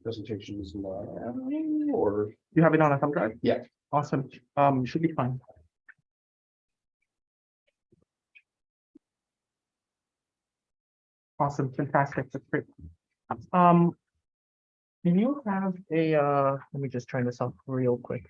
presentations now, or You have it on a thumb drive? yeah. Awesome. Should be fine. Awesome, fantastic. That's great. Do you have a let me just try this out real quick.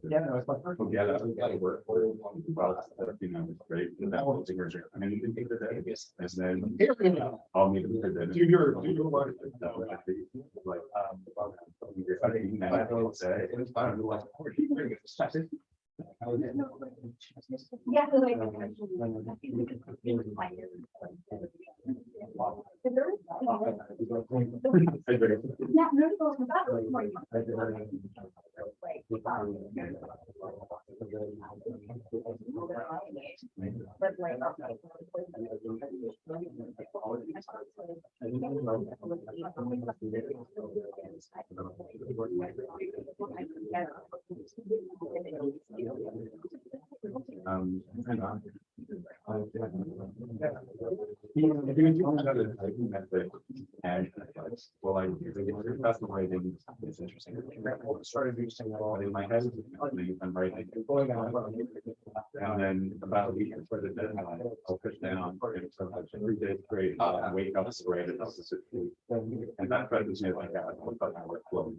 Yeah, no, it's like, yeah, that's gotta work. Well, you know, it's great. That whole thing, I mean, you can take the day, and then I'll meet them for dinner. Do your work. Like, Yeah. And well, that's the way it's interesting. I started using that in my head, I'm writing. And then about a week before the deadline, I'll push down and sometimes every day is great. I wake up great and and that presents me like that. I workflow.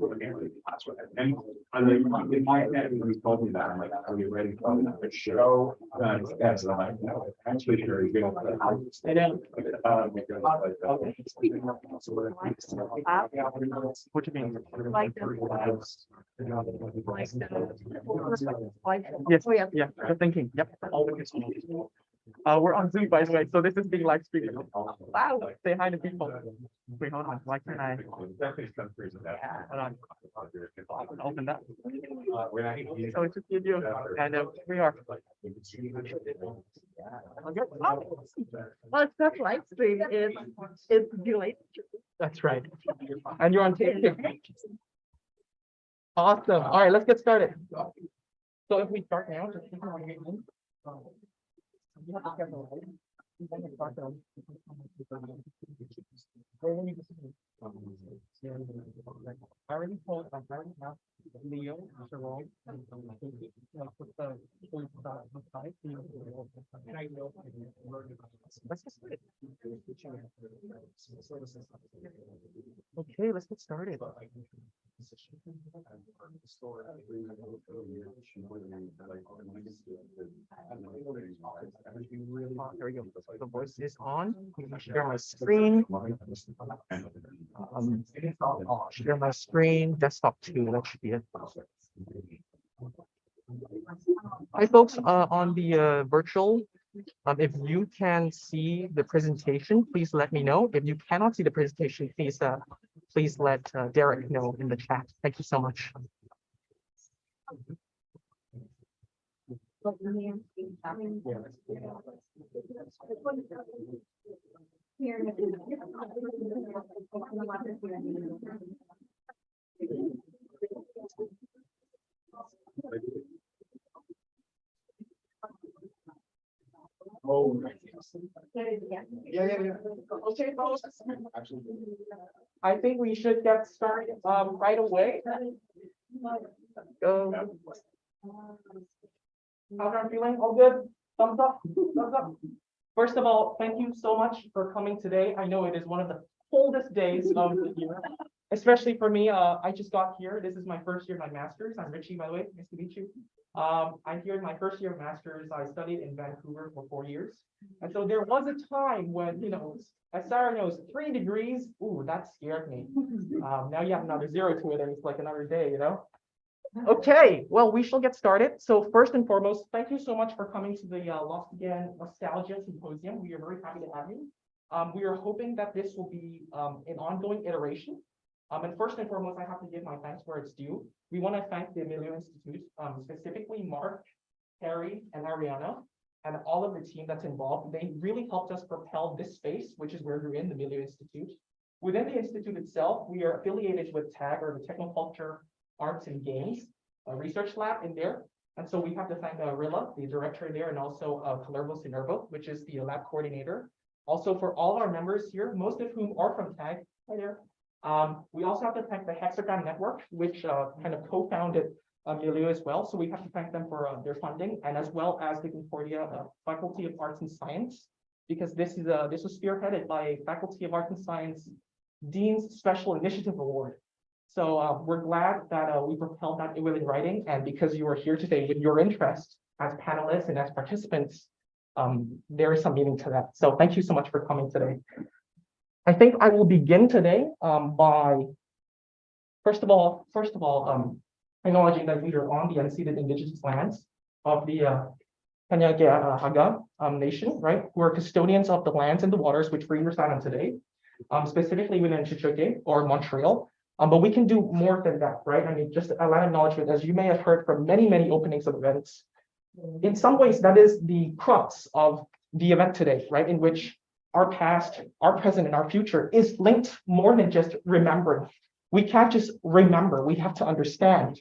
And I mean, in my head, when he told me that, I'm like, are we ready for the show? Yes, I'm like, no, actually, sure. What do you mean? Yes, yeah, good thinking. Yep. We're on Zoom, by the way, so this is being live streamed. Wow, say hi to people. Wait, hold on. Why can't I? Hold on. Open that. So it's just you, and we are. Okay. Oh, well, it's not live stream. It's delayed. That's right. And you're on tape too. Awesome. All right, let's get started. So if we start now, just keep on getting. You have to be careful, right? I already told, I already have Leo, Mr. Roll, put the side. Let's get started. Okay, let's get started. There we go. The voice is on. Share my screen. Share my screen. Desktop 2. That should be it. Hi, folks. On the virtual. If you can see the presentation, please let me know. If you cannot see the presentation, please let Derek know in the chat. Thank you so much. Oh, Yeah. Okay, folks. I think we should get started right away. How's everyone feeling? All good? Thumbs up? Thumbs up. First of all, thank you so much for coming today. I know it is one of the coldest days of the year, especially for me. I just got here. This is my first year of my master's. I'm Richie, by the way. Nice to meet you. I'm here in my first year of master's. I studied in Vancouver for 4 years. And so there was a time when, as Sarah knows, 3 degrees. Ooh, that scared me. Now you have another 0 to it, and it's like another day, Okay, well, we shall get started. So first and foremost, thank you so much for coming to the LOSTAGAIN Symposium. We are very happy to have you. We are hoping that this will be an ongoing iteration. And first and foremost, I have to give my thanks where it's due. We want to thank the Emilio Institute, specifically Mark, Harry, and Ariana, and all of the team that's involved. They really helped us propel this space, which is where we're in, the Emilio Institute. Within the Institute itself, we are affiliated with TAG, or the Technoculture, Arts and Games Research Lab in there. And so we have to thank Rilla, the director there, and also Palermo Sinervo, which is the lab coordinator. Also for all our members here, most of whom are from TAG. Hi there. We also have to thank the Hexagon Network, which kind of co-founded Emilio as well. So we have to thank them for their funding, and as well as the Concordia Faculty of Arts and Science, because this was spearheaded by Faculty of Arts and Science Dean's Special Initiative Award. So we're glad that we propelled that within writing, and because you are here today with your interest as panelists and as participants, there is some meaning to that. So thank you so much for coming today. I think I will begin today by first of all, acknowledging that we are on the unceded indigenous lands of the Kanien'kehá:ka Nation, right? Who are custodians of the lands and the waters which we reside on today, specifically within Chichoke or Montreal. But we can do more than that, right? I mean, just a lot of acknowledgement, as you may have heard from many openings of events. In some ways, that is the crux of the event today, right? In which our past, our present, and our future is linked more than just remembering. We can't just remember, we have to understand.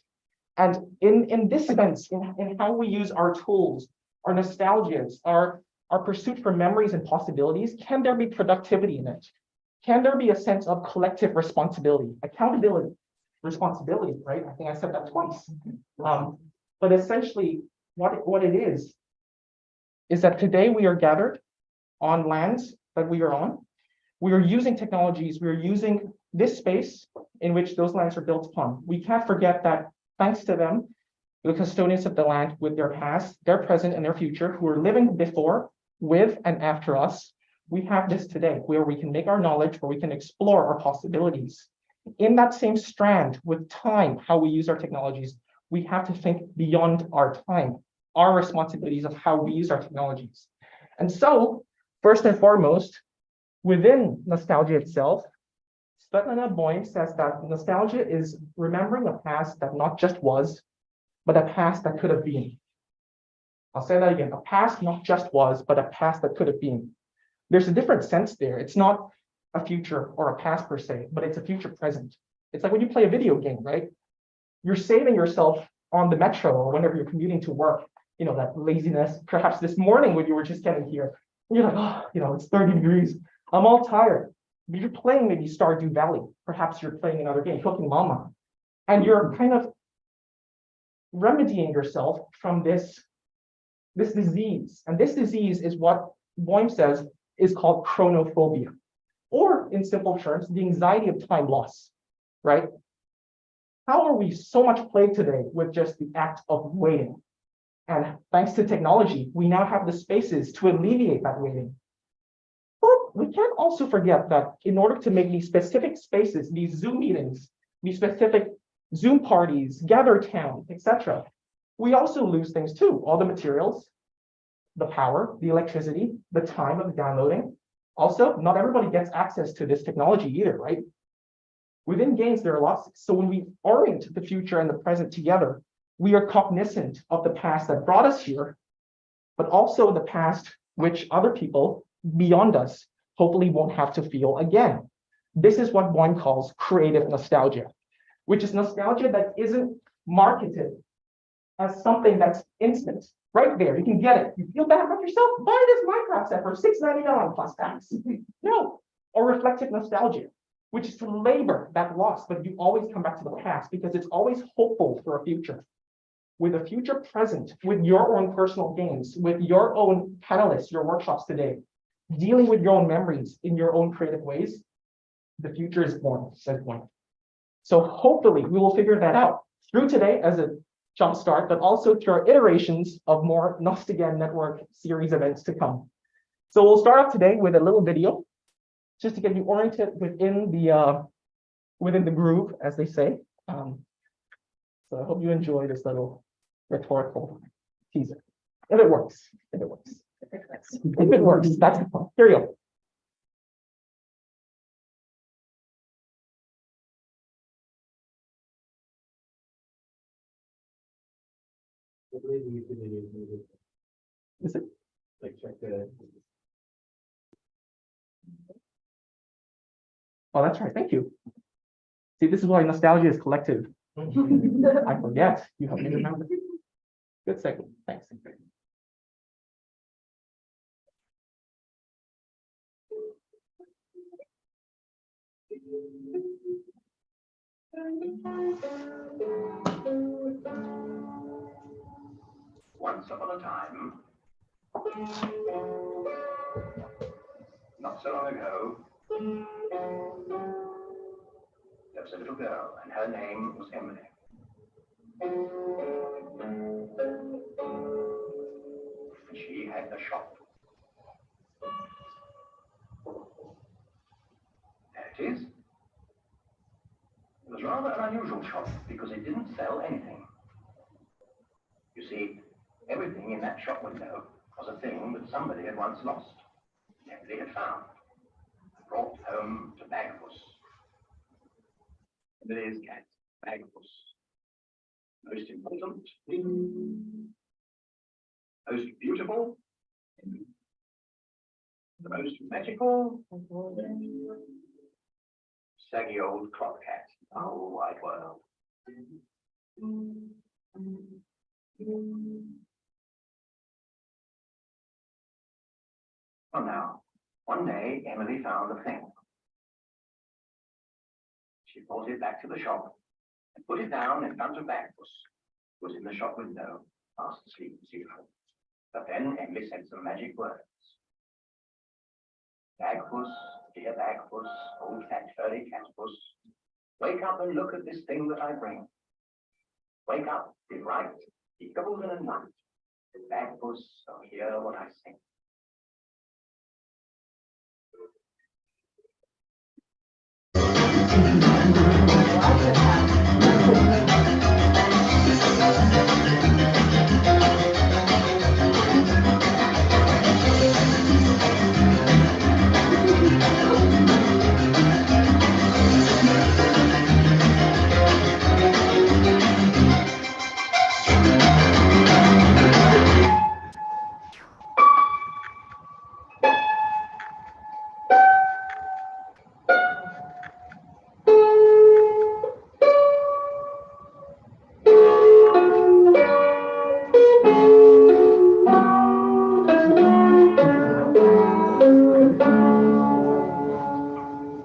And in this event, in how we use our tools, our nostalgias, our pursuit for memories and possibilities, can there be productivity in it? Can there be a sense of collective responsibility, accountability, responsibility, right? I think I said that twice. But essentially, what it is that today we are gathered on lands that we are on. We are using technologies, we are using this space in which those lands are built upon. We can't forget that thanks to them, the custodians of the land with their past, their present, and their future, who are living before, with, and after us, we have this today where we can make our knowledge, where we can explore our possibilities. In that same strand with time, how we use our technologies, we have to think beyond our time, our responsibilities of how we use our technologies. And so, first and foremost, within nostalgia itself, Svetlana Boym says that nostalgia is remembering a past that not just was, but a past that could have been. I'll say that again, a past not just was, but a past that could have been. There's a different sense there. It's not a future or a past per se, but it's a future present. It's like when you play a video game, right? You're saving yourself on the metro or whenever you're commuting to work, you know, that laziness. Perhaps this morning when you were just getting here, you're like, oh, you know, it's 30 degrees. I'm all tired. But you're playing maybe Stardew Valley. Perhaps you're playing another game, Cooking Mama. And you're kind of remedying yourself from this disease. And this disease is what Boym says is called chronophobia, or in simple terms, the anxiety of time loss, right? How are we so much plagued today with just the act of waiting? And thanks to technology, we now have the spaces to alleviate that waiting. But we can't also forget that in order to make these specific spaces, these Zoom meetings, these specific Zoom parties, gather town, etc., we also lose things too, all the materials, the power, the electricity, the time of downloading. Also, not everybody gets access to this technology either, right? Within games, there are lots. So when we orient the future and the present together, we are cognizant of the past that brought us here, but also the past which other people beyond us hopefully won't have to feel again. This is what Boym calls creative nostalgia, which is nostalgia that isn't marketed as something that's instant. Right there, you can get it. You feel bad about yourself? Buy this Minecraft set for $6.99 plus tax. No, or reflective nostalgia, which is to labor that loss, but you always come back to the past because it's always hopeful for a future. With a future present, with your own personal games, with your own panelists, your workshops today, dealing with your own memories in your own creative ways, the future is born, says Boym. So hopefully we will figure that out through today as a jumpstart, but also through our iterations of more LOSTAGAIN network series events to come. So we'll start off today with a little video, just to get you oriented within the groove, as they say. So I hope you enjoy this little rhetorical teaser. If it works, if it works. If it works, that's the point. Here you go. Is it? Like check the. Oh, that's right. Thank you. See, this is why nostalgia is collective. I forget. You help me remember. Good second. Thanks. Once upon a time, not so long ago, was a little girl, and her name was Emily. And she had a shop. There it is. It was rather an unusual shop because it didn't sell anything. You see, everything in that shop window was a thing that somebody had once lost, Emily had found, and brought home to Bagpuss. Emily's cat, Bagpuss. Most important, most beautiful, the most magical, saggy old clock cat in the whole wide world. Well now, one day Emily found the thing. She brought it back to the shop and put it down in front of Bagpuss, who was in the shop window, fast asleep as usual. But then Emily said some magic words. Bagpuss, dear Bagpuss, old fat furry catpuss, wake up and look at this thing that I bring. Wake up, be bright, be golden and light. Bagpuss, oh hear what I sing.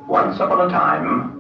Once upon a time,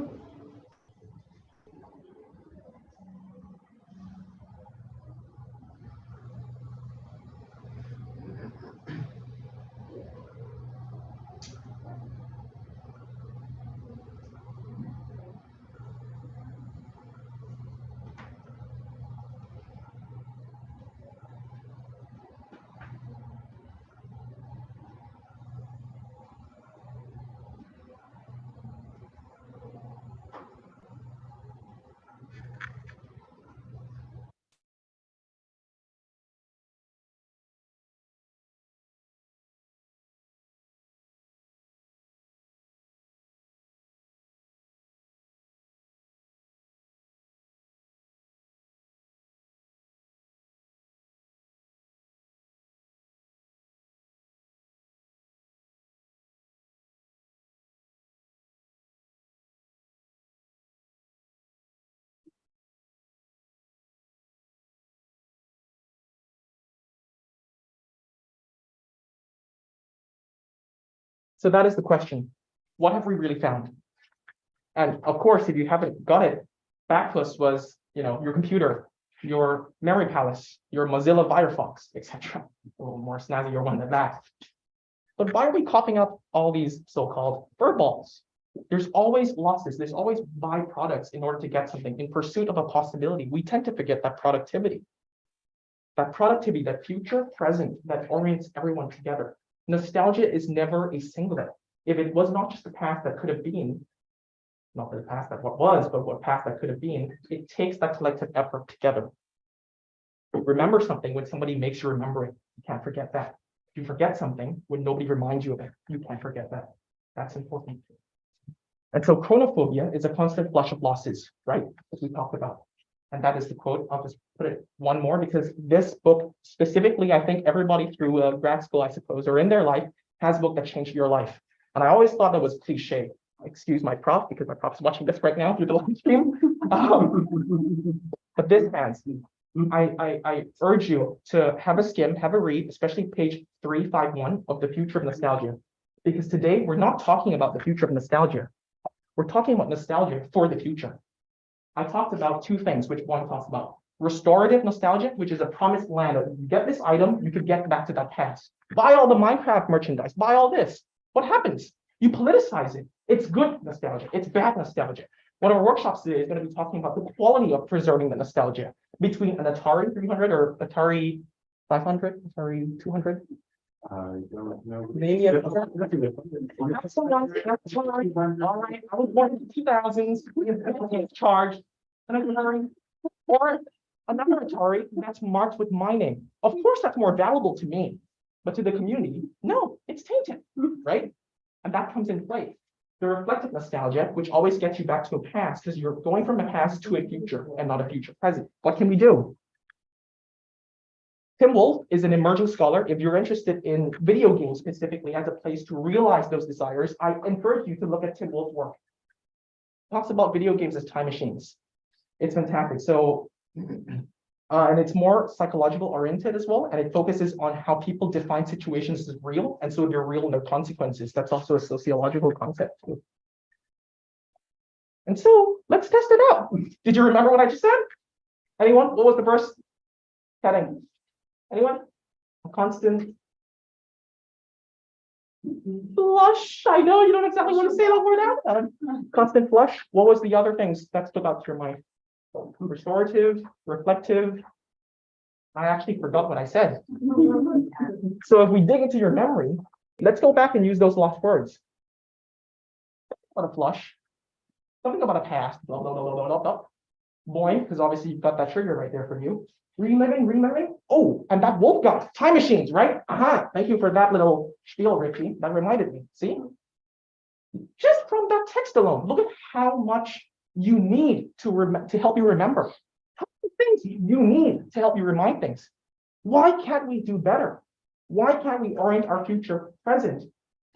So that is the question. What have we really found? And of course, if you haven't got it, Bagpuss was, your computer, your memory palace, your Mozilla Firefox, etc. A little more snazzier one than that. But why are we coughing up all these so-called fur balls? There's always losses. There's always byproducts in order to get something. In pursuit of a possibility, we tend to forget that productivity. That future, present, that orients everyone together. Nostalgia is never a singular. If it was not just the past that could have been, not the past that what was, but what past that could have been, it takes that collective effort together. Remember something when somebody makes you remember it. You can't forget that. If you forget something when nobody reminds you of it, you can't forget that. That's important. And so chronophobia is a constant flush of losses, right? As we talked about. And that is the quote. I'll just put it one more because this book specifically, I think everybody through grad school, I suppose, or in their life has a book that changed your life. And I always thought that was cliche. Excuse my prof, because my prof is watching this right now through the live stream. But this, fans, I urge you to have a skim, have a read, especially page 351 of The Future of Nostalgia. Because today we're not talking about the future of nostalgia. We're talking about nostalgia for the future. I talked about two things, which one talks about. Restorative nostalgia, which is a promised land. You get this item, you could get back to that past. Buy all the Minecraft merchandise, buy all this. What happens? You politicize it. It's good nostalgia. It's bad nostalgia. One of our workshops today is going to be talking about the quality of preserving the nostalgia between an Atari 300 or Atari 500, Atari 200. Maybe that's the one. That's right. All right. I was born in the 2000s. Charged. An Atari or another Atari that's marked with my name. Of course, that's more valuable to me, but to the community, no, it's tainted, right? And that comes in play. The reflective nostalgia, which always gets you back to a past, because you're going from a past to a future and not a future present. What can we do? Tim Wolf is an emerging scholar. If you're interested in video games specifically as a place to realize those desires, I encourage you to look at Tim Wolf's work. He talks about video games as time machines. It's fantastic. So, and it's more psychological oriented as well. And it focuses on how people define situations as real. And so they're real in their consequences. That's also a sociological concept too. And so let's test it out. Did you remember what I just said? Anyone? What was the first heading? Anyone? A constant flush. I know you don't exactly want to say that word out. Constant flush. What was the other things that stuck out to your mind? Restorative, reflective. I actually forgot what I said. So if we dig into your memory, let's go back and use those lost words. About a flush. Something about a past. Blah, blah, blah, blah, blah, blah. Boy, because obviously you've got that trigger right there for you. Reliving. Oh, and that wolf gun. Time machines, right? Aha. Thank you for that little spiel, Richie. That reminded me. See? Just from that text alone, look at how much you need to help you remember. How many things you need to help you remind things. Why can't we do better? Why can't we orient our future present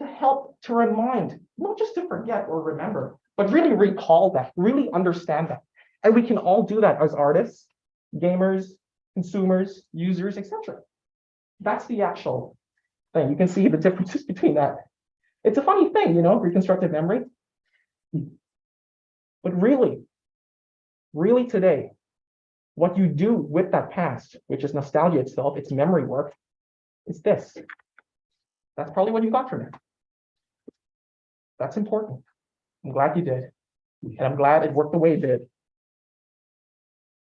to help to remind, not just to forget or remember, but really recall that, really understand that. And we can all do that as artists, gamers, consumers, users, etc. That's the actual thing. You can see the differences between that. It's a funny thing, you know, reconstructive memory. But really today, what you do with that past, which is nostalgia itself, it's memory work, is this. That's probably what you got from it. That's important. I'm glad you did. And I'm glad it worked the way it did.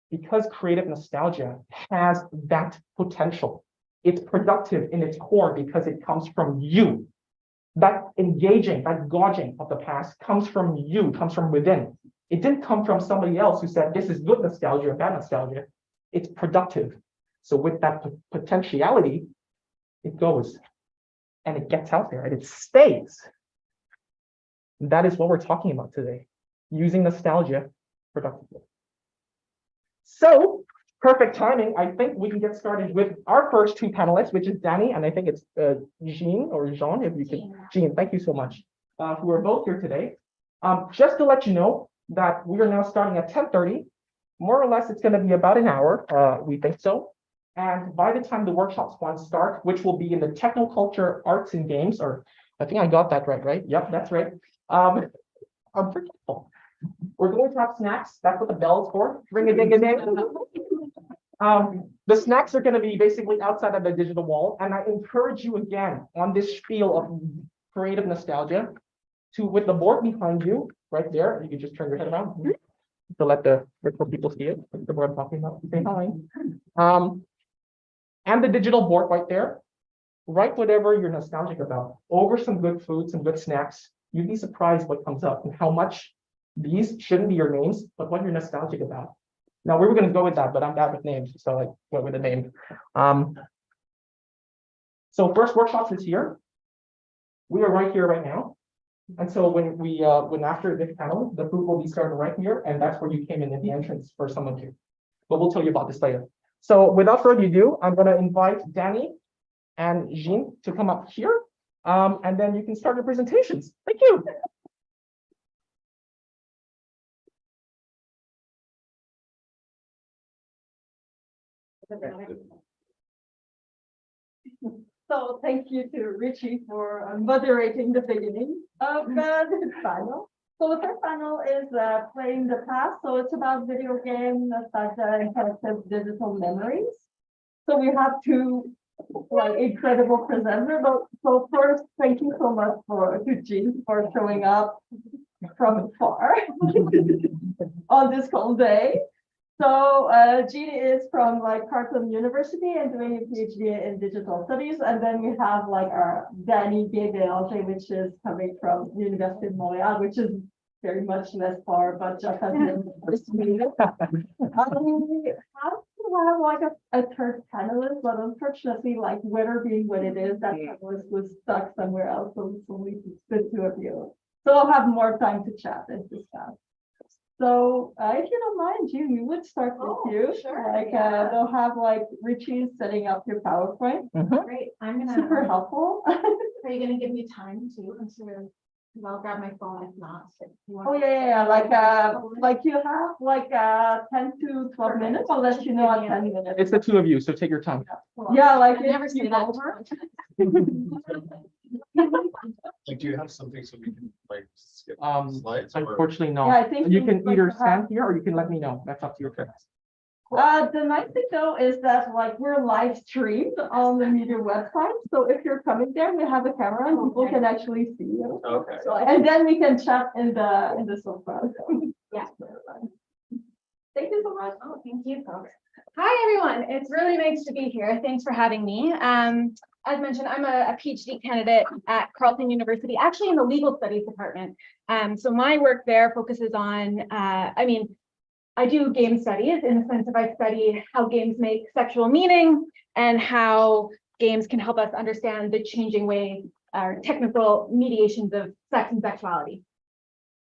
Because creative nostalgia has that potential. It's productive in its core because it comes from you. That engaging, that gauging of the past comes from you, comes from within. It didn't come from somebody else who said, this is good nostalgia or bad nostalgia. It's productive. So with that potentiality, it goes and it gets out there and it stays. That is what we're talking about today, using nostalgia productively. So, perfect timing. I think we can get started with our first two panelists, which is Danny, and I think it's Jean or Jean, if you can. Jean, thank you so much, who are both here today. Just to let you know that we are now starting at 10:30. More or less, it's going to be about an hour. We think so. And by the time the workshops one start, which will be in the technoculture, arts and games, or I think I got that right? Yep, that's right. I'm forgetful. We're going to have snacks. That's what the bell is for. Ring a ding a ding. The snacks are going to be basically outside of the digital wall. And I encourage you again on this spiel of creative nostalgia to, with the board behind you right there, you can just turn your head around to let the virtual people see it. The board I'm talking about. Say hi. And the digital board right there. Write whatever you're nostalgic about over some good food, some good snacks. You'd be surprised what comes up and how much these shouldn't be your names, but what you're nostalgic about. Now we were going to go with that, but I'm bad with names, so I went with a name. So first workshops is here. We are right here right now, and so when after this panel, the food will be started right here, and that's where you came in at the entrance for some of you. But we'll tell you about this later. So without further ado, I'm going to invite Danny and Jean to come up here, and then you can start your presentations. Thank you. So thank you to Richie for moderating the beginning of this panel. So the first panel is playing the past. So it's about video game nostalgia and collective digital memories. So we have two incredible presenters. So first, thank you so much to Jean for showing up from afar on this cold day. So Jean is from like Carleton University and doing a PhD in digital studies. And then we have like our Danny Gay-Bélanger, which is coming from University of Montreal, which is very much less far, but just as nice to meet you. We have to have like a third panelist, but unfortunately, like weather being what it is, that panelist was stuck somewhere else. So it's only the two of you. So I'll have more time to chat and discuss. So if you don't mind, Jean, we would start with you. Sure. Like they'll have like Richie setting up your PowerPoint. Great. I'm gonna. Super helpful. Are you gonna give me time to? I'm sort of. I'll grab my phone if not. If you want Oh yeah. Like you have like 10 to 12 minutes. I'll let you know at 10 minutes. It's the two of you, so take your time. Yeah, like I never if say you that. over. Like, do you have something so we can like skip slides? Unfortunately, Yeah, I no. think You we can like either to have- stand here or you can let me know. That's up to your choice. The nice thing though is that like we're live streamed on the media website. So if you're coming there, we have a camera and people can actually see you. Okay. So, and then we can chat in the sofa. Yeah. Thank you so much. Oh, thank you, folks. Hi, everyone. It's really nice to be here. Thanks for having me. As mentioned, I'm a PhD candidate at Carleton University, actually in the legal studies department. So my work there focuses on, I do game studies in the sense of I study how games make sexual meaning and how games can help us understand the changing way or technical mediations of sex and sexuality.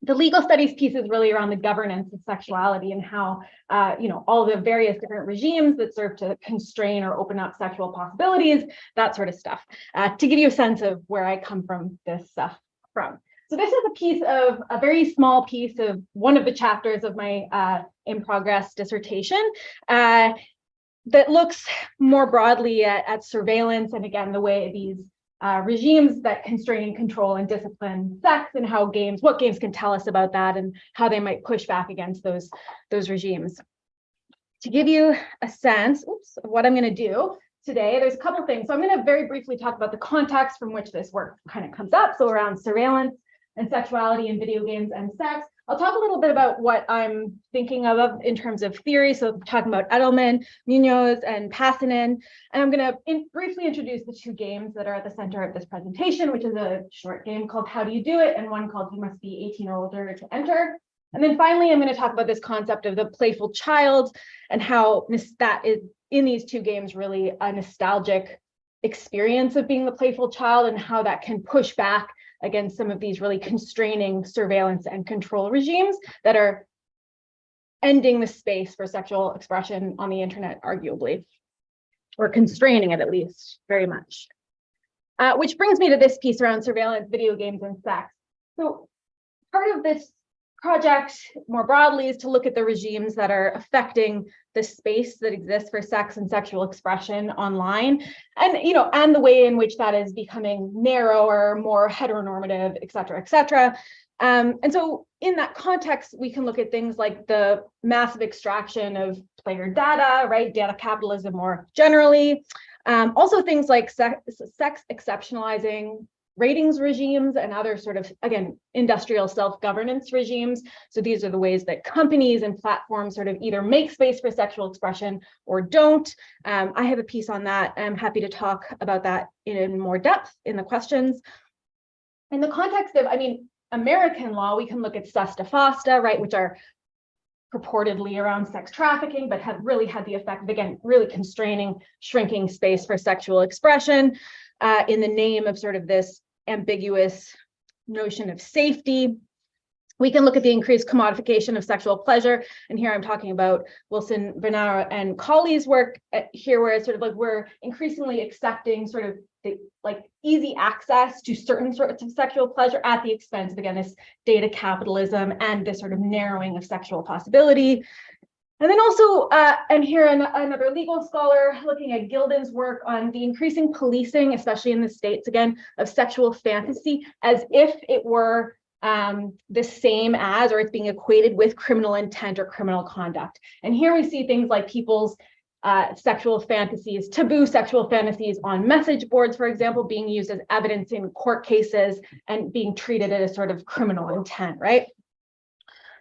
The legal studies piece is really around the governance of sexuality and how, all the various different regimes that serve to constrain or open up sexual possibilities, that sort of stuff, to give you a sense of where I come from this stuff from. So this is a very small piece of one of the chapters of my in progress dissertation that looks more broadly at surveillance and again, the way these regimes that constrain, control, and discipline sex and how what games can tell us about that and how they might push back against those regimes. To give you a sense of what I'm going to do today, there's a couple things. So I'm going to very briefly talk about the context from which this work kind of comes up. So around surveillance and sexuality in video games and sex. I'll talk a little bit about what I'm thinking of in terms of theory. So talking about Edelman, Munoz, and Passanen. And I'm going to briefly introduce the two games that are at the center of this presentation, which is a short game called How Do You Do It? And one called You Must Be 18 or Older to Enter. And then finally, I'm going to talk about this concept of the playful child and how that is in these two games really a nostalgic experience of being the playful child and how that can push back against some of these really constraining surveillance and control regimes that are ending the space for sexual expression on the internet, arguably, or constraining it at least very much. Which brings me to this piece around surveillance, video games, and sex. So part of this project more broadly is to look at the regimes that are affecting the space that exists for sex and sexual expression online, and the way in which that is becoming narrower, more heteronormative, et cetera, et cetera. And so in that context, we can look at things like the massive extraction of player data, right? Data capitalism more generally. Also things like sex exceptionalizing ratings regimes and other sort of, again, industrial self-governance regimes. So these are the ways that companies and platforms sort of either make space for sexual expression or don't. I have a piece on that. I'm happy to talk about that in more depth in the questions. In the context of, American law, we can look at SESTA FOSTA, right, which are purportedly around sex trafficking, but have really had the effect of, again, really constraining, shrinking space for sexual expression in the name of sort of this ambiguous notion of safety. We can look at the increased commodification of sexual pleasure. And here I'm talking about Wilson, Bernard, and Colley's work here, where it's sort of like we're increasingly accepting sort of the easy access to certain sorts of sexual pleasure at the expense of, again, this data capitalism and this sort of narrowing of sexual possibility. And then also, and here another legal scholar looking at Gilden's work on the increasing policing, especially in the States, again, of sexual fantasy, as if it were the same as, or it's being equated with criminal intent or criminal conduct. And here we see things like people's sexual fantasies, taboo sexual fantasies on message boards, for example, being used as evidence in court cases and being treated as sort of criminal intent, right?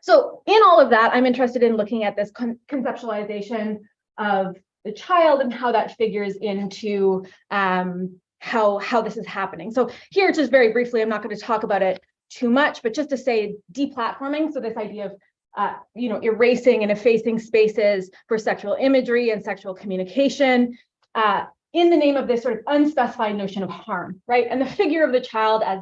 So in all of that, I'm interested in looking at this conceptualization of the child and how that figures into how this is happening. So here, just very briefly, I'm not going to talk about it too much, but just to say deplatforming. So this idea of erasing and effacing spaces for sexual imagery and sexual communication in the name of this sort of unspecified notion of harm, right? And the figure of the child, as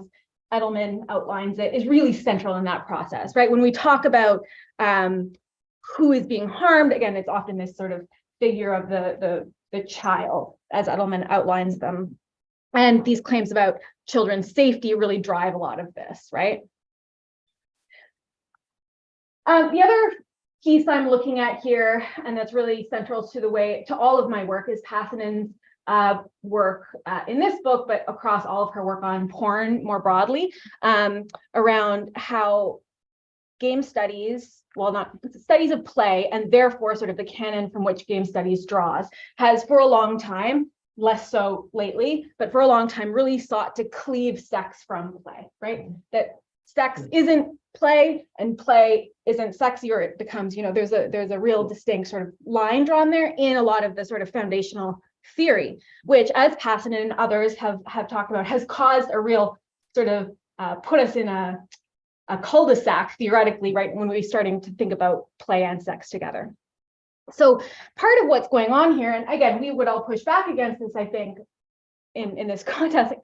Edelman outlines it, is really central in that process, right? When we talk about who is being harmed, again, it's often this sort of figure of the child, as Edelman outlines them. And these claims about children's safety really drive a lot of this, right? The other piece I'm looking at here, and that's really central to all of my work, is Passanen's work in this book, but across all of her work on porn more broadly, around how game studies, well, not studies of play, and therefore sort of the canon from which game studies draws, has for a long time, less so lately, but for a long time really sought to cleave sex from play, right? That sex isn't play and play isn't sexy, or it becomes, there's a real distinct sort of line drawn there in a lot of the sort of foundational theory, which, as Passanen and others have talked about, has caused a real sort of put us in a cul-de-sac theoretically, right, when we're starting to think about play and sex together. So part of what's going on here, and again, we would all push back against this, I think, in this context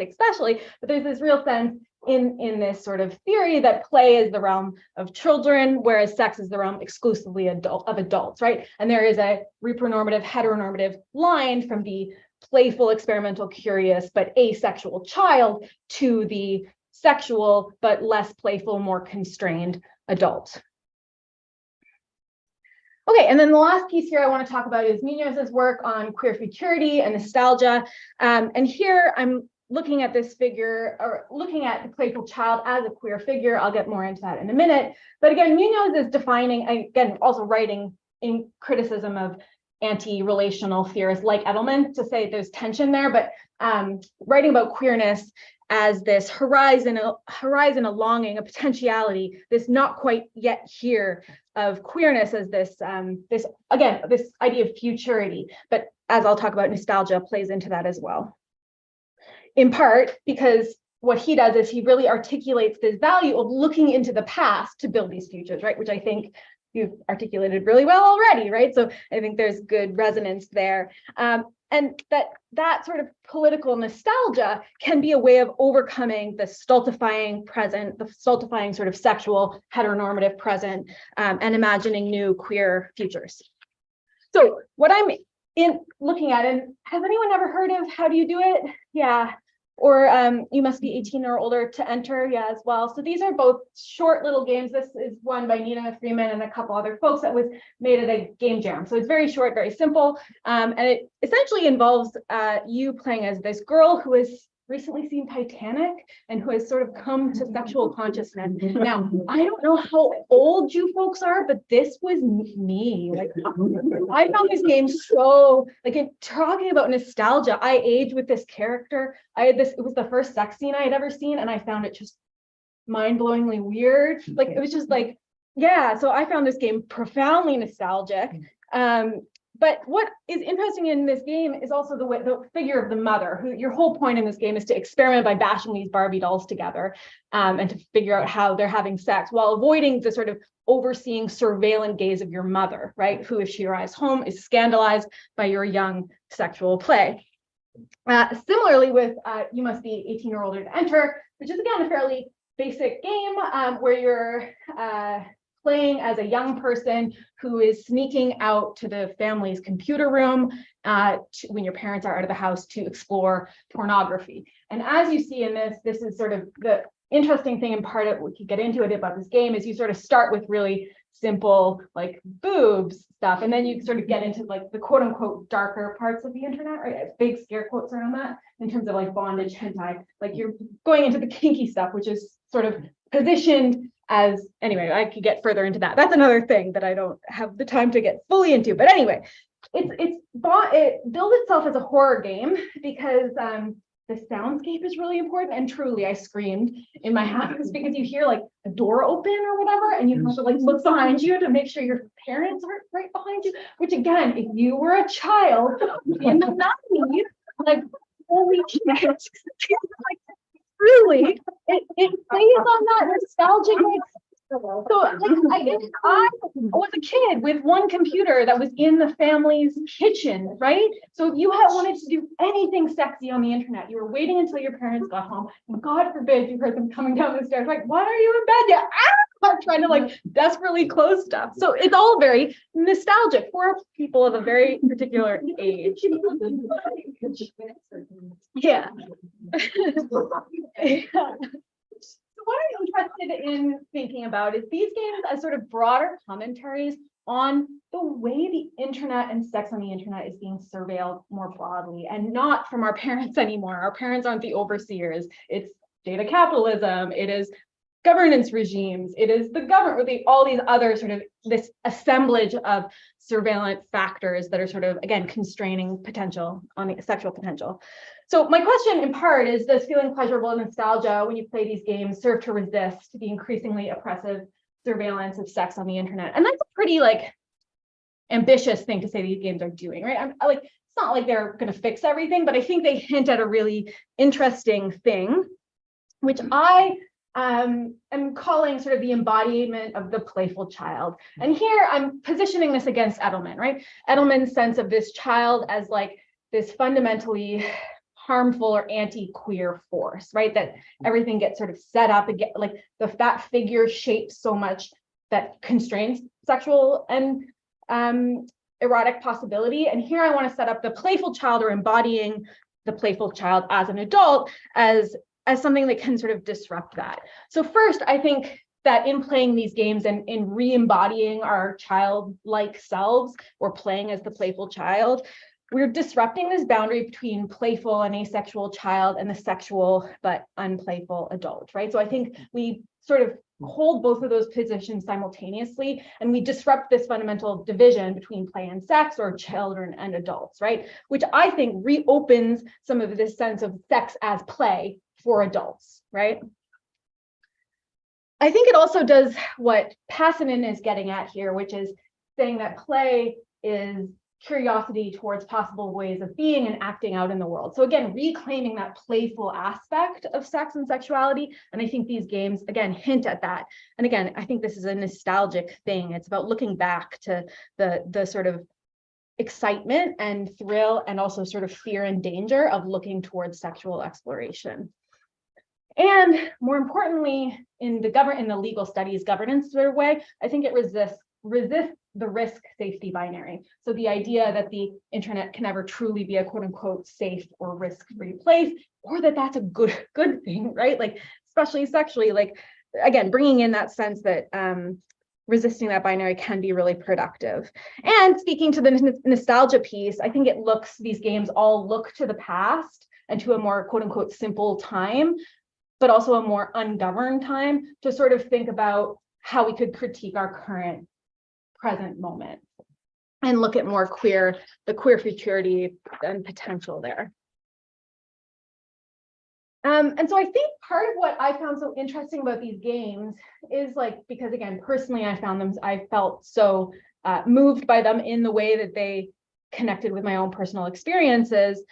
especially, but there's this real sense in this sort of theory that play is the realm of children, whereas sex is the realm exclusively of adults, right? And there is a repronormative, heteronormative line from the playful, experimental, curious, but asexual child to the sexual, but less playful, more constrained adult. Okay, and then the last piece here I want to talk about is Munoz's work on queer futurity and nostalgia. And here I'm looking at this figure, or looking at the playful child as a queer figure. I'll get more into that in a minute. But again, Munoz is defining, again, also writing in criticism of anti-relational theorists like Edelman, to say there's tension there, but writing about queerness as this horizon, a longing, a potentiality, this not quite yet here of queerness as this idea of futurity. But as I'll talk about, nostalgia plays into that as well. In part because what he does is he really articulates this value of looking into the past to build these futures, right? Which I think you've articulated really well already, right? So I think there's good resonance there. And that sort of political nostalgia can be a way of overcoming the stultifying present, the stultifying sort of sexual heteronormative present, and imagining new queer futures. So what I'm looking at, and has anyone ever heard of How Do You Do It? Yeah. Or you must be 18 or older to enter, yeah, as well. So these are both short little games. This is one by Nina Freeman and a couple other folks that was made at a game jam. So it's very short, very simple. And it essentially involves you playing as this girl who has recently seen Titanic and who has sort of come to sexual consciousness. Now, I don't know how old you folks are, but this was me. Like, I found this game so, like, talking about nostalgia, I aged with this character. It was the first sex scene I had ever seen, and I found it just mind-blowingly weird. Like, it was just like, yeah, so I found this game profoundly nostalgic. But what is interesting in this game is also the figure of the mother, who your whole point in this game is to experiment by bashing these Barbie dolls together and to figure out how they're having sex while avoiding the sort of overseeing surveillant gaze of your mother, right? Who, if she arrives home, is scandalized by your young sexual play. Similarly with You Must Be 18 or Older to Enter, which is again a fairly basic game where you're playing as a young person who is sneaking out to the family's computer room when your parents are out of the house to explore pornography. And as you see in this is sort of the interesting thing, and part of we could get into it about this game is you sort of start with really simple like boobs stuff, and then you sort of get into like the quote unquote darker parts of the internet, right? Big scare quotes around that in terms of like bondage, hentai, like you're going into the kinky stuff, which is sort of positioned as, anyway, I could get further into that. That's another thing that I don't have the time to get fully into. But anyway, it builds itself as a horror game because the soundscape is really important. And truly, I screamed in my house because you hear like a door open or whatever, and you have to like look behind you to make sure your parents aren't right behind you. Which again, if you were a child in the 90s, like holy shit, like, truly, it plays on that nostalgic like. So like I guess I was a kid with one computer that was in the family's kitchen, right? So if you had wanted to do anything sexy on the internet, you were waiting until your parents got home. And God forbid you heard them coming down the stairs, like, why are you in bed yet? I'm trying to like desperately close stuff. So it's all very nostalgic for people of a very particular age. Yeah. What I'm interested in thinking about is these games as sort of broader commentaries on the way the internet and sex on the internet is being surveilled more broadly, and not from our parents anymore. Our parents aren't the overseers. It's data capitalism. It is governance regimes. It is the government, all these other sort of this assemblage of surveillance factors that are sort of, again, constraining potential on the sexual potential. So my question in part is, does feeling pleasurable nostalgia when you play these games serve to resist the increasingly oppressive surveillance of sex on the internet? And that's a pretty like ambitious thing to say these games are doing, right? Like, it's not like they're going to fix everything, but I think they hint at a really interesting thing, which I am calling sort of the embodiment of the playful child. And here I'm positioning this against Edelman, right? Edelman's sense of this child as like this fundamentally harmful or anti-queer force, right? That everything gets sort of set up again, like that figure shapes so much that constrains sexual and erotic possibility. And here I want to set up the playful child, or embodying the playful child as an adult, as something that can sort of disrupt that. So first, I think that in playing these games and in re-embodying our childlike selves, or playing as the playful child, we're disrupting this boundary between playful and asexual child and the sexual but unplayful adult, right? So I think we sort of hold both of those positions simultaneously, and we disrupt this fundamental division between play and sex, or children and adults, right? Which I think reopens some of this sense of sex as play for adults, right? I think it also does what Passinen is getting at here, which is saying that play is curiosity towards possible ways of being and acting out in the world. So again, reclaiming that playful aspect of sex and sexuality. And I think these games, again, hint at that. And again, I think this is a nostalgic thing. It's about looking back to the sort of excitement and thrill, and also sort of fear and danger of looking towards sexual exploration. And more importantly, in the legal studies governance sort of way, I think it resists the risk safety binary. So the idea that the internet can never truly be a quote unquote safe or risk-free place, or that that's a good thing, right? Like, especially sexually, like, again, bringing in that sense that resisting that binary can be really productive. And speaking to the nostalgia piece, I think these games all look to the past and to a more quote unquote simple time, but also a more ungoverned time, to sort of think about how we could critique our present moment and look at more the queer futurity and potential there. And so I think part of what I found so interesting about these games is, like, because again, personally, I felt so moved by them in the way that they connected with my own personal experiences.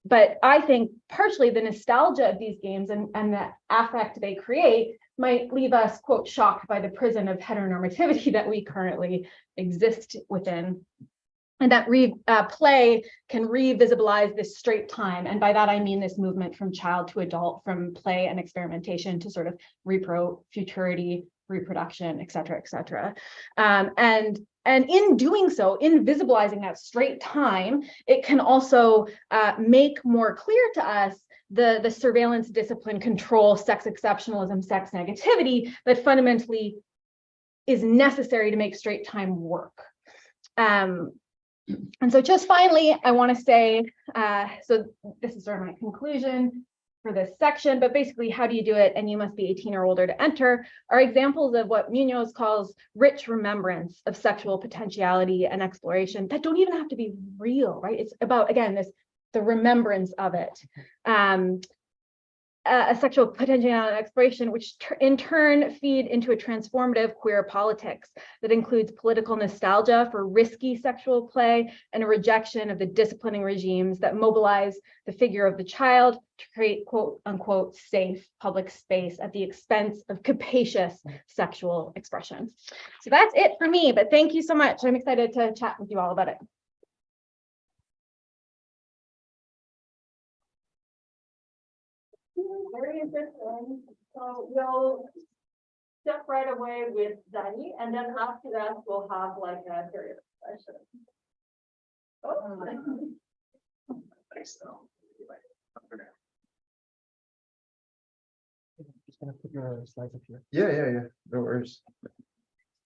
But I think partially the nostalgia of these games and the affect they create might leave us, quote, shocked by the prison of heteronormativity that we currently exist within. And that play can re-visibilize this straight time. And by that, I mean this movement from child to adult, from play and experimentation to sort of futurity, reproduction, et cetera, et cetera. And in doing so, in visibilizing that straight time, it can also make more clear to us the surveillance, discipline, control, sex exceptionalism, sex negativity that fundamentally is necessary to make straight time work. And so just finally, I want to say, so this is sort of my conclusion. for this section, but basically how do you do it? And you must be 18 or older to enter, are examples of what Munoz calls rich remembrance of sexual potentiality and exploration that don't even have to be real, right? It's about, again, the remembrance of it. A sexual potentiality and exploration, which in turn feed into a transformative queer politics that includes political nostalgia for risky sexual play and a rejection of the disciplining regimes that mobilize the figure of the child to create quote unquote safe public space at the expense of capacious sexual expression. So that's it for me, but thank you so much. I'm excited to chat with you all about it. Very interesting. So we'll step right away with Danny, and then after that, we'll have like a period session. Thanks, though. Just gonna put your slides up here. Yeah. No worries.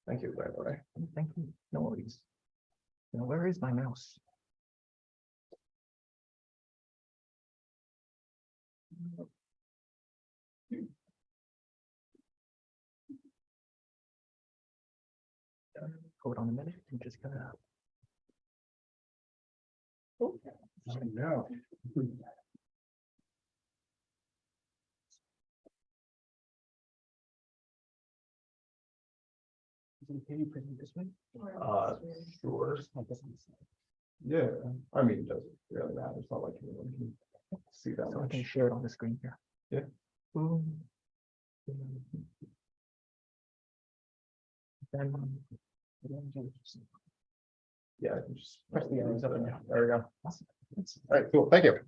Thank you, by the way. Thank you. No worries. Now, where is my mouse? Hold on a minute. I'm just gonna. I know. Can you present this way? Sure. Yeah, I mean, it doesn't really matter. It's not like anyone can see that So I much. can share it on the screen here. Yeah. Boom. Then. Yeah, I can just Press the arrows up and down. There we go. All right, cool. Thank you.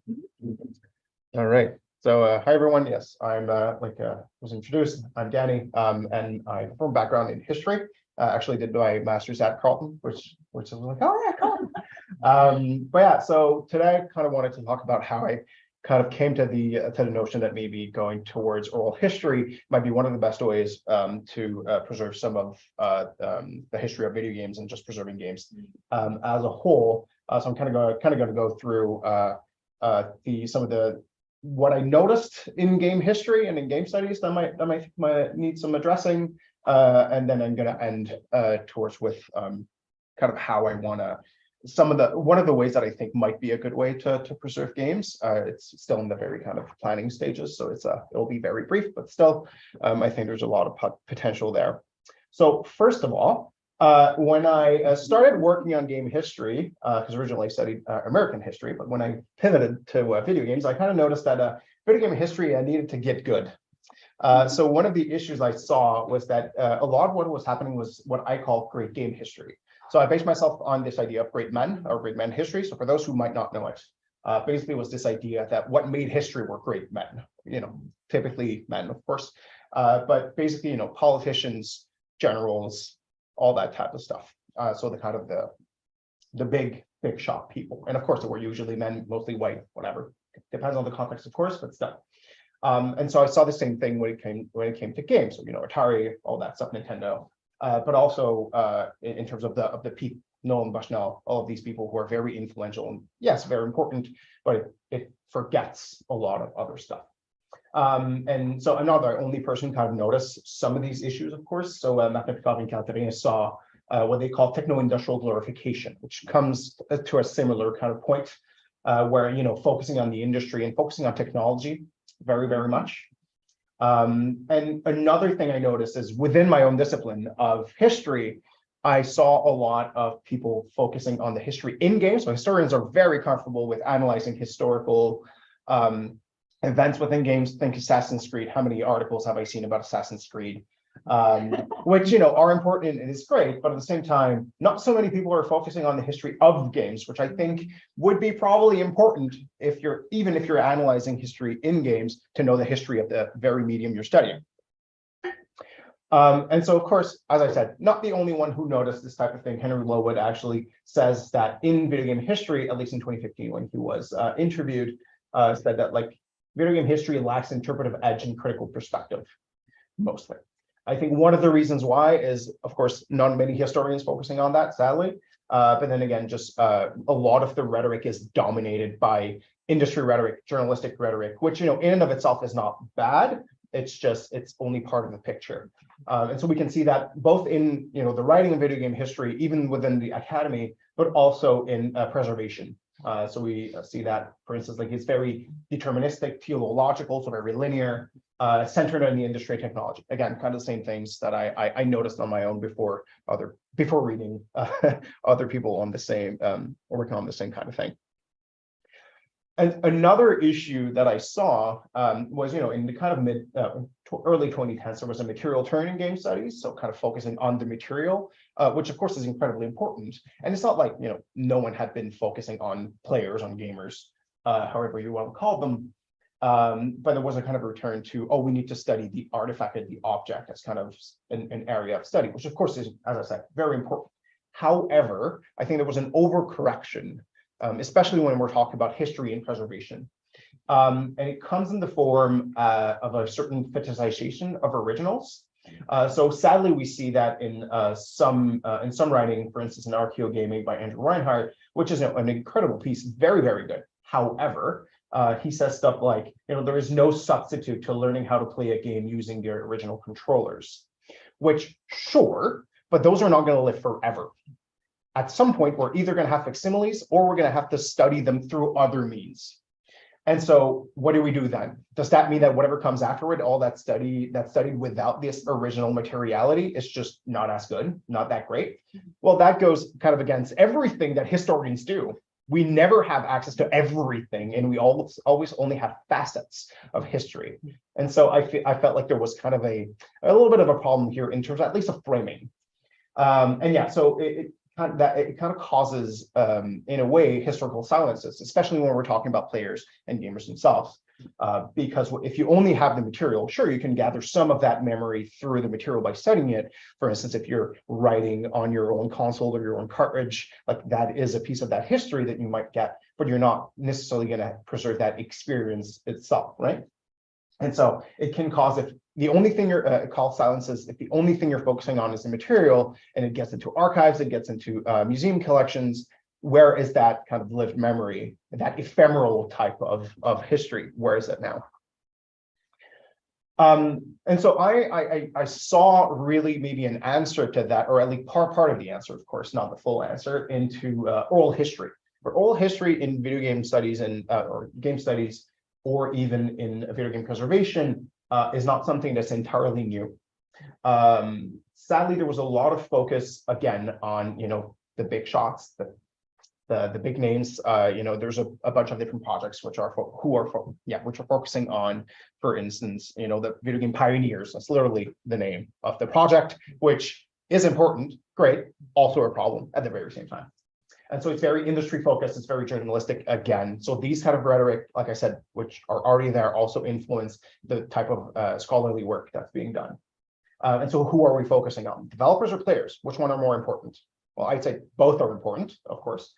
All right. So, hi everyone. Yes, I'm was introduced. I'm Danny, and I'm from background in history. Actually, did my master's at Carleton, which I was like, oh yeah, Carleton. But yeah, so today I kind of wanted to talk about how I kind of came to the notion that maybe going towards oral history might be one of the best ways to preserve some of the history of video games and just preserving games as a whole. So I'm kind of going to go through some of the what I noticed in game history and in game studies that might need some addressing, and then I'm going to end towards with kind of how I want to. One of the ways that I think might be a good way to preserve games. It's still in the very kind of planning stages, so it'll be very brief, but still, I think there's a lot of potential there. So first of all, when I started working on game history, because originally I studied American history, but when I pivoted to video games, I kind of noticed that video game history needed to get good. So one of the issues I saw was that a lot of what was happening was what I call great game history. So I based myself on this idea of great men or great men history. So for those who might not know it, basically was this idea that what made history were great men, typically men, of course, but basically, politicians, generals, all that type of stuff. So the kind of the big shot people. And of course, there were usually men, mostly white, whatever. Depends on the context, of course, but still. And so I saw the same thing when it came to games. So, Atari, all that stuff, Nintendo. But also in terms of the people, Nolan Bushnell, all of these people who are very influential and yes, very important, but it forgets a lot of other stuff. And so I'm not the only person kind of noticed some of these issues, of course. So Makhmatov and Katerina saw what they call techno-industrial glorification, which comes to a similar kind of point where, focusing on the industry and focusing on technology very, very much. And another thing I noticed is within my own discipline of history, I saw a lot of people focusing on the history in games. So historians are very comfortable with analyzing historical events within games. Think Assassin's Creed. How many articles have I seen about Assassin's Creed? Which, are important and it's great, but at the same time, not so many people are focusing on the history of games, which I think would be probably important even if you're analyzing history in games to know the history of the very medium you're studying. And so, of course, as I said, not the only one who noticed this type of thing. Henry Lowood actually says that in video game history, at least in 2015, when he was interviewed, said that video game history lacks interpretive edge and critical perspective, mostly. I think one of the reasons why is, of course, not many historians focusing on that, sadly. But then again, just a lot of the rhetoric is dominated by industry rhetoric, journalistic rhetoric, which, in and of itself is not bad. It's only part of the picture. And so we can see that both in, the writing of video game history, even within the academy, but also in preservation. So we see that, for instance, like it's very deterministic, teleological, so very linear, centered on the industry and technology. Again, kind of the same things that I noticed on my own before reading other people on the same working on the same kind of thing. And another issue that I saw was, in the kind of early 2010s, there was a material turn in game studies, so kind of focusing on the material, which of course is incredibly important. And it's not like, no one had been focusing on players, on gamers, however you want to call them. But there was a kind of return to, we need to study the artifact and the object as kind of an area of study, which of course is, as I said, very important. However, I think there was an overcorrection, especially when we're talking about history and preservation. And it comes in the form of a certain fetishization of originals. So sadly, we see that in some writing, for instance, in Archaeogaming by Andrew Reinhardt, which is an incredible piece, very, very good. However, he says stuff like, there is no substitute to learning how to play a game using your original controllers, which sure, but those are not going to live forever. At some point, we're either going to have facsimiles or we're going to have to study them through other means. And so what do we do then? Does that mean that whatever comes afterward, all that's studied without this original materiality is just not as good, not that great? Well, that goes kind of against everything that historians do. We never have access to everything, and we always only have facets of history. And so I felt like there was kind of a little bit of a problem here in terms of at least of framing. And yeah, so it kind of causes, in a way, historical silences, especially when we're talking about players and gamers themselves. Because if you only have the material, sure, you can gather some of that memory through the material by studying it. For instance, if you're writing on your own console or your own cartridge, like that is a piece of that history that you might get, but you're not necessarily going to preserve that experience itself, right? And so it can cause, if the only thing you're called silences, if the only thing you're focusing on is the material, and it gets into archives, it gets into museum collections, where is that kind of lived memory, that ephemeral type of history? Where is it now? And so I saw really maybe an answer to that, or at least part of the answer, of course, not the full answer, into oral history. For oral history in video game studies and or game studies, or even in video game preservation, is not something that's entirely new. Sadly, there was a lot of focus again on the big shots, the big names. There's a bunch of different projects which are focusing on, for instance, the video game pioneers. That's literally the name of the project, which is important, great, also a problem at the very same time. And so it's very industry focused, it's very journalistic again. So these kind of rhetoric, like I said, which are already there, also influence the type of scholarly work that's being done. And so who are we focusing on? Developers or players? Which one are more important? Well, I'd say both are important, of course.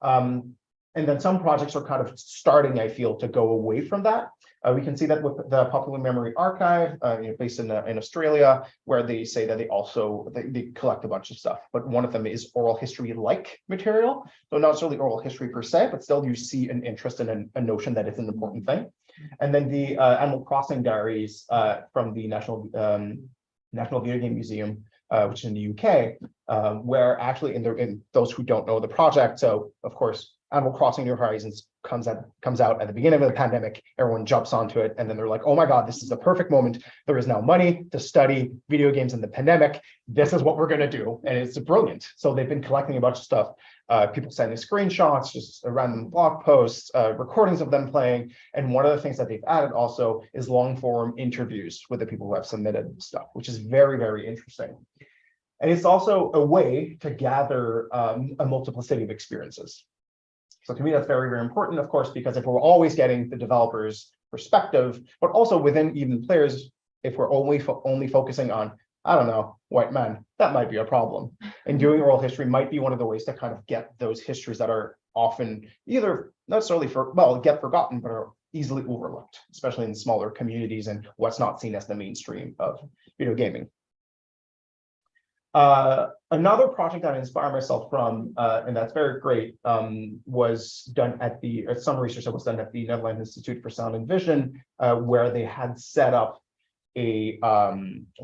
And then some projects are kind of starting, I feel, to go away from that. We can see that with the Popular Memory Archive, based in Australia, where they say that they collect a bunch of stuff. But one of them is oral history-like material. So not necessarily oral history per se, but still you see an interest in a notion that it's an important thing. And then the Animal Crossing diaries from the National Video Game Museum, which is in the UK, where actually in those who don't know the project, so of course, Animal Crossing New Horizons comes out at the beginning of the pandemic. Everyone jumps onto it, and then they're like, "Oh my God, this is the perfect moment. There is now money to study video games in the pandemic. This is what we're going to do," and it's brilliant. So they've been collecting a bunch of stuff. People sending screenshots, just random blog posts, recordings of them playing. And one of the things that they've added also is long form interviews with the people who have submitted stuff, which is very, very interesting. And it's also a way to gather a multiplicity of experiences. So to me, that's very, very important, of course, because if we're always getting the developer's perspective, but also within even players, if we're only focusing on, I don't know, white men, that might be a problem. And doing oral history might be one of the ways to kind of get those histories that are often either not necessarily get forgotten, but are easily overlooked, especially in smaller communities and what's not seen as the mainstream of video gaming. Another project that I inspired myself from, and that's very great, was done at some research that was done at the Netherlands Institute for Sound and Vision, where they had set up a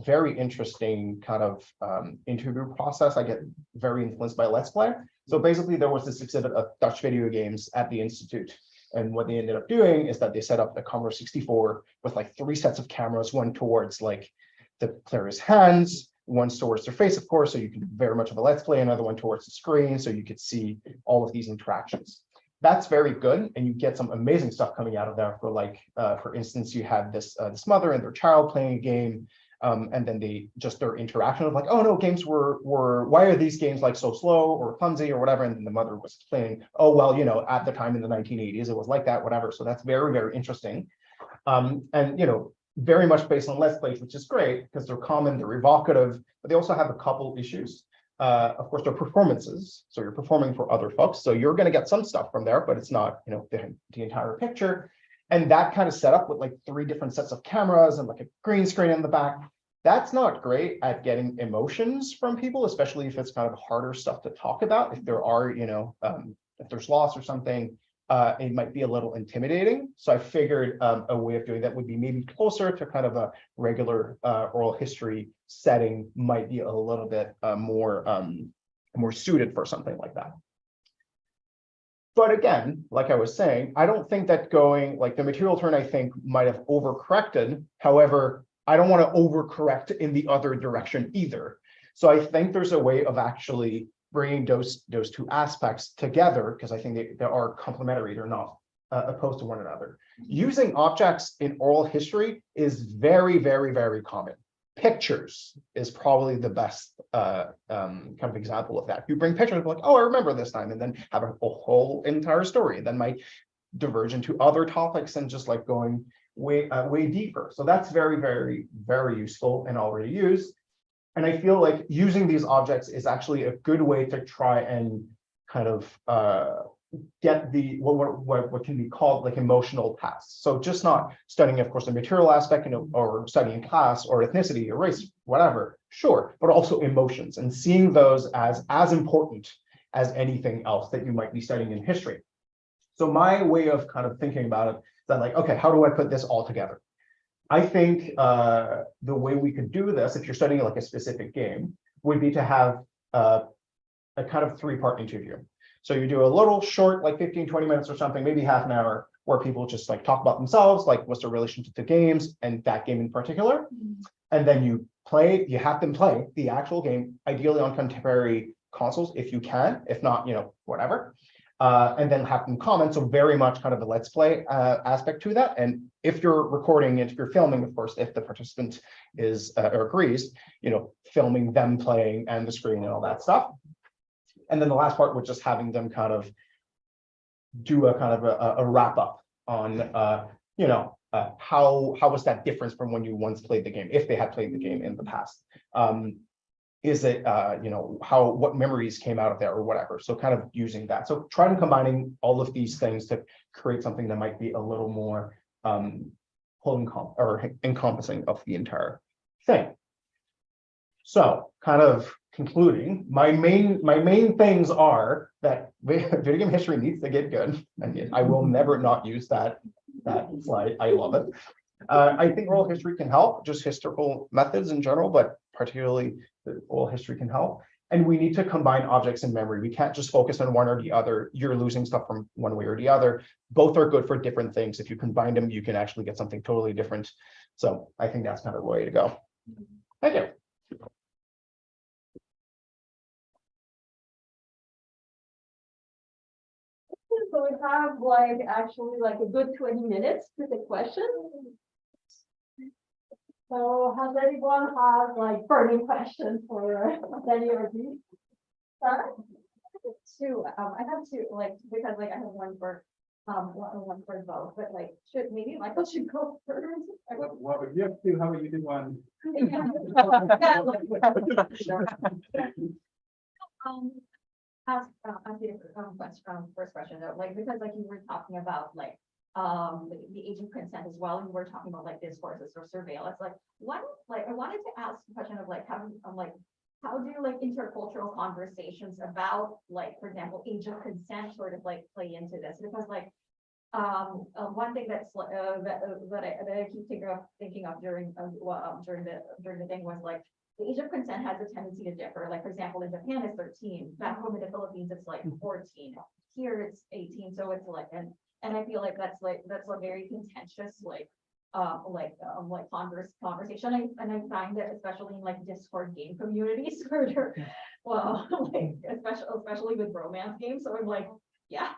very interesting kind of interview process. I get very influenced by Let's Play. So basically, there was this exhibit of Dutch video games at the Institute. And what they ended up doing is that they set up the Commodore 64 with like 3 sets of cameras, one towards like the player's hands, one towards their face, of course, so you can very much of a Let's Play, another one towards the screen, so you could see all of these interactions. That's very good, and you get some amazing stuff coming out of there. For like, for instance, you had this mother and their child playing a game, and then their interaction of like, oh no, games were why are these games like so slow or clumsy or whatever, and then the mother was explaining, oh well, you know, at the time in the 1980s it was like that, whatever. So that's very, very interesting, and you know, very much based on Let's Plays, which is great because they're common, they're evocative, but they also have a couple issues. Of course, they're performances, so you're performing for other folks, so you're going to get some stuff from there, but it's not, you know, the entire picture. And that kind of setup with like 3 different sets of cameras and like a green screen in the back, that's not great at getting emotions from people, especially if it's kind of harder stuff to talk about. If there are, you know, if there's loss or something, it might be a little intimidating. So I figured a way of doing that would be maybe closer to kind of a regular oral history setting, might be a little bit more suited for something like that. But again, like I was saying, I don't think that going like the material turn, I think, might have overcorrected. However, I don't want to overcorrect in the other direction either. So I think there's a way of actually bringing those 2 aspects together, because I think they are complementary, they're not opposed to one another. Using objects in oral history is very, very, very common. Pictures is probably the best kind of example of that. You bring pictures like, oh, I remember this time, and then have a whole entire story, and then might diverge into other topics and just like going way deeper. So that's very, very, very useful and already used. And I feel like using these objects is actually a good way to try and kind of get the what can be called like emotional tasks. So just not studying, of course, the material aspect, you know, or studying class or ethnicity or race, whatever, sure, but also emotions, and seeing those as important as anything else that you might be studying in history. So my way of kind of thinking about it is that like, okay, how do I put this all together? I think the way we could do this, if you're studying like a specific game, would be to have a kind of 3-part interview. So you do a little short, like 15, 20 minutes or something, maybe half an hour, where people just like talk about themselves, like what's their relationship to games and that game in particular. And then you have them play the actual game, ideally on contemporary consoles if you can, if not, you know, whatever. And then have them comment. So very much kind of a Let's Play aspect to that. And if you're recording it, if you're filming, of course, if the participant is or agrees, you know, filming them playing and the screen and all that stuff. And then the last part was just having them kind of do a kind of a wrap up on, you know, how was that difference from when you once played the game, if they had played the game in the past. Is it, you know, what memories came out of there or whatever. So kind of using that. So trying to combining all of these things to create something that might be a little more encompassing of the entire thing. So kind of concluding, my main things are that video game history needs to get good. I mean, I will never not use that slide. I love it. I think oral history can help, just historical methods in general, but particularly the oral history can help. And we need to combine objects and memory. We can't just focus on one or the other. You're losing stuff from one way or the other. Both are good for different things. If you combine them, you can actually get something totally different. So I think that's kind of the way to go. Thank you. So we have like actually like a good 20 minutes to take questions. So has anyone had like burning questions for any of you? Sarah? I have 2, like, because like I have one for both, but like maybe Michael should go first. What would you have to do? How would you do one? Ask the first question though, like, because like you were talking about like the age of consent as well, and we're talking about like discourses or surveillance. Like I wanted to ask the question of like how how do like intercultural conversations about like, for example, age of consent sort of like play into this? Because like, one thing that's that I keep thinking of during during the thing was like the age of consent has a tendency to differ. Like for example, in Japan it's 13. Back home in the Philippines it's like 14. Here it's 18. So it's like and I feel like that's a very contentious conversation. And I find that especially in like Discord game communities where they're, well, like especially with romance games. So I'm like, yeah.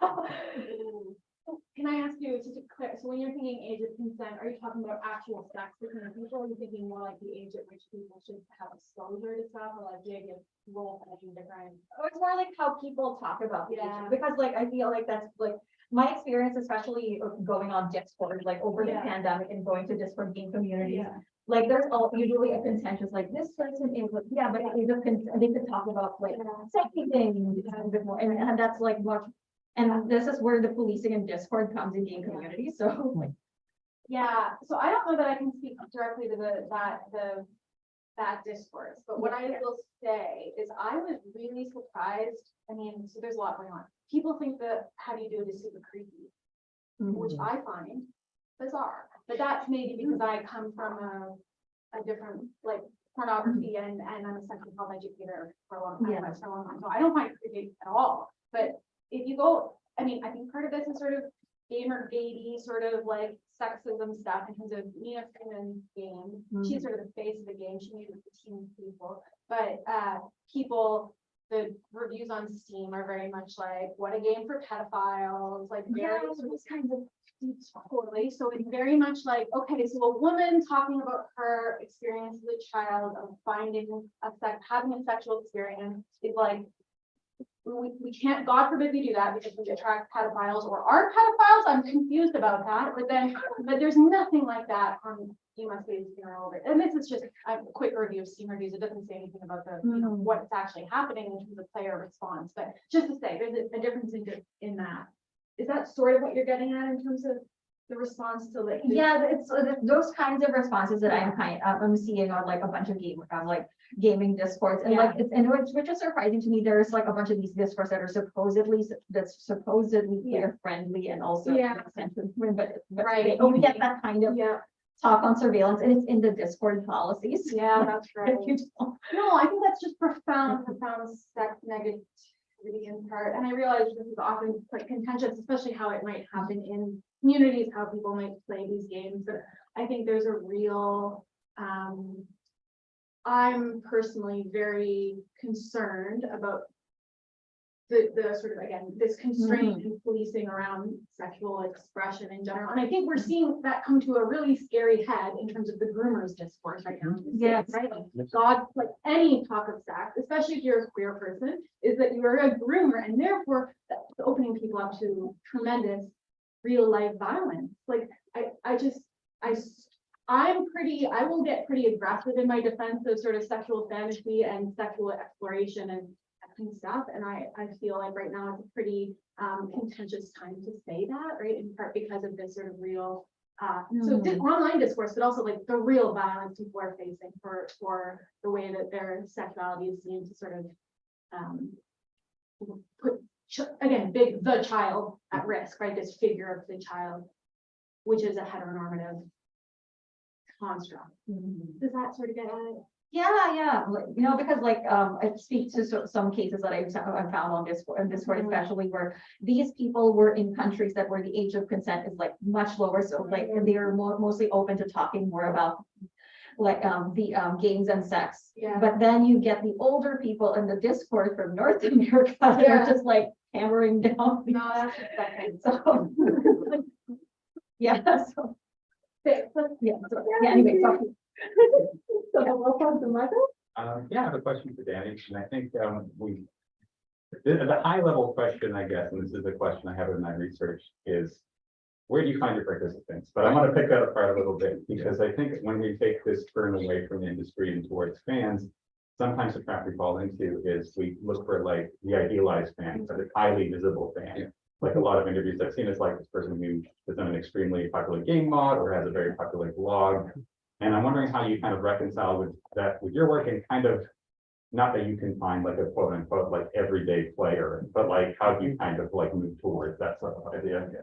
Can I ask you, just to clear, so when you're thinking age of consent, are you talking about actual sex between people? Or are you thinking more like the age at which people should have exposure to stuff, or like the idea of role playing different? Oh, it's more like how people talk about the age, Yeah. because like I feel like that's like my experience, especially going on Discord, like over the Yeah. pandemic and going to Discord game communities. Yeah. Like there's usually a contentious like this person is like, yeah, but age of consent, they could talk about like sexy things a bit more, and that's like what. And this is where the policing and Discord comes in game community. So like, Yeah, so I don't know that I can speak directly to that discourse, but what I will say is I was really surprised. I mean, so there's a lot going on. People think that how do you do it is super creepy, which I find bizarre. But that's maybe because I come from a different like pornography and I'm a sexual health educator for a long time. So I don't find it creepy at all. But if you go, I mean, I think part of this is sort of gamer gatey, sort of like sexism stuff in terms of Nina Freeman's game. She's sort of the face of the game. She made it with the team people, but the reviews on Steam are very much like, what a game for pedophiles, like very those kinds of totally. So it's very much like, okay, so a woman talking about her experience as a child of having a sexual experience is like, we can't, God forbid we do that because we attract pedophiles or are pedophiles. I'm confused about that, but there's nothing like that on You Must Be a Steamer over. And this is just a quick review of Steam reviews. It doesn't say anything about the what's actually happening in terms of player response, but just to say there's a difference in that. Is that sort of what you're getting at in terms of the response to like? Yeah, it's those kinds of responses that I'm seeing on like a bunch of gaming discords, and like which is surprising to me. There's like a bunch of these discords that are supposedly player friendly and also but Right. they only get that kind of talk on surveillance, and it's in the Discord policies. Yeah, that's right. No, No, I think that's just profound sex negativity in part. And I realize this is often quite contentious, especially how it might happen in communities, how people might play these games. But I think there's a real, I'm personally very concerned about the sort of, again, this constraint in policing around sexual expression in general. And I think we're seeing that come to a really scary head in terms of the groomers discourse right now. Yes. Right. God, like any talk of sex, especially if you're a queer person, is that you are a groomer, and therefore that's opening people up to tremendous real life violence. Like I will get pretty aggressive in my defense of sort of sexual fantasy and sexual exploration and stuff. And I feel like right now it's a pretty contentious time to say that, right? In part because of this sort of real online discourse, but also like the real violence people are facing for the way that their sexuality is seen to sort of put the child at risk, right? This figure of the child, which is a heteronormative construct. Does that sort of get at it? Yeah, because like I speak to some cases that I've found on Discord, especially where these people were in countries that where the age of consent is like much lower, so like they are mostly open to talking more about like the games and sex. But then you get the older people in the Discord from North America that are just like hammering down. No, that's exactly. So anyway, So welcome to Michael. Yeah, I have a question for Danny, and I think the high level question, I guess, and this is the question I have in my research, is where do you find your participants? But I want to pick that apart a little bit, because I think when we take this turn away from the industry and towards fans, sometimes the trap we fall into is we look for like the idealized fan, or the highly visible fan. Like a lot of interviews I've seen is like this person who has done an extremely popular game mod or has a very popular blog. And I'm wondering how you kind of reconcile with that with your work, and kind of not that you can find like a quote unquote like everyday player, but like how do you kind of like move towards that sort of idea? Yeah.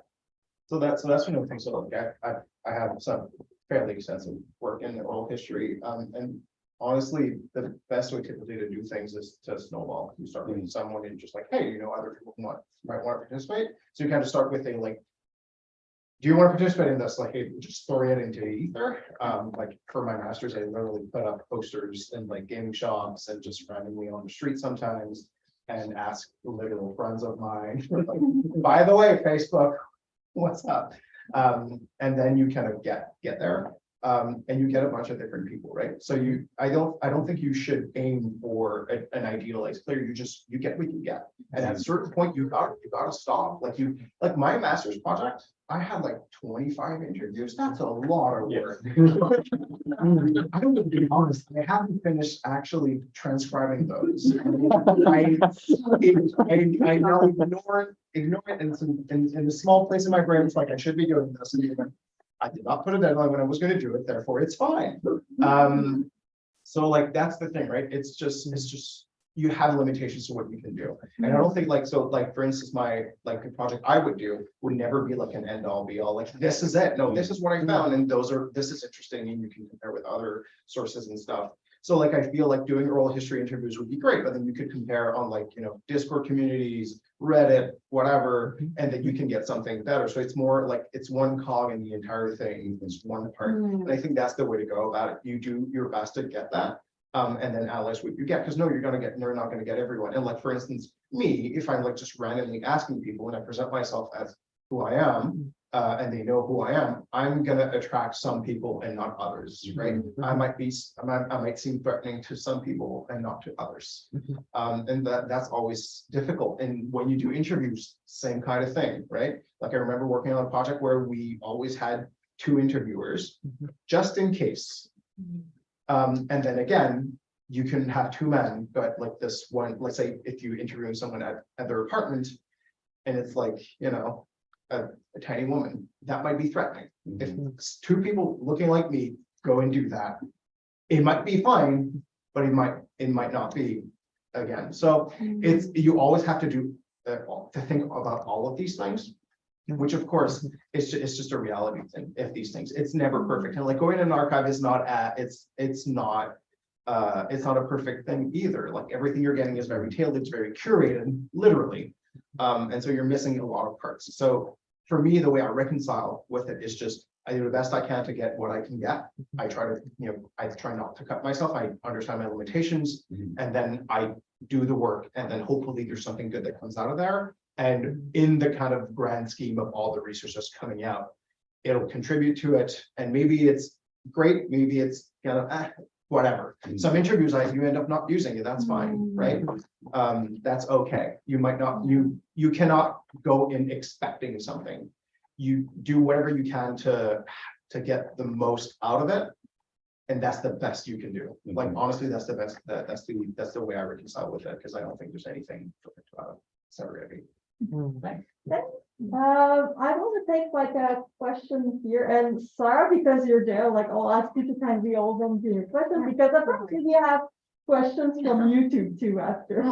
So that's one of the things. So like I have some fairly extensive work in oral history, and honestly, the best way typically to do things is to snowball. You start with someone and just like, hey, other people might want to participate. So you kind of start with a like, do you want to participate in this? Like, hey, just throw it into the ether. Like for my masters, I literally put up posters in like gaming shops and just randomly on the street sometimes, and ask literal friends of mine, like, by the way, Facebook, what's up? And then you kind of get there. And you get a bunch of different people, right? So I don't think you should aim for an idealized player. You get what you get, and at a certain point, you got to stop. Like my master's project, I had like 25 interviews. That's a lot of work. I don't to be honest, I haven't finished actually transcribing those. I now ignore it, and it's in a small place in my brain. It's like I should be doing this, and I did not put a deadline when I was going to do it, therefore it's fine. So like that's the thing, right? It's just you have limitations to what you can do. And I don't think like for instance, my like the project I would do would never be like an end all be all, like this is it. No, this is what I found, and this is interesting, and you can compare with other sources and stuff. So like I feel like doing oral history interviews would be great, but then you could compare on like Discord communities, Reddit, whatever, and then you can get something better. So it's more like it's one cog in the entire thing. It's one part, and I think that's the way to go about it. You do your best to get that, and then analyze what you get. Because no, you're not going to get everyone. And like for instance, me, if I'm like just randomly asking people and I present myself as who I am, and they know who I am, I'm gonna attract some people and not others, right? I might seem threatening to some people and not to others. And that's always difficult. And when you do interviews, same kind of thing, right? Like I remember working on a project where we always had 2 interviewers, just in case. And then again, you can have 2 men, but like this one, let's say if you interview someone at their apartment, and it's like, a tiny woman, that might be threatening. If 2 people looking like me go and do that, it might be fine, but it might not be again. So you always have to do to think about all of these things, which of course it's just a reality thing. If these things, it's never perfect, and like going in an archive is not it's not a perfect thing either. Like everything you're getting is very tailored, it's very curated, literally. And so you're missing a lot of parts. So for me, the way I reconcile with it is just I do the best I can to get what I can get. I try to, I try not to cut myself. I understand my limitations, and then I do the work, and then hopefully there's something good that comes out of there. And in the kind of grand scheme of all the research that's coming out, it'll contribute to it. And maybe it's great, maybe it's whatever. Some interviews you end up not using it, that's fine, right? That's okay. You might not, you cannot go in expecting something. You do whatever you can to get the most out of it, and that's the best you can do. Like honestly, that's the best. That's the way I reconcile with it, because I don't think there's anything perfect about it. It's never gonna be. I want to take like a question here, and Sarah, because you're there, like I'll ask you to kind of be all them to your question, because apparently we have questions from YouTube too after.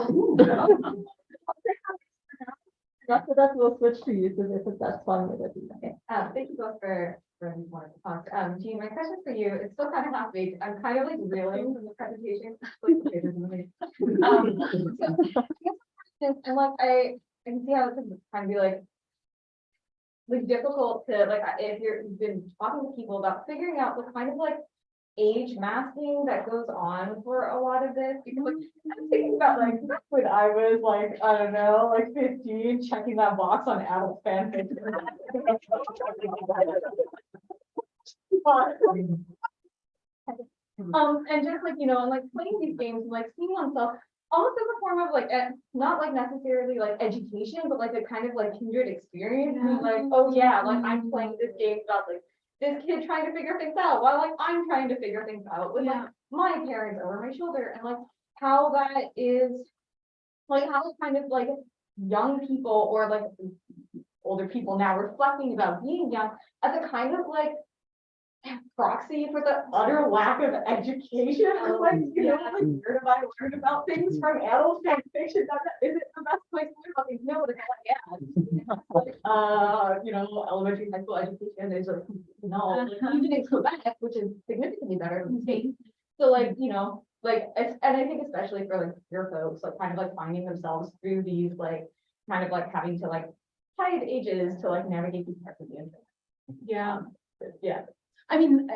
After that, we'll switch to YouTube if that's fine with it. Okay. Thank you both for wanting to talk. Jean, my question for you, it's still kind of half baked. I'm kind of like reeling from the presentation. And like I can see how this is kind of be like difficult to like if you've been talking to people about figuring out the kind of like age masking that goes on for a lot of this, because like I'm thinking about like when I was like, I don't know, like 15, checking that box on adult fanfic. And just like, and like playing these games and like seeing oneself almost as a form of like not like necessarily like education, but like a kind of like kindred experience. And like, oh yeah, like I'm playing this game about like this kid trying to figure things out while like I'm trying to figure things out with like my parents over my shoulder, and like how that is like how kind of like young people or like older people now reflecting about being young as a kind of like proxy for the utter lack of education. I'm like, like, where have I learned about things from adult fan fiction? Is it the best place to learn about things? No, it's not. Yeah. Elementary, high school education is like, no, like, even in Quebec, which is significantly better than the States. So like, and I think especially for like your folks, like kind of like finding themselves through these, like, kind of like having to like hide ages to like navigate these parts of the internet. Yeah. Yeah. I mean,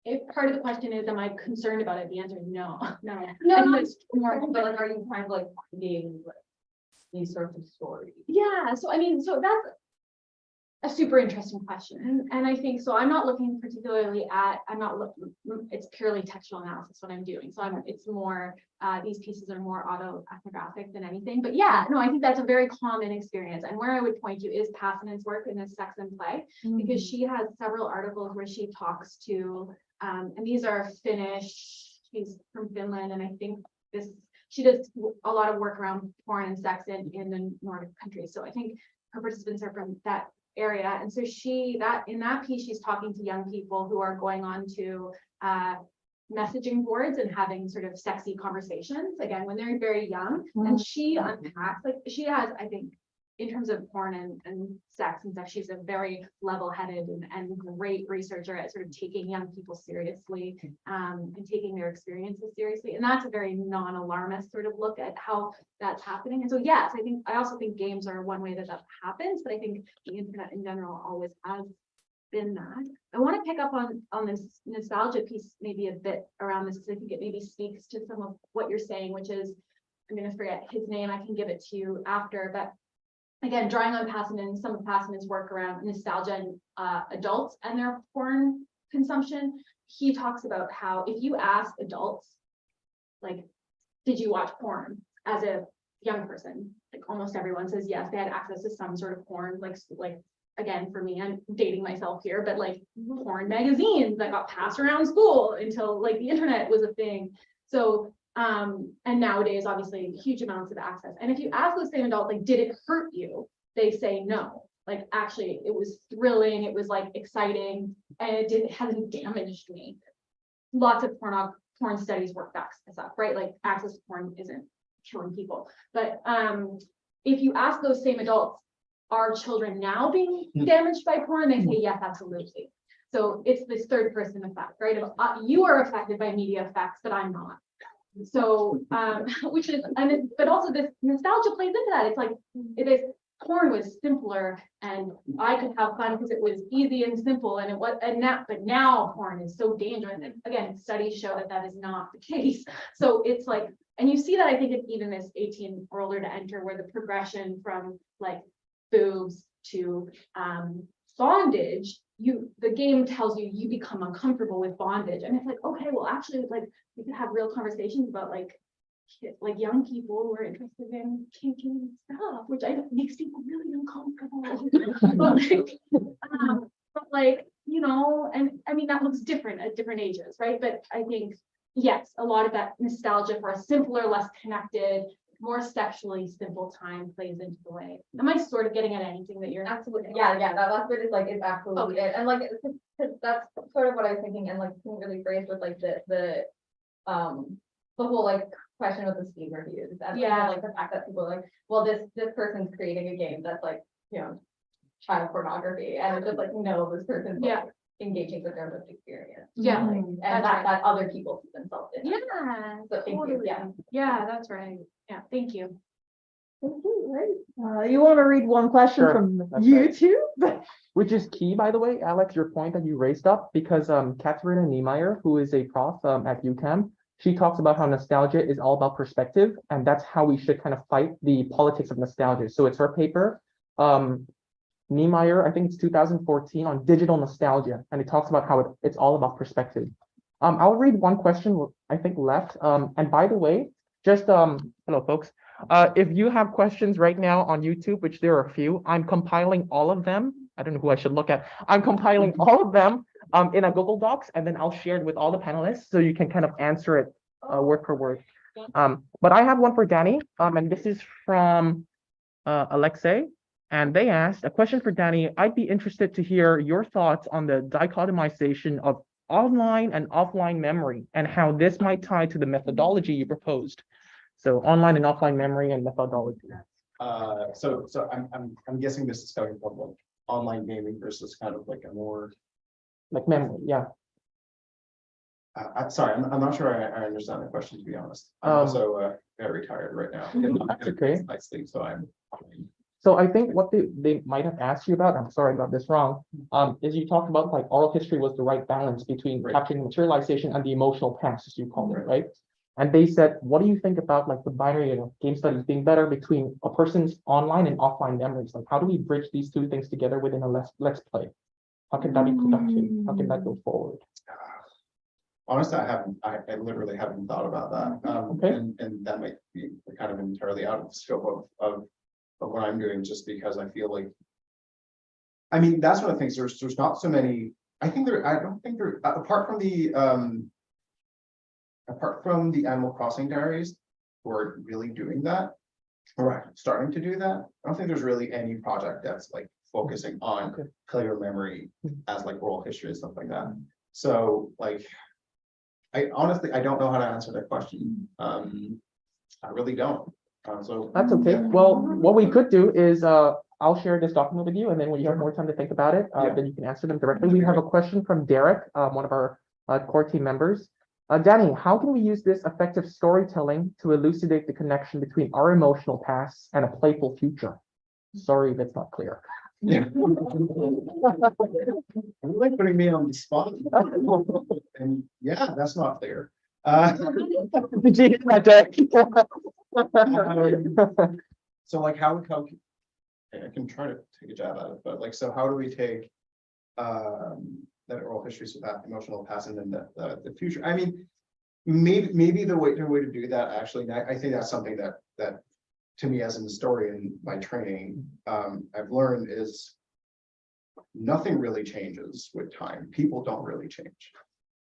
if part of the question is, am I concerned about it? The answer is no. No, I think no, it's more, but like, are you kind of like finding like these sorts of stories? yeah. So I mean, so that's a super interesting question. And I think so. I'm not looking particularly at, it's purely textual analysis what I'm doing. So it's more, these pieces are more autoethnographic than anything. But yeah, no, I think that's a very common experience. And where I would point you is Passanen's work in this Sex and Play, because she has several articles where she talks to, and these are Finnish, she's from Finland, and I think she does a lot of work around porn and sex in the Nordic countries. So I think her participants are from that area. And so in that piece, she's talking to young people who are going on to messaging boards and having sort of sexy conversations, again, when they're very young. And she unpacks, like, she has, I think, in terms of porn and sex and stuff, she's a very level-headed and great researcher at sort of taking young people seriously and taking their experiences seriously. And that's a very non-alarmist sort of look at how that's happening. And so, yes, I also think games are one way that happens, but I think the internet in general always has been that. I want to pick up on this nostalgia piece maybe a bit around this, because I think it maybe speaks to some of what you're saying, which is, I'm going to forget his name, I can give it to you after, but again, drawing on Passanen, some of Passanen's work around nostalgia and adults and their porn consumption, he talks about how if you ask adults, like, did you watch porn as a young person? Like almost everyone says yes, they had access to some sort of porn, like again, for me, I'm dating myself here, but like porn magazines that got passed around school until like the internet was a thing. So and nowadays, obviously, huge amounts of access. And if you ask those same adults, like, did it hurt you? They say no. Like, actually, it was thrilling. It was like exciting, and it hasn't damaged me. Lots of porn studies work back this up, right? Like, access to porn isn't killing people. But if you ask those same adults, are children now being damaged by porn? They say yes, absolutely. So it's this third person effect, right? You are affected by media effects, but I'm not. So which is, but also this nostalgia plays into that. It's like porn was simpler and I could have fun because it was easy and simple, and but now porn is so dangerous. And again, studies show that is not the case. So it's like, and you see that I think it's even this 18 or older to enter, where the progression from like boobs to bondage, the game tells you become uncomfortable with bondage, and it's like, okay, well, actually, like, we could have real conversations about like young people who are interested in kinky stuff, which makes people really uncomfortable. but like, and I mean that looks different at different ages, right? But I think yes, a lot of that nostalgia for a simpler, less connected, more sexually simple time plays into the way. Am I sort of getting at anything that you're absolutely? Yeah, that last bit is like, it's absolutely it. And like, because that's sort of what I was thinking, and like really phrased with like the whole like question with the Steam reviews, and like the fact that people are like, well, this person's creating a game that's like, child pornography, and it's just like, no, this person's like, engaging with their lived experience. Yeah, and that other people see themselves in. Yeah, so totally. Yeah, that's right. Yeah, thank you. Thank you. Right. You want to read one question from YouTube? Right. Which is key, by the way, Alex, your point that you raised up, because Katharina Niemeyer, who is a prof at UCAM, she talks about how nostalgia is all about perspective, and that's how we should kind of fight the politics of nostalgia. So it's her paper, Niemeyer, I think it's 2014, on digital nostalgia, and it talks about how it's all about perspective. I'll read one question I think left. And by the way, just hello folks. If you have questions right now on YouTube, which there are a few, I'm compiling all of them. I don't know who I should look at. I'm compiling all of them in a Google Docs, and then I'll share it with all the panelists so you can kind of answer it word per word. But I have one for Danny, and this is from Alexei. And they asked a question for Danny. I'd be interested to hear your thoughts on the dichotomization of online and offline memory and how this might tie to the methodology you proposed. So online and offline memory and methodology. So I'm guessing this is coming from like online gaming versus kind of like a more Like memory, yeah. I'm sorry, I'm not sure I understand the question, to be honest. I'm also very tired right now. That's okay. I sleep, so I'm. So I think what they might have asked you about, I'm sorry I got this wrong, is you talked about like oral history was the right balance between Right. capturing materialization and the emotional past, as you call it, right? And they said, what do you think about like the binary of game studies being better between a person's online and offline memories? Like, how do we bridge these two things together within a let's play? How can that be productive? How can that go forward? Honestly, I literally haven't thought about that. Okay. And that might be kind of entirely out of the scope of what I'm doing, just because I feel like, I mean, that's one of the things, there's not so many, I don't think there, apart from the Animal Crossing diaries, who are really doing that, or starting to do that, I don't think there's really any project that's like focusing on clear memory as like oral history and stuff like that. So like, I honestly, I don't know how to answer that question. I really don't. So That's okay. Well, what we could do is I'll share this document with you, and then when you have more time to think about it, Yeah. then you can answer them directly. We have a question from Derek, one of our core team members. Danny, how can we use this effective storytelling to elucidate the connection between our emotional past and a playful future? Sorry, that's not clear. yeah. I'm like putting me on the spot. And yeah, that's not clear. So like how I can try to take a jab at it, but like, so how do we take that oral history, so that emotional past, and then the future? I mean, maybe the way to do that, actually, I think that's something that to me as an historian, my training, I've learned is nothing really changes with time. People don't really change.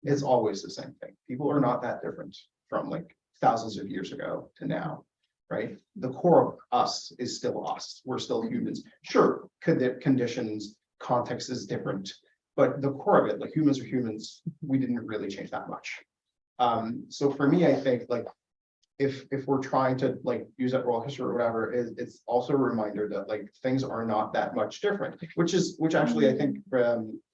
It's always the same thing. People are not that different from like thousands of years ago to now, right? The core of us is still us. We're still humans. Sure, conditions, context is different, but the core of it, like humans are humans, we didn't really change that much. So for me, I think like if we're trying to like use that oral history or whatever, it's also a reminder that like things are not that much different, which actually I think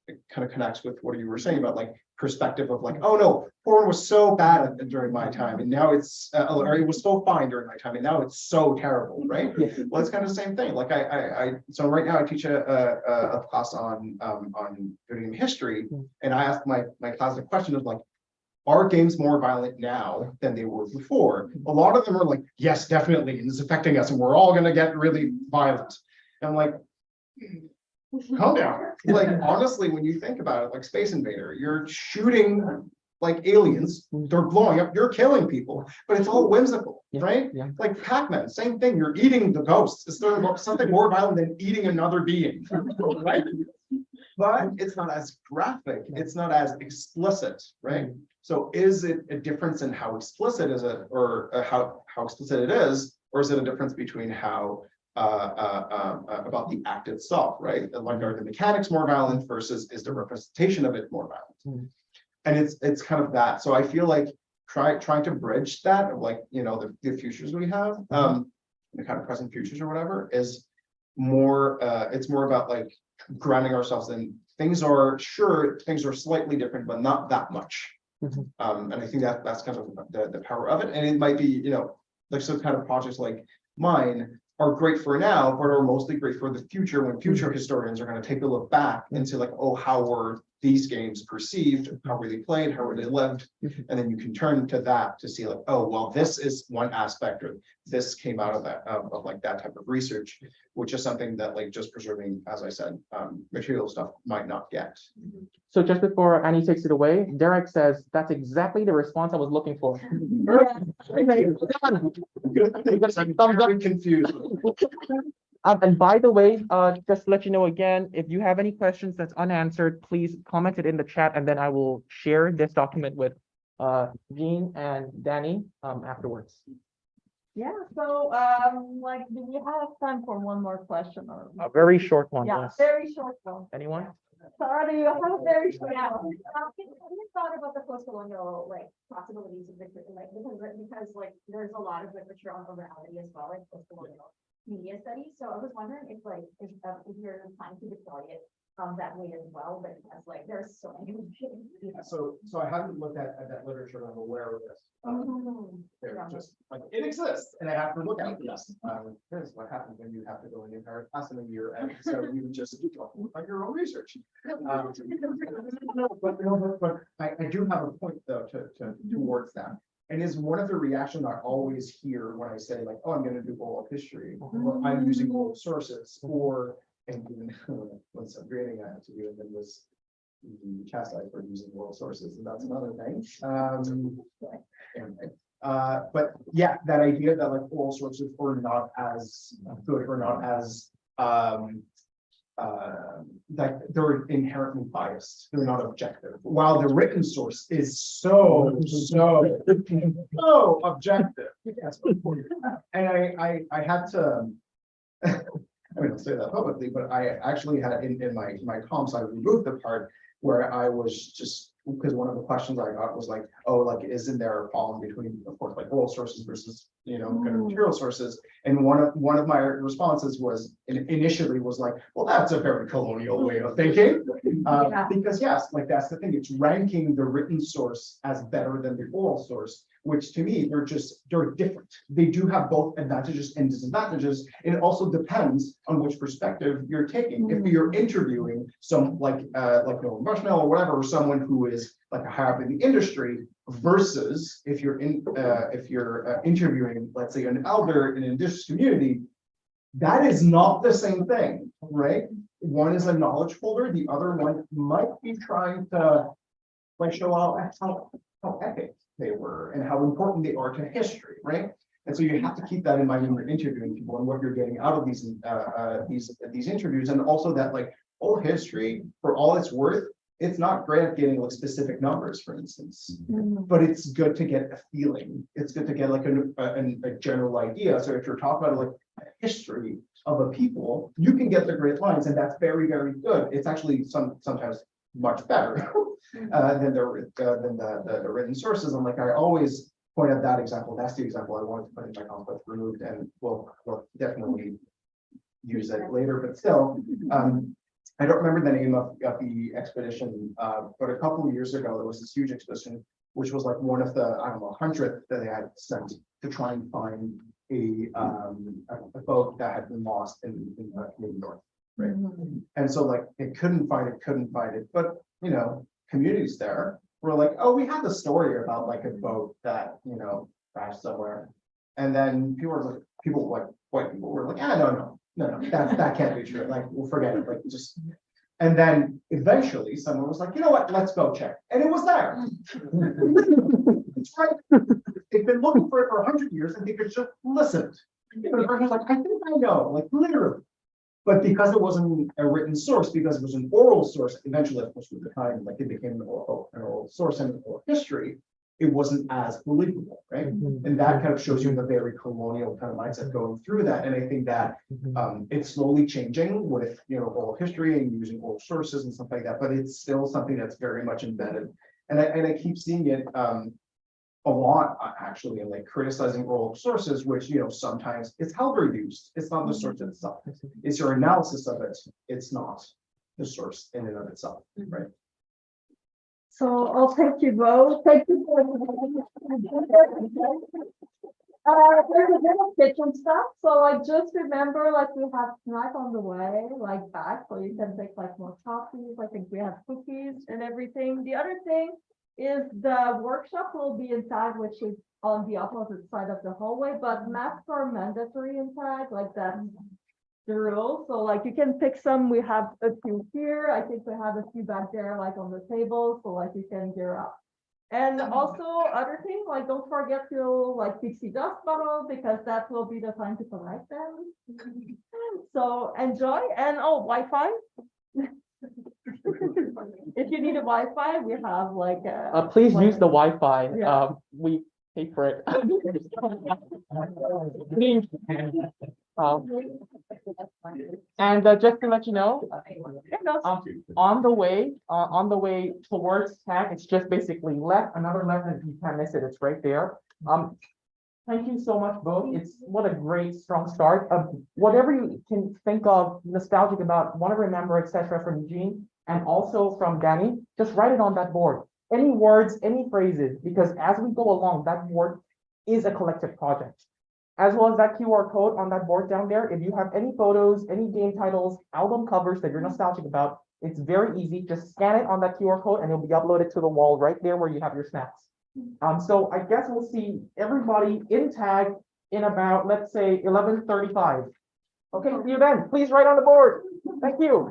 it kind of connects with what you were saying about like perspective of like, oh no, porn was so bad during my time, and now it's or it was so fine during my time, and now it's so terrible, right? Well, it's kind of the same thing. Like so right now I teach a class on video game history, and I asked my class a question of like, are games more violent now than they were before? A lot of them are like, yes, definitely, and it's affecting us, and we're all going to get really violent. And I'm like, calm down. Like, honestly, when you think about it, like Space Invader, you're shooting like aliens, they're blowing up, you're killing people, but it's all whimsical, right? Yeah. Like Pac-Man, same thing, you're eating the ghosts. It's something more violent than eating another being, right? But it's not as graphic, it's not as explicit, right? So is it a difference in how explicit is it, or how explicit it is, or is it a difference between how about the act itself, right? Like, are the mechanics more violent versus is the representation of it more violent? And it's kind of that. So I feel like trying to bridge that of like, you know, the futures we have, the kind of present futures or whatever, is more it's more about like grounding ourselves in things are slightly different, but not that much. And I think that's kind of the power of it. And it might be, you know, like some kind of projects like mine are great for now, but are mostly great for the future, when future historians are going to take a look back into like, oh, how were these games perceived, how were they played, how were they lived, and then you can turn to that to see like, oh, well, this is one aspect, or this came out of that of like that type of research, which is something that like just preserving, as I said, material stuff might not get. So just before Annie takes it away, Derek says that's exactly the response I was looking for. I'm very confused. And by the way, just to let you know again, if you have any questions that's unanswered, please comment it in the chat, and then I will share this document with Jean and Danny afterwards. Yeah, so, like, do we have time for one more question or? A very short one, Yeah, yes. very short one. Anyone? Sarah, do you have a very short Yeah. one? Have you thought about the post-colonial, like, possibilities of the, like, because like, there's a lot of literature on orality as well, like post-colonial media studies, so I was wondering if like, if you're planning to deploy it that way as well, but as like, there's so many. So I haven't looked at that literature, and I'm aware of this. They're Yeah. just like, it exists, and I have to look at this. Here's what happens when you have to go in the entire class in a year, and so you just do on your own research. But I do have a point though towards that. And is one of the reactions I always hear when I say like, oh, I'm gonna do oral history, or I'm using oral sources, or, and even when Sabrina had to do it, and was chastised for using oral sources, and that's another thing. Anyway, but yeah, that idea that like oral sources are not as good or not as that they're inherently biased, they're not objective, while the written source is so objective. Yes, and I had to I mean, I'll say that publicly, but I actually had in my comps, I removed the part where I was just, because one of the questions I got was like, oh, like, isn't there a problem between, of course, like oral sources versus, kind of material sources? And one of my responses was, initially was like, well, that's a very colonial way of thinking. Because yes, like that's the thing, it's ranking the written source as better than the oral source, which to me, they're different. They do have both advantages and disadvantages. And it also depends on which perspective you're taking. If you're interviewing some like Nolan Bushnell or whatever, or someone who is like a higher up in the industry, versus if you're interviewing, let's say, an elder in an indigenous community, that is not the same thing, right? One is a knowledge holder, the other one might be trying to like show out how epic they were and how important they are to history, right? And so you have to keep that in mind when you're interviewing people and what you're getting out of these interviews, and also that like all history, for all it's worth, it's not great at getting like specific numbers, for instance, but it's good to get a feeling. It's good to get like a general idea. So if you're talking about like a history of a people, you can get the great lines, and that's very, very good. It's actually sometimes much better than the written sources. And like I always point out that example. That's the example I wanted to put in my conflict removed, and we'll definitely use it later. But still, I don't remember the name of the expedition, but a couple of years ago there was this huge expedition, which was like one of the 100 that they had sent to try and find a boat that had been lost in the Canadian North, right? And so like it couldn't find it, but communities there were like, oh, we had the story about like a boat that crashed somewhere, and then white people were like, no, that can't be true. Like, we'll forget it. Like, just, and then eventually someone was like, you know what? Let's go check, and it was there. It's right. They've been looking for it for 100 years, and they could just listened. The person was like, I think I know, like literally. But because it wasn't a written source, because it was an oral source, eventually, of course, with the time, like it became an oral source and an oral history, it wasn't as believable, right? And that kind of shows you the very colonial kind of mindset going through that. And I think that it's slowly changing with oral history and using oral sources and stuff like that, but it's still something that's very much embedded. And I keep seeing it a lot actually, in like criticizing oral sources, which sometimes it's how they're used. It's not the source itself. It's your analysis of it. It's not the source in and of itself, right? So I'll thank you both. Thank you for there's a bit of kitchen stuff. So like just remember, like we have snack on the way, like back, so you can take like more coffees. I think we have cookies and everything. The other thing is the workshop will be inside, which is on the opposite side of the hallway, but masks are mandatory inside, like that's the rule. So like you can pick some, we have a few here. I think we have a few back there, like on the table. So like you can gear up. And also other thing, like don't forget your like pixie dust bottle, because that will be the time to collect them. So enjoy, and Wi-Fi. If you need a Wi-Fi, we have like please use the Wi-Fi. Yeah. We pay for it. Um, And just to let you know, on the way towards tag, it's just basically left, another left, and you can't miss it, it's right there. Thank you so much, both. It's what a great, strong start. Whatever you can think of nostalgic about, want to remember, etc. from Jean and also from Danny, just write it on that board. Any words, any phrases, because as we go along, that board is a collective project. As well as that QR code on that board down there. If you have any photos, any game titles, album covers that you're nostalgic about, it's very easy. Just scan it on that QR code and it'll be uploaded to the wall right there where you have your snaps. So I guess we'll see everybody in tag in about, let's say, 11:35. Okay, see you then. Please write on the board. Thank you.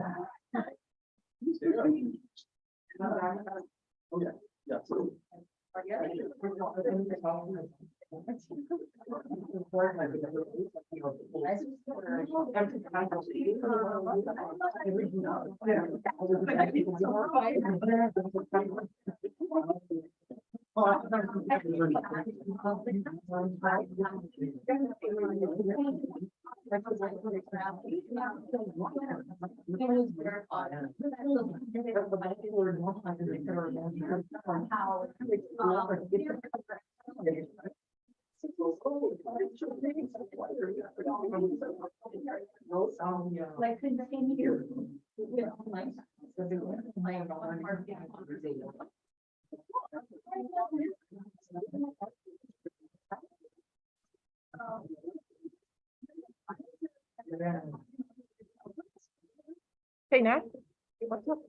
Like continue, you know, like. Hey, Nat. What's up?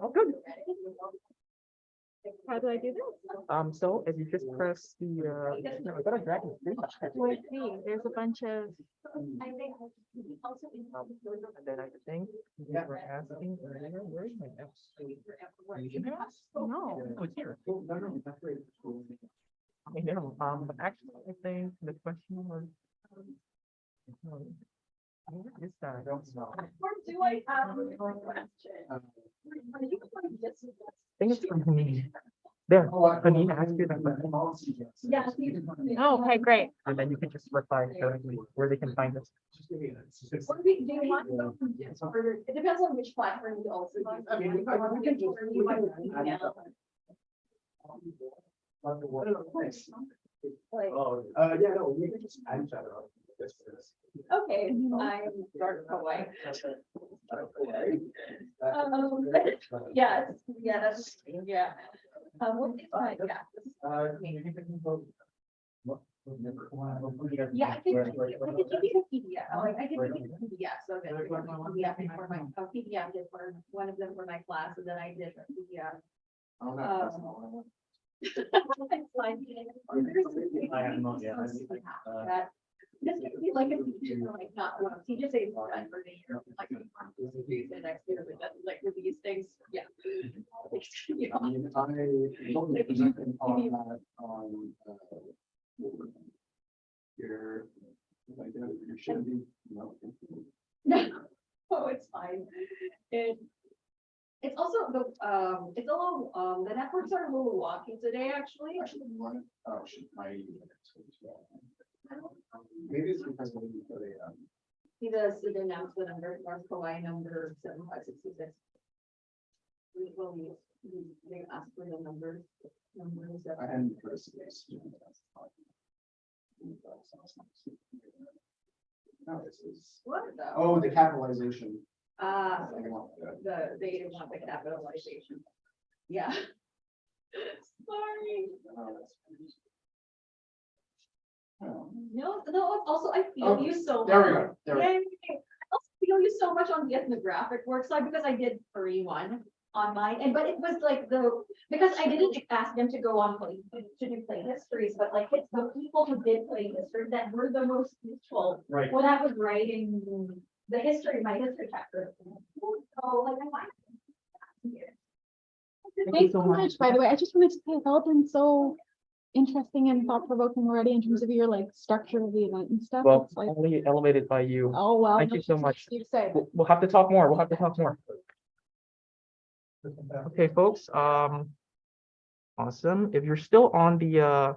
Oh, good. How do I do this? So if you just press the, I gotta drag it through. Wait, see, there's a bunch of. I think also. And then I think you were asking earlier, where's my mouse? No. Oh, it's here. I know, but actually, I think the question was. Where is that? Or do I have a question? Are you going to I think it's from Panini. There, Panini asked you that question. Yeah. Oh, okay, great. And then you can just reply directly where they can find us. Or do you want, or it depends on which platform you also. use. I mean, we can do it. You might email. Like, Yeah, no, we can just add each other up. okay, I'm dark Hawaii. Yes, yeah, that's, yeah. What is my, yeah. Yeah, I can give you the PDF, like, I can give you the PDF, so that PDF for my, PDF is for one of them for my class, and then I did a PDF. It's like, I have not yet. that- This could be like a feature, like not one, he just says more for the year, like. The next year, but that's like with these things, yeah. You know. I mean, I don't think you can call that on, your, like, you should be, no. Oh, it's fine. It's also the, it's a little, the networks are a little wonky today, actually. Oh, should I? Maybe it's because when you put a, See the announcement under North Hawaii number 7566. We will use, they ask for the numbers. I hadn't put a space. No, this is, What though? oh, the capitalization. They want the capitalization. Yeah. Sorry. No, also I feel you so. There we go. There we go. Yay. I also feel you so much on the ethnographic work side because I did 3-1 on mine, and but it was like because I didn't ask them to go on to do play histories, but like it's the people who did play history that were the most useful Right. when I was writing the history, my history chapter. So like I might. Thanks so much, by the way. I just wanted to say it's all been so interesting and thought-provoking already in terms of your like structure of the event and stuff. Well, It's like, only elevated by you. oh, wow. Thank you so much. You say. We'll have to talk more. We'll have to talk more. Okay, folks, awesome. If you're still on the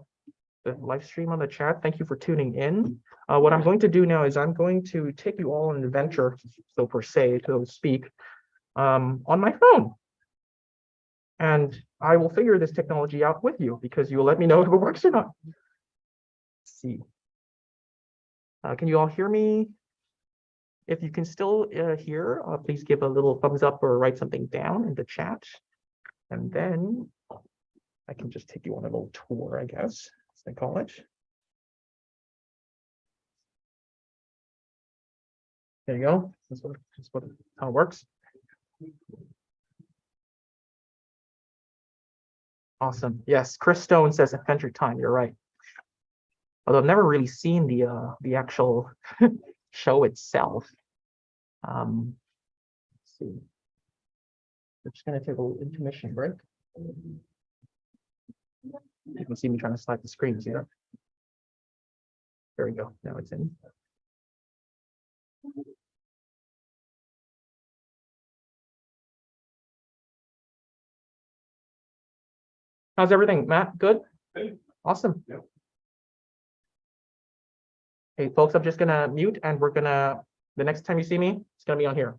the live stream on the chat. Thank you for tuning in. What I'm going to do now is I'm going to take you all on an adventure, so per se, to speak, on my phone. And I will figure this technology out with you because you will let me know if it works or not. Let's see. Can you all hear me? If you can still hear, please give a little thumbs up or write something down in the chat. And then I can just take you on a little tour, I guess, as they call it. There you go. That's how it works. Awesome. Yes, Chris Stone says Adventure Time. You're right. Although I've never really seen the actual show itself. Let's see. We're just gonna take a little intermission break. You can see me trying to slide the screens here. There we go. Now it's in. How's everything, Matt? Good? Awesome. Yep. Hey, folks, I'm just gonna mute and the next time you see me, it's gonna be on here.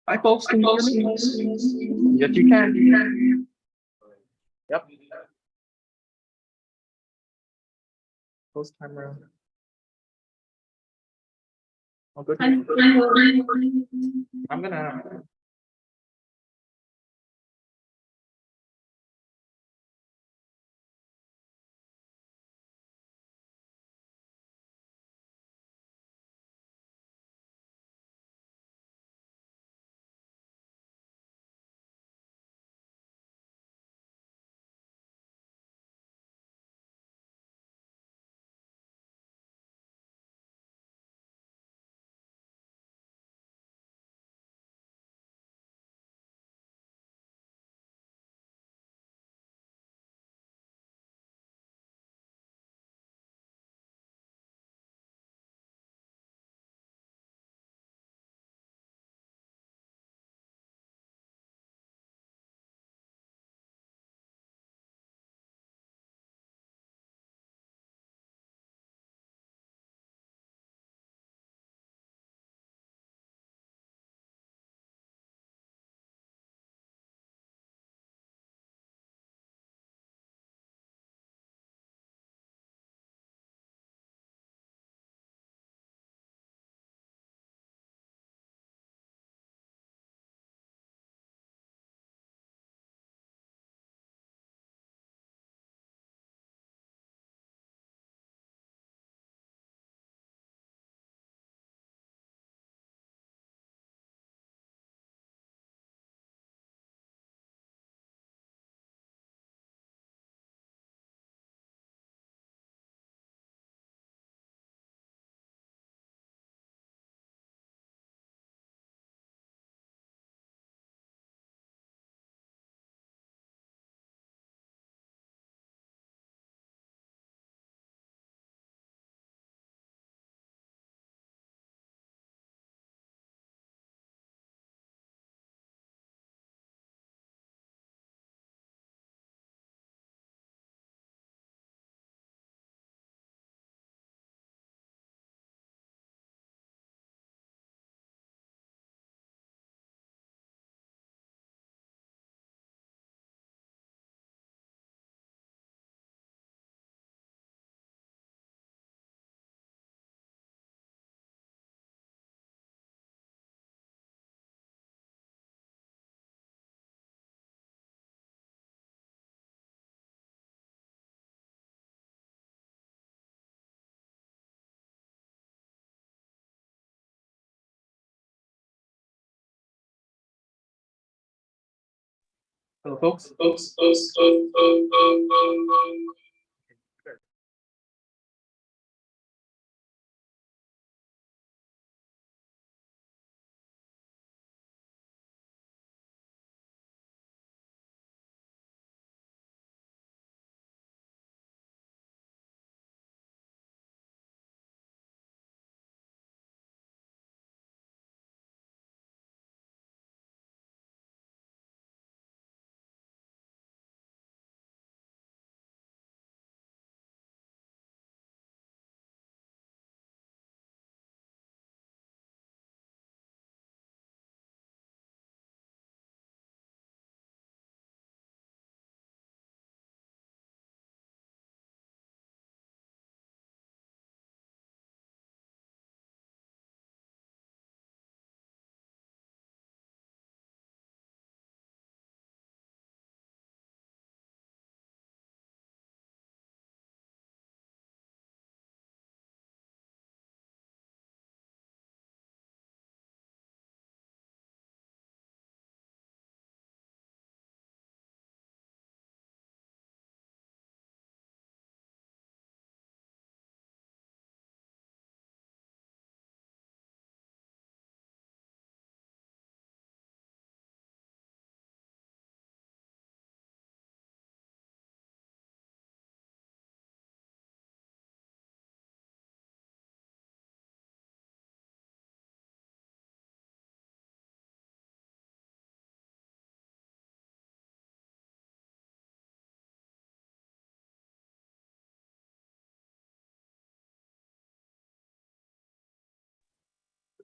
Hi, folks. Can you hear me? Yes, you can. Yep. Close camera. Oh, good. I'm gonna. Hello, folks.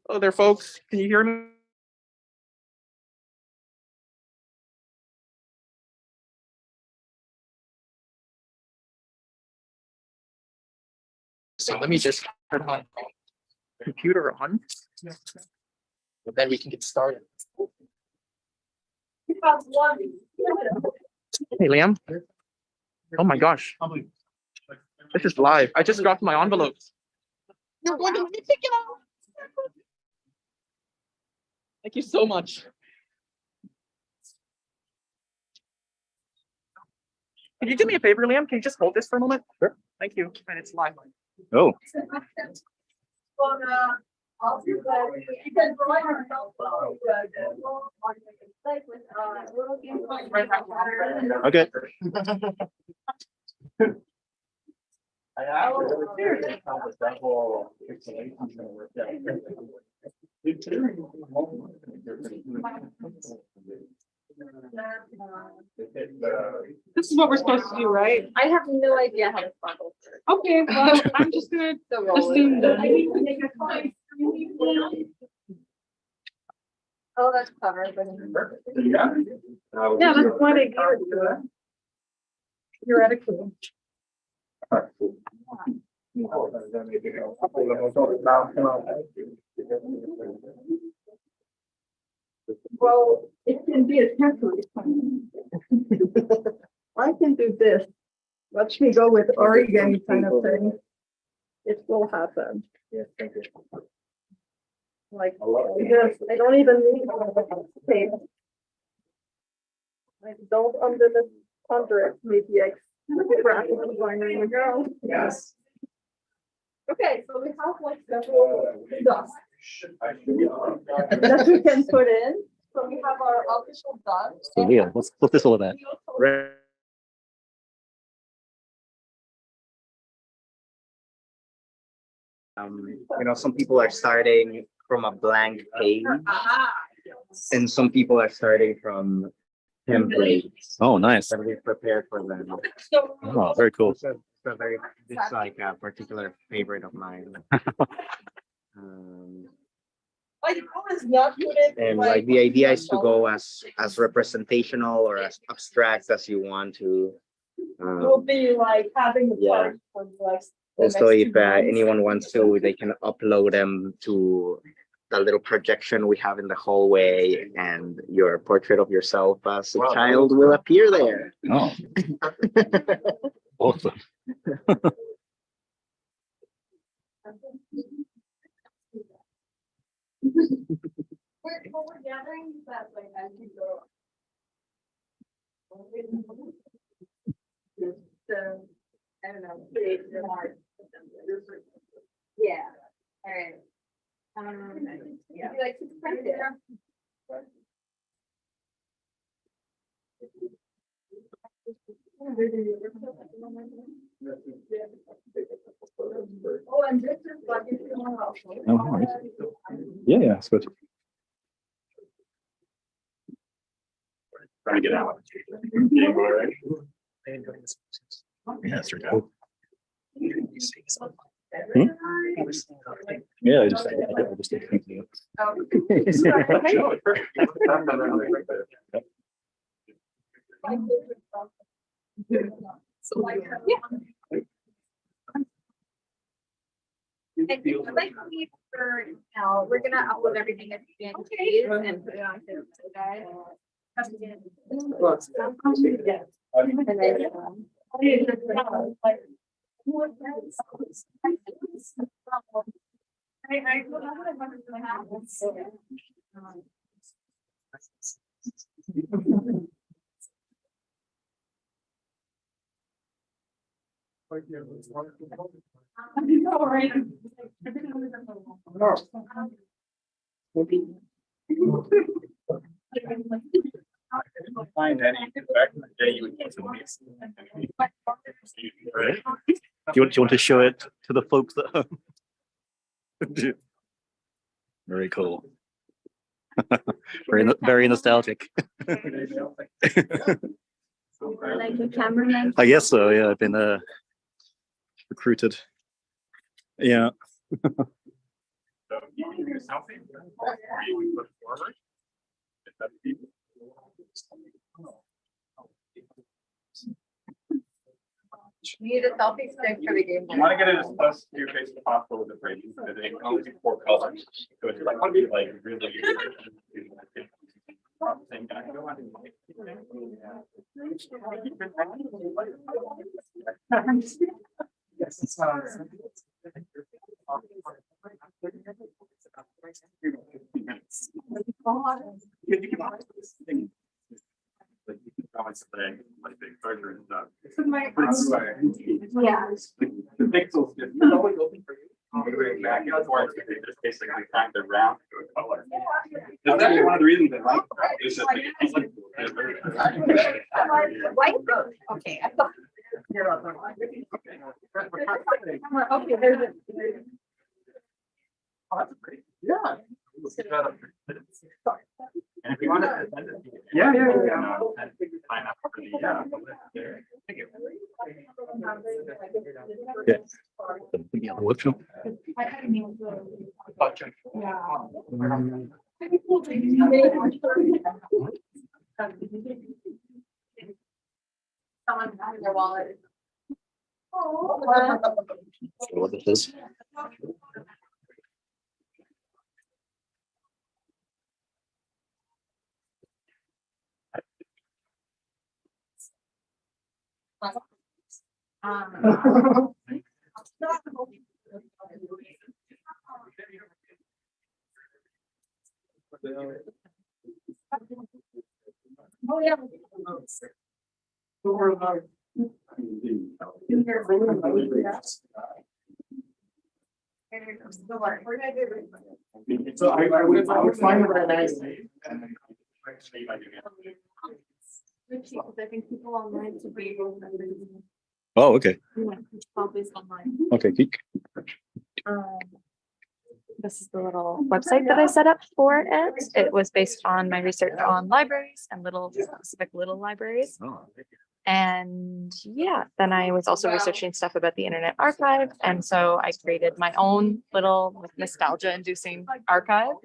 Hello there, folks. Can you hear me? So let me just turn my computer on. And then we can get started. Hey, Liam. Oh my gosh. This is live. I just dropped my envelopes. You're going to let me pick it up. Thank you so much. Can you do me a favor, Liam? Can you just hold this for a moment? Sure. Thank you. And it's live. Oh. Okay. This is what we're supposed to do, right? I have no idea how to sparkle. Okay, well, I'm just gonna assume that. Oh, that's clever, but. Yeah, that's why they gave it to us. Theoretically. Well, it can be a temporary. I can do this. Watch me go with origami kind of thing. It will happen. Yes, thank you. Like this. I don't even need tape. I don't underestimate the graphic designer in the girl. Yes. Okay, so we have like several dots that we can put in. So we have our official dots. So Leo, what's this all about? Some people are starting from a blank page, and some people are starting from templates Oh, nice. that we prepared for them. Oh, very cool. It's like a particular favorite of mine. I always not put it. And like the idea is to go as representational or as abstract as you want to. Will be like having the Yeah. part for like. the Also, next if 2 months. anyone wants to, they can upload them to the little projection we have in the hallway, and your portrait of yourself as a child will appear there. Oh, awesome. We're gathering that like as you go. So, I don't know, create the art. Yeah, all right. Yeah. Would you like to print it? Oh, and this is like if you want to. Oh, nice. Yeah, it's good. Trying to get out. Yeah, that's really cool. Yeah, I just think you. I think I'd like to leave for now. We're gonna upload everything at the end and put it on to the guys. Find any back in the day you would get some mix. Right? Do you want to show it to the folks at home? Very cool. Very nostalgic. Like the cameraman. I guess so. Yeah, I've been recruited. Yeah. Need a selfie stick for the game. You want to get it as close to your face as possible with the phrase, because it can only be 4 colors. So it's like, really. Same guy. Go on. Yes, it's like you can always say like the exposure and stuff. But it's like, Yeah. the pixels just it's always open for you. Back and forth, they just basically pack the round to a color. That's actually one of the reasons I like it. It's just like it's like White road. Okay. I thought. Okay, there's a. Oh, that's pretty. Yeah. And if you want to. Yeah. Thank you. Yeah, workshop. Someone having their wallet. What this is. Oh, yeah. So I would find the right nice. I think people online to be able to. Oh, okay. Probably online. Okay, geek. This is the little website that I set up for it. It was based on my research on libraries and specific little libraries. Oh, And yeah, then I was also researching stuff about the Internet Archive. And so I created my own little nostalgia inducing archive,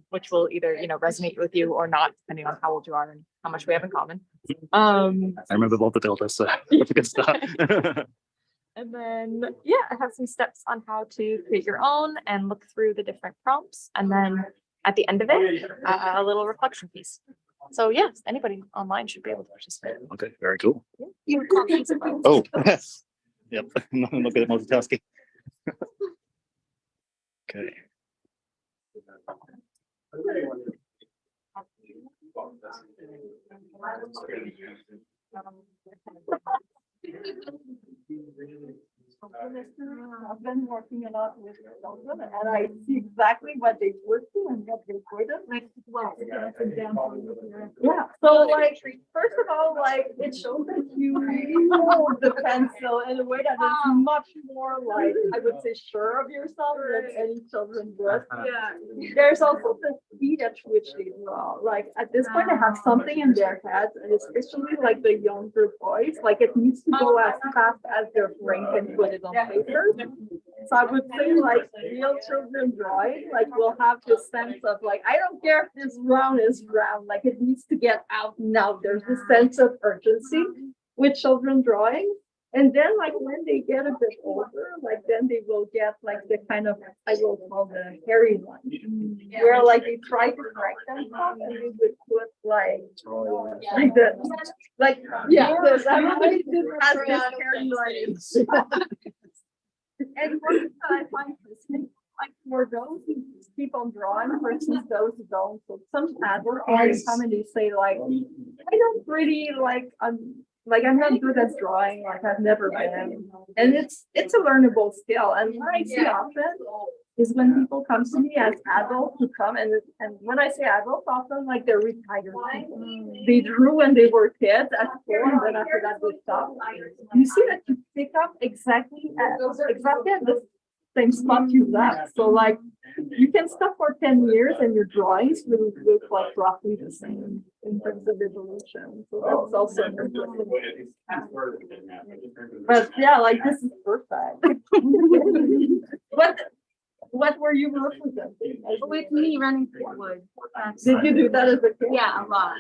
which will either, resonate with you or not, depending on how old you are and how much we have in common. I remember both the deltas. That's good stuff. And then, yeah, I have some steps on how to create your own and look through the different prompts. And then at the end of it, a little reflection piece. So yes, anybody online should be able to participate. Okay, very cool. You have comments about Oh, yep. I'm not good at multitasking. Okay. I've been working a lot with children and I see exactly what they would do and what they wouldn't. Yeah, so like, first of all, like, it shows that you hold the pencil in a way that is much more like, I would say, sure of yourself than any children would. Yeah. There's also the speed at which they draw. Like, at this point, they have something in their heads, and especially like the younger boys, like it needs to go as fast as their brain can put it on paper. So I would say like real children drawing, like will have this sense of like, I don't care if this round is round, like it needs to get out now. There's this sense of urgency with children drawing. And then like when they get a bit older, like then they will get like the kind of, I will call the hairy one, where like they try to correct themselves and they would put like the, like, yeah, everybody has this hairy line. And one thing that I find interesting, like for those who keep on drawing versus those who don't. So some adults always come and they say like, I don't really like, I'm not good at drawing, like I've never been. And it's a learnable skill. And what I see often is when people come to me as adults who come and when I say adults, often like they're retired people. They drew when they were kids at school and then after that they stopped. You see that you pick up exactly at the same spot you left. So like you can stop for 10 years and your drawings will look like roughly the same in terms of evolution. So that's also interesting. But yeah, like this is perfect. What were you representing? With me running through wood. Did you do that as a kid? Yeah, a lot.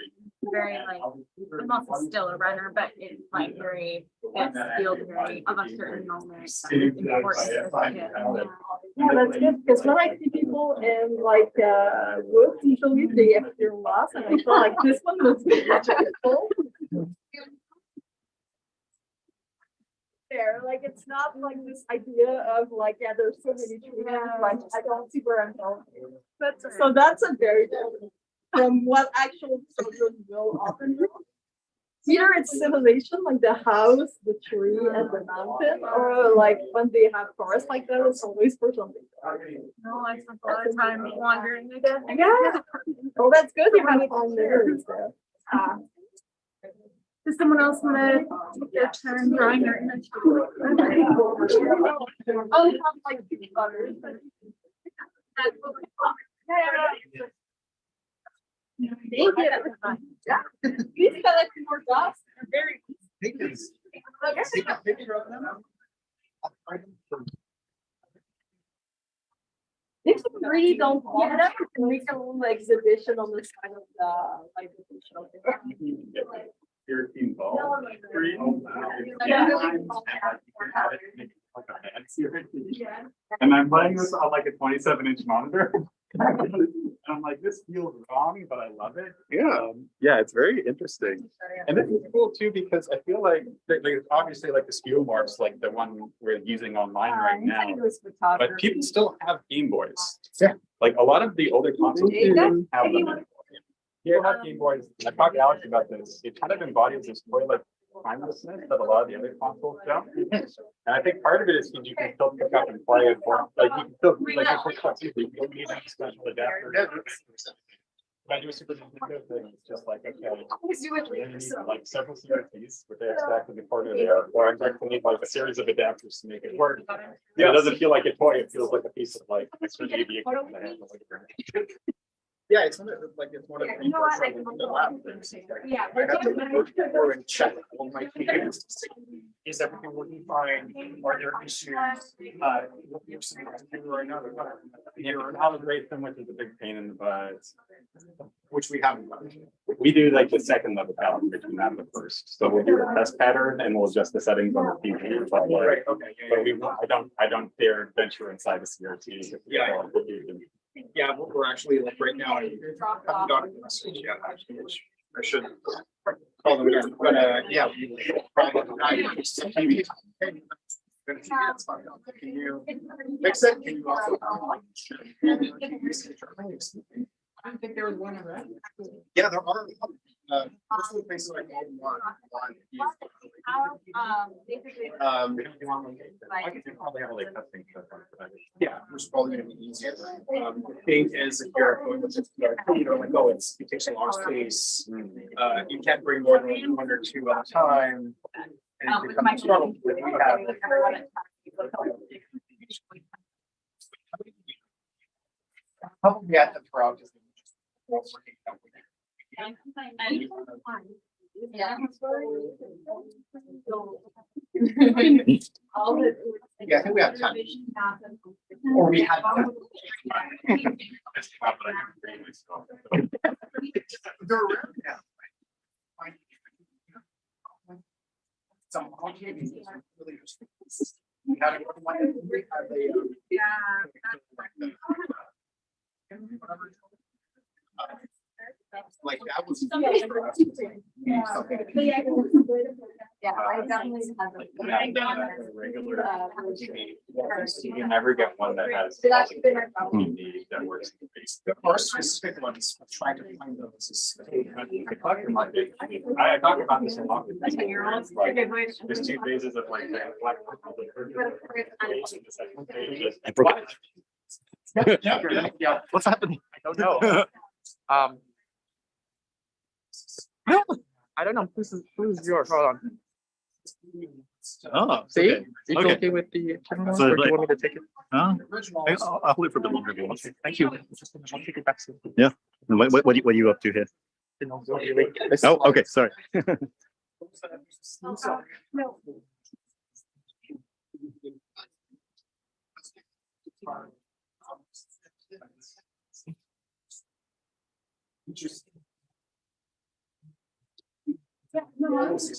very like, I'm also still a runner, but it's like very, it feels very of a certain moment. Yeah, that's good, because when I see people in like woods, usually they appear lost, and I feel like this one was very magical. There, like it's not like this idea of like, yeah, there's so many trees, like I don't see where I'm going. But so that's a very different from what actual children will often do. Either it's simulation, like the house, the tree, and the mountain, or like when they have forests like that, it's always for something. No, I spent a lot of time wandering again. Yeah. Oh, that's good. You have fun there. Does someone else want to take their turn drawing their image? Oh, we have like butters. Thank you. Yeah. These collect more dots. They're very. Take a picture of them. If you really don't want them, you can make a little exhibition on the side of the like the shelter. European ball. And I'm playing this on like a 27-inch monitor. I'm like, this feels wrong, but I love it. Yeah, it's very interesting. And this is cool too, because I feel like obviously like the skeuomorphs, like the one we're using online right now, but people still have Game Boys. Yeah. Like a lot of the older consoles have them. People have Game Boys. I talked to Alex about this. It kind of embodies this toy-like timelessness that a lot of the other consoles don't. And I think part of it is because you can still pick up and play it for, like you can still like you don't need any special adapter. If I do a Super Nintendo thing, it's just like, okay, you need like several CRTs with the exactly the port in there, or I'm going to need like a series of adapters to make it work. Yeah, it doesn't feel like a toy, it feels like a piece of like extra media. Yeah, it's one of the, like it's one of the. You know what, I can the lab things. Yeah. I have to go through and check all my computers to see, is everything working fine? Are there issues? Or another. Yeah, calibration, which is a big pain in the butt. Which we haven't done. We do like the second level calibration, not the first. So we'll do a test pattern and we'll adjust the settings on the TV. But Right, okay. but we, I don't dare venture inside the CRT. Yeah. Yeah, we're actually like right now, I haven't gotten a message yet, actually, which I should call them again, but yeah. Can you fix it? Can you also? I don't think there was one around. Yeah, there are. Most of the places I called one. I could probably have like testing stuff on it. Yeah, which is probably gonna be easier. The thing is, if you're going with you know, like, oh, it takes a long space. You can't bring more than one or two at a time. And it becomes a struggle. But we have. Probably at the crowd. Yeah. Yeah, I think we have time. Or we had. They're around now. Some really interesting. We had like that was. Yeah, I definitely have You never get one that has. That's been my problem. That works in the base. The first specific ones, I'm trying to find those. The collector market, I talk about this a lot. Like, there's two phases of like. I broke it. Yeah. What's happening? I don't know. I don't know. Who's yours? Hold on. Oh, See, okay. it's Okay. okay with the camera, So or do like- you want me to take it? I'll hold it for a bit longer if you want. Thank you. I'll take it back soon. And what are you up to here? Oh, okay, sorry. No, about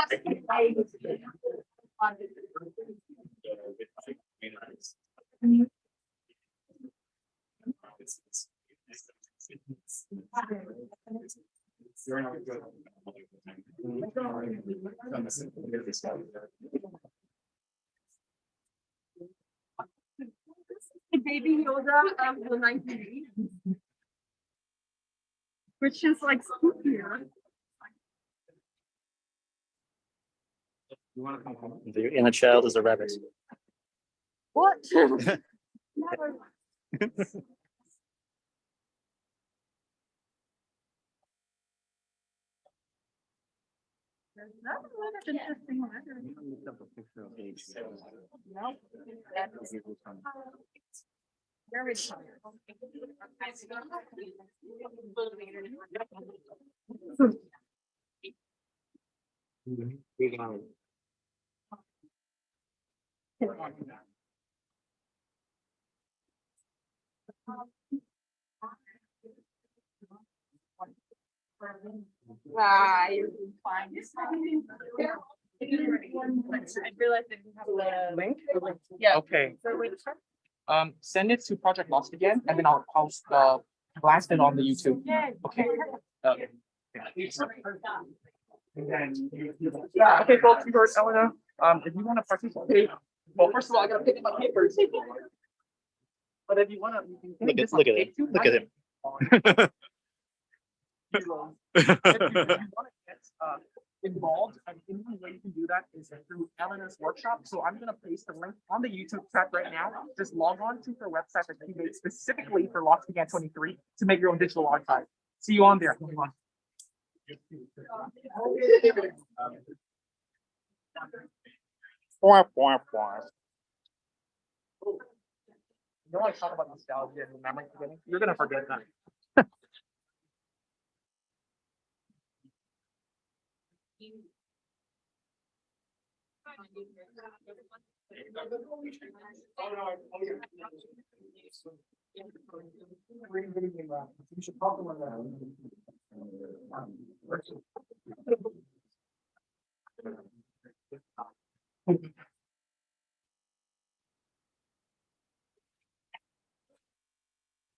the language. Baby Yoda of the 1980s. Which is like spookier. The inner child is a rabbit. What? Never. There's not a lot of interesting letters. No. Very tired. You're fine. I realized that you have the Link? Yeah. Okay. So wait, Send it to Project Lost Again, and then I'll blast it on the YouTube. Okay. Okay, folks, you heard Elena. If you want to participate, well, first of all, I gotta pick up my papers. But if you want to, you can Look take at this on look at him. tape too. Look at him. If you want to get involved, and the only way you can do that is through Elena's workshop. So I'm gonna paste the link on the YouTube chat right now. Just log on to her website that she made specifically for Lost Again 23 to make your own digital archive. See you on there. You don't want to talk about nostalgia and memory forgetting. You're gonna forget that. You should talk about that.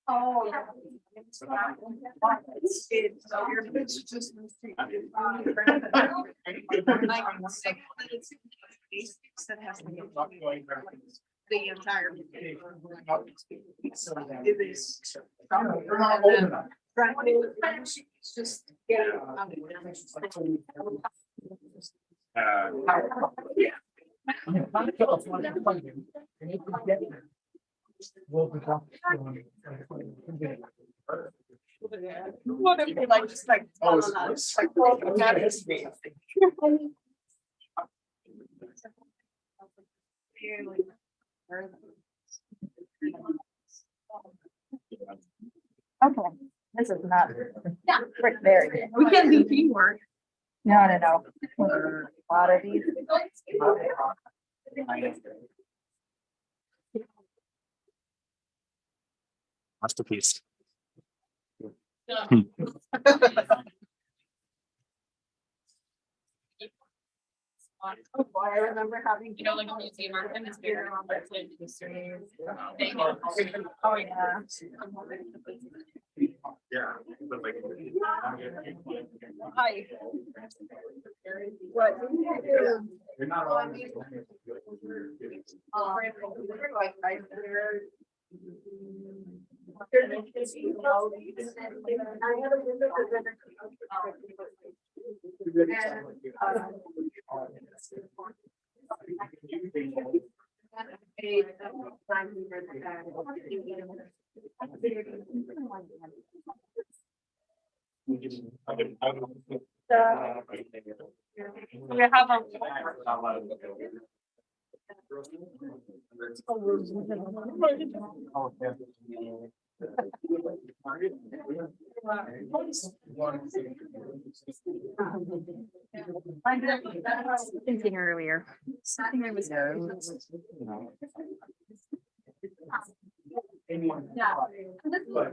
oh. That has to be the entire. It is. You're not old enough. Just get it. What if they like just like Okay, this is not. Yeah. Very good. We can do teamwork. No. A lot of these. Masterpiece. Oh boy, I remember having. Like a museum archive is bigger on the history. Oh, yeah. Yeah, but like. Hi. What? You're not on. We have a. Thinking earlier. Something I was. Yeah. And this is,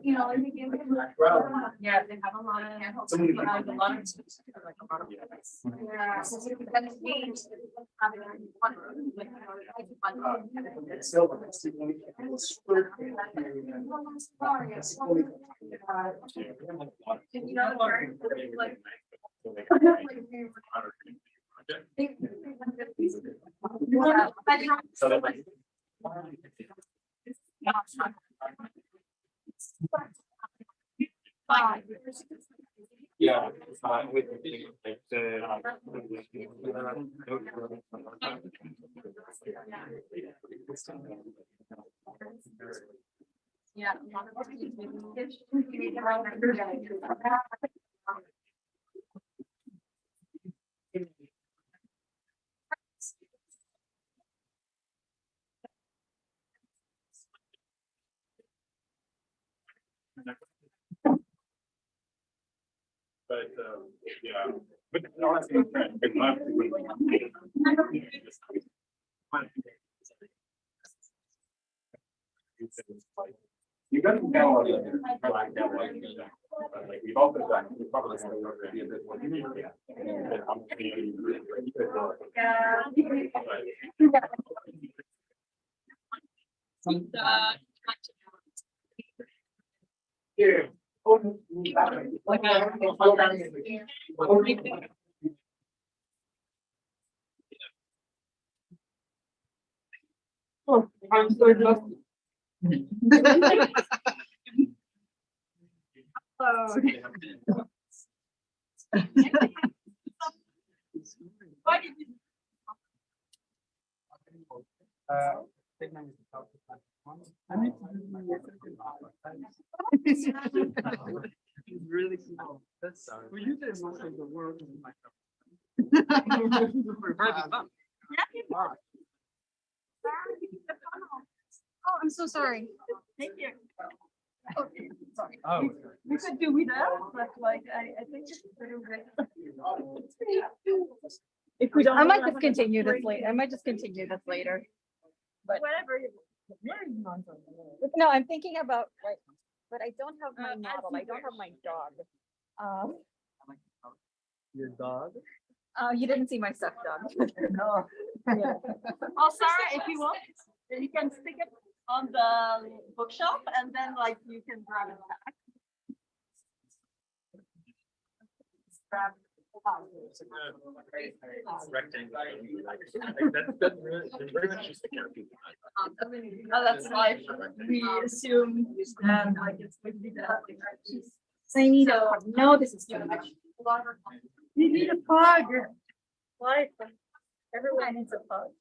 you know, in the game. Yeah, they have a lot of. A lot of. Yeah. So that's games. Yeah. With like Yeah. But yeah, but honestly, it's not. You got to know like we've also done. We probably have to be a bit more. Yeah. Oh, I'm so exhausted. It's really small. That's we use it most of the world. Oh, I'm so sorry. Thank you. Okay, sorry. Oh. We could do without, but like, I think it's pretty great. If we don't. I might just continue this later. I might just continue this later. But Whatever you. no, I'm thinking about, right, but I don't have my model. I don't have my dog. Your dog? You didn't see my stuffed dog. No. Oh, Sarah, if you want, you can stick it on the bookshelf and then like you can grab it back. Grab. Rectangle. That's very much just the character. Oh, that's life. We assume that like it's going to be that. I need a, no, this is too much. You need a pug. Life. Everyone needs a pug.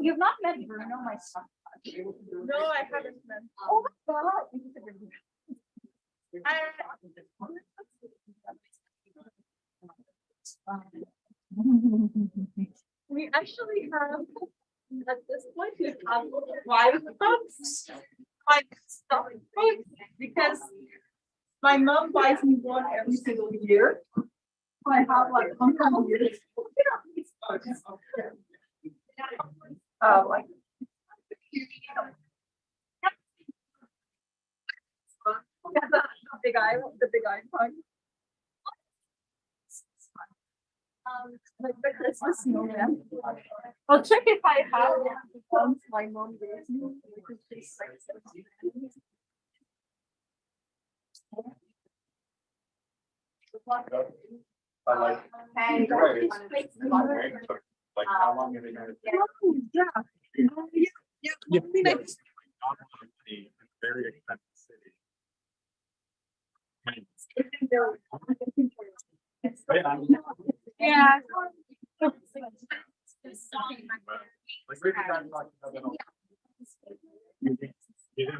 You've not met Bruno, my son. No, I haven't met. Oh my God. We actually have, at this point, we have 5 pugs, 5 stuffed pugs, because my mom buys me one every single year. I have like 100 years. Like. The big eye pug. Like the Christmas snowman. I'll check if I have the ones my mom gave me. I like. Like how long have they been? Very expensive city. Yeah.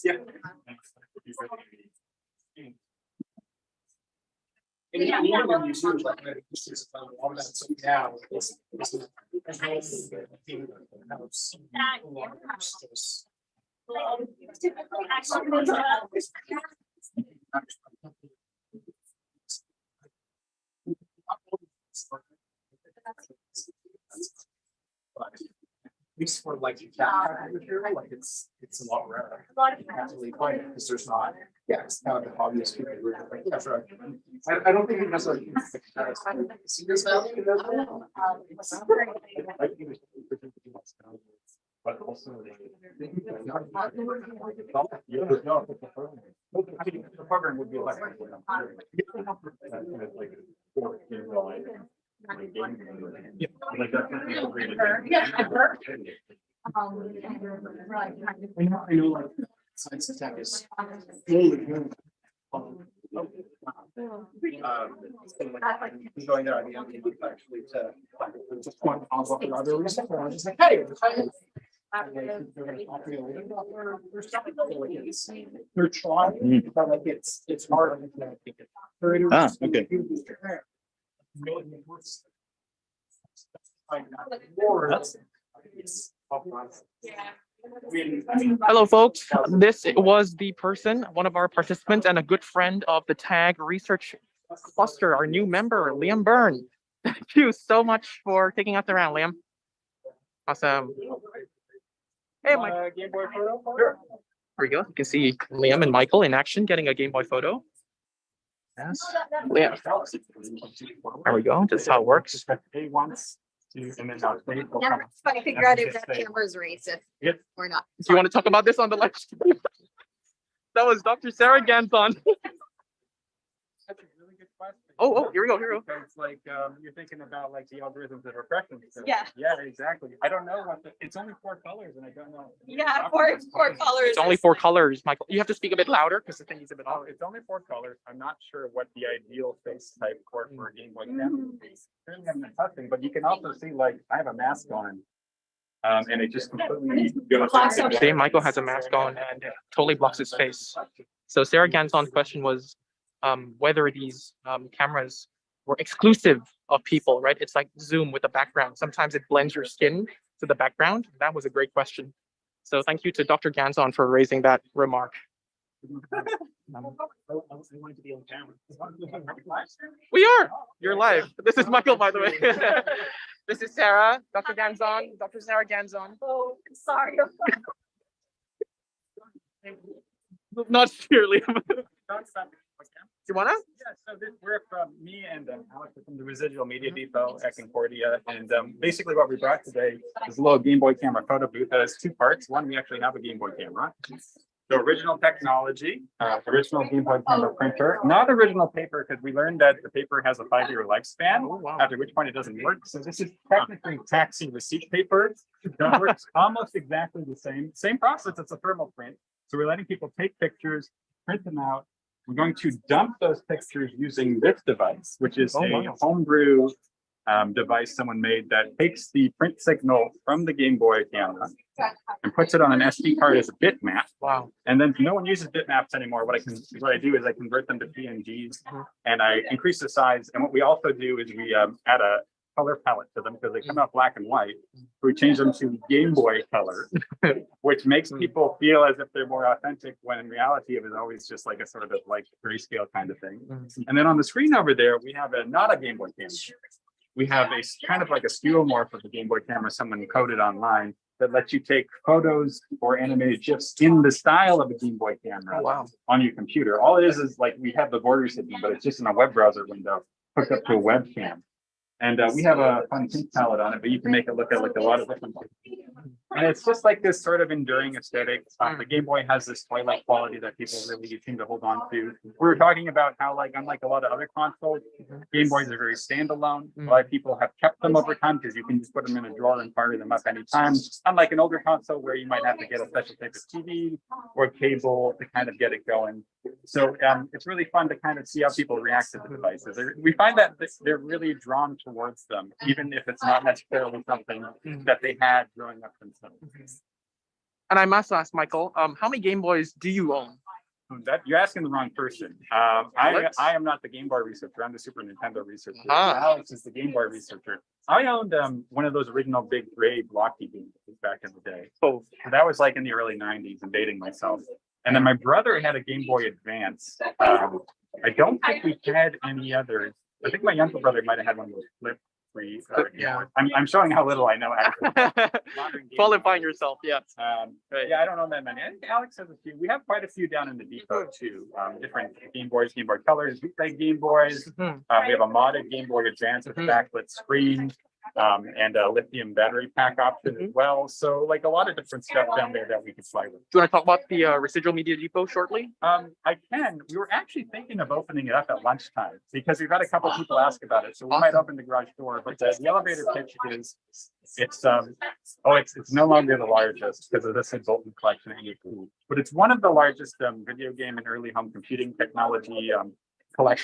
Yeah. At least for like that material, like it's a lot rarer. Absolutely fine, because there's not, yeah, it's kind of the obvious people who are like, yeah, sure. I don't think it necessarily. See this value? But also. The program would be like. I know, like, science attack is really good. Going there, I mean, actually to just one follow-up or other research, and I was just like, hey. They're trying, but like it's hard. Ah, okay. Hello, folks. This was the person, one of our participants and a good friend of the TAG research cluster, our new member, Liam Byrne. Thank you so much for taking us around, Liam. Awesome. Hey, Mike. Game Boy photo? Sure. Here we go. You can see Liam and Michael in action getting a Game Boy photo. Yes. Yeah. There we go. That's how it works. Once. And then Yeah, trying to figure out if that camera's racist or not. Do you want to talk about this on the live stream? That was Dr. Sarah Ganson. That's a really good question. Oh, here we go. Because like you're thinking about like the algorithms of repression. So, Yeah. Yeah, exactly. I don't know it's only 4 colors and I don't know. Yeah, four colors. It's only 4 colors, Michael. You have to speak a bit louder because the thing is a bit Oh, off. it's only 4 colors. I'm not sure what the ideal face type for a Game Boy camera is. Certainly haven't been testing, but you can also see like I have a mask on. And it just completely goes. See, Michael has a mask on and it totally blocks his face. So Sarah Ganson's question was whether these cameras were exclusive of people, right? It's like Zoom with a background. Sometimes it blends your skin to the background. That was a great question. So thank you to Dr. Ganson for raising that remark. I wanted to be on camera. We are. You're live. This is Michael, by the way. This is Sarah, Dr. Ganson, Dr. Sarah Ganson. Oh, sorry. Not purely. You wanna? Yeah, so we're from me and Alex from the Residual Media Depot at Concordia. And basically what we brought today is a little Game Boy camera photo booth that has 2 parts. One, we actually have a Game Boy camera. The original technology, original Game Boy camera printer, not original paper, because we learned that the paper has a 5-year lifespan, after which point it doesn't work. So this is technically taxi receipt paper that works almost exactly the same process. It's a thermal print. So we're letting people take pictures, print them out. We're going to dump those pictures using this device, which is a homebrew device someone made that takes the print signal from the Game Boy camera and puts it on an SD card as a bitmap. Wow. And then no one uses bitmaps anymore. What I do is I convert them to PNGs and I increase the size. And what we also do is we add a color palette to them because they come out black and white. We change them to Game Boy color, which makes people feel as if they're more authentic when in reality it was always just like a sort of like grayscale kind of thing. And then on the screen over there, we have not a Game Boy camera. We have a kind of like a skeuomorph of the Game Boy camera someone coded online that lets you take photos or animated GIFs in the style of a Game Boy camera on your computer. All it is like we have the borders hidden, but it's just in a web browser window hooked up to a webcam. And we have a fun pink palette on it, but you can make it look at like a lot of different things. And it's just like this sort of enduring aesthetic. The Game Boy has this twilight quality that people really seem to hold on to. We were talking about how, like, unlike a lot of other consoles, Game Boys are very standalone. A lot of people have kept them over time because you can just put them in a drawer and fire them up anytime. Unlike an older console where you might have to get a special type of TV or cable to kind of get it going. So it's really fun to kind of see how people react to the devices. We find that they're really drawn towards them, even if it's not necessarily something that they had growing up themselves. And I must ask, Michael, how many Game Boys do you own? That you're asking the wrong person. I am not the Game Boy researcher. I'm the Super Nintendo researcher. Alex is the Game Boy researcher. I owned one of those original big gray blocky games back in the day. Oh, that was like in the early '90s. I'm dating myself. And then my brother had a Game Boy Advance. I don't think we had any others. I think my younger brother might have had one of those flip free. I'm showing how little I know. Qualifying yourself, yeah. Yeah, I don't know that many. I think Alex has a few. We have quite a few down in the depot too. Different Game Boys, Game Boy Colors, bootleg Game Boys. We have a modded Game Boy Advance with a backlit screen. And a lithium battery pack option as well. So like a lot of different stuff down there that we can play with. Do you want to talk about the Residual Media Depot shortly? I can. We were actually thinking of opening it up at lunchtime because we've had a couple people ask about it. So we might open the garage door, but the elevator pitch is it's no longer the largest because of this Bolton collection at EFU, but it's one of the largest video game and early home computing technology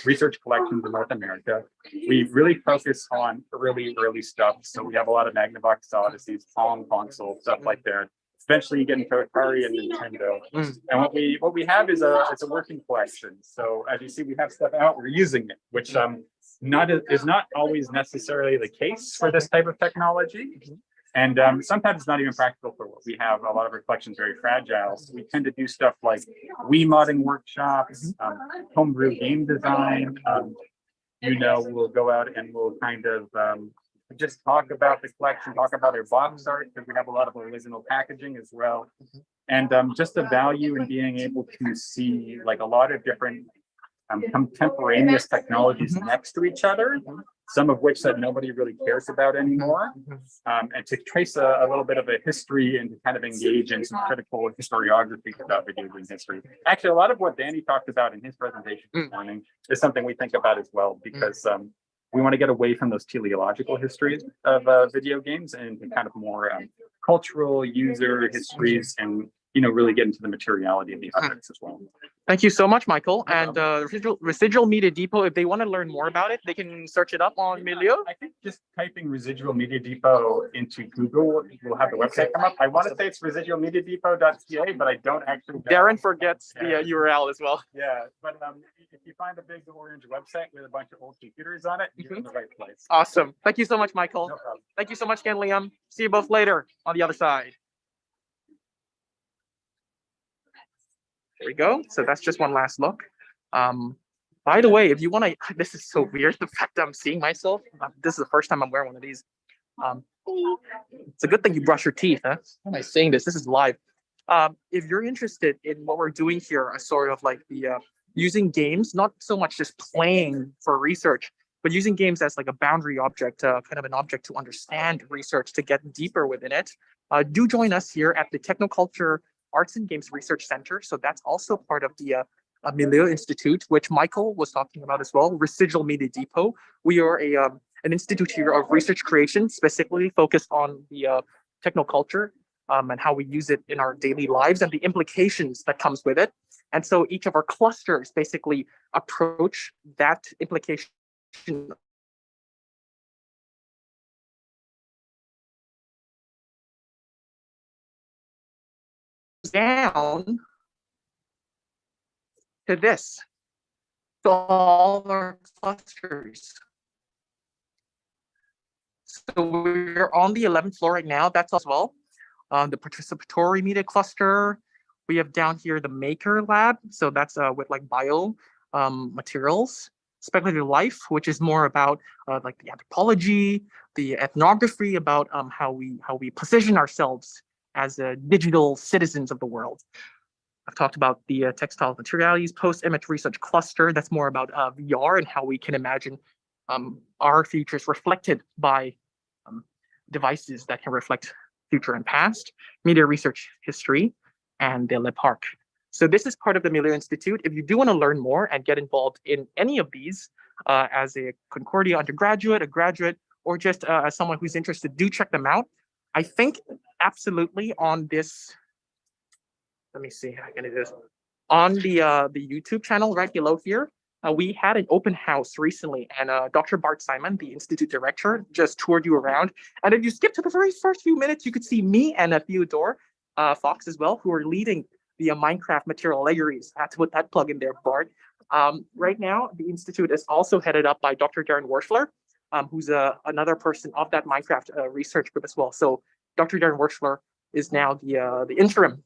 research collections in North America. We really focus on really early stuff. So we have a lot of Magnavox Odysseys, Pong console, stuff like that. Eventually you get into Atari and Nintendo. And what we have is it's a working collection. So as you see, we have stuff out, we're using it, which is not always necessarily the case for this type of technology. And sometimes it's not even practical for what we have. A lot of our collections very fragile. So we tend to do stuff like Wii modding workshops, homebrew game design. We'll go out and we'll kind of just talk about the collection, talk about our box art, because we have a lot of original packaging as well. And just the value in being able to see like a lot of different contemporaneous technologies next to each other, some of which that nobody really cares about anymore, and to trace a little bit of a history and to kind of engage in some critical historiography about video game history. Actually, a lot of what Danny talked about in his presentation this morning is something we think about as well, because we want to get away from those teleological histories of video games and kind of more cultural user histories and really get into the materiality of the objects as well. Thank you so much, Michael. And Residual Media Depot, if they want to learn more about it, they can search it up on Milieu. I think just typing Residual Media Depot into Google will have the website come up. I want to say it's residualmediadepot.ca, but I don't actually know. Darren forgets the URL as well. Yeah, but if you find a big orange website with a bunch of old computers on it, you're in the right place. Awesome. Thank you so much, Michael. No problem. Thank you so much again, Liam. See you both later on the other side. There we go. So that's just one last look. By the way, if you want to, this is so weird, the fact that I'm seeing myself. This is the first time I'm wearing one of these. It's a good thing you brush your teeth, huh? Why am I saying this? This is live. If you're interested in what we're doing here, a sort of like the using games, not so much just playing for research, but using games as like a boundary object, kind of an object to understand research, to get deeper within it. Do join us here at the Technoculture Arts and Games Research Center. So that's also part of the Milieu Institute, which Michael was talking about as well, Residual Media Depot. We are an institute here of research creation, specifically focused on the technoculture and how we use it in our daily lives and the implications that comes with it. And so each of our clusters basically approach that implication down to this, to all our clusters. So we're on the 11th floor right now. That's as well the participatory media cluster. We have down here the maker lab. So that's with like bio materials, speculative life, which is more about like the anthropology, the ethnography, about how we position ourselves as digital citizens of the world. I've talked about the textile materialities, post-image research cluster. That's more about VR and how we can imagine our future is reflected by devices that can reflect future and past, media research history, and the Le Parc. So this is part of the Milieu Institute. If you do want to learn more and get involved in any of these as a Concordia undergraduate, a graduate, or just as someone who's interested, do check them out. I think absolutely on this, let me see how I can do this. On the YouTube channel right below here, we had an open house recently, and Dr. Bart Simon, the Institute director, just toured you around. And if you skip to the very first few minutes, you could see me and Theodore Fox as well, who are leading the Minecraft material legaries. I had to put that plug in there, Bart. Right now, the Institute is also headed up by Dr. Darren Werschler, who's another person of that Minecraft research group as well. So Dr. Darren Werschler is now the interim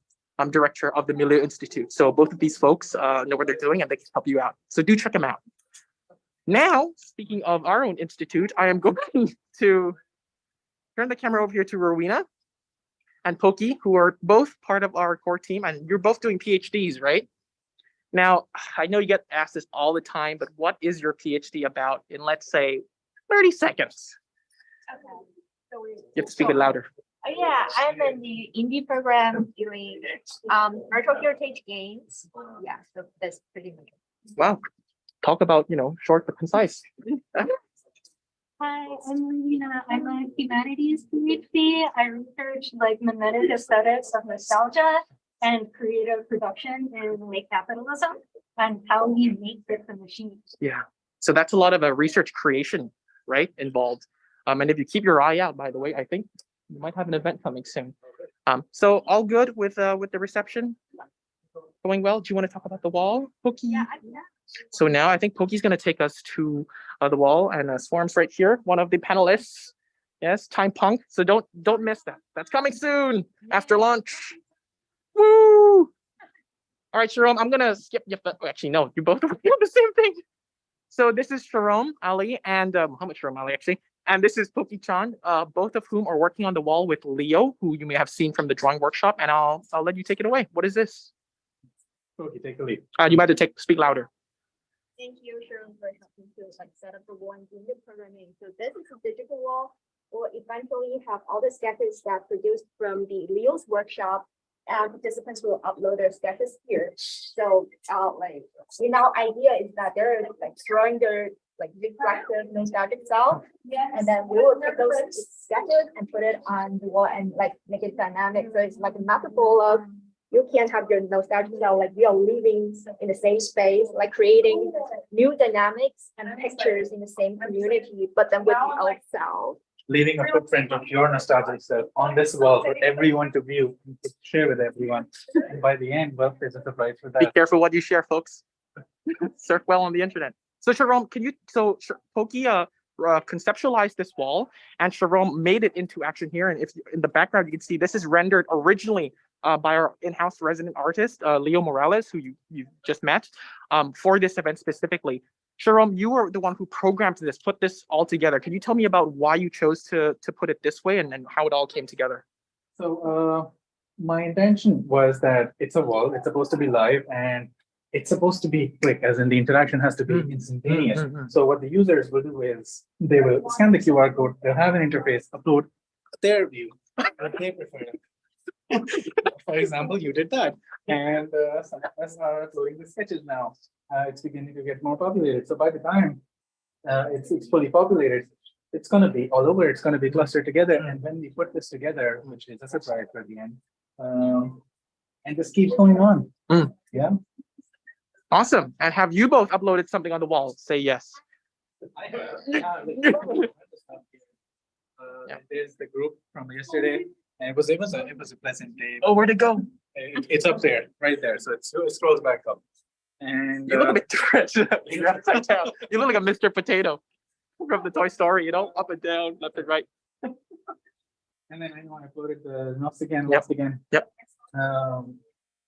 director of the Milieu Institute. So both of these folks know what they're doing and they can help you out. So do check them out. Now, speaking of our own institute, I am going to turn the camera over here to Rowena and Pokey, who are both part of our core team, and you're both doing PhDs, right? Now, I know you get asked this all the time, but what is your PhD about in, let's say, 30 seconds? Okay. So You have to speak it louder. yeah, I'm in the indie program doing virtual heritage games. Yeah, so that's pretty much it. Wow. Talk about, short but concise. Hi, I'm Lena. I'm a humanities PhD. I research like mimetic aesthetics of nostalgia and creative production in late capitalism and how we make different machines. Yeah. So that's a lot of research creation, right, involved. And if you keep your eye out, by the way, I think you might have an event coming soon. So all good with the reception? Going well? Do you want to talk about the wall, Pokey? Yeah. So now I think Pokey's going to take us to the wall, and Swarm's right here, one of the panelists. Yes, Time Punk. So don't miss that. That's coming soon after lunch. Woo! All right, Jerome, I'm going to skip you. Actually, no, you both have the same thing. So this is Sharon Ali and Muhammad Sharon Ali, actually. And this is Pokey Chan, both of whom are working on the wall with Leo, who you may have seen from the drawing workshop. And I'll let you take it away. What is this? Okay, take the lead. You might have to speak louder. Thank you, Sharon, for helping to set up the wall and do the programming. So this is a digital wall. We'll eventually have all the sketches that produced from the Leo's workshop, and participants will upload their sketches here. So our idea is that they're drawing their reflective nostalgic self, and then we will take those sketches and put it on the wall and make it dynamic. So it's like a metaphor of you can't have your nostalgic self, we are living in the same space, creating new dynamics and pictures in the same community, but then with the old self. Leaving a footprint of your nostalgic self on this wall for everyone to view and to share with everyone. And by the end, well, there's a surprise for that. Be careful what you share, folks. Surf well on the internet. So Sharon, Pokey conceptualized this wall, and Sharon made it into action here. And if in the background you can see, this is rendered originally by our in-house resident artist, Leo Morales, who you just met, for this event specifically. Sharon, you were the one who programmed this, put this all together. Can you tell me about why you chose to put it this way and how it all came together? So my intention was that it's a wall, it's supposed to be live, and it's supposed to be quick, as in the interaction has to be instantaneous. So what the users will do is they will scan the QR code, they'll have an interface, upload their view, what they prefer. For example, you did that. And some of us are uploading the sketches now. It's beginning to get more populated. So by the time it's fully populated, it's going to be all over. It's going to be clustered together. And when we put this together, which is a surprise for the end, and this keeps going on. Yeah. Awesome. And have you both uploaded something on the wall? Say yes. There's the group from yesterday. And it was a pleasant day. Oh, where'd it go? It's up there, right there. So it scrolls back up. And you look a bit different. You're upside down. You look like a Mr. Potato from the Toy Story, up and down, left and right. And then I uploaded the once again. Yep.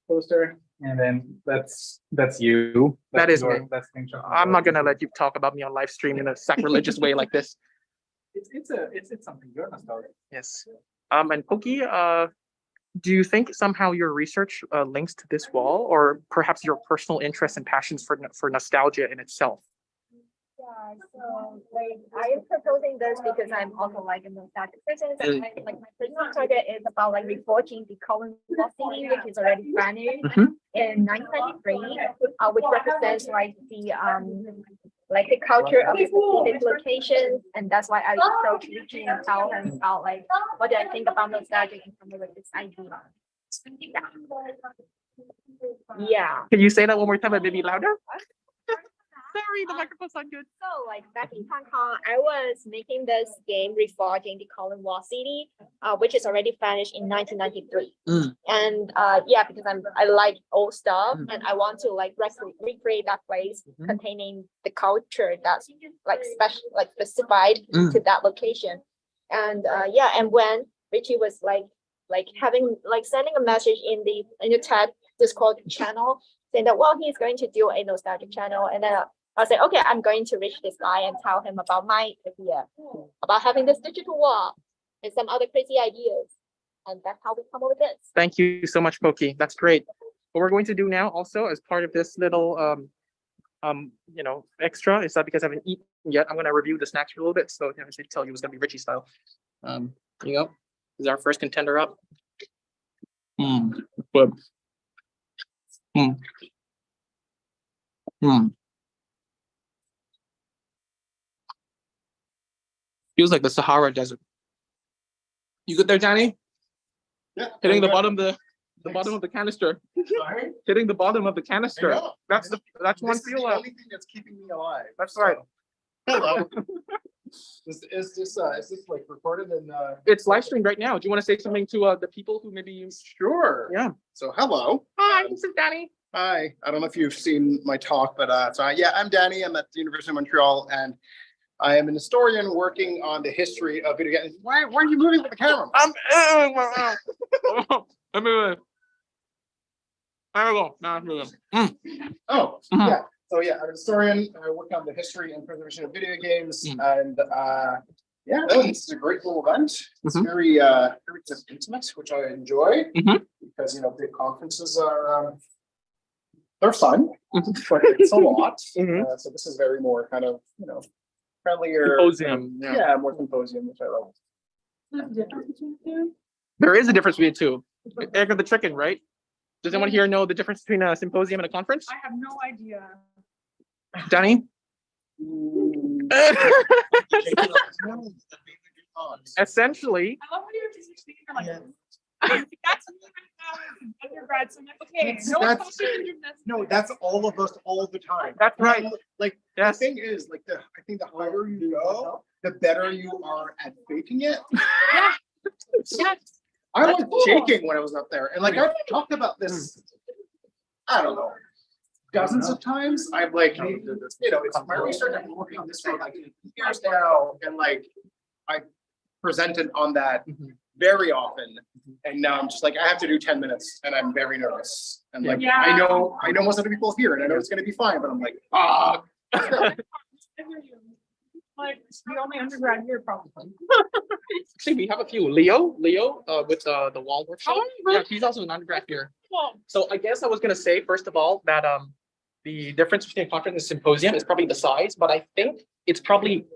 Poster, and then that's you. That is me. That's I'm not gonna let you talk about me on live stream in a sacrilegious way like this. It's something you're nostalgic. Yes. And Pokey, do you think somehow your research links to this wall, or perhaps your personal interests and passions for nostalgia in itself? Yeah, so like I am proposing this because I'm also like a nostalgic person. So like my personal target is about like reforging the Colin City, which is already vanished in 1993, which represents like the culture of specific locations, and that's why I approach Ricky and tell him about like what do I think about nostalgia and some of like this idea. Yeah. Can you say that one more time, but maybe louder? Sorry, the microphone's not good. So like back in Hong Kong, I was making this game reforging the Colin Wall City, which is already vanished in 1993. And yeah, because I like old stuff and I want to like recreate that place containing the culture that's like special, like specified to that location. And yeah, and when Richie was like having like sending a message in the chat Discord channel saying that well he's going to do a nostalgic channel, and then I'll say, okay, I'm going to reach this guy and tell him about my idea, about having this digital wall and some other crazy ideas. And that's how we come up with this. Thank you so much, Pokey. That's great. What we're going to do now also as part of this little, you know, extra is that because I haven't eaten yet, I'm going to review the snacks for a little bit. So I should tell you it's going to be Richie style. Here you go. This is our first contender up. Good. Feels like the Sahara Desert. You good there, Danny? Yeah. Hitting the bottom of the bottom of the canister. Sorry? Hitting the bottom of the canister. That's one This is feel. the only thing that's keeping me alive. That's right. Hello. Is this like recorded and It's live streamed right now. Do you want to say something to the people who maybe? Sure. Yeah. So hello. Hi, this is Danny. Hi. I don't know if you've seen my talk, but yeah, I'm Danny. I'm at the University of Montreal, and I am an historian working on the history of video games. Why are you moving with the camera? Oh, yeah. So yeah, I'm a historian. I work on the history and preservation of video games, and yeah, no, this is a great little event. It's very intimate, which I enjoy because big conferences are they're fun, but it's a lot. So this is very more kind of friendlier Symposium. Yeah, more symposium, which I love. There is a difference between the two. Egg or the chicken, right? Does anyone here know the difference between a symposium and a conference? I have no idea. Danny? Essentially. I love how you're just speaking like that's undergrad. So I'm like, okay, no, that's all of us all the time. That's right. Like the thing is, like I think the higher you go, the better you are at faking it. Yeah. Yeah. I was shaking when I was up there, and like I've talked about this, I don't know, dozens of times. I've like, it's my research. I've been working on this for like years now, and like I presented on that very often, and now I'm just like I have to do 10 minutes, and I'm very nervous. And like I know most of the people here, and I know it's gonna be fine, but I'm like, ah. Like the only undergrad here, probably. Actually, we have a few. Leo, with the wall workshop. Yeah, he's also an undergrad here. So I guess I was gonna say first of all that the difference between a conference and symposium is probably the size, but I think it's probably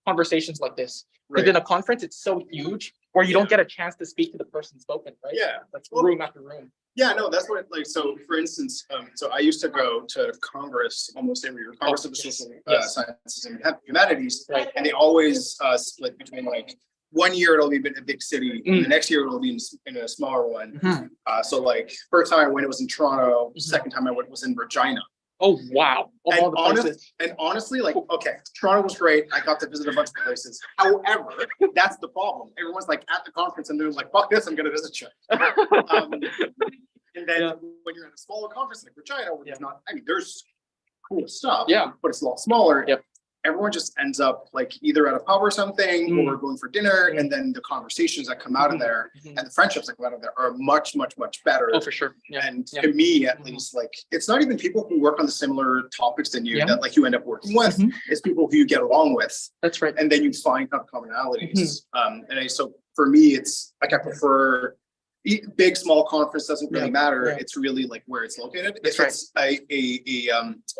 conversations like this. Because in a conference, it's so huge where you don't get a chance to speak to the person spoken, right? Yeah, that's room after room. Yeah, no, that's what so for instance, so I used to go to Congress almost every year, Congress of the Social Sciences and Humanities, and they always split between like 1 year it'll be in a big city, and the next year it'll be in a smaller one. So like first time I went, it was in Toronto. Second time I went was in Regina. Oh wow! And honestly, like okay, Toronto was great. I got to visit a bunch of places. However, that's the problem. Everyone's like at the conference and they're like, "Fuck this! I'm gonna visit you." And then when you're at a smaller conference like Regina, where there's not, I mean, there's cool stuff. Yeah, but it's a lot smaller. Yep. Everyone just ends up like either at a pub or something, or going for dinner, and then the conversations that come out of there and the friendships that come out of there are much better. Oh, for sure. Yeah. And to me, at least, like it's not even people who work on the similar topics than you that like you end up working with. It's people who you get along with. That's right. And then you find kind of commonalities. So for me, it's like I prefer big, small conference doesn't really matter. It's really like where it's located. If it's a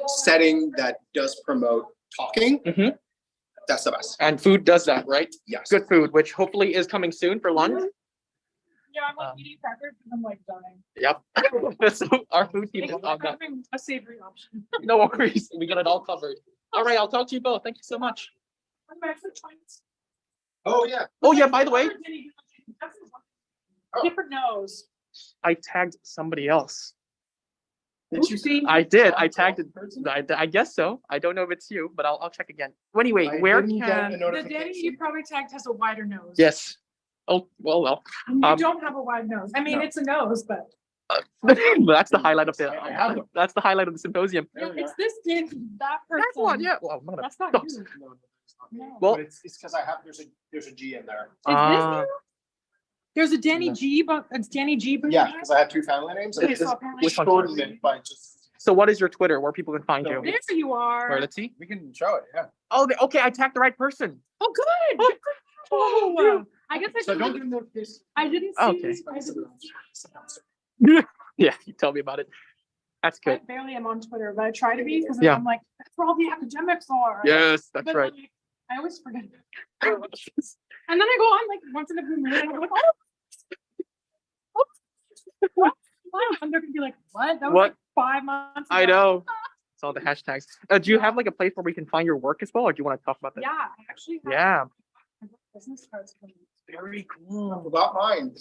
setting that does promote talking, Mhm. that's the best. And food does that, right? Yes. Good food, which hopefully is coming soon for lunch. Yeah, I'm like eating crackers and I'm like dying. Yep. So our food team is on that. Having a savory option. No worries. We got it all covered. All right, I'll talk to you both. Thank you so much. I'm actually trying to- Oh, yeah. Oh, yeah, by the way, Different nose. I tagged somebody else. Did you see? I did. I tagged it. I guess so. I don't know if it's you, but I'll check again. Anyway, I where didn't get can? a The Danny notification. you probably tagged has a wider nose. Yes. Oh, well. You Um, don't have a wide nose. I mean, No. it's a nose, but That's the highlight of the. I have it. That's the highlight of the symposium. yeah, it's this Danny, that person. That's one. Yeah. Well, I'm not gonna. That's not Stop. you. No. Well, But it's because I have, there's a G in there. Is this uh, you? There's a Danny G, but it's Danny G. but- Yeah, because I have 2 family names. Okay, It's so just apparently- Which one? shortened it by just, so what is your Twitter where people can find No, you? There you are. Where, let's see. we can show it, yeah. Oh, okay. I tagged the right person. Oh, good. Oh, I guess So don't get notifications. I didn't Okay. see. I didn't- Yeah, you tell me about it. That's I good. barely am on Twitter, but I try to be because Yeah. I'm like, that's where all the academics are. Yes, that's But right. like, I always forget. And then I go on like once in a blue moon and I'm like, oh. What? And they're gonna be like, what? That was What? like 5 months I ago. know. It's all the hashtags. Do you have like a place where we can find your work as well, or do you want to talk about that? Yeah, I actually have Yeah. business cards from Very cool. About mine.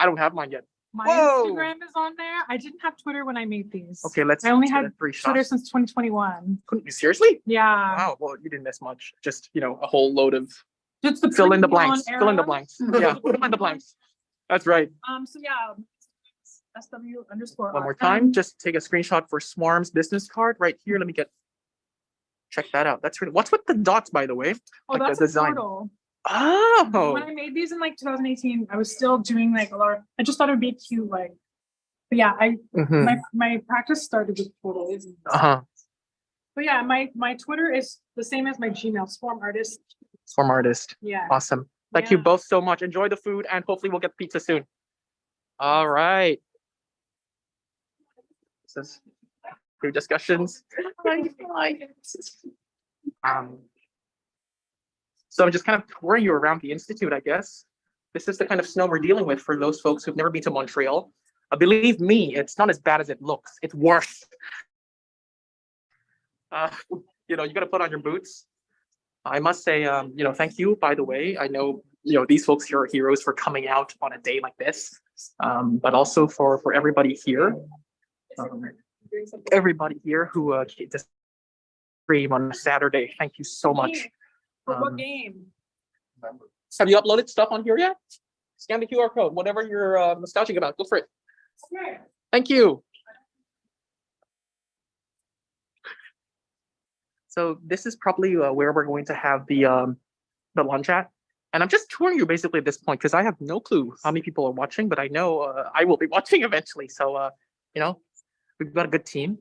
I don't have mine yet. my Whoa. Instagram is on there. I didn't have Twitter when I made these. Okay, let's. I only get had a 3 Twitter shots. since 2021. Seriously? Yeah. Wow. Well, you didn't miss much. Just a whole load of Just the fill in the pre-neon blanks. Fill in the era. blanks. Yeah. Fill in the blanks. That's right. So yeah, SW_. One more time. Just take a screenshot for Swarm's business card right here. Let me check that out. That's really. What's with the dots, by the way? Oh, like the that's a design. portal. Oh. When I made these in like 2018, I was still doing like a lot. I just thought it'd be cute, like. But yeah, Mhm. my practice started with portals. Uh-huh. But yeah, my Twitter is the same as my Gmail, Swarm Artist. Swarm artist. Yeah. Awesome. Thank you Yeah. both so much. Enjoy the food and hopefully we'll get pizza soon. All right. This is food discussions. So I'm just kind of touring you around the Institute, I guess. This is the kind of snow we're dealing with for those folks who've never been to Montreal. Believe me, it's not as bad as it looks. It's worse. You got to put on your boots. I must say, thank you, by the way. I know, these folks here are heroes for coming out on a day like this, but also for everybody here. Everybody here who just stream on a Saturday. Thank you so much. For what game? Have you uploaded stuff on here yet? Scan the QR code, whatever you're nostalgic about. Go for it. Okay. Thank you. So this is probably where we're going to have the lunch at. And I'm just touring you basically at this point because I have no clue how many people are watching, but I know I will be watching eventually. So, we've got a good team.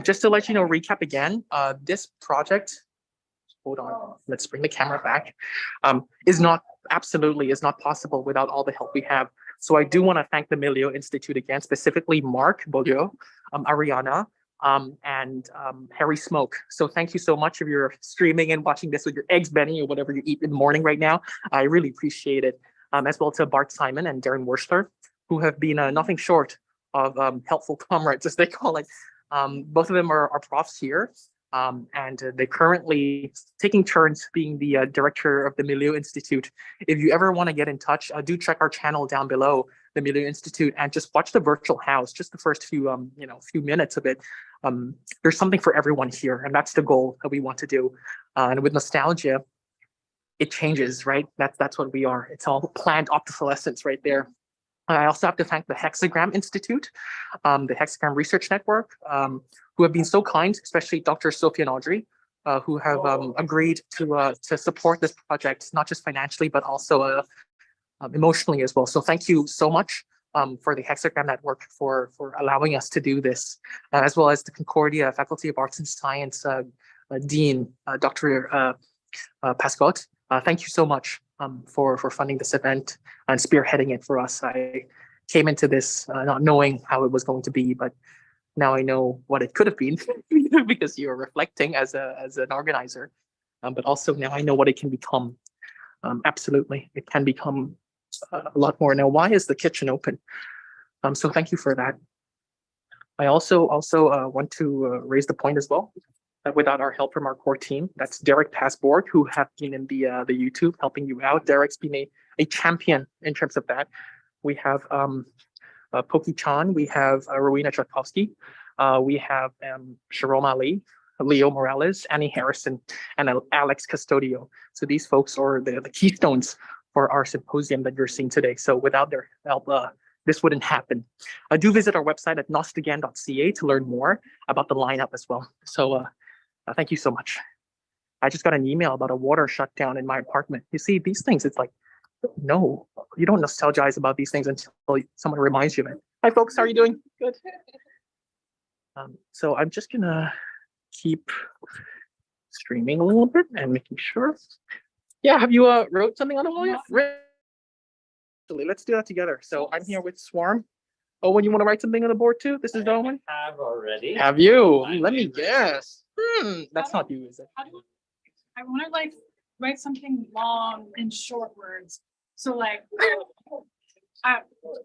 Just to let you know, recap again, this project, hold on, let's bring the camera back, is not possible without all the help we have. So I do want to thank the Milio Institute again, specifically Mark Bolio, Ariana, and Harry Smoke. So thank you so much if you're streaming and watching this with your eggs, Benny, or whatever you eat in the morning right now. I really appreciate it. As well to Bart Simon and Darren Worcester, who have been nothing short of helpful comrades, as they call it. Both of them are profs here. And they're currently taking turns being the director of the Milio Institute. If you ever want to get in touch, do check our channel down below, the Milio Institute, and just watch the virtual house, just the first few minutes of it. There's something for everyone here, and that's the goal that we want to do. And with nostalgia, it changes, right? That's what we are. It's all planned obsolescence right there. I also have to thank the Hexagram Institute, the Hexagram Research Network, who have been so kind, especially Dr. Sophie and Audrey, who have agreed to support this project, not just financially, but also emotionally as well. So thank you so much for the Hexagram Network for allowing us to do this, as well as the Concordia Faculty of Arts and Science Dean, Dr. Pascot. Thank you so much for funding this event and spearheading it for us. I came into this not knowing how it was going to be, but Now I know what it could have been because you're reflecting as an organizer. But also now I know what it can become. Absolutely, it can become a lot more. Now, why is the kitchen open? So thank you for that. I also want to raise the point as well that without our help from our core team, that's Derek Passborg, who have been in the YouTube helping you out. Derek's been a champion in terms of that. We have Poki Chan, we have Rowena Tchaikovsky, we have Sharon Ali, Leo Morales, Annie Harrison, and Alex Custodio. So these folks are the keystones for our symposium that you're seeing today. So without their help, this wouldn't happen. Do visit our website at LOSTAGAIN.ca to learn more about the lineup as well. So thank you so much. I just got an email about a water shutdown in my apartment. You see, these things, it's like, no, you don't nostalgize about these things until someone reminds you of it. Hi, folks, how are you doing? Good. So I'm just gonna keep streaming a little bit and making sure. Yeah, have you wrote something on the wall yet? Let's do that together. So I'm here with Swarm. Owen, you want to write something on the board too? This is Owen. Have already. Have you? Let me guess. That's not you, is it? I want to like write something long and short words. So like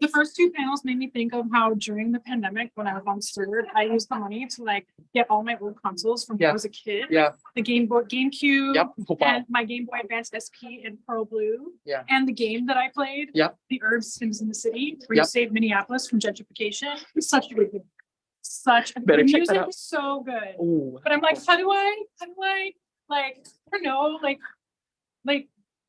the first two panels made me think of how during the pandemic when I was on Stewart, I used the money to like get all my old consoles from when I was a kid. Yeah. The Game Boy, GameCube, Yep. Oh, wow. and my Game Boy Advance SP in Pearl Blue. Yeah. And the game that I played, Yep. The Herbs Sims in the City, where you Yep. save Minneapolis from gentrification. Such a good game. Such a Better the check that music out. was so good. Ooh. But I'm like, how do I like, I don't know, like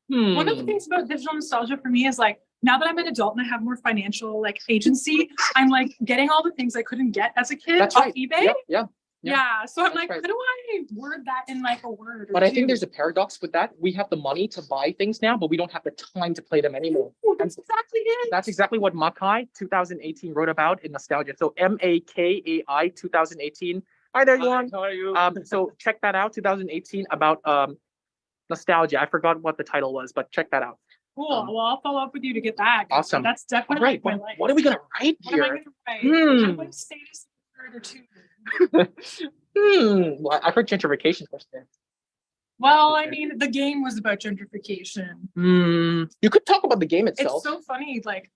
one of the things about digital nostalgia for me is like, now that I'm an adult and I have more financial like agency, I'm like getting all the things I couldn't get as a kid That's off right. eBay. Yeah. Yeah. So I'm That's like, right. how do I word that in like a word? Or But I think two? there's a paradox with that. We have the money to buy things now, but we don't have the time to play them anymore. Ooh, that's exactly it. That's exactly what Makai 2018 wrote about in Nostalgia. So MAKAI 2018. Hi there, Yuan. How are you? So check that out, 2018, about nostalgia. I forgot what the title was, but check that out. Cool. Well, I'll follow up with you to get that. Awesome. That's definitely All right. my life. What are we gonna write What am I here? gonna write? I'm going to say this in a word or two. Well, I've heard gentrification first. Well, I mean, the game was about gentrification. You could talk about the game itself. It's so funny. Like,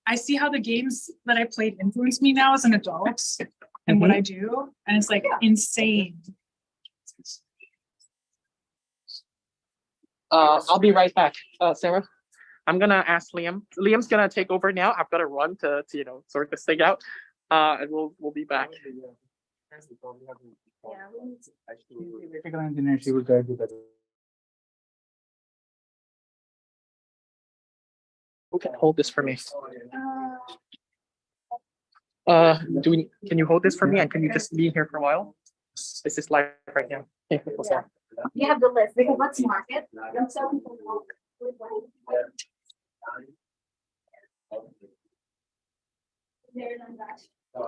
I see how the games that I played influence me now as an adult and what I do, and it's like insane. I'll be right back, Sarah. I'm gonna ask Liam. Liam's gonna take over now. I've got to run to sort this thing out. And we'll be back. Electrical engineer, she will guide you that. Who can hold this for me? Can you hold this for me, and can you just be here for a while? This is live right now. Okay, what's that? You have the list, because let's mark it. And so people know which one. There than that. So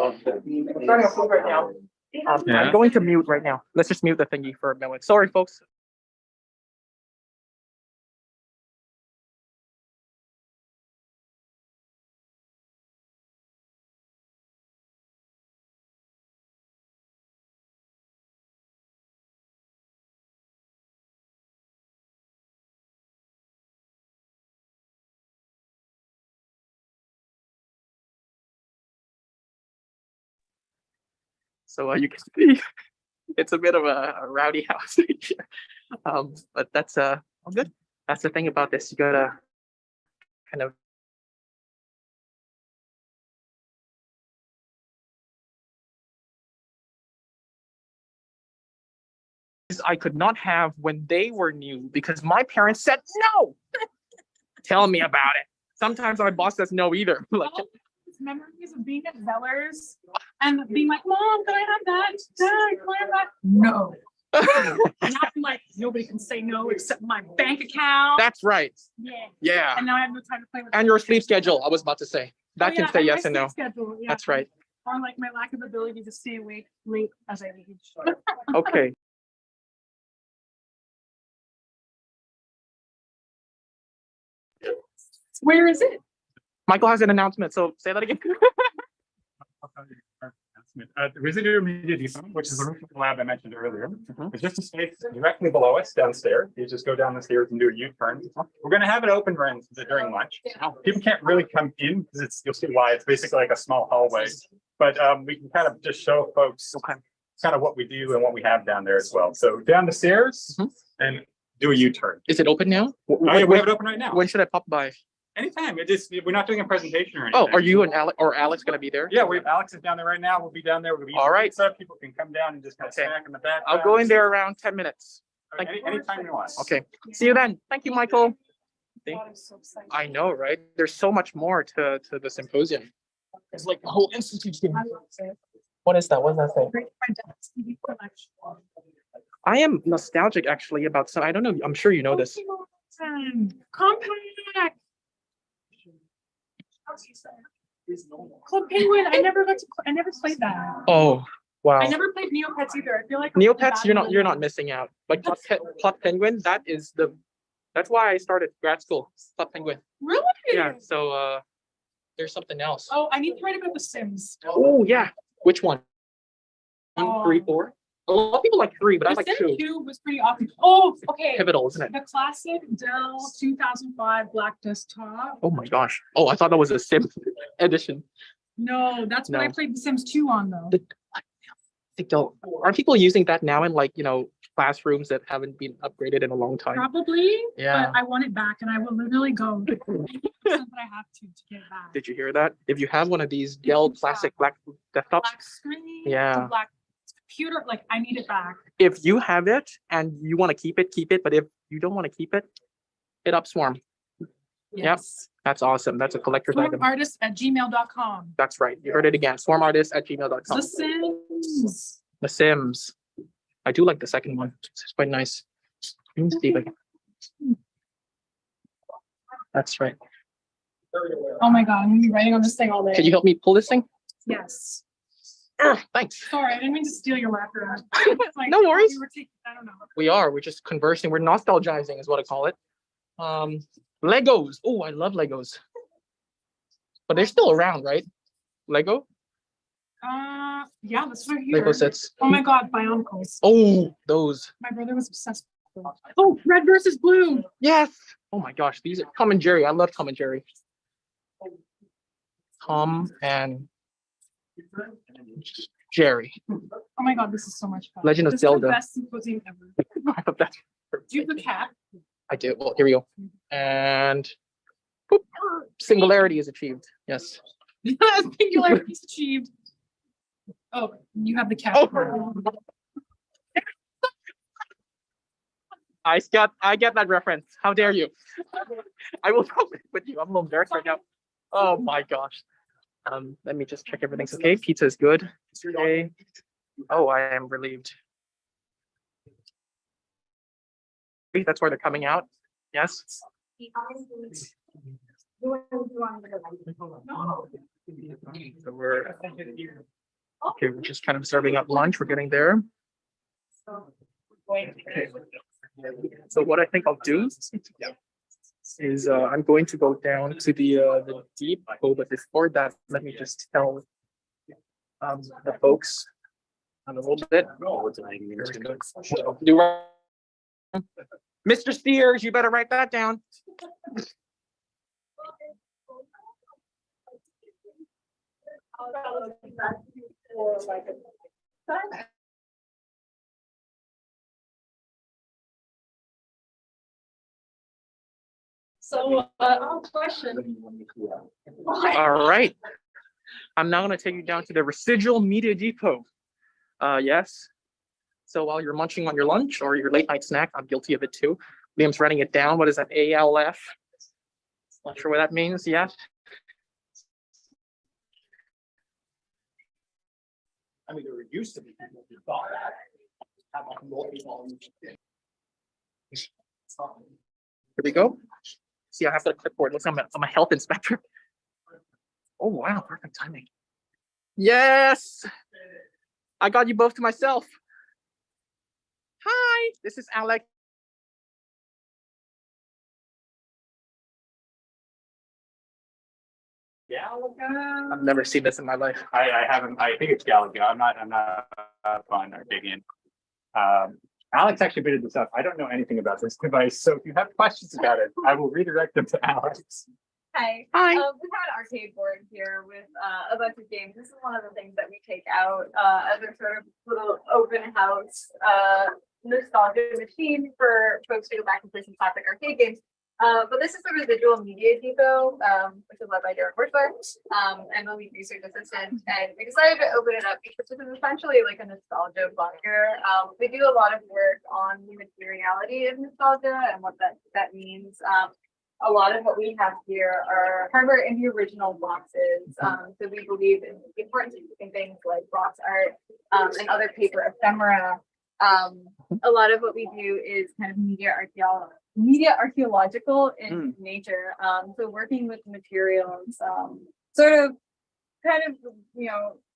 I'm starting off right now. I'm going to mute right now. Let's just mute the thingy for a moment. Sorry, folks. So you can see it's a bit of a rowdy house here. But that's all good. That's the thing about this. You gotta kind of I could not have when they were new because my parents said no. Tell me about it. Sometimes my boss says no either. Like, Memories of being at Zeller's and being like, Mom, can I have that? Dad, can I have that? No. And I'm like, nobody can say no except my bank account. that's right. Yeah. Yeah. And now I have no time to play with And your sleep schedule, I was about to say. That can say and my yes and no. sleep schedule, yeah. That's right. Or like my lack of ability to stay awake late as I age. Okay. Where is it? Michael has an announcement, so say that again. The Residual Media Depot, which is the roof of the lab I mentioned earlier, is just a space directly below us downstairs. You just go down the stairs and do a U-turn. We're going to have it open during lunch. People can't really come in because you'll see why. It's basically like a small hallway, but we can kind of just show folks kind of what we do and what we have down there as well. So down the stairs and do a U-turn. Is it open now? Oh, yeah, we have it open right now. When should I pop by? Anytime. We're not doing a presentation or anything. Oh, are you and Alex gonna be there? Yeah, Alex is down there right now. We'll be down there. We'll be all right. So people can come down and just kind of snack in the back. I'll go in there around 10 minutes. Anytime you want. Okay. See you then. Thank you, Michael. I know, right? There's so much more to the symposium. It's like the whole institute. What is that? What does that say? I am nostalgic actually about some. I don't know. I'm sure you know this. Compact. Club Penguin. I never played that. Oh wow. I never played Neopets either. I feel like Neopets, you're not missing out. Like Club Penguin, that's why I started grad school. Club Penguin. Really? Yeah. So there's something else. Oh, I need to write about The Sims. Oh yeah. Which one? 1, 3, 4. A lot of people like 3, but I like 2. 2 was pretty awesome. Oh, okay. Pivotal, isn't it? The classic Dell 2005 black desktop. Oh my gosh. Oh, I thought that was a Sim edition. No, that's what I played The Sims 2 on though. Aren't people using that now in classrooms that haven't been upgraded in a long time? Probably. Yeah. But I want it back, and I will literally go. But I have to get it back. Did you hear that? If you have one of these Dell classic black desktops, black screen, yeah, black computer, I need it back. If you have it and you want to keep it. But if you don't want to keep it, hit up Swarm. Yes. Yep, that's awesome. That's a collector's item. Swarmartist@gmail.com. That's right. You heard it again. Swarmartist@gmail.com. The Sims. The Sims. I do like the second one. It's quite nice. Let me see if I can- That's right. Oh my God, I'm gonna be writing on this thing all day. Can you help me pull this thing? Yes. Thanks. Sorry, I didn't mean to steal your laughter. No worries. I don't know. We're just conversing. We're nostalgizing is what I call it. Legos. Oh, I love Legos. But they're still around, right? Lego? Yeah, that's right here. Lego sets. Oh my God, Bionicles. Oh, those. My brother was obsessed with them. Oh, Red versus Blue. Yes. Oh my gosh, these are Tom and Jerry. I love Tom and Jerry. Tom and Jerry. Oh my God, this is so much fun. Legend of Zelda. Is the best symposium ever. I love that. Do you have the cap? I do. Well, here we go. And boop, singularity is achieved. Yes. Singularity is achieved. Oh, you have the cap. Oh. I get that reference. How dare you? I will go with you. I'm a little embarrassed right now. Oh my gosh. Let me just check everything's okay. Pizza is good. Okay. Oh, I am relieved. That's where they're coming out. Yes. So we're just kind of serving up lunch. We're getting there. Okay. So what I think I'll do is I'm going to go down to the depot, but before that, let me just tell the folks a little bit. Mr. Steers, you better write that down. So, question. All right. I'm now going to take you down to the Residual Media Depot. Yes. So while you're munching on your lunch or your late night snack, I'm guilty of it too. Liam's writing it down. What is that? ALF? Not sure what that means yet. I mean, there used to be people who thought that. Here we go. See, I have the clipboard. Looks like I'm a health inspector. Oh, wow. Perfect timing. Yes. I got you both to myself. Hi, this is Alex. Galaga. I've never seen this in my life. I haven't, I think it's Galaga. I'm not fun or big in. Alex actually booted this up. I don't know anything about this device, so if you have questions about it, I will redirect them to Alex. Hi. Hi. We have an arcade board here with a bunch of games. This is one of the things that we take out as a sort of little open house nostalgia machine for folks to go back and play some classic arcade games. But this is the Residual Media Depot, which is led by Derek Bushler. I'm the lead research assistant, and we decided to open it up because this is essentially like a nostalgia bunker. We do a lot of work on the materiality of nostalgia and what that means. A lot of what we have here are hardware in the original boxes. So we believe in the importance of using things like box art and other paper ephemera. A lot of what we do is kind of media archaeological in nature. So working with materials, sort of kind of,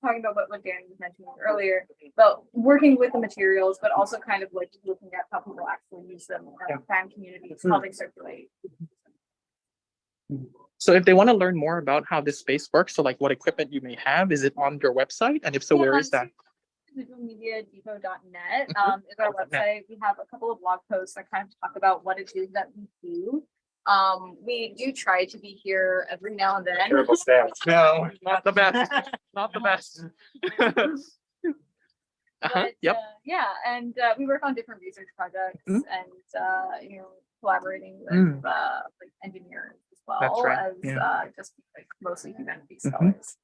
talking about what Dan was mentioning earlier, about working with the materials, but also kind of like looking at how people actually use them in fan communities, how they circulate. So if they want to learn more about how this space works, so like what equipment you may have, is it on your website? And if so, where is that? Digitalmediadepot.net is our website. We have a couple of blog posts that kind of talk about what it is that we do. We do try to be here every now and then. Terrible staff. No, not the best. Not the best. But, Yep. yeah, and we work on different research projects and collaborating with like engineers as well. That's right. As just like mostly humanities scholars.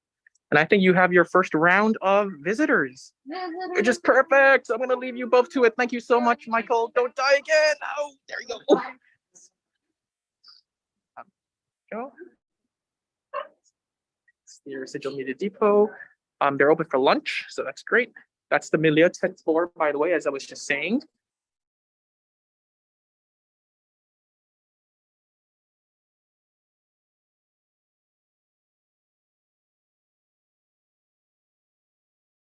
And I think you have your first round of visitors, which is perfect. I'm going to leave you both to it. Thank you so much, Michael. Don't die again. Oh, there you go. Go. It's the Residual Media Depot. They're open for lunch, so that's great. That's the Miliotech floor, by the way, as I was just saying.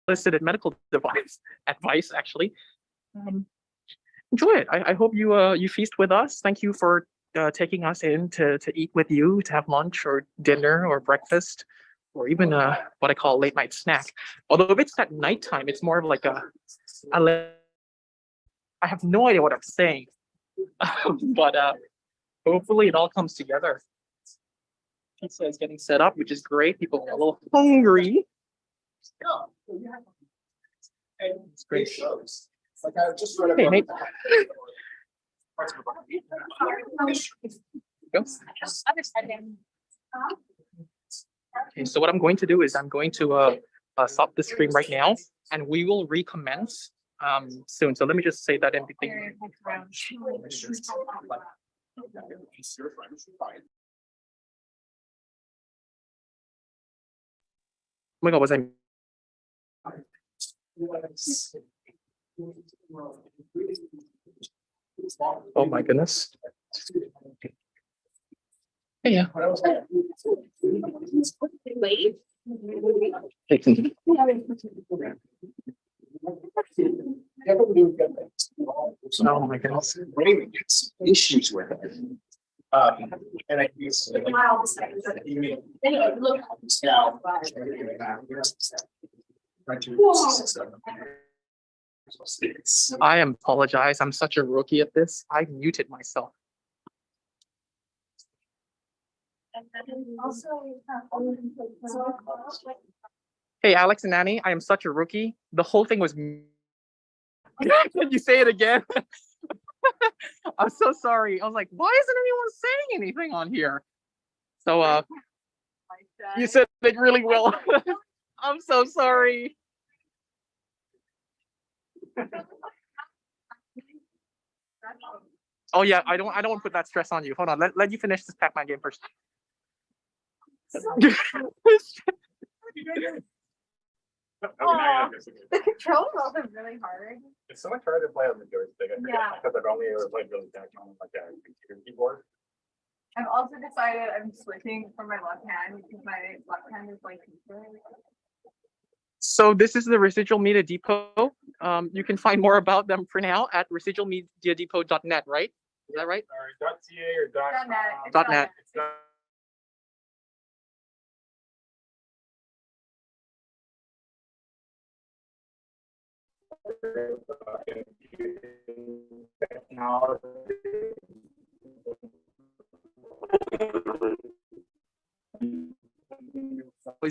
Listed medical device advice, actually. Enjoy it. I hope you feast with us. Thank you for taking us in to eat with you, to have lunch or dinner or breakfast, or even what I call a late night snack. Although if it's at nighttime, it's more of like I have no idea what I'm saying, but hopefully it all comes together. Pizza is getting set up, which is great. People are a little hungry. It's great. Like I just read Hey, Nate. Go. Okay, so what I'm going to do is I'm going to stop the stream right now, and we will recommence soon. So let me just say that everything. Oh my God, was I? Oh my goodness. Hey, yeah. Wait. Oh my goodness. Raymond gets issues with it. And I use Anyway, look. now. I apologize. I'm such a rookie at this. I muted myself. Hey, Alex and Annie, I am such a rookie. The whole thing was. Can you say it again? I'm so sorry. I was like, why isn't anyone saying anything on here? So you said it really well. I'm so sorry. Oh yeah, I don't want to put that stress on you. Hold on, let you finish this Pac-Man game first. The controls are really hard. It's so much harder to play on the joystick. I forget because I've only ever played really back on like a computer keyboard. I've also decided I'm switching from my left hand because my left hand is like. So this is the Residual Media Depot. You can find more about them for now at residualmediadepot.net, right? Is that right? Or .ca or .net. .com. .net. It's Always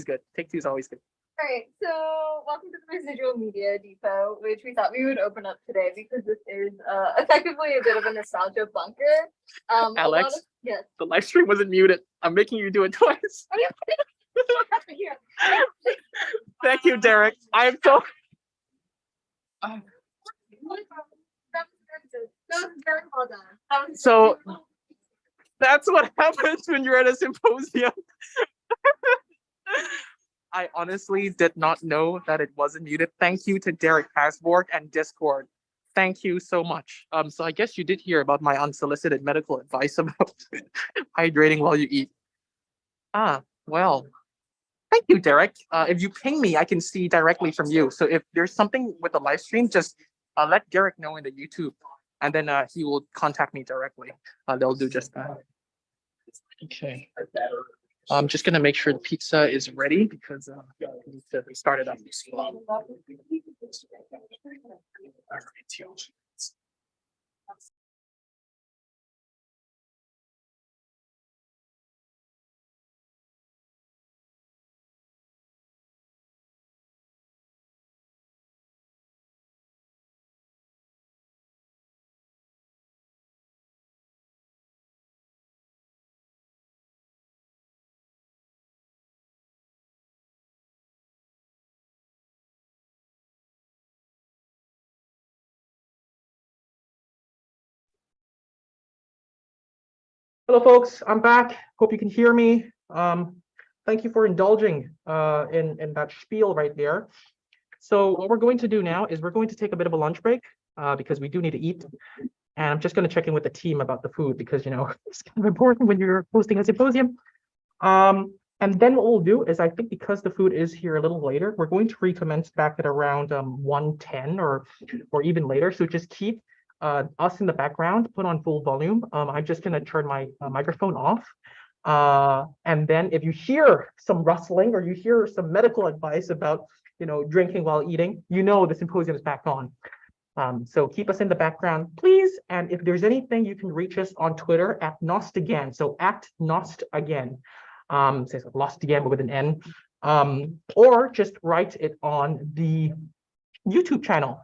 good. Take two is always good. All right, so welcome to the Residual Media Depot, which we thought we would open up today because this is effectively a bit of a nostalgia bunker. Alex? Yes. The live stream wasn't muted. I'm making you do it twice. Oh, yeah. Here. Thank you, Derek. I'm so. That was very well done. That was So that's what happens when you're at a symposium. I honestly did not know that it wasn't muted. Thank you to Derek Hasborg and Discord. Thank you so much. So I guess you did hear about my unsolicited medical advice about hydrating while you eat. Well, thank you, Derek. If you ping me, I can see directly from you. So if there's something with the live stream, just let Derek know in the YouTube, and then he will contact me directly. They'll do just that. Okay. I'm just gonna make sure the pizza is ready because we need to start it up. Hello, folks. I'm back. Hope you can hear me. Thank you for indulging in that spiel right there. So what we're going to do now is we're going to take a bit of a lunch break because we do need to eat. And I'm just going to check in with the team about the food because, it's kind of important when you're hosting a symposium. And then what we'll do is I think because the food is here a little later, we're going to recommence back at around 1:10 or even later. So just keep us in the background, put on full volume. I'm just going to turn my microphone off. And then if you hear some rustling or you hear some medical advice about, drinking while eating, the symposium is back on. So keep us in the background, please. And if there's anything, you can reach us on Twitter at LOSTAGAIN. So at LOSTAGAIN. Says lost again, but with an N. Or just write it on the YouTube channel.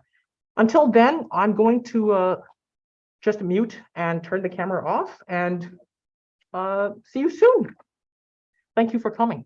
Until then, I'm going to just mute and turn the camera off and see you soon. Thank you for coming.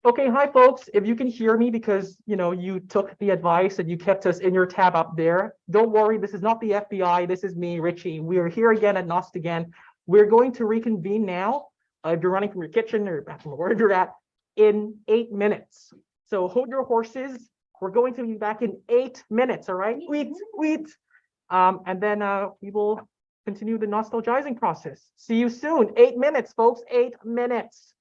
Okay, hi folks. If you can hear me because you took the advice and you kept us in your tab up there, don't worry, this is not the FBI. This is me, Richie. We are here again at LOSTAGAIN. We're going to reconvene now. If you're running from your kitchen or bathroom, wherever you're at, in 8 minutes. So hold your horses. We're going to be back in 8 minutes. All right, wait. And then we will continue the nostalgizing process. See you soon. 8 minutes, folks. 8 minutes.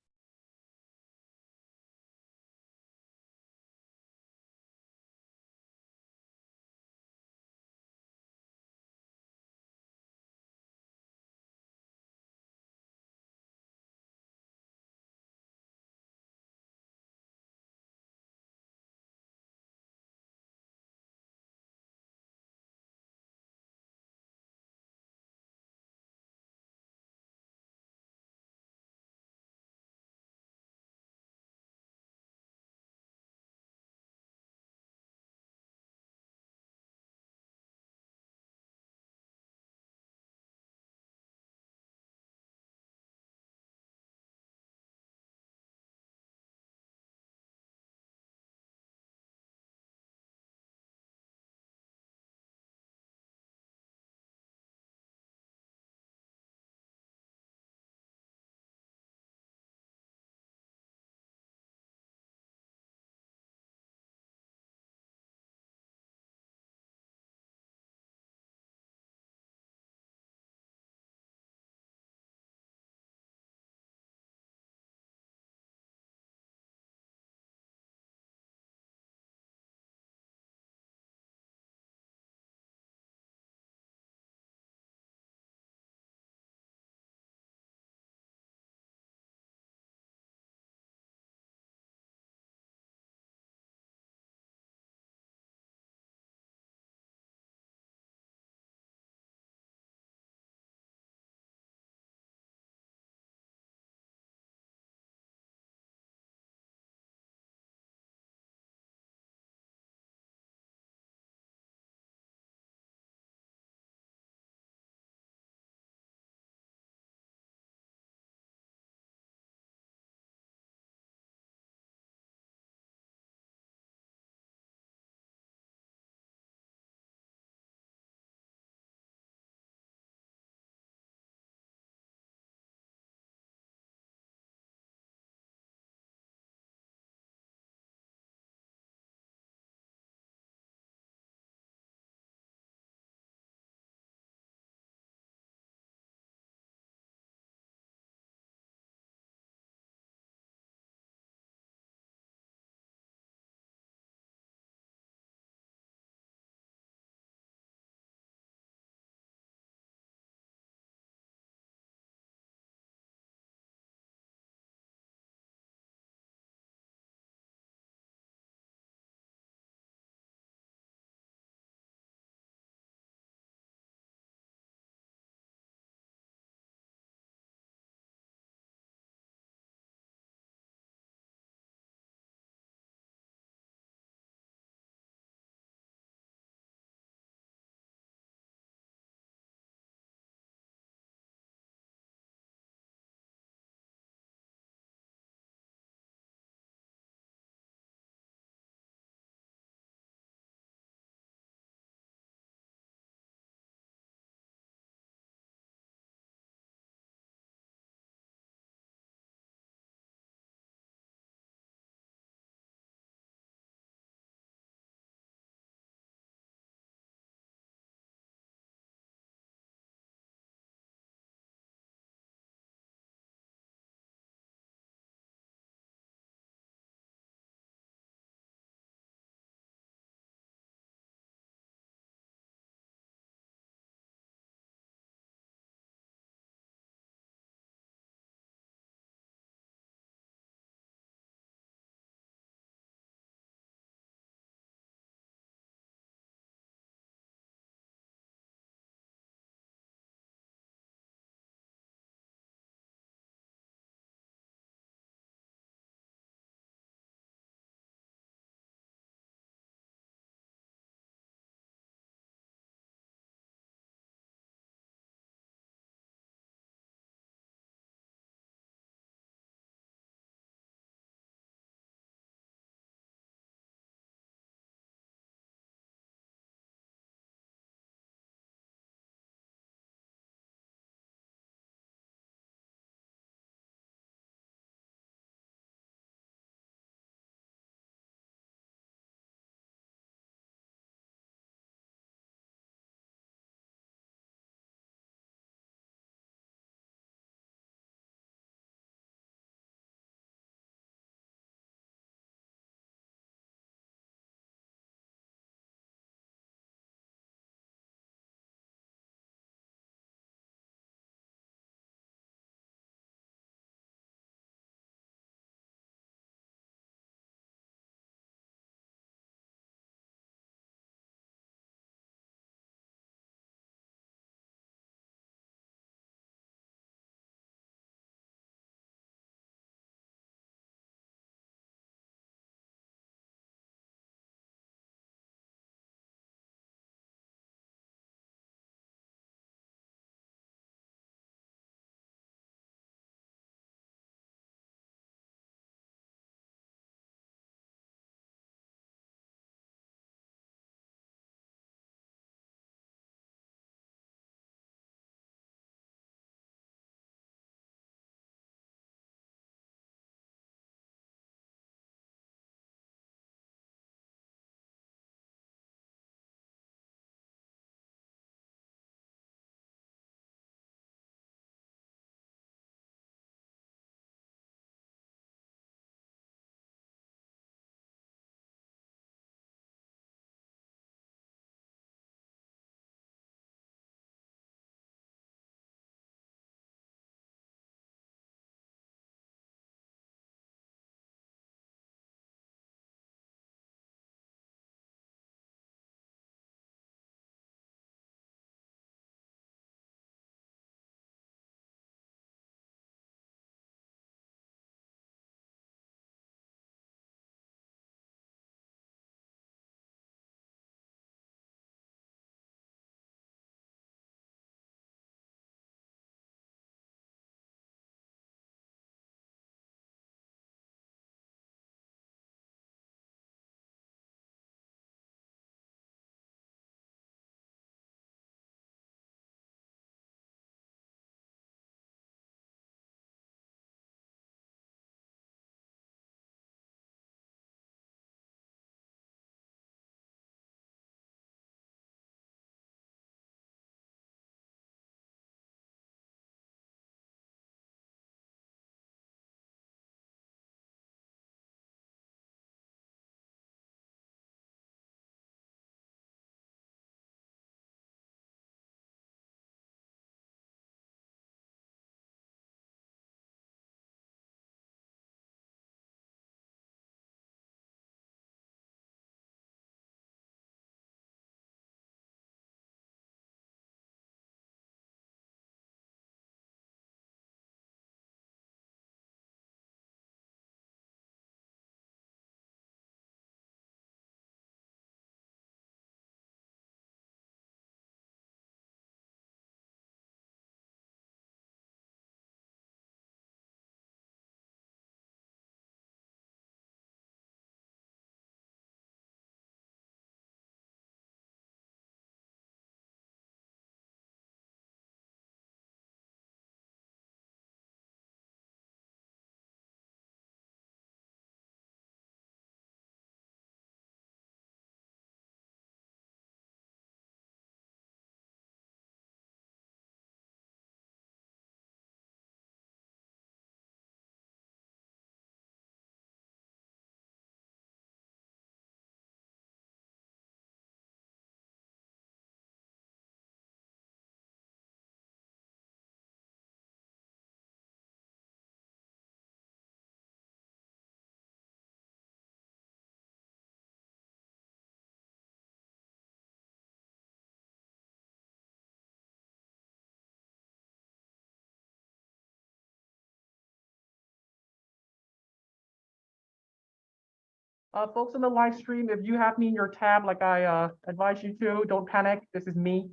Folks in the live stream, if you have me in your tab, like I advise you to, don't panic. This is me.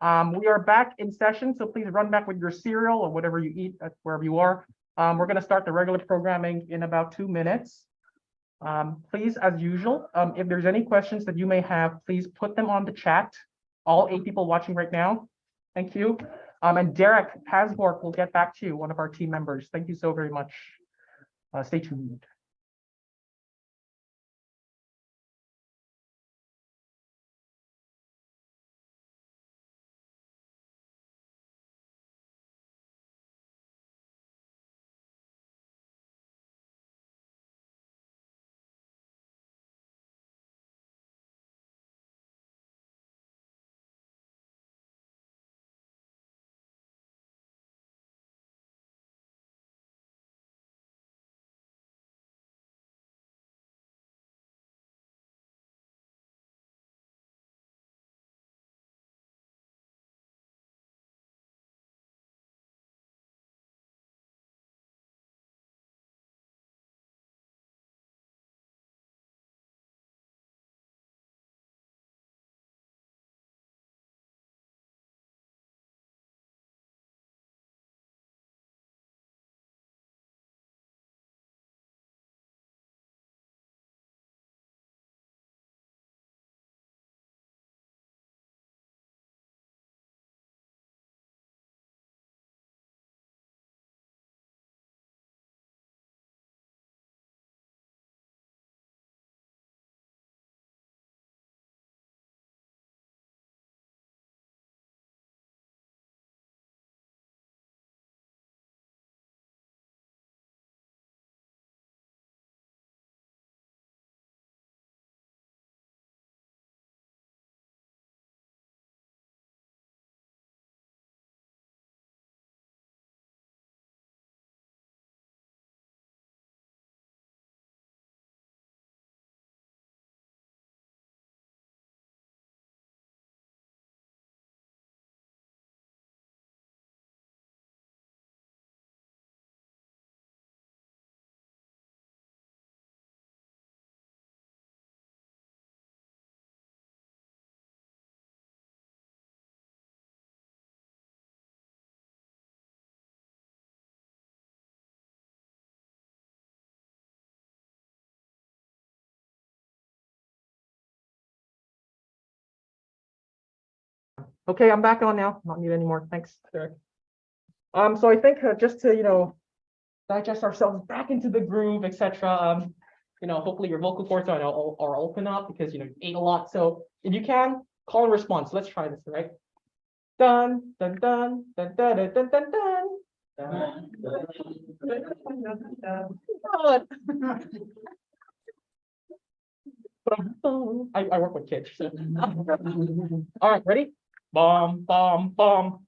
We are back in session, so please run back with your cereal or whatever you eat at wherever you are. We're going to start the regular programming in about 2 minutes. Please, as usual, if there's any questions that you may have, please put them on the chat. All 8 people watching right now. Thank you. And Derek Hasbork will get back to you, one of our team members. Thank you so very much. Stay tuned. Okay, I'm back on now. Not need any more. Thanks, Derek. So I think just to digest ourselves back into the groove, etc. Hopefully your vocal cords are open up because you ate a lot. So if you can, call and response. Let's try this, right? Dun dun dun dun dun dun dun dun dun. I work with kids. So. All right, ready? Bomb, bomb, bomb.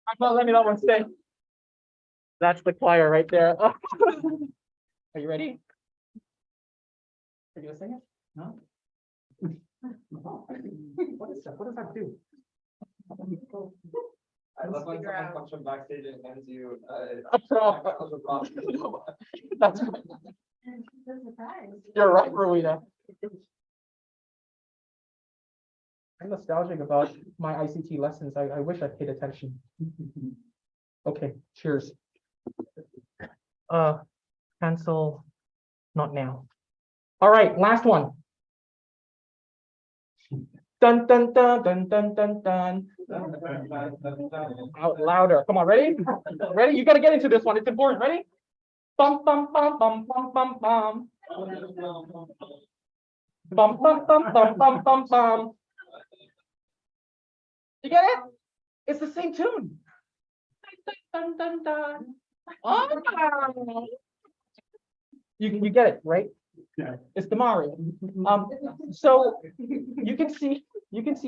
I'm not letting that one stay. That's the choir right there. Are you ready? Are you gonna sing it? No? What is that? What does that do? I love when someone comes from backstage and hands you a prop. That's You're right, Rowena. I'm nostalgic about my ICT lessons. I wish I paid attention. Okay, cheers. Cancel, not now. All right, last one. Dun dun dun dun dun dun dun. Out louder. Come on, ready? Ready? You gotta get into this one. It's important. Ready? Bum bum bum bum bum bum bum. Bum bum bum bum bum bum bum. You get it? It's the same tune. Dun, dun, dun, dun. Oh. You get it, right? Yeah. It's the Mario. So you can see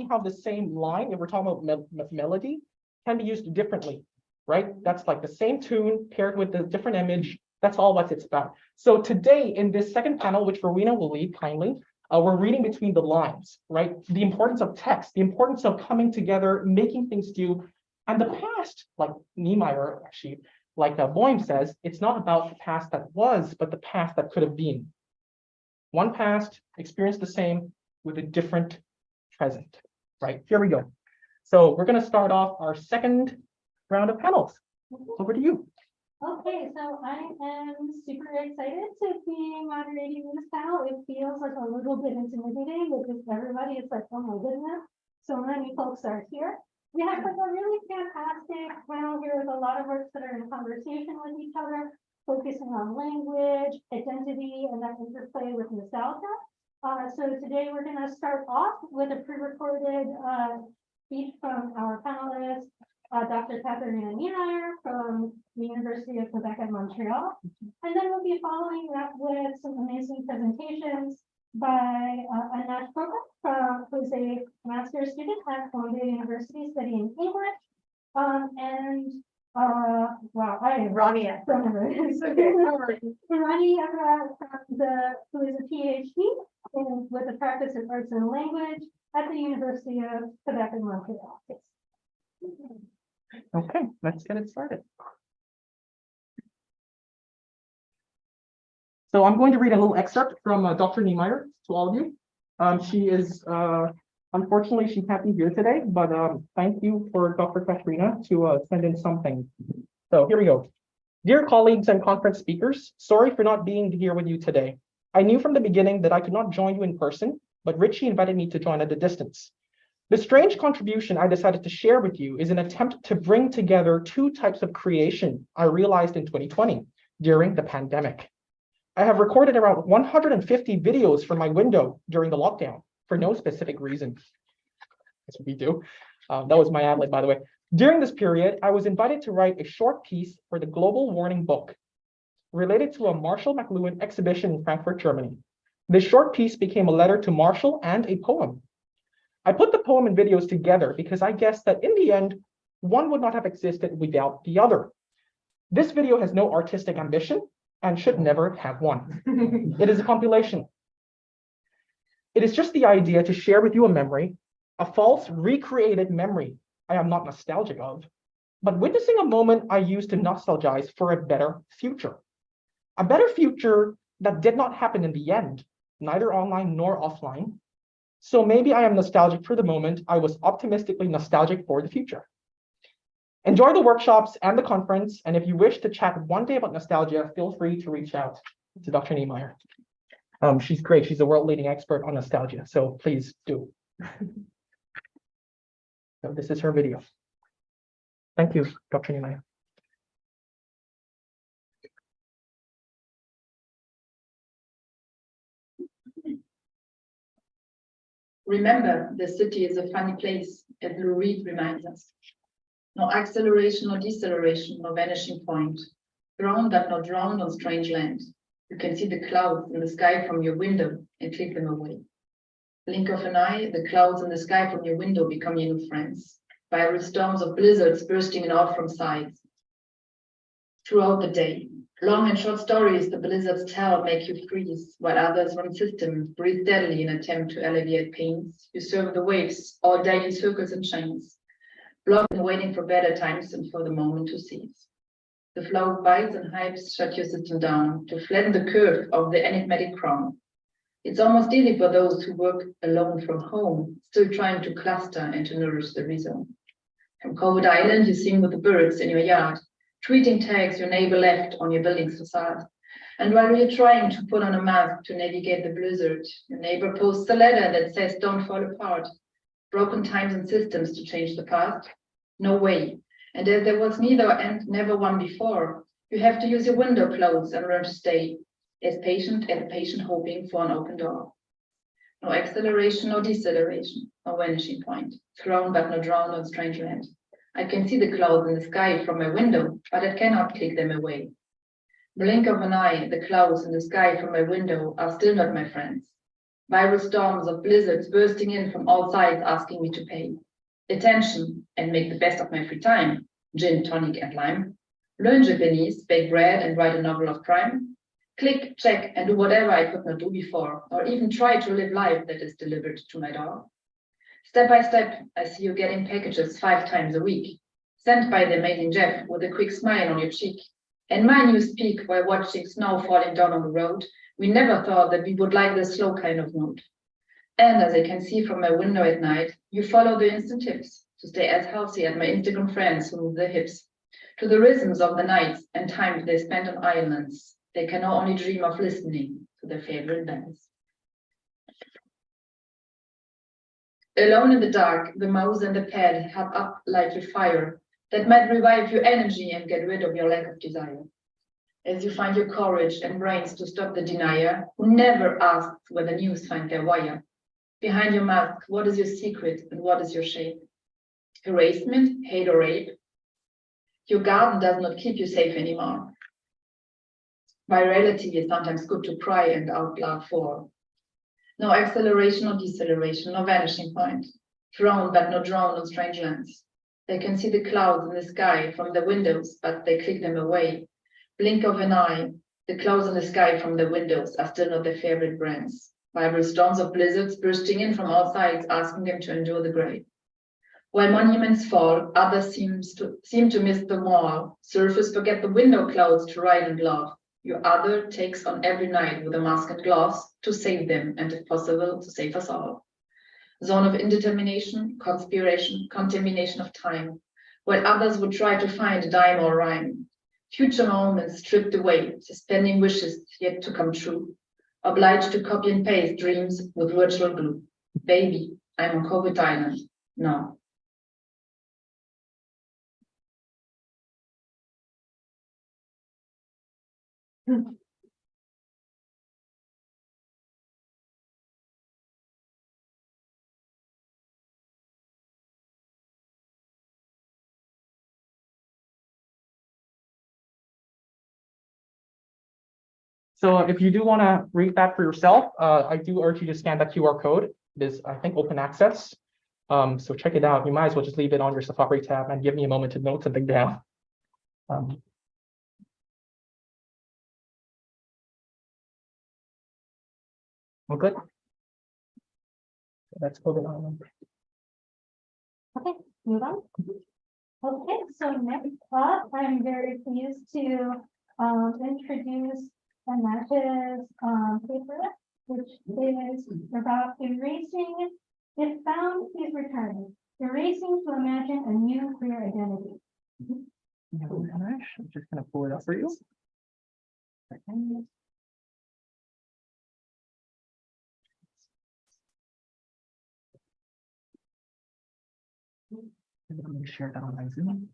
how the same line, if we're talking about melody, can be used differently, right? That's like the same tune paired with a different image. That's all what it's about. So today in this second panel, which Rowena will lead kindly, we're reading between the lines, right? The importance of text, the importance of coming together, making things do. And the past, like Niemeyer actually like Boym says, it's not about the past that was, but the past that could have been. One past experienced the same with a different present, right? Here we go. So we're going to start off our second round of panels. Over to you. Okay, so I am super excited to be moderating this panel. It feels like a little bit intimidating because everybody is like, oh my goodness, so many folks are here. We have like a really fantastic panel here with a lot of works that are in conversation with each other, focusing on language, identity, and that interplay with nostalgia. So today we're going to start off with a pre-recorded speech from our panelists, Dr. Katharina Niemeyer from the University of Quebec at Montreal. And then we'll be following that with some amazing presentations by Anash Prokop, who's a master's student at Columbia University studying English. Wow, I am Ronnie. It's okay. Ronnie, who is a PhD with the practice of arts and language at the University of Quebec in Montreal. Okay, let's get it started. So I'm going to read a little excerpt from Dr. Niemeyer to all of you. She is, unfortunately, she can't be here today, but thank you for Dr. Katrina to send in something. So here we go. Dear colleagues and conference speakers, sorry for not being here with you today. I knew from the beginning that I could not join you in person, but Richie invited me to join at a distance. The strange contribution I decided to share with you is an attempt to bring together two types of creation I realized in 2020 during the pandemic. I have recorded around 150 videos from my window during the lockdown for no specific reason. That's what we do. That was my ad-lib, by the way. During this period, I was invited to write a short piece for the Global Warning book related to a Marshall McLuhan exhibition in Frankfurt, Germany. This short piece became a letter to Marshall and a poem. I put the poem and videos together because I guessed that in the end, one would not have existed without the other. This video has no artistic ambition and should never have one. It is a compilation. It is just the idea to share with you a memory, a false recreated memory I am not nostalgic of, but witnessing a moment I used to nostalgize for a better future. A better future that did not happen in the end, neither online nor offline. So maybe I am nostalgic for the moment. I was optimistically nostalgic for the future. Enjoy the workshops and the conference. And if you wish to chat one day about nostalgia, feel free to reach out to Dr. Niemeyer. She's great. She's a world-leading expert on nostalgia. So please do. So this is her video. Thank you, Dr. Niemeyer. Remember, the city is a funny place, as Lou Reed reminds us. No acceleration or deceleration, no vanishing point. Thrown but not drowned on strange land. You can see the clouds in the sky from your window and click them away. Blink of an eye, the clouds in the sky from your window become your new friends. Viral storms of blizzards bursting out from sides. Throughout the day, long and short stories the blizzards tell make you freeze, while others run systems, breathe steadily in attempt to alleviate pains. You surf the waves, all day in circles and chains, blocking waiting for better times and for the moment to seize. The flow of bites and hypes shut your system down to flatten the curve of the enigmatic crown. It's almost easy for those who work alone from home, still trying to cluster and to nourish the rhizome. From COVID Island, you sing with the birds in your yard, tweeting tags your neighbor left on your building's facade. And while you're trying to put on a mask to navigate the blizzard, your neighbor posts a letter that says don't fall apart. Broken times and systems to change the past? No way. And as there was neither and never one before, you have to use your window closed and learn to stay as patient as a patient hoping for an open door. No acceleration or deceleration, no vanishing point, thrown but not drowned on strange land. I can see the clouds in the sky from my window, but I cannot click them away. Blink of an eye, the clouds in the sky from my window are still not my friends. Viral storms of blizzards bursting in from all sides asking me to pay attention and make the best of my free time, gin, tonic and lime. Learn Japanese, bake bread and write a novel of crime. Click, check and do whatever I could not do before, or even try to live life that is delivered to my door. Step by step, I see you getting packages 5 times a week. sent by the amazing Jeff with a quick smile on your cheek. And mine you speak while watching snow falling down on the road. We never thought that we would like the slow kind of mood. And as I can see from my window at night, you follow the instant tips to stay as healthy as my Instagram friends who move their hips. To the rhythms of the nights and times they spent on islands, they can now only dream of listening to their favorite bands. Alone in the dark, the mouse and the pad have up like your fire that might revive your energy and get rid of your lack of desire. As you find your courage and brains to stop the denier who never asks where the news find their wire. Behind your mask, what is your secret and what is your shape? Erasement, hate or rape? Your garden does not keep you safe anymore. Virality is sometimes good to cry and out loud for. No acceleration or deceleration, no vanishing point. Thrown but not drowned on strange lands. They can see the clouds in the sky from the windows, but they click them away. Blink of an eye, the clouds in the sky from the windows are still not their favorite brands. Viral storms of blizzards bursting in from all sides, asking them to endure the gray. While monuments fall, others seem to miss the wall. Surfers forget the window clouds to ride and love. Your other takes on every night with a mask and gloves to save them, and if possible, to save us all. Zone of indetermination, conspiration, contamination of time, while others would try to find a dime or rhyme. Future moments stripped away, suspending wishes yet to come true. Obliged to copy and paste dreams with virtual glue. Baby, I'm on COVID Island. No. So if you do want to read that for yourself, I do urge you to scan that QR code. It is, I think, open access. So check it out. You might as well just leave it on your Safari tab and give me a moment to note something down. All good? That's COVID Island. Okay, move on. Okay, so next up, I'm very pleased to introduce Anash's paper, which is about erasing. If found, is returned. Erasing to imagine a new queer identity. I'm just going to pull it up for you. I'm going to share that on my Zoom.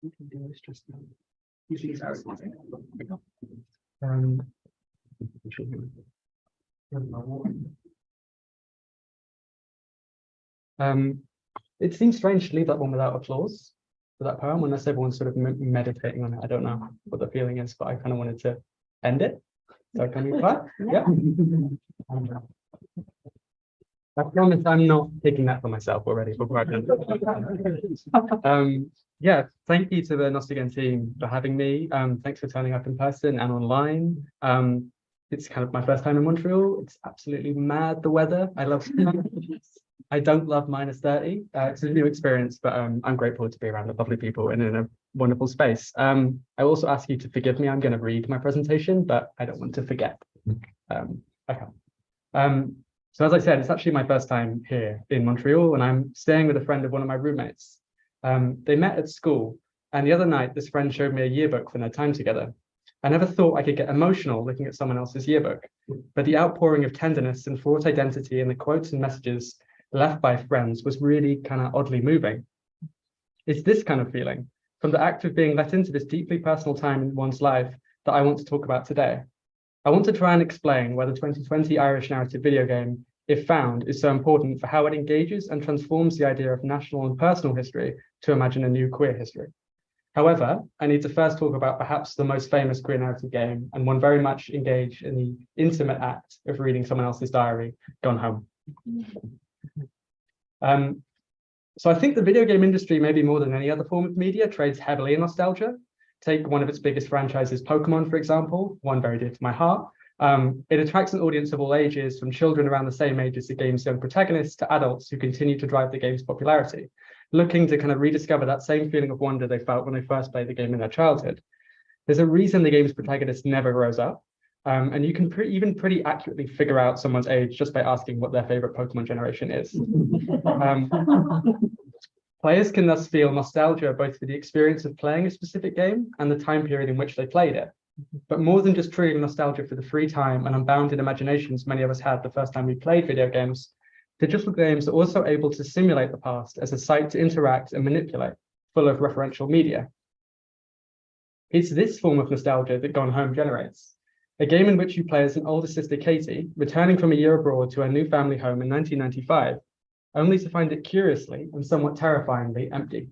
You can do this just usually it's out. It seems strange to leave that one without applause for that poem unless everyone's sort of meditating on it. I don't know what the feeling is, but I kind of wanted to end it. So can we clap? Yeah. I promise I'm not taking that for myself already. Yeah, thank you to the LOSTAGAIN team for having me. Thanks for turning up in person and online. It's kind of my first time in Montreal. It's absolutely mad, the weather. I don't love -30. It's a new experience, but I'm grateful to be around the lovely people and in a wonderful space. I also ask you to forgive me. I'm going to read my presentation, but I don't want to forget. Okay. So as I said, it's actually my first time here in Montreal, and I'm staying with a friend of one of my roommates. They met at school, and the other night, this friend showed me a yearbook from their time together. I never thought I could get emotional looking at someone else's yearbook, but the outpouring of tenderness and fraught identity in the quotes and messages left by friends was really kind of oddly moving. It's this kind of feeling, from the act of being let into this deeply personal time in one's life, that I want to talk about today. I want to try and explain why the 2020 Irish narrative video game, if found, is so important for how it engages and transforms the idea of national and personal history to imagine a new queer history. However, I need to first talk about perhaps the most famous queer narrative game, and one very much engaged in the intimate act of reading someone else's diary, Gone Home. So I think the video game industry, maybe more than any other form of media, trades heavily in nostalgia. Take one of its biggest franchises, Pokemon, for example, one very dear to my heart. It attracts an audience of all ages, from children around the same age as the game's young protagonists to adults who continue to drive the game's popularity, looking to kind of rediscover that same feeling of wonder they felt when they first played the game in their childhood. There's a reason the game's protagonist never grows up, and you can even pretty accurately figure out someone's age just by asking what their favorite Pokemon generation is. Players can thus feel nostalgia both for the experience of playing a specific game and the time period in which they played it. But more than just triggering nostalgia for the free time and unbounded imaginations many of us had the first time we played video games, digital games are also able to simulate the past as a site to interact and manipulate, full of referential media. It's this form of nostalgia that Gone Home generates, a game in which you play as an older sister, Katie, returning from a year abroad to her new family home in 1995, only to find it curiously and somewhat terrifyingly empty.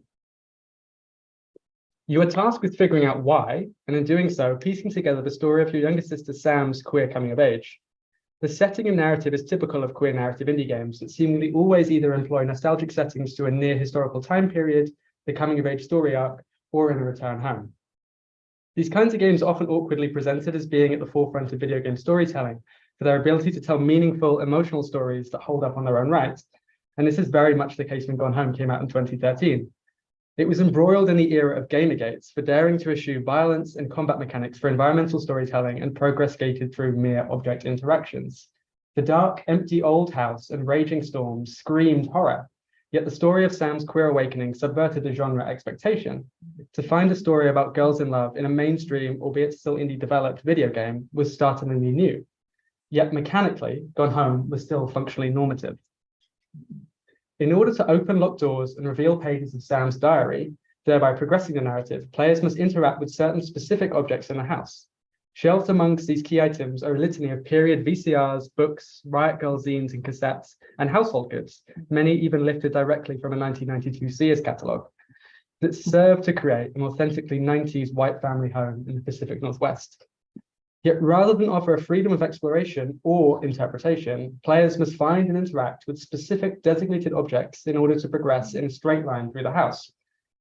You are tasked with figuring out why, and in doing so, piecing together the story of your younger sister Sam's queer coming of age. The setting and narrative is typical of queer narrative indie games that seemingly always either employ nostalgic settings to a near historical time period, the coming of age story arc, or in a return home. These kinds of games are often awkwardly presented as being at the forefront of video game storytelling for their ability to tell meaningful, emotional stories that hold up on their own right. And this is very much the case when Gone Home came out in 2013. It was embroiled in the era of Gamergates for daring to eschew violence and combat mechanics for environmental storytelling and progress gated through mere object interactions. The dark, empty old house and raging storms screamed horror, yet the story of Sam's queer awakening subverted the genre expectation. To find a story about girls in love in a mainstream, albeit still indie developed video game was startlingly new. Yet mechanically, Gone Home was still functionally normative. In order to open locked doors and reveal pages of Sam's diary, thereby progressing the narrative, players must interact with certain specific objects in the house. Shelved amongst these key items are a litany of period VCRs, books, Riot Girl zines and cassettes, and household goods, many even lifted directly from a 1992 Sears catalogue, that serve to create an authentically 90s white family home in the Pacific Northwest. Yet rather than offer a freedom of exploration or interpretation, players must find and interact with specific designated objects in order to progress in a straight line through the house.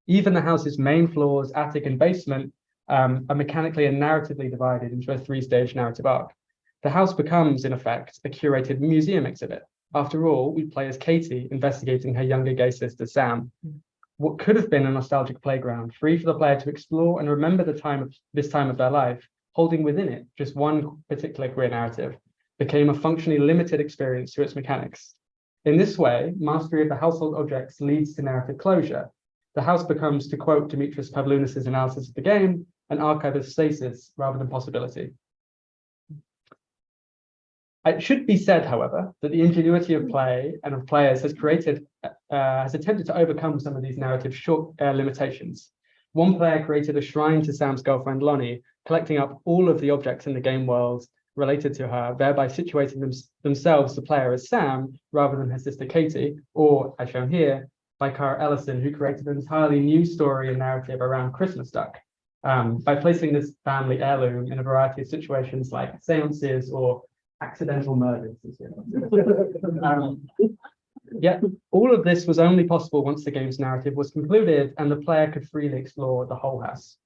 Even the house's main floors, attic, and basement are mechanically and narratively divided into a three-stage narrative arc. The house becomes, in effect, a curated museum exhibit. After all, we play as Katie investigating her younger gay sister, Sam. What could have been a nostalgic playground, free for the player to explore and remember this time of their life, holding within it just one particular queer narrative, became a functionally limited experience to its mechanics. In this way, mastery of the household objects leads to narrative closure. The house becomes, to quote Dimitris Pavlounas's analysis of the game, an archive of stasis rather than possibility. It should be said, however, that the ingenuity of play and of players has attempted to overcome some of these narrative limitations. One player created a shrine to Sam's girlfriend, Lonnie, collecting up all of the objects in the game world related to her, thereby situating themselves, the player, as Sam, rather than her sister Katie, or, as shown here, by Cara Ellison, who created an entirely new story and narrative around Christmas duck, by placing this family heirloom in a variety of situations like seances or accidental murders. Yet all of this was only possible once the game's narrative was concluded and the player could freely explore the whole house.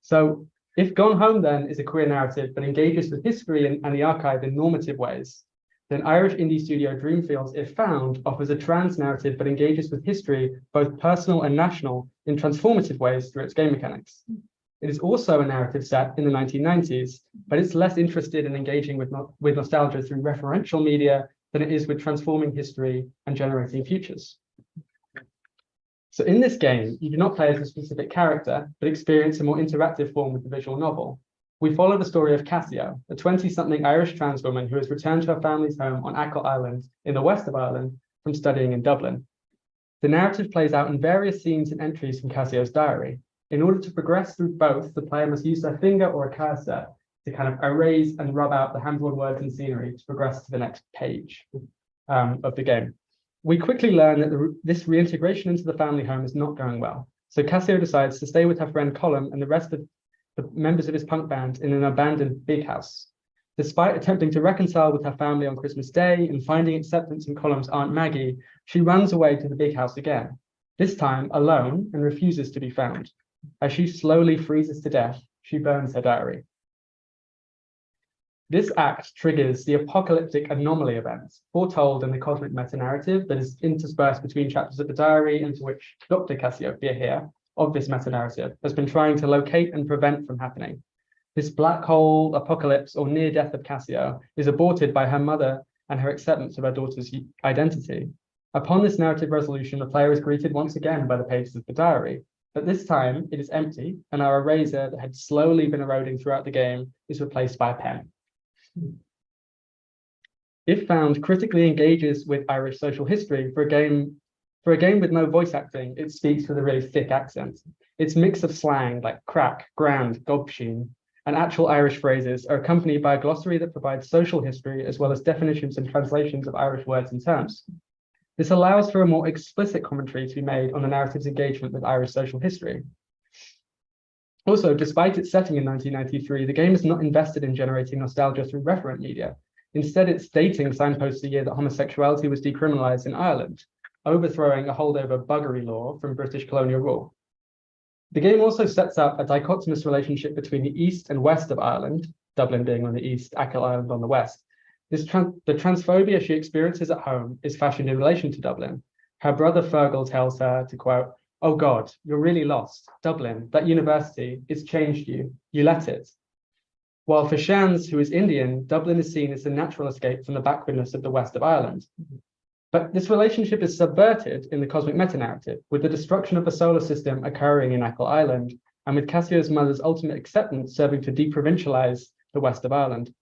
So if Gone Home then is a queer narrative but engages with history and the archive in normative ways, then Irish indie studio Dreamfields, if found, offers a trans narrative but engages with history, both personal and national, in transformative ways through its game mechanics. It is also a narrative set in the 1990s, but it's less interested in engaging with nostalgia through referential media than it is with transforming history and generating futures. So in this game, you do not play as a specific character, but experience a more interactive form with the visual novel. We follow the story of Cassio, a 20-something Irish trans woman who has returned to her family's home on Achill Island in the west of Ireland from studying in Dublin. The narrative plays out in various scenes and entries from Cassio's diary. In order to progress through both, the player must use their finger or a cursor to kind of erase and rub out the hand-drawn words and scenery to progress to the next page of the game. We quickly learn that this reintegration into the family home is not going well. So Cassio decides to stay with her friend Colm and the rest of the members of his punk band in an abandoned big house. Despite attempting to reconcile with her family on Christmas Day and finding acceptance in Colm's Aunt Maggie, she runs away to the big house again, this time alone and refuses to be found. As she slowly freezes to death, she burns her diary. This act triggers the apocalyptic anomaly events foretold in the cosmic meta-narrative that is interspersed between chapters of the diary, into which Dr. Cassiopeia here, of this meta-narrative, has been trying to locate and prevent from happening. This black hole apocalypse or near death of Cassio is aborted by her mother and her acceptance of her daughter's identity. Upon this narrative resolution, the player is greeted once again by the pages of the diary, but this time it is empty, and our eraser that had slowly been eroding throughout the game is replaced by a pen. If found, critically engages with Irish social history. For a game with no voice acting, it speaks with a really thick accent. Its mix of slang like crack, grand, gobsheen, and actual Irish phrases are accompanied by a glossary that provides social history as well as definitions and translations of Irish words and terms. This allows for a more explicit commentary to be made on the narrative's engagement with Irish social history. Also, despite its setting in 1993, the game is not invested in generating nostalgia through referent media. Instead, it's dating signposts the year that homosexuality was decriminalised in Ireland, overthrowing a holdover buggery law from British colonial rule. The game also sets up a dichotomous relationship between the east and west of Ireland, Dublin being on the east, Achill Island on the west. The transphobia she experiences at home is fashioned in relation to Dublin. Her brother Fergal tells her to quote, "Oh God, you're really lost. Dublin, that university, it's changed you. You let it." While for Shans, who is Indian, Dublin is seen as a natural escape from the backwardness of the west of Ireland. But this relationship is subverted in the cosmic meta-narrative, with the destruction of the solar system occurring in Achill Island, and with Cassio's mother's ultimate acceptance serving to deprovincialize the west of Ireland.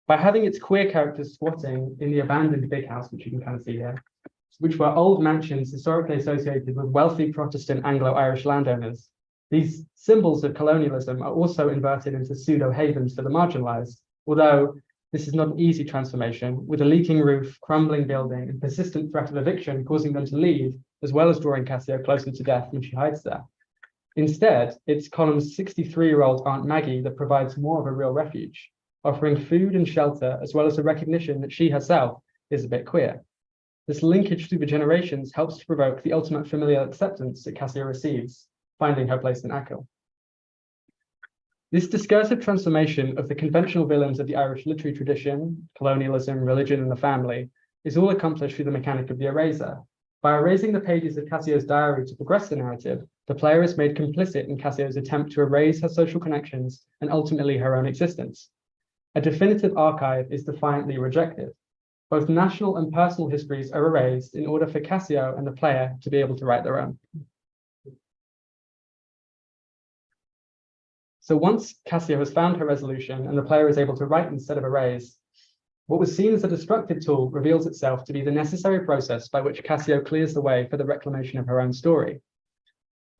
By having its queer characters squatting in the abandoned big house, which you can kind of see here, which were old mansions historically associated with wealthy Protestant Anglo-Irish landowners, these symbols of colonialism are also inverted into pseudo-havens for the marginalized, although this is not an easy transformation, with a leaking roof, crumbling building, and persistent threat of eviction causing them to leave, as well as drawing Cassio closer to death when she hides there. Instead, it's Column's 63-year-old Aunt Maggie that provides more of a real refuge, offering food and shelter, as well as a recognition that she herself is a bit queer. This linkage through the generations helps to provoke the ultimate familial acceptance that Cassio receives, finding her place in Achill. This discursive transformation of the conventional villains of the Irish literary tradition, colonialism, religion, and the family, is all accomplished through the mechanic of the eraser. By erasing the pages of Cassio's diary to progress the narrative, the player is made complicit in Cassio's attempt to erase her social connections and ultimately her own existence. A definitive archive is defiantly rejected. Both national and personal histories are erased in order for Cassio and the player to be able to write their own. So once Cassio has found her resolution and the player is able to write instead of erase, what was seen as a destructive tool reveals itself to be the necessary process by which Cassio clears the way for the reclamation of her own story.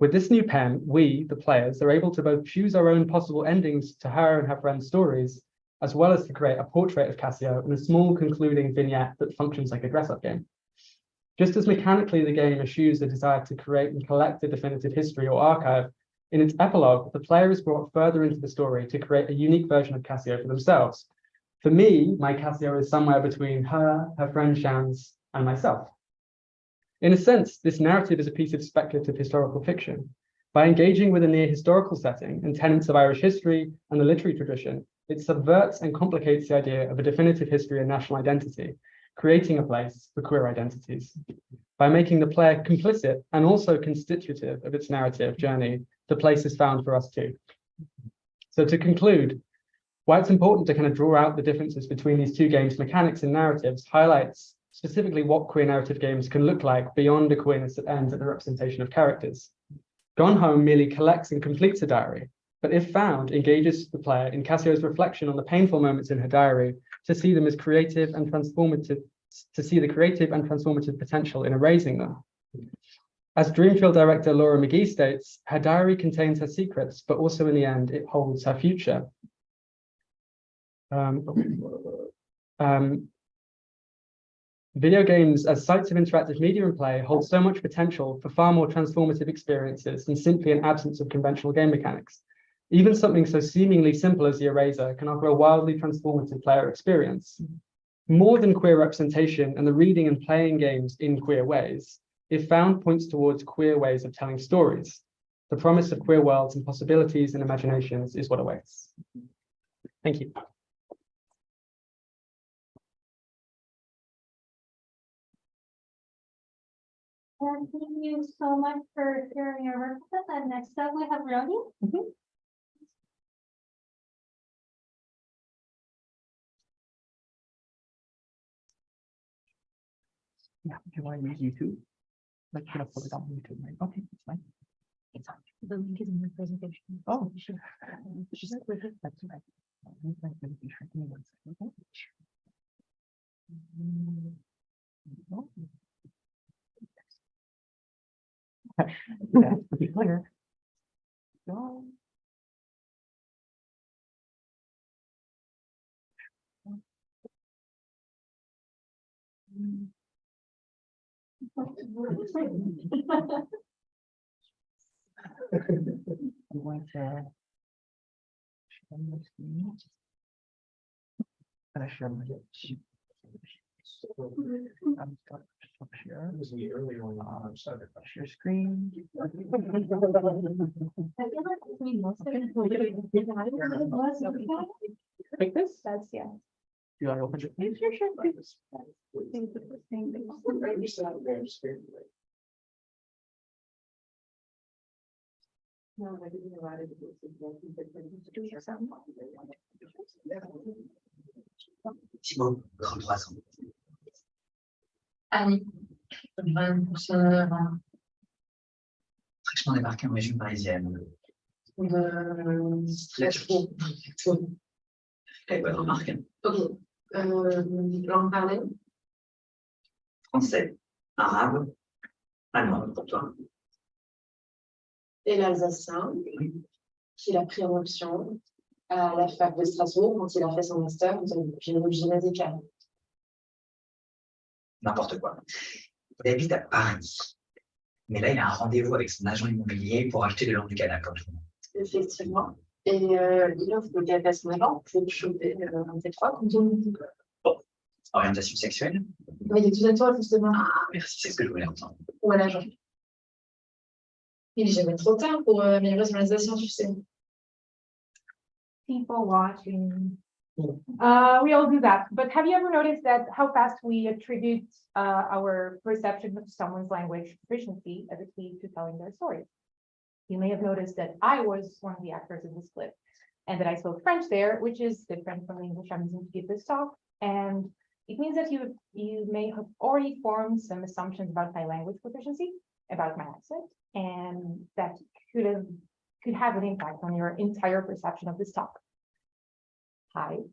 With this new pen, we, the players, are able to both choose our own possible endings to her and her friends' stories, as well as to create a portrait of Cassio and a small concluding vignette that functions like a dress-up game. Just as mechanically the game eschews the desire to create and collect a definitive history or archive, in its epilogue, the player is brought further into the story to create a unique version of Cassio for themselves. For me, my Cassio is somewhere between her friend Shans, and myself. In a sense, this narrative is a piece of speculative historical fiction. By engaging with a near historical setting and tenets of Irish history and the literary tradition, it subverts and complicates the idea of a definitive history and national identity, creating a place for queer identities. By making the player complicit and also constitutive of its narrative journey, the place is found for us too. So to conclude, why it's important to kind of draw out the differences between these two games' mechanics and narratives highlights specifically what queer narrative games can look like beyond a queerness that ends at the representation of characters. Gone Home merely collects and completes a diary, but if found, engages the player in Cassio's reflection on the painful moments in her diary to see them as creative and transformative, to see the creative and transformative potential in erasing them. As Dreamfield director Laura McGee states, her diary contains her secrets, but also in the end, it holds her future. Video games as sites of interactive media and play hold so much potential for far more transformative experiences than simply an absence of conventional game mechanics. Even something so seemingly simple as the eraser can offer a wildly transformative player experience. More than queer representation and the reading and playing games in queer ways, if found, points towards queer ways of telling stories. The promise of queer worlds and possibilities and imaginations is what awaits. Thank you. And thank you so much for sharing your work with us. And next up, we have Roni. Yeah, do you want to use YouTube? Like, you're gonna put it on YouTube, right? Okay, that's fine. It's on. The link is in your presentation. Oh, sure. Just with it, that's right. Give me 1 second, okay? Yeah, to be clear. Go. I'm going to share my screen. And I share my I'm going to share. This is the earlier one. Share screen. Like this? That's yeah. Do you want to open it? Sure, sure. Do we have some? Thibaut, 33 ans. Annie, 20 fraîchement débarqué en région parisienne. Stressful. Bonne remarque. Ok. Langue parlée? Français, arabe, allemand pour toi. Et l'alsacien, qu'il a pris en option à la fac de Strasbourg quand il a fait son master en géologie médicale. N'importe quoi. Il habite à Paris. Mais là, il a un rendez-vous avec son agent immobilier pour acheter les langues du Canada, comme tout le monde. Effectivement. Et il offre le café à son agent pour choper un T3 comme tout le monde. Bon. Orientation sexuelle? Oui, il est tout à toi, justement. Ah, merci, c'est ce que je voulais entendre. Ou à l'agent. Il est jamais trop tard pour améliorer son organisation, tu sais. People watching. We all do that, but have you ever noticed that how fast we attribute our perception of someone's language proficiency as a key to telling their story? You may have noticed that I was one of the actors in this clip and that I spoke French there, which is different from the English I'm using to give this talk. And it means that you may have already formed some assumptions about my language proficiency, about my accent, and that could have an impact on your entire perception of this talk. Hi.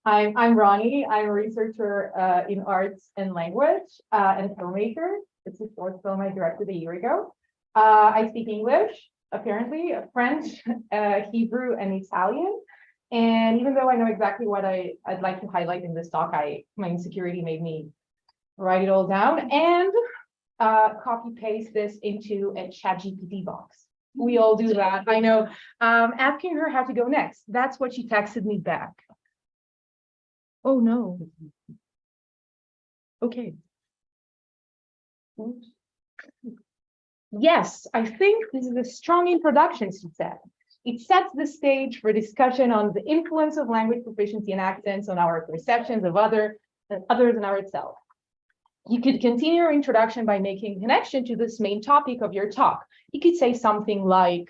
I'm Ronnie. I'm a researcher in arts and language and a filmmaker. It's the fourth film I directed a year ago. I speak English, apparently, French, Hebrew, and Italian. And even though I know exactly what I'd like to highlight in this talk, my insecurity made me write it all down and copy paste this into a ChatGPT box. We all do that, I know. Asking her how to go next. That's what she texted me back. Oh no. Okay. Yes, I think this is a strong introduction, she said. It sets the stage for discussion on the influence of language proficiency and accents on our perceptions of others and ourselves. You could continue your introduction by making a connection to this main topic of your talk. You could say something like,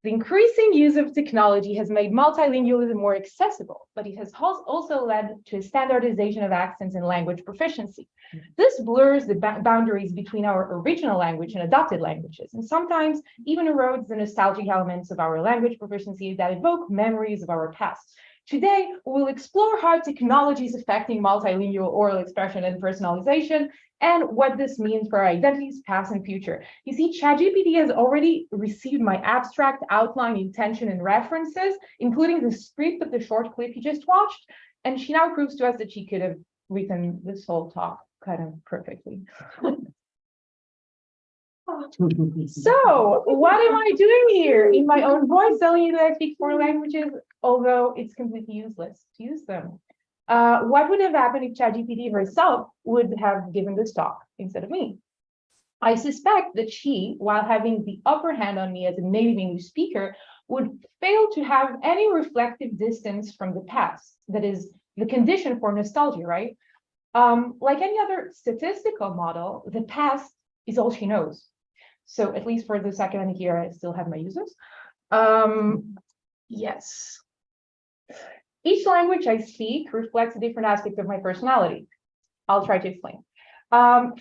the increasing use of technology has made multilingualism more accessible, but it has also led to a standardization of accents and language proficiency. This blurs the boundaries between our original language and adopted languages, and sometimes even erodes the nostalgic elements of our language proficiency that evoke memories of our past. Today, we'll explore how technology is affecting multilingual oral expression and personalization, and what this means for our identities, past and future. You see, ChatGPT has already received my abstract outline, intention, and references, including the script of the short clip you just watched, and she now proves to us that she could have written this whole talk kind of perfectly. So, what am I doing here in my own voice, telling you that I speak 4 languages, although it's completely useless to use them? What would have happened if ChatGPT herself would have given this talk instead of me? I suspect that she, while having the upper hand on me as a native English speaker, would fail to have any reflective distance from the past. That is the condition for nostalgia, right? Like any other statistical model, the past is all she knows. So at least for this academic year, I still have my users. Yes. Each language I speak reflects a different aspect of my personality. I'll try to explain.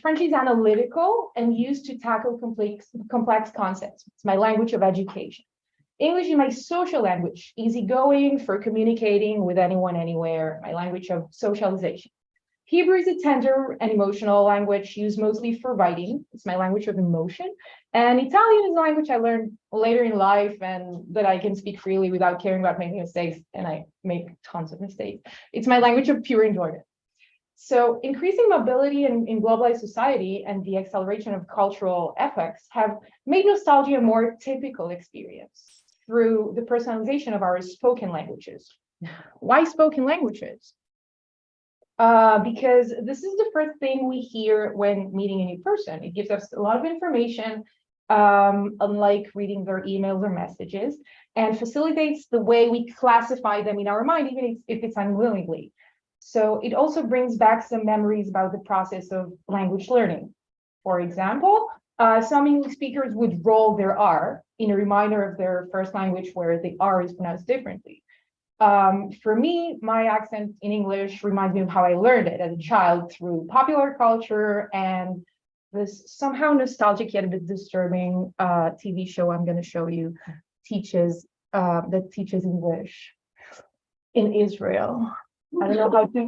French is analytical and used to tackle complex concepts. It's my language of education. English is my social language, easygoing for communicating with anyone, anywhere, my language of socialization. Hebrew is a tender and emotional language used mostly for writing. It's my language of emotion. And Italian is a language I learned later in life and that I can speak freely without caring about making mistakes. And I make tons of mistakes. It's my language of pure enjoyment. So increasing mobility in globalized society and the acceleration of cultural epochs have made nostalgia a more typical experience through the personalization of our spoken languages. Why spoken languages? Because this is the first thing we hear when meeting a new person. It gives us a lot of information, unlike reading their emails or messages, and facilitates the way we classify them in our mind, even if it's unwillingly. So it also brings back some memories about the process of language learning. For example, some English speakers would roll their R in a reminder of their first language where the R is pronounced differently. For me, my accent in English reminds me of how I learned it as a child through popular culture and this somehow nostalgic yet a bit disturbing TV show I'm going to show you that teaches English in Israel. I don't know how to.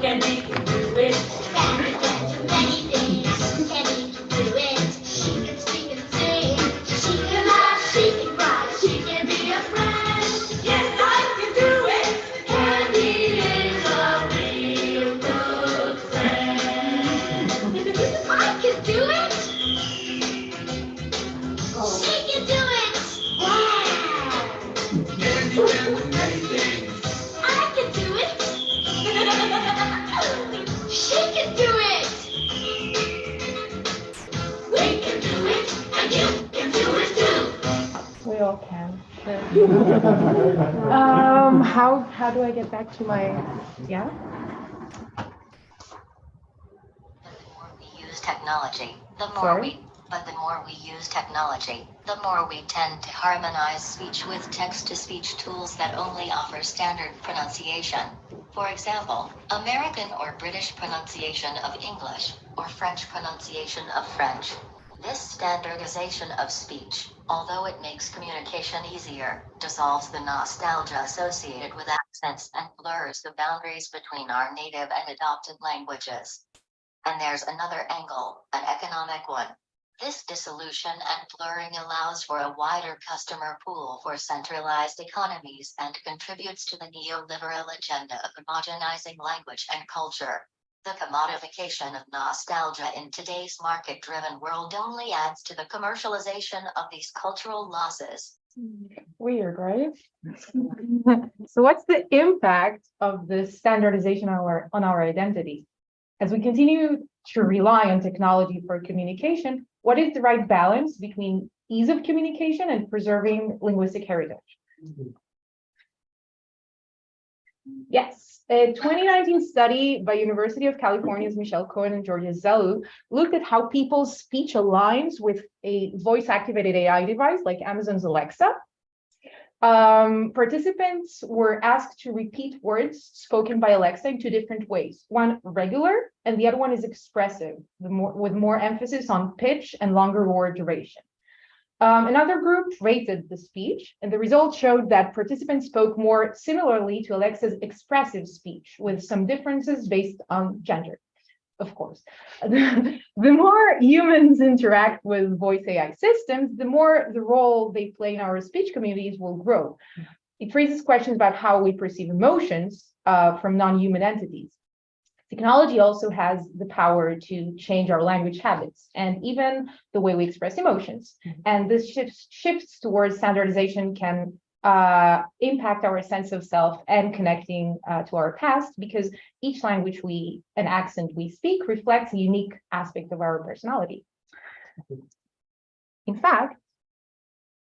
Candy can do it. Candy can do many things. Candy can do it. She can speak and sing. She can laugh. She can cry. She can be a friend. Yes, I can do it. Candy is a real good friend. I can do it. She can do it. Wow. Candy can do many things. I can do it. She can do it! We can do it, and you can do it too! We all can. How do I get back to my, yeah? We use technology, the more we use technology, the more we tend to harmonize speech with text-to-speech tools that only offer standard pronunciation. For example, American or British pronunciation of English, or French pronunciation of French. This standardization of speech, although it makes communication easier, dissolves the nostalgia associated with accents and blurs the boundaries between our native and adopted languages. And there's another angle, an economic one. This dissolution and blurring allows for a wider customer pool for centralized economies and contributes to the neoliberal agenda of homogenizing language and culture. The commodification of nostalgia in today's market-driven world only adds to the commercialization of these cultural losses. Weird, right? So what's the impact of this standardization on our identity? As we continue to rely on technology for communication, what is the right balance between ease of communication and preserving linguistic heritage? Yes, a 2019 study by University of California's Michelle Cohen and Georgia Zelu looked at how people's speech aligns with a voice-activated AI device like Amazon's Alexa. Participants were asked to repeat words spoken by Alexa in two different ways. One regular, and the other one is expressive, with more emphasis on pitch and longer word duration. Another group rated the speech, and the results showed that participants spoke more similarly to Alexa's expressive speech, with some differences based on gender, of course. The more humans interact with voice AI systems, the more the role they play in our speech communities will grow. It raises questions about how we perceive emotions from non-human entities. Technology also has the power to change our language habits and even the way we express emotions. And this shifts towards standardization can impact our sense of self and connecting to our past, because each language and accent we speak reflects a unique aspect of our personality. In fact,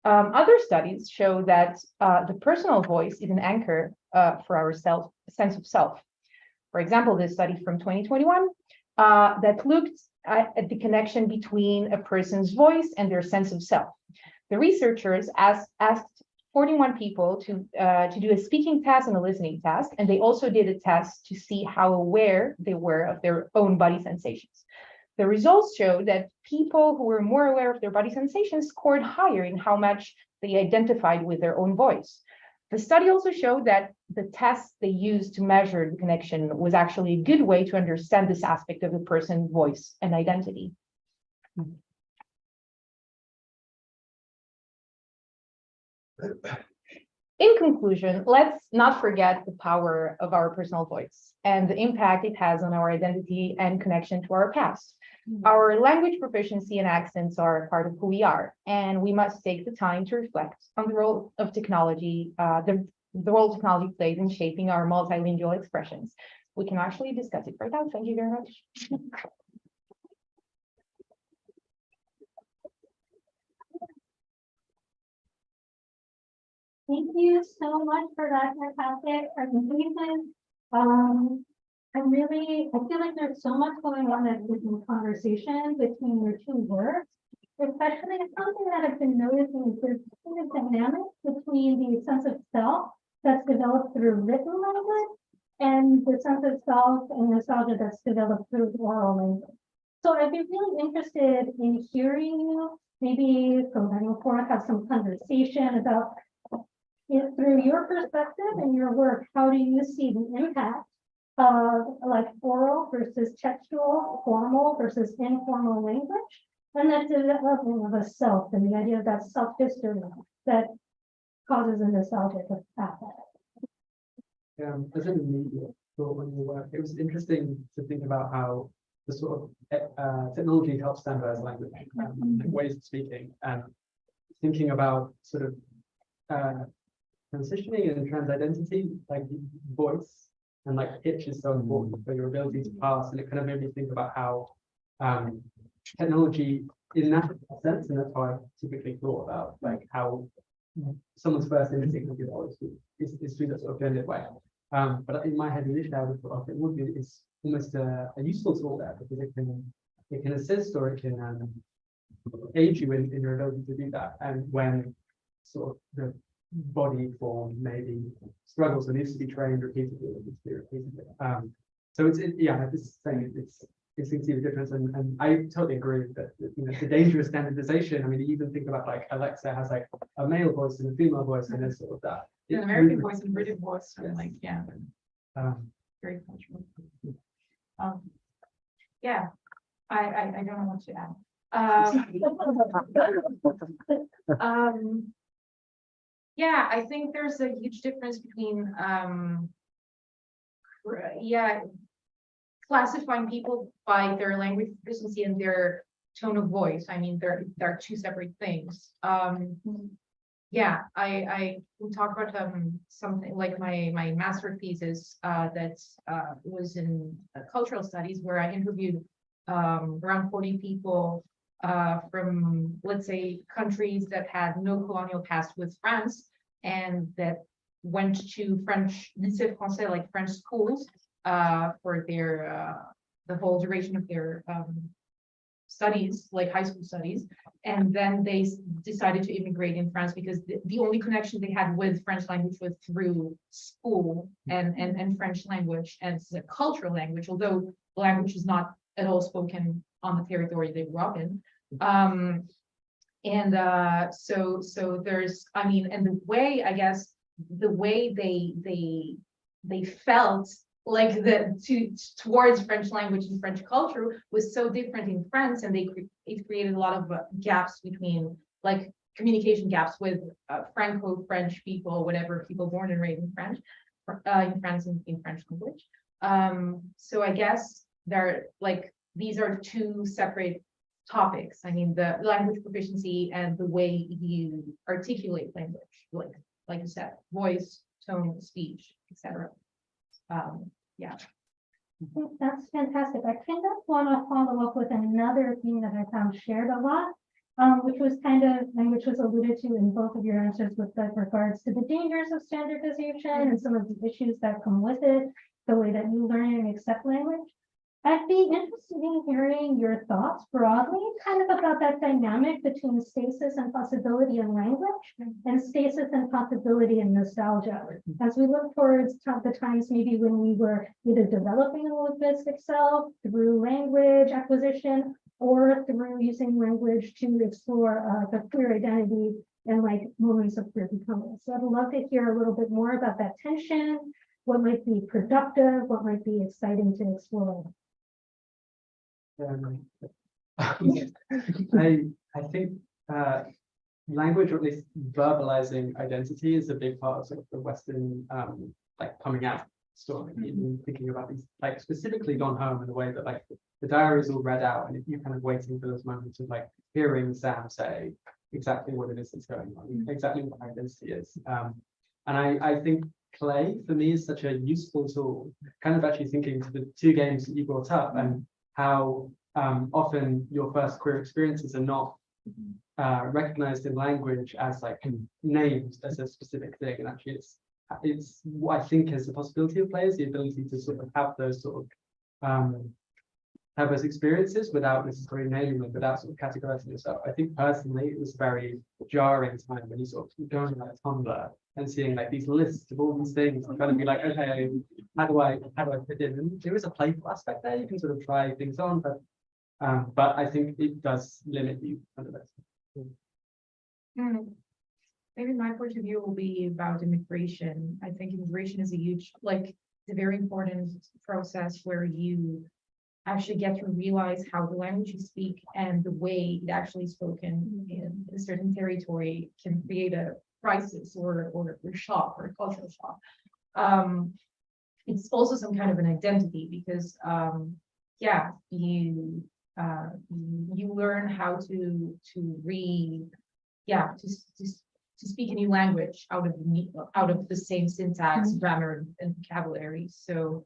other studies show that the personal voice is an anchor for our sense of self. For example, this study from 2021 that looked at the connection between a person's voice and their sense of self. The researchers asked 41 people to do a speaking task and a listening task, and they also did a test to see how aware they were of their own body sensations. The results showed that people who were more aware of their body sensations scored higher in how much they identified with their own voice. The study also showed that the tests they used to measure the connection was actually a good way to understand this aspect of a person's voice and identity. In conclusion, let's not forget the power of our personal voice and the impact it has on our identity and connection to our past. Our language proficiency and accents are a part of who we are, and we must take the time to reflect on the role of technology, the role technology plays in shaping our multilingual expressions. We can actually discuss it right now. Thank you very much. Thank you so much for that fantastic presentation. I feel like there's so much going on in conversation between your two works, especially something that I've been noticing is there's kind of dynamic between the sense of self that's developed through written language and the sense of self and nostalgia that's developed through oral language. So I'd be really interested in hearing you, maybe from Daniel Ford, have some conversation about through your perspective and your work, how do you see the impact of like oral versus textual, formal versus informal language, and that development of a self and the idea of that self-history that causes a nostalgic effect? As an immediate thought on your work, it was interesting to think about how the sort of technology helps standardize language, ways of speaking, and thinking about sort of transitioning and transidentity, like voice and like pitch is so important for your ability to pass. And it kind of made me think about how technology in that sense, and that's how I typically thought about like how someone's first instinct would be always is through that sort of blended way. But in my head initially I would thought it would be it's almost a useful tool there because it can assist or it can aid you in your ability to do that. And when sort of the body form maybe struggles and needs to be trained repeatedly, so it's saying it's see the difference, and I totally agree that the danger of standardization. I mean, you even think about like Alexa has like a male voice and a female voice, and there's sort of that An American voice and British voice, and like very cultural. Yeah, I don't know what to add. Yeah, I think there's a huge difference between classifying people by their language proficiency and their tone of voice. I mean, they're two separate things. Yeah, I will talk about something like my master thesis that was in cultural studies, where I interviewed around 40 people from, let's say, countries that had no colonial past with France and that went to French lycée français, like French schools, for their the whole duration of their studies, like high school studies. And then they decided to immigrate in France because the only connection they had with French language was through school and French language as a cultural language, although the language is not at all spoken on the territory they grew up in. So there's, I mean, and the way, I guess, the way they felt like towards French language and French culture was so different in France, and it created a lot of gaps between, like, communication gaps with Franco-French people, whatever, people born and raised in France in French language. So I guess they're like, these are two separate topics. I mean, the language proficiency and the way you articulate language, like you said, voice, tone, speech, etc. Yeah. I think that's fantastic. I kind of want to follow up with another theme that I found shared a lot, which was which was alluded to in both of your answers with regards to the dangers of standardization and some of the issues that come with it, the way that you learn and accept language. I'd be interested in hearing your thoughts broadly, kind of about that dynamic between stasis and possibility in language and stasis and possibility in nostalgia. As we look towards the times maybe when we were either developing a linguistic self through language acquisition or through using language to explore the queer identity and like moments of queer becoming. So I'd love to hear a little bit more about that tension, what might be productive, what might be exciting to explore. I think language, or at least verbalizing identity, is a big part of sort of the Western like coming out story. Even thinking about these, like specifically Gone Home, in the way that like the diary is all read out, and if you're kind of waiting for those moments of like hearing Sam say exactly what it is that's going on, exactly what identity is. And I think play for me is such a useful tool, kind of actually thinking to the two games that you brought up and how often your first queer experiences are not recognized in language as like named as a specific thing, and actually it's what I think is the possibility of play is the ability to sort of have those sort of have those experiences without necessarily naming them, without sort of categorizing yourself. I think personally it was a very jarring time when you sort of going on a Tumblr and seeing like these lists of all these things and kind of be like, okay, how do I fit in? And there is a playful aspect there. You can sort of try things on, but I think it does limit you under this. Maybe my point of view will be about immigration. I think immigration is a huge, like, it's a very important process where you actually get to realize how the language you speak and the way it actually is spoken in a certain territory can create a crisis or shock or cultural shock. It's also some kind of an identity because you learn how to speak a new language out of the same syntax, grammar, and vocabulary. So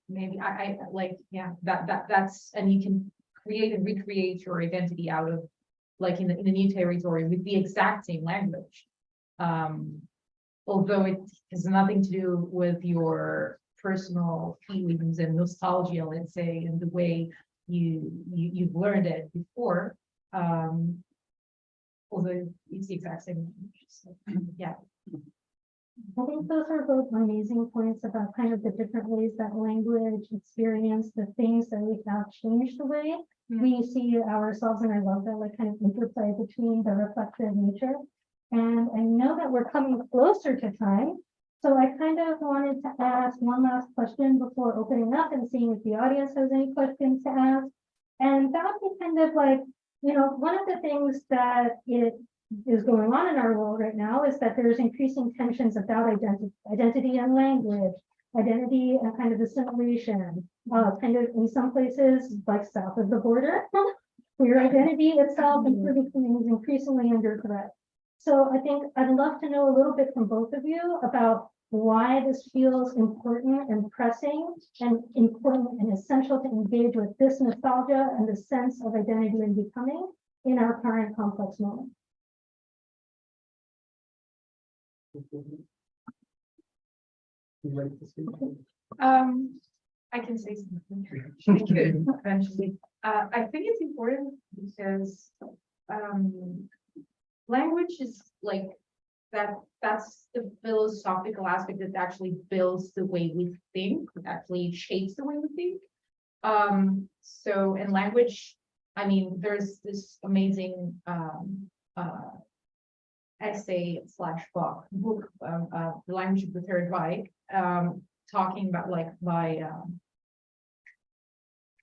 maybe I like that's, and you can create and recreate your identity out of like in a new territory with the exact same language, although it has nothing to do with your personal feelings and nostalgia, let's say, and the way you've learned it before, although it's the exact same language. So, yeah. I think those are both amazing points about kind of the different ways that language experience, the things that we have changed the way we see ourselves. And I love that like kind of interplay between the reflective nature. And I know that we're coming closer to time. So I kind of wanted to ask one last question before opening up and seeing if the audience has any questions to ask. And that would be kind of like, one of the things that is going on in our world right now is that there's increasing tensions about identity and language, identity and kind of assimilation, kind of in some places like south of the border, queer identity itself and queer becoming is increasingly under threat. So I think I'd love to know a little bit from both of you about why this feels important and pressing and important and essential to engage with this nostalgia and the sense of identity and becoming in our current complex moment. I can say something eventually. I think it's important because language is like that's the philosophical aspect that actually builds the way we think, actually shapes the way we think. So in language, I mean, there's this amazing essay / book, The Language of the Third Reich, talking about like by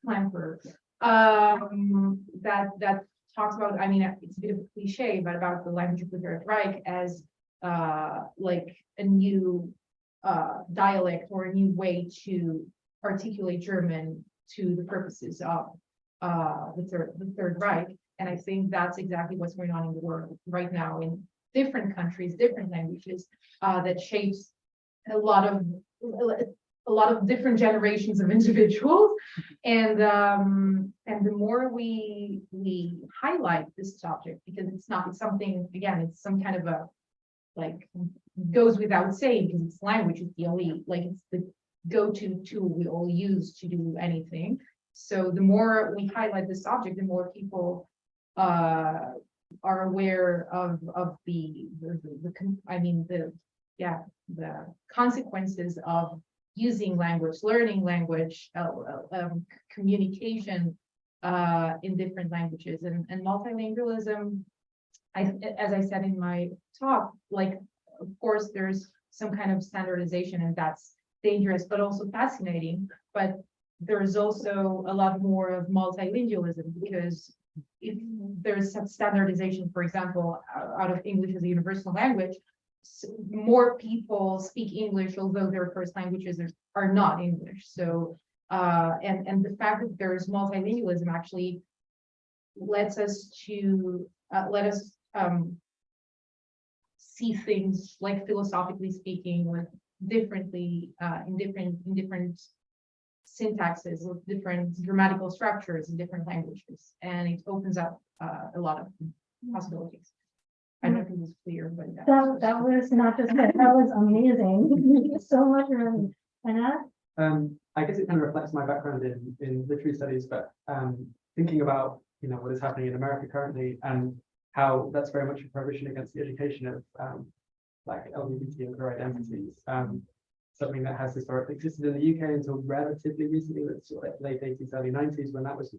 Clamper, that talks about, I mean, it's a bit of a cliche, but about the language of the Third Reich as like a new dialect or a new way to articulate German to the purposes of the Third Reich. And I think that's exactly what's going on in the world right now in different countries, different languages, that shapes a lot of different generations of individuals. And the more we highlight this subject, because it's not something, again, it's some kind of a, like, goes without saying, because it's language, it's the only, like, it's the go-to tool we all use to do anything. So the more we highlight this subject, the more people are aware of the consequences of using language, learning language, communication in different languages, and multilingualism. As I said in my talk, like, of course, there's some kind of standardization, and that's dangerous, but also fascinating. But there's also a lot more of multilingualism, because if there's some standardization, for example, out of English as a universal language, more people speak English, although their first languages are not English. So, and the fact that there's multilingualism actually lets us see things, like, philosophically speaking, with differently in different syntaxes, with different grammatical structures in different languages, and it opens up a lot of possibilities. I don't know if it was clear, but That was not just that was amazing. Thank you so much, really. I guess it kind of reflects my background in literary studies, but thinking about, you know, what is happening in America currently, and how that's very much a prohibition against the education of like LGBT and queer identities. Something that has historically existed in the UK until relatively recently, with sort of late 80s, early 90s, when that was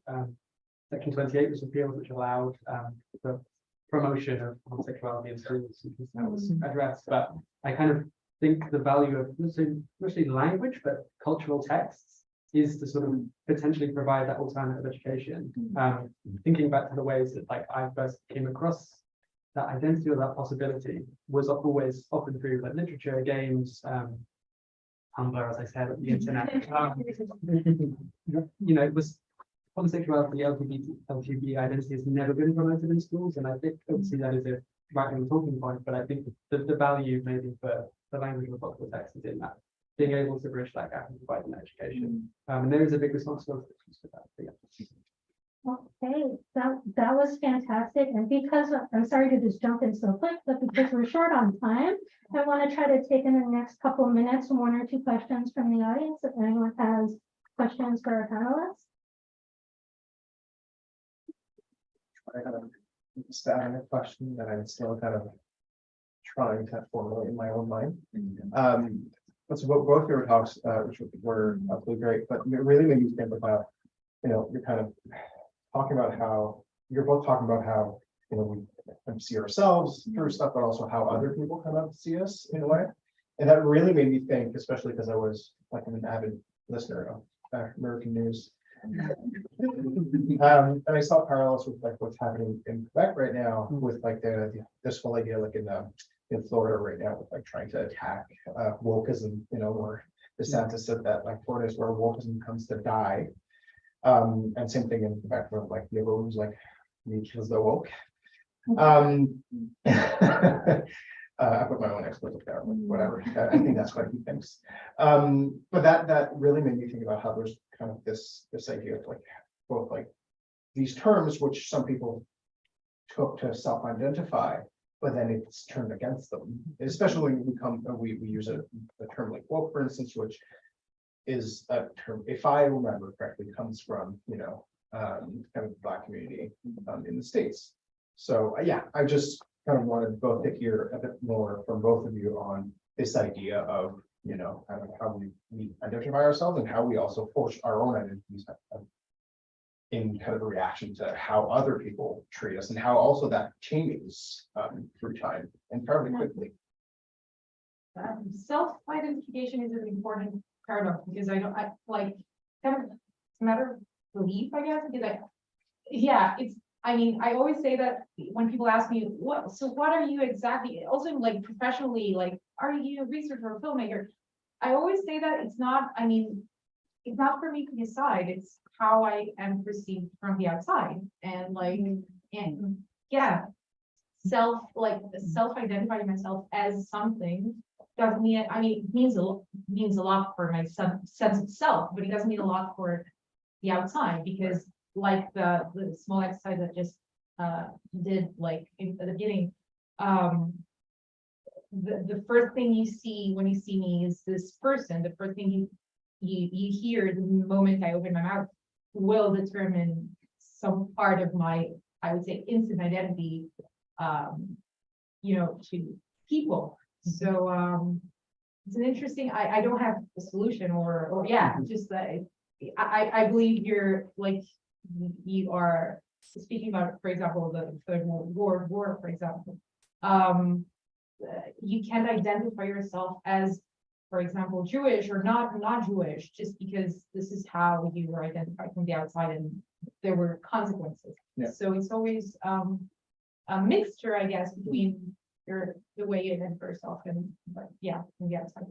Section 28 was repealed, which allowed the promotion of homosexuality in schools, and that was addressed. But I kind of think the value of mostly language, but cultural texts, is to sort of potentially provide that alternative education. Thinking back to the ways that, like, I first came across that identity or that possibility was always often through, like, literature, games, Tumblr, as I said, the internet. You know, it was homosexuality, LGBT identity has never been promoted in schools, and I think obviously that is a right talking point. But I think the value maybe for the language of cultural text is in that, being able to bridge that gap and provide an education. And there is a big responsibility for that. Yeah. Okay, that was fantastic. And because I'm sorry to just jump in so quick, but because we're short on time, I want to try to take in the next couple of minutes 1 or 2 questions from the audience. If anyone has questions for our panelists. I had a static question that I'm still kind of trying to formulate in my own mind. So both your talks, which were absolutely great, but it really made me think about, you know, you're kind of talking about how you're both talking about how, you know, we kind of see ourselves through stuff, but also how other people kind of see us in a way. And that really made me think, especially because I was like an avid listener of American news. And I saw parallels with, like, what's happening in Quebec right now with, like, this whole idea, like, in Florida right now, with, like, trying to attack wokeism, you know, where DeSantis said that, like, Florida is where wokeism comes to die. And same thing in Quebec, where, like, the was like, me kills the woke. I put my own explicit there, but whatever. I think that's what he thinks. But that really made me think about how there's kind of this idea of, like, both, like, these terms which some people took to self-identify, but then it's turned against them. Especially when we use a term like woke, for instance, which is a term, if I remember correctly, comes from, you know, kind of the Black community in the States. So yeah, I just kind of wanted both to hear a bit more from both of you on this idea of, you know, kind of how we identify ourselves and how we also force our own identities in kind of a reaction to how other people treat us, and how also that changes through time and fairly quickly. Self-identification is an important paradox, because I like, kind of, it's a matter of belief, I guess, because I mean, I always say that when people ask me, what are you exactly, also, like, professionally, like, are you a researcher or a filmmaker? I always say that it's not, I mean, it's not for me to decide, it's how I am perceived from the outside and like, and yeah. Self-identifying myself as something doesn't mean, I mean, it means a lot for my sense of self, but it doesn't mean a lot for the outside, because like the small exercise that just did like at the beginning, the first thing you see when you see me is this person. The first thing you hear the moment I open my mouth will determine some part of my, I would say, instant identity, you know, to people. So it's an interesting, I don't have a solution or yeah, just that I believe you're like, you are speaking about, for example, the Third World War, for example. You can't identify yourself as, for example, Jewish or not Jewish, just because this is how you were identified from the outside and there were consequences. Yeah. So it's always a mixture, I guess, between the way you identify yourself and like, yeah, from the outside.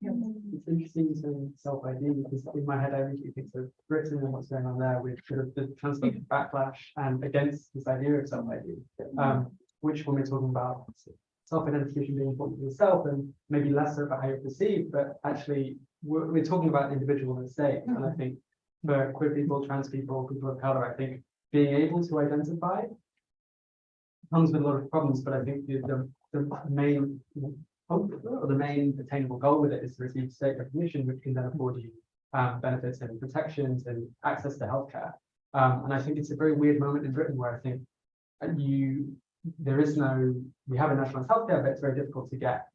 Yeah. It's interesting you saying self-ID, because in my head I immediately think of Britain and what's going on there with sort of the transphobic backlash and against this idea of self-ID, which when we're talking about self-identification being important to yourself and maybe less so about how you're perceived, but actually we're talking about individual mistakes. And I think for queer people, trans people, people of color, I think being able to identify comes with a lot of problems, but I think the main hope or the main attainable goal with it is to receive state recognition, which can then afford you benefits and protections and access to healthcare. And I think it's a very weird moment in Britain where I think we have a national healthcare, but it's very difficult to get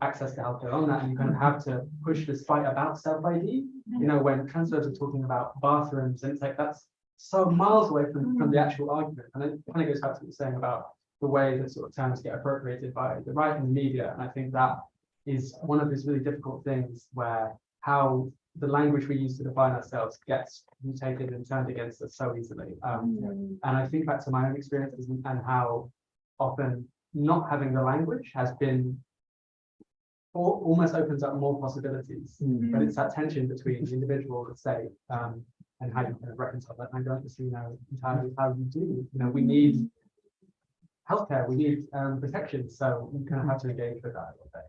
access to healthcare on that, and you kind of have to push this fight about self-ID. You know, when transphobes are talking about bathrooms, and it's like that's so miles away from the actual argument. And it kind of goes back to what you're saying about the way that sort of terms get appropriated by the right and the media. And I think that is one of those really difficult things where how the language we use to define ourselves gets mutated and turned against us so easily. And I think back to my own experiences and how often not having the language has been almost opens up more possibilities. But it's that tension between the individual and the state, and how you kind of reconcile that. And I don't necessarily know entirely how you do. You know, we need healthcare, we need protection, so we kind of have to engage with that a little bit.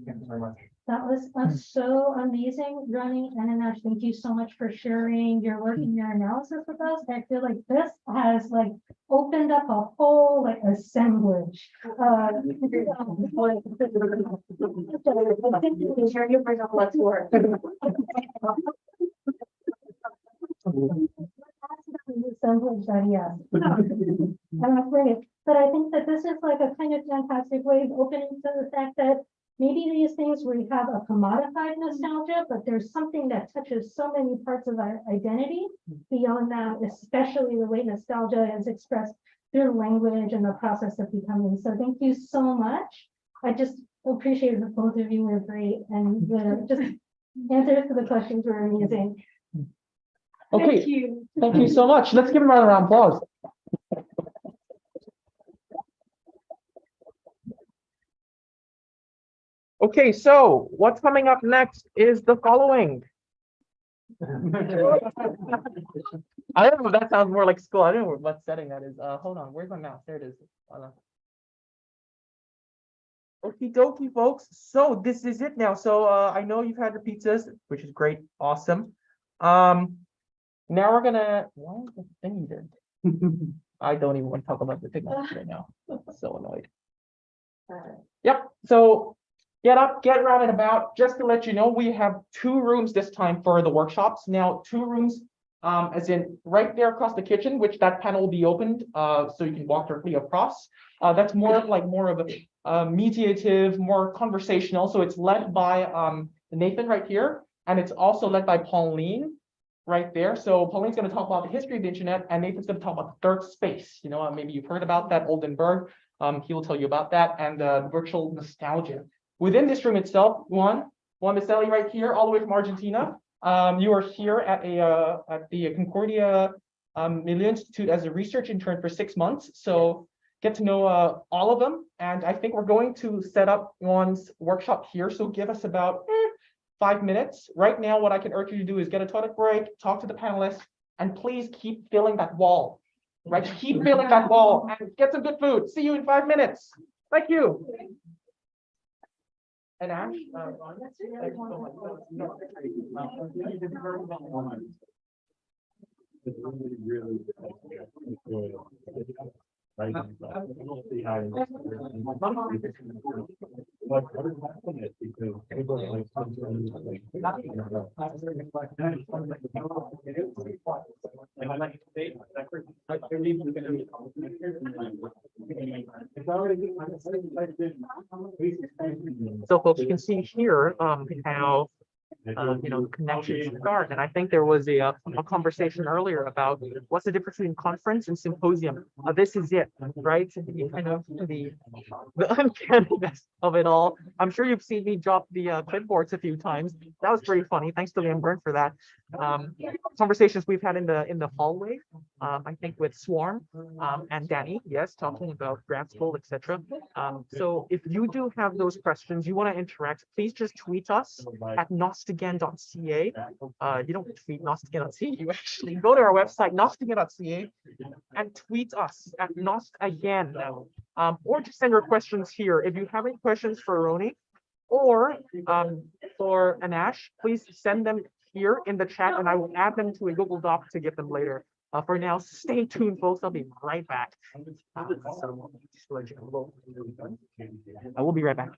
Thank you very much. That was so amazing, Ronnie and Ash. Thank you so much for sharing your work and your analysis with us. I feel like this has like opened up a whole like assemblage. Let's work. Assemblage that, yeah. Great. But I think that this is like a kind of fantastic way of opening to the fact that maybe these things where we have a commodified nostalgia, but there's something that touches so many parts of our identity beyond that, especially the way nostalgia is expressed through language and the process of becoming. So thank you so much. I just appreciate that both of you were great, and the just answers to the questions were amazing. Okay, thank you so much. Let's give him another round of applause. Okay, so what's coming up next is the following. I don't know if that sounds more like school. I don't know what setting that is. Hold on, where's my mouse? There it is. Okie dokie, folks. So this is it now. So I know you've had the pizzas, which is great, awesome. Now we're gonna. Why is the thing there? I don't even want to talk about the technology right now. I'm so annoyed. Yep. So get up, get around and about. Just to let you know, we have 2 rooms this time for the workshops. Now 2 rooms, as in right there across the kitchen, which that panel will be opened, so you can walk directly across. That's more of a mediative, more conversational. So it's led by Nathan right here, and it's also led by Pauline right there. So Pauline's going to talk about the history of the internet, and Nathan's going to talk about the third space. You know, maybe you've heard about that, Oldenburg. He will tell you about that, and virtual nostalgia. Within this room itself, Juan Micelli right here, all the way from Argentina. You are here at the Concordia Milieu Institute as a research intern for 6 months. So get to know all of them. And I think we're going to set up one's workshop here. So give us about 5 minutes. Right now, what I can urge you to do is get a toilet break, talk to the panelists, and please keep filling that wall. Right? Keep filling that wall and get some good food. See you in 5 minutes. Thank you. And Ash, thanks so much. So folks, you can see here how connections start. And I think there was a conversation earlier about what's the difference between conference and symposium. This is it, right? The kind of the uncanniness of it all. I'm sure you've seen me drop the clipboards a few times. That was pretty funny. Thanks to Liam Byrne for that. Conversations we've had in the hallway, I think with Swarm and Danny, yes, talking about grad school, etc. So if you do have those questions, you want to interact, please just tweet us at nostagan.ca. You don't tweet nostagan.ca, you actually go to our website, nostagan.ca, and tweet us at nostagan. Or just send your questions here. If you have any questions for Roni or for Anash, please send them here in the chat and I will add them to a Google Doc to get them later. For now, stay tuned, folks. I'll be right back. I will be right back.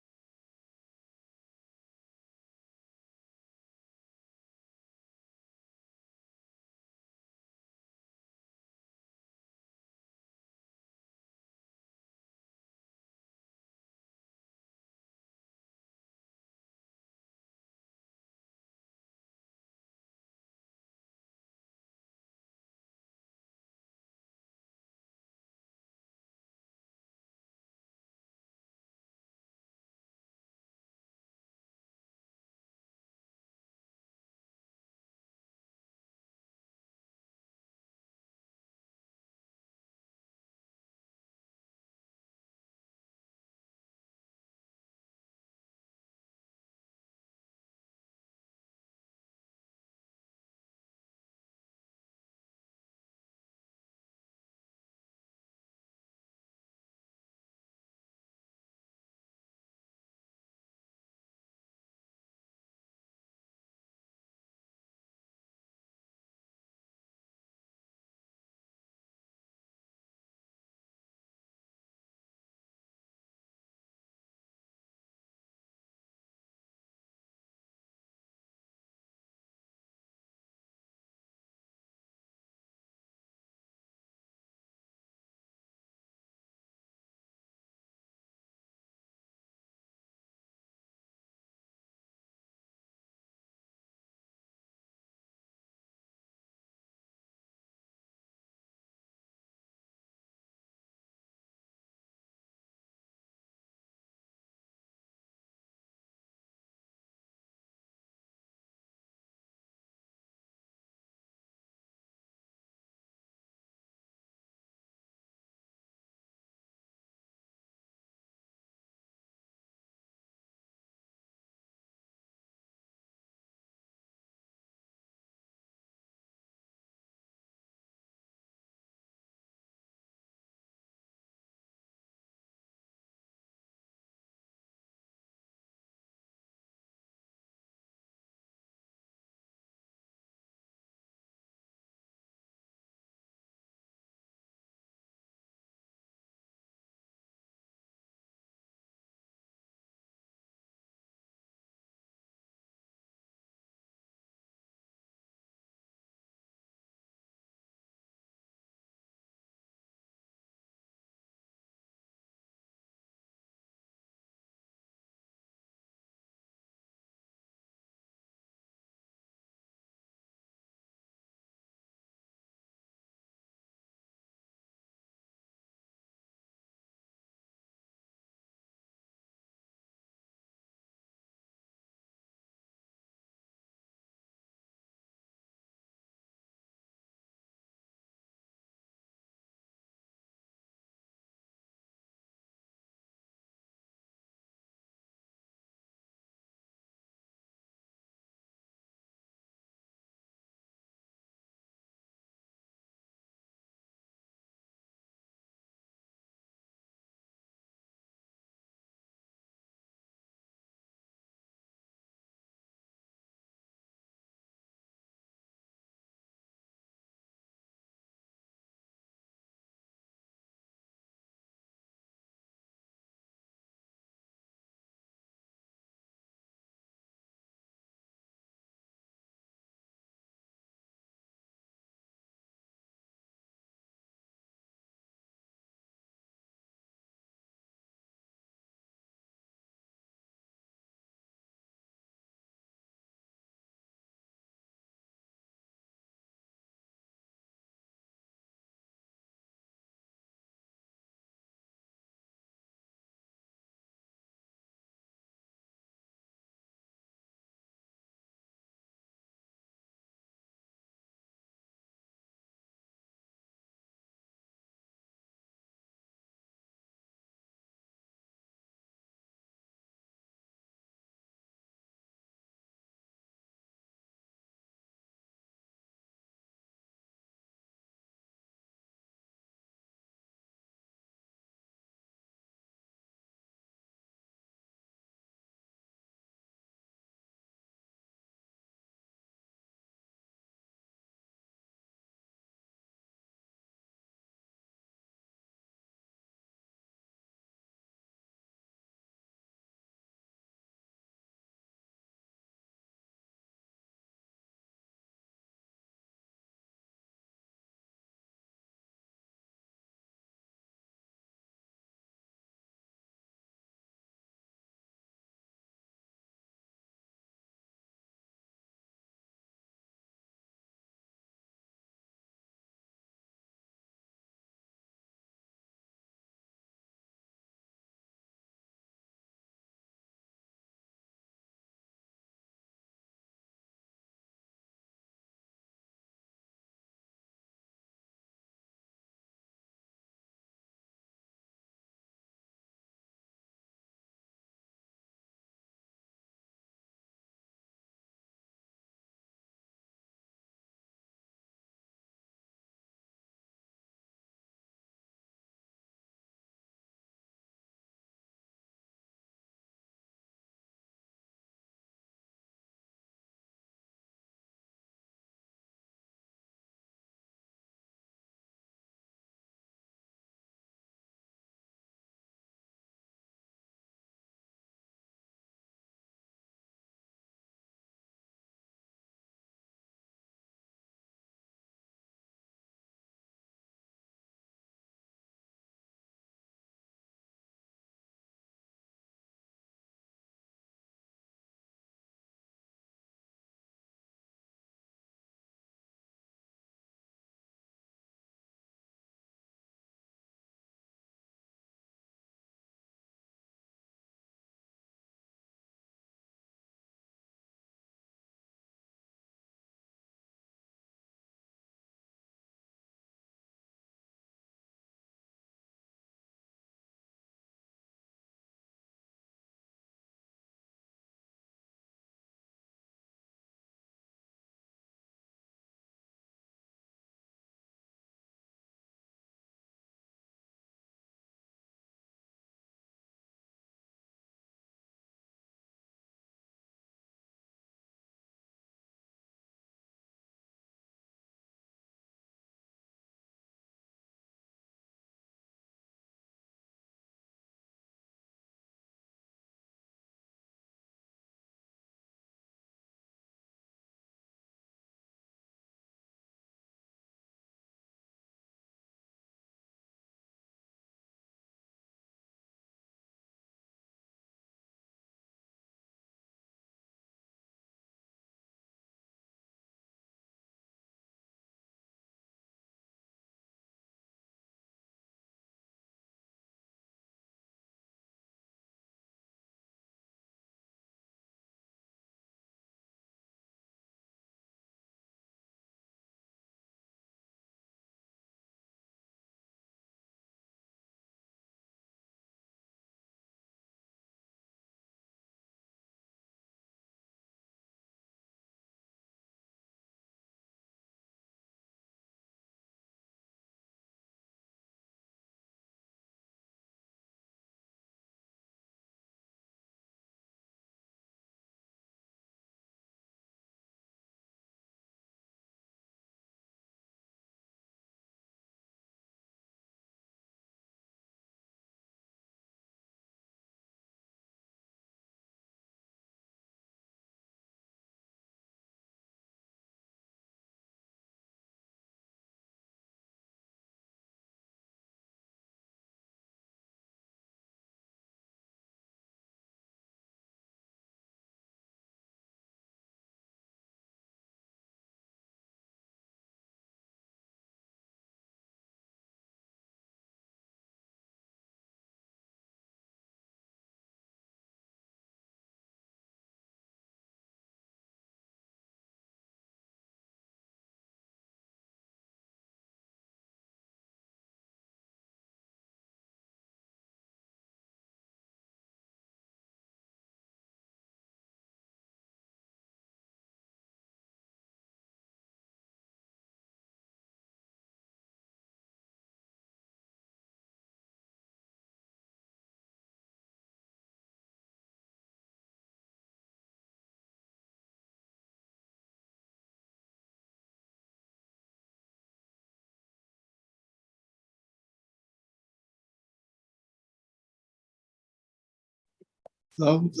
Thank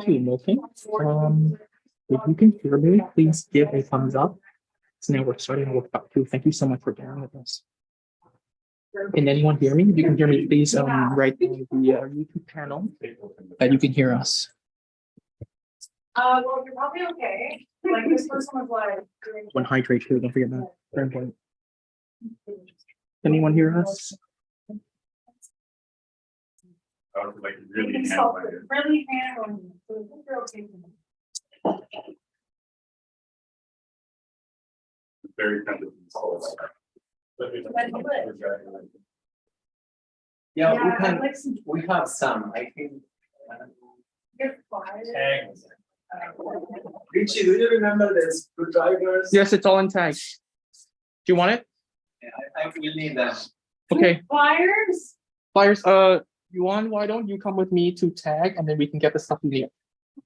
you, Milton. If you can hear me, please give a thumbs up. So now we're starting with part two. Thank you so much for bearing with us. Can anyone hear me? If you can hear me, please write on the YouTube channel that you can hear us. Well, you're probably okay. Like this person was like. One hydrate too, don't forget that. Very important. Anyone hear us? Like You really can handle solve it. it, really handle it. So I think you're okay. Very kind of. Yeah, Yeah, we can, like some- we have some, I think. Get quiet. Tags. Richie, do you remember the screwdrivers? Yes, it's all in tag. Do you want it? Yeah, I will need them. Okay. Pliers? Pliers, Yuan, why don't you come with me to tag and then we can get the stuff you need.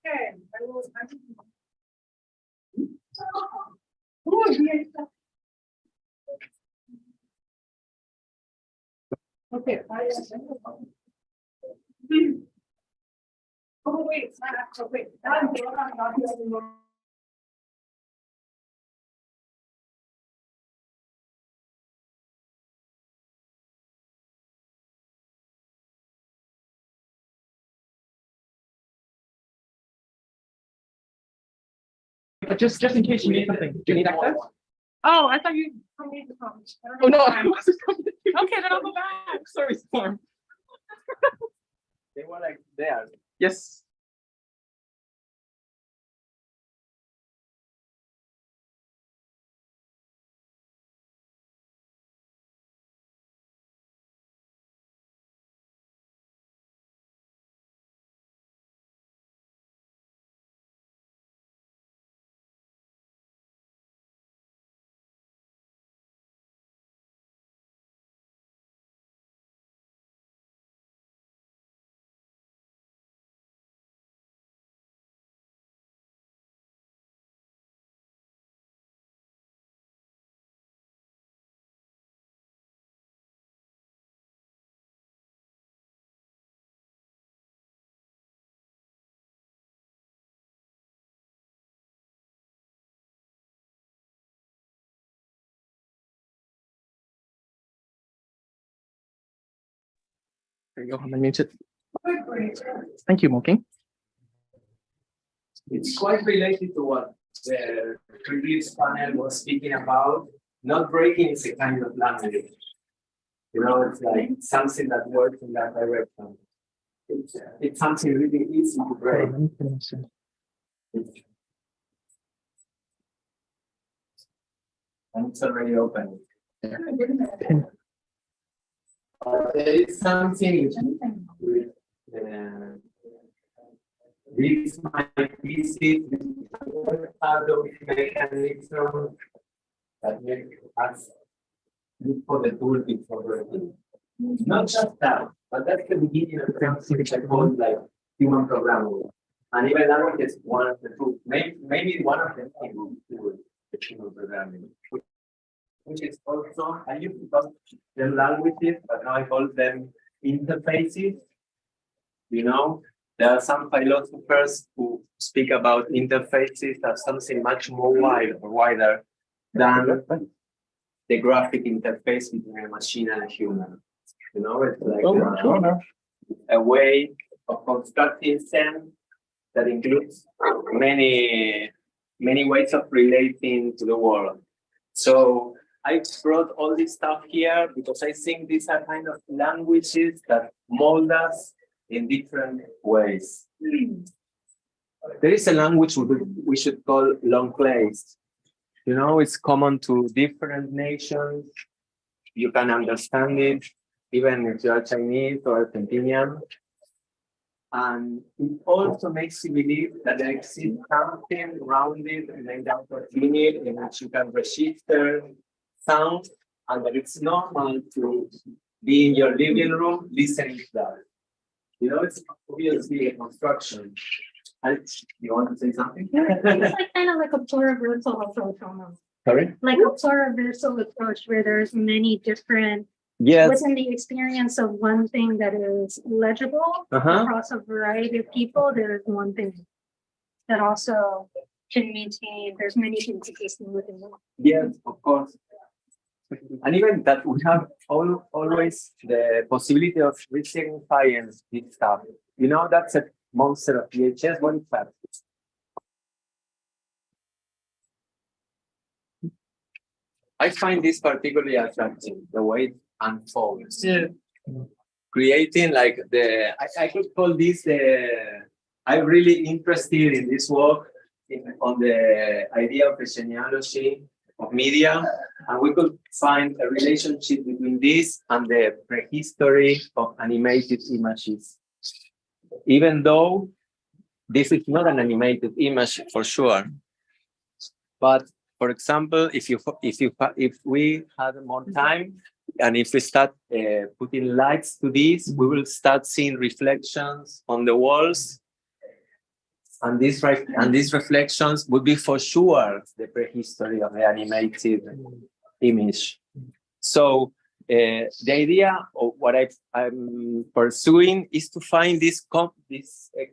Okay. I will. Oh, yeah. Okay. Oh, wait, it's not. Oh, wait. I'm not anymore. But just in case you need something, do you need access? Oh, I thought you told me to come. Oh no, I I don't know. wasn't coming to you. Okay, then I'll go back. Sorry, Storm. They were like there. Yes. There you go. I'm unmuted. Thank you, Moking. It's quite related to what the previous panel was speaking about. Not breaking is a kind of language. You know, it's like something that works in that direction. It's something really easy to break. And it's already open. There is something with this might be shadow mechanism that makes us look for the tool before working. Not just that, but that's the beginning of something which I call like human programming. And even language is one of the tools. Maybe one of them is the human programming. Which is also, I used to call them languages, but now I call them interfaces. You know, there are some philosophers who speak about interfaces as something much more wider than the graphic interface between a machine and a human. You know, it's like a way of constructing sense that includes many ways of relating to the world. So I brought all this stuff here because I think these are kind of languages that mold us in different ways. There is a language we should call long-placed. You know, it's common to different nations. You can understand it, even if you are Chinese or Argentinian. And it also makes you believe that there exists something rounded and made out of vinyl in which you can register sound, and that it's normal to be in your living room listening to that. You know, it's obviously a construction. You want to say something? It's like kind of like a pluriversal approach almost. Sorry? Like a pluriversal approach where there's many different, Yes. within the experience of one thing that is legible across a variety of people, there's one thing that also can maintain, there's many things existing within one. Yes, of course. And even that we have always the possibility of re-signifying this stuff. You know, that's a monster of VHS. What is that? I find this particularly attractive, the way it unfolds. Yeah. Creating like I could call this I'm really interested in this work on the idea of the genealogy of media, and we could find a relationship between this and the prehistory of animated images. Even though this is not an animated image for sure, but for example, if we had more time, and if we start putting lights to this, we will start seeing reflections on the walls. And these reflections would be for sure the prehistory of the animated image. So the idea of what I'm pursuing is to find this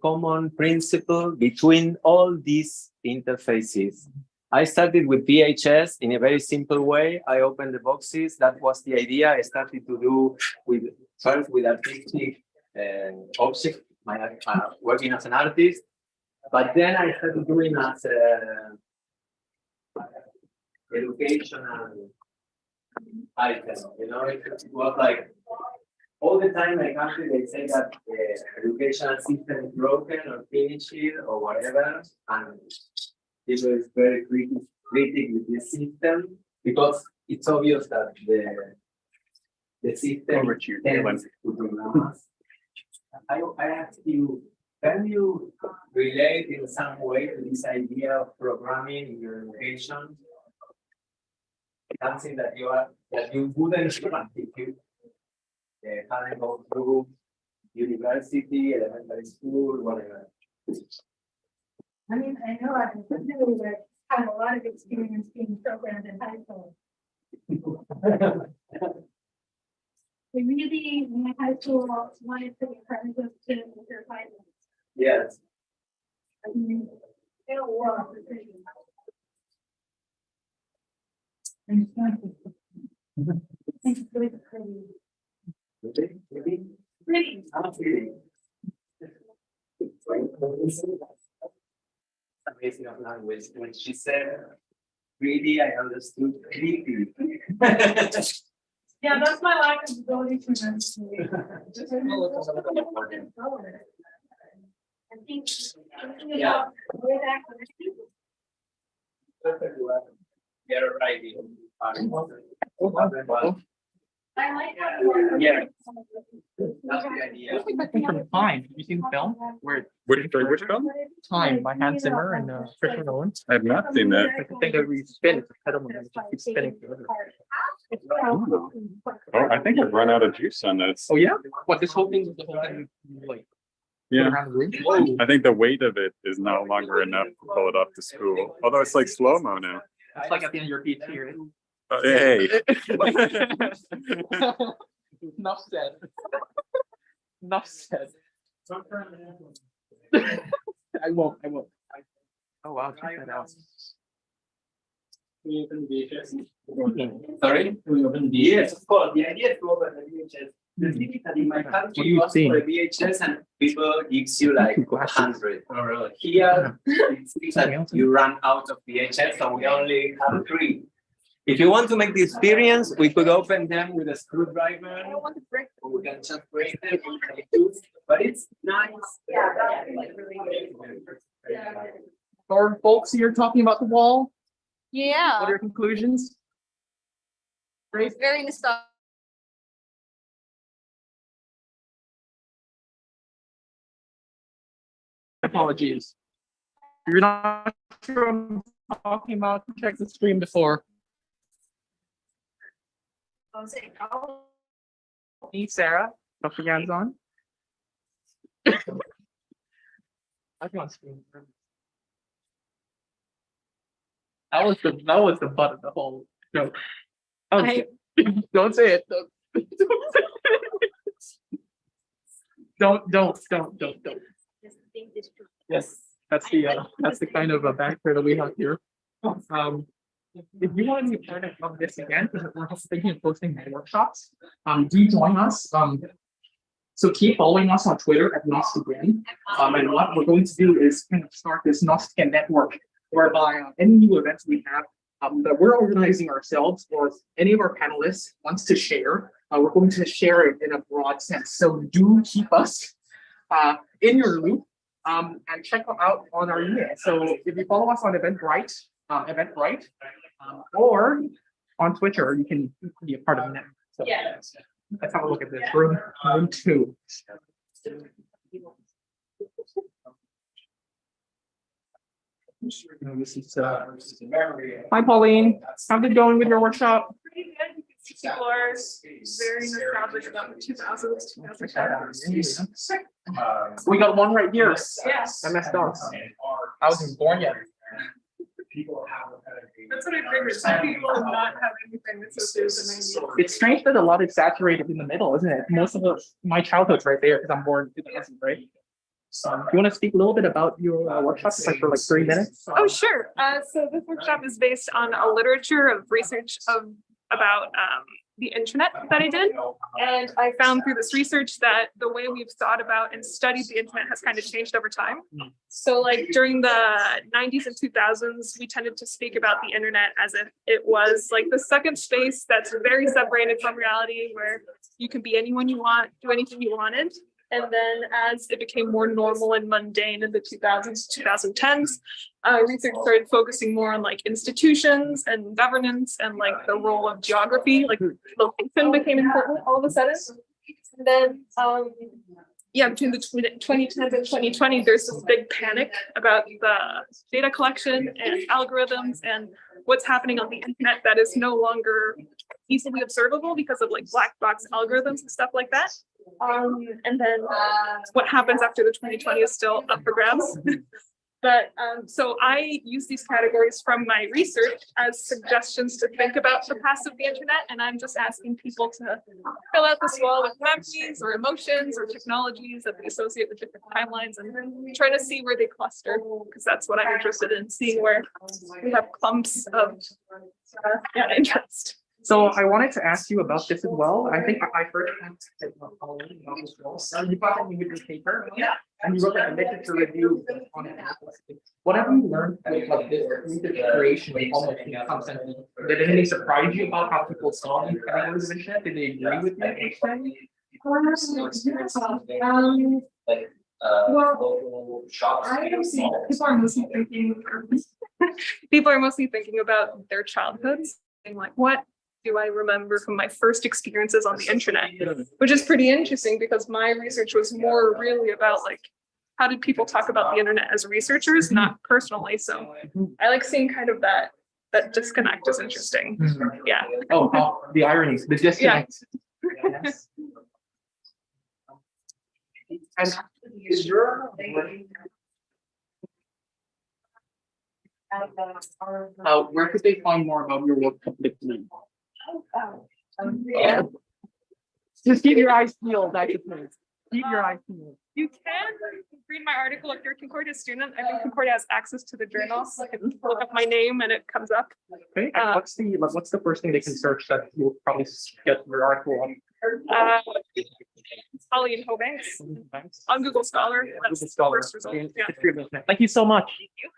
common principle between all these interfaces. I started with VHS in a very simple way. I opened the boxes. That was the idea. I started to do first with artistic objects, working as an artist. But then I started doing as educational item. You know, it was like all the time. Like actually, they say that the educational system is broken or finished or whatever, and people is very critical with this system because it's obvious that the system tends to program us. I ask you, can you relate in some way to this idea of programming in your education? Something that you wouldn't have if you hadn't gone through university, elementary school, whatever. I mean, I know I'm particularly that had a lot of experience being programmed in high school. We really, in high school, wanted to be friends with kids with their Python. Yes. I mean, it'll work. It's really pretty. Pretty. Amazing of language. When she said pretty, I understood creepy. Yeah, that's my lack of ability to mention. I think. Yeah. Way back Get it right. I like how you are. Yeah. That's the idea. From Time. Have you seen the film? Where Which film? Time by Hans Zimmer and Christopher Nolan. I have not seen that. It's the thing that we spin, it's a pedal and it just keeps spinning forever. Oh, I think I've run out of juice on this. Oh yeah? What, this whole thing, like Yeah. around the room? I think the weight of it is no longer enough to pull it off to school. Although it's like slow-mo now. It's like at the end of your PhD, right? Hey. Enough said. Enough said. I won't. Oh wow, check that out. Sorry? Yes, of course. The idea is to open the VHS. The thing is that in my country, you ask for a VHS and people gives you like 100. Here, it seems that you run out of VHS, so we only have 3. If you want to make the experience, we could open them with a screwdriver. Or we can just break them. But it's nice. Or folks, you're talking about the wall. Yeah. What are your conclusions? It's very nostalgic. Apologies. If you're not sure what I'm talking about, check the stream before. Me, Sarah, put your hands on. I'll be on screen. That was the butt of the whole joke. Okay. Don't say it. Don't. Yes, that's the kind of a banter that we have here. If you want to be part of this again, because we're thinking of posting more workshops, do join us. So keep following us on Twitter at LOSTAGAIN. And what we're going to do is kind of start this LOSTAGAIN network, whereby any new events we have that we're organizing ourselves, or any of our panelists wants to share, we're going to share it in a broad sense. So do keep us in your loop and check out on our email. So if you follow us on Eventbrite, or on Twitter, you can be a part of the network. So let's have a look at this room 2. This is hi Pauline, how's it going with your workshop? Pretty good. People are very nostalgic about the 2000s, 2010s. We got one right here. Yes. I messed up. I wasn't born yet. That's what I figured. Some people do not have anything associated with the 90s. It's strange that a lot is saturated in the middle, isn't it? Most of my childhood's right there because I'm born in 2000, right? Do you want to speak a little bit about your workshop, like for like 3 minutes? Oh, sure. So this workshop is based on a literature of research about the internet that I did. And I found through this research that the way we've thought about and studied the internet has kind of changed over time. So like during the 90s and 2000s, we tended to speak about the internet as if it was like the second space that's very separated from reality, where you can be anyone you want, do anything you wanted. And then as it became more normal and mundane in the 2000s, 2010s, research started focusing more on like institutions and governance and like the role of geography, like location became important all of a sudden. And then, between the 2010s and 2020, there's this big panic about the data collection and algorithms and what's happening on the internet that is no longer easily observable because of like black box algorithms and stuff like that. And then what happens after the 2020 is still up for grabs. But so I use these categories from my research as suggestions to think about the past of the internet. And I'm just asking people to fill out this wall with memories or emotions or technologies that they associate with different timelines and try to see where they cluster, because that's what I'm interested in, seeing where we have clumps of interest. So I wanted to ask you about this as well. I think I first contacted Pauline about this role. You brought me with your paper, and you wrote a literature review on it. What have you learned about this research creation of almost content? Did anything surprise you about how people saw these categories of internet? Did they agree with you? People are mostly thinking about their childhoods, being like, what do I remember from my first experiences on the internet, which is pretty interesting because my research was more really about like, how did people talk about the internet as researchers, not personally. So I like seeing kind of that disconnect is interesting. Yeah. Oh, the irony, the disconnect. Yeah. Yes. And is your where could they find more about your work publicly? Yeah. Just keep your eyes peeled, I suppose. Keep your eyes peeled. You can read my article if you're a Concordia student. I think Concordia has access to the journal, so I can look up my name and it comes up. Okay, and what's the first thing they can search that you'll probably get your article on? Pauline Hobanks on Google Scholar. That's Google Scholar. the first result. Yeah. History of the internet. Thank you so much. Thank you.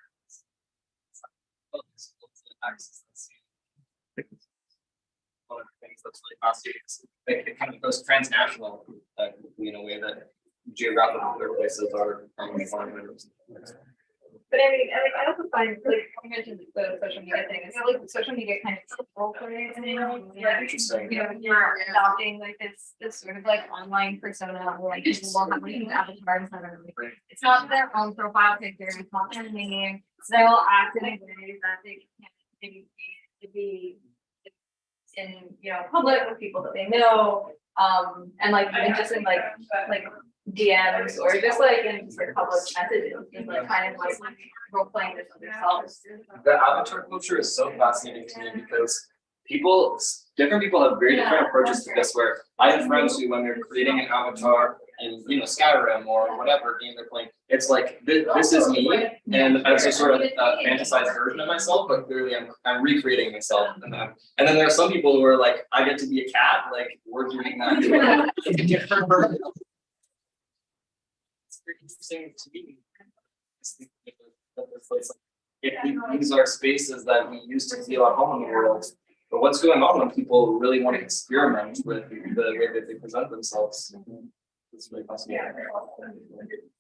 One of the things that's really fascinating is it kind of goes transnational in a way that geographical places are members. But I mean, I also find, like, you mentioned the social media thing, it's like social media kind of role plays, Interesting. You're adopting like this sort of like online persona, where like people will have like avatars that are like, it's not their own profile picture, it's not their name, so they will act in a way that they can't be in, public with people that they know, and like even just in like DMs or just like in just like public messages, and like kind of like role playing this with themselves. The avatar culture is so fascinating to me because different people have very different approaches to this. Where I have friends who, when they're creating an avatar in Skyrim or whatever game they're playing, it's like this is me, and it's a sort of fantasized version of myself, but clearly I'm recreating myself. And then there are some people who are like, I get to be a cat, like we're doing that. Different version. It's very interesting to me. These are spaces that we use to feel at home in the world. But what's going on when people really want to experiment with the way that they present themselves? It's really fascinating.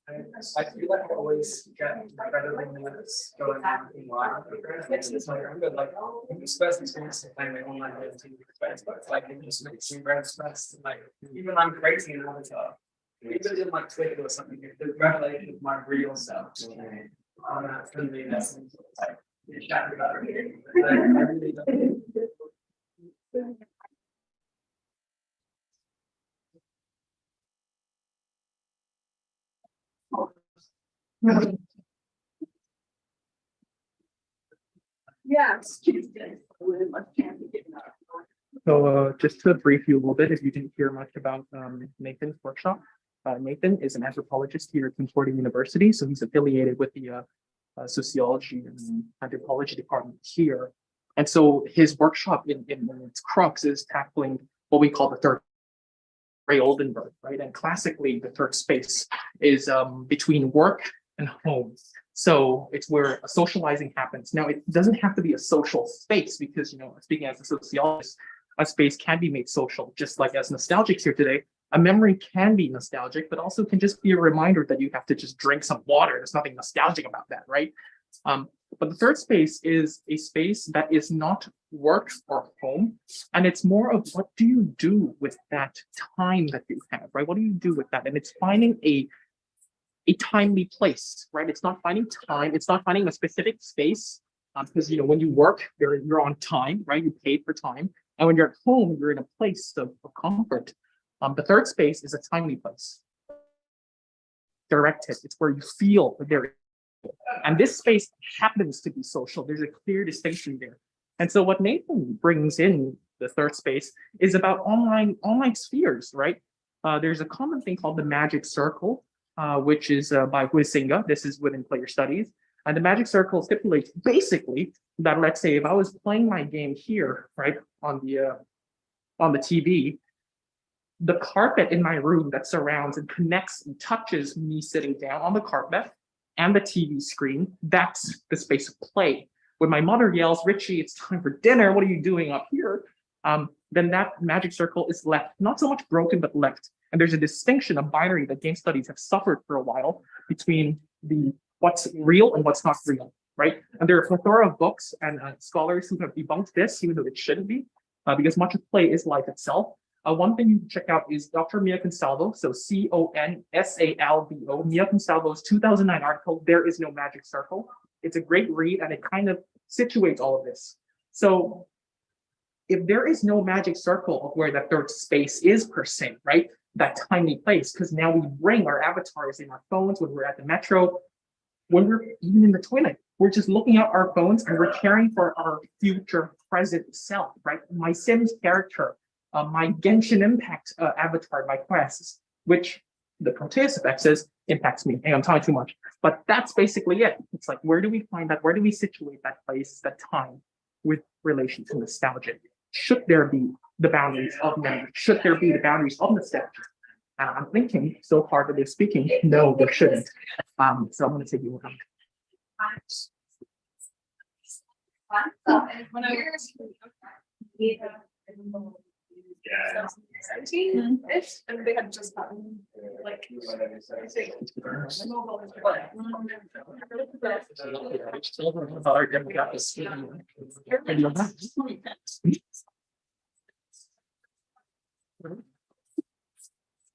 I feel like I always get incredibly nervous going on in live. It's like I'm good, like this first experience of playing my online dating experience, but it's like it just makes me very stressed. Like even I'm creating an avatar, even in like Twitter or something, the revelation of my real self. That's gonna be that's like it's shattered about it. I really don't. Yes. So just to brief you a little bit, if you didn't hear much about Nathan's workshop, Nathan is an anthropologist here at Concordia University, so he's affiliated with the sociology and anthropology department here. And so his workshop in its crux is tackling what we call the third Ray Oldenburg, right? And classically, the third space is between work and home. So it's where socializing happens. Now, it doesn't have to be a social space because, speaking as a sociologist, a space can be made social, just like as nostalgics here today. A memory can be nostalgic, but also can just be a reminder that you have to just drink some water. There's nothing nostalgic about that, right? But the third space is a space that is not work or home. And it's more of what do you do with that time that you have, right? What do you do with that? And it's finding a timely place, right? It's not finding time. It's not finding a specific space because, when you work, you're on time, right? You paid for time. And when you're at home, you're in a place of comfort. The third space is a timely place. Directed. It's where you feel that there. And this space happens to be social. There's a clear distinction there. And so what Nathan brings in the third space is about online spheres, right? There's a common thing called the magic circle, which is by Huizinga. This is within player studies. And the magic circle stipulates basically that, let's say, if I was playing my game here, right, on the TV, the carpet in my room that surrounds and connects and touches me sitting down on the carpet and the TV screen, that's the space of play. When my mother yells, "Richie, it's time for dinner, what are you doing up here?" Then that magic circle is left, not so much broken, but left. And there's a distinction, a binary that game studies have suffered for a while between what's real and what's not real, right? And there are a plethora of books and scholars who have debunked this, even though it shouldn't be, because much of play is life itself. One thing you can check out is Dr. Mia Consalvo, so Consalvo, Mia Consalvo's 2009 article, "There is no magic circle." It's a great read and it kind of situates all of this. So if there is no magic circle of where that third space is per se, right? That tiny place, because now we bring our avatars in our phones when we're at the metro, when we're even in the toilet, we're just looking at our phones and we're caring for our future present self, right? My Sims character, my Genshin Impact avatar, my quests, which the Proteus effect says impacts me. Hey, I'm talking too much, but that's basically it. It's like, where do we find that? Where do we situate that place, that time with relation to nostalgia? Should there be the boundaries of memory? Should there be the boundaries of nostalgia? And I'm thinking, so far that they're speaking, no, there shouldn't. So I'm going to take you around. Yeah. 17-ish, and they had just gotten like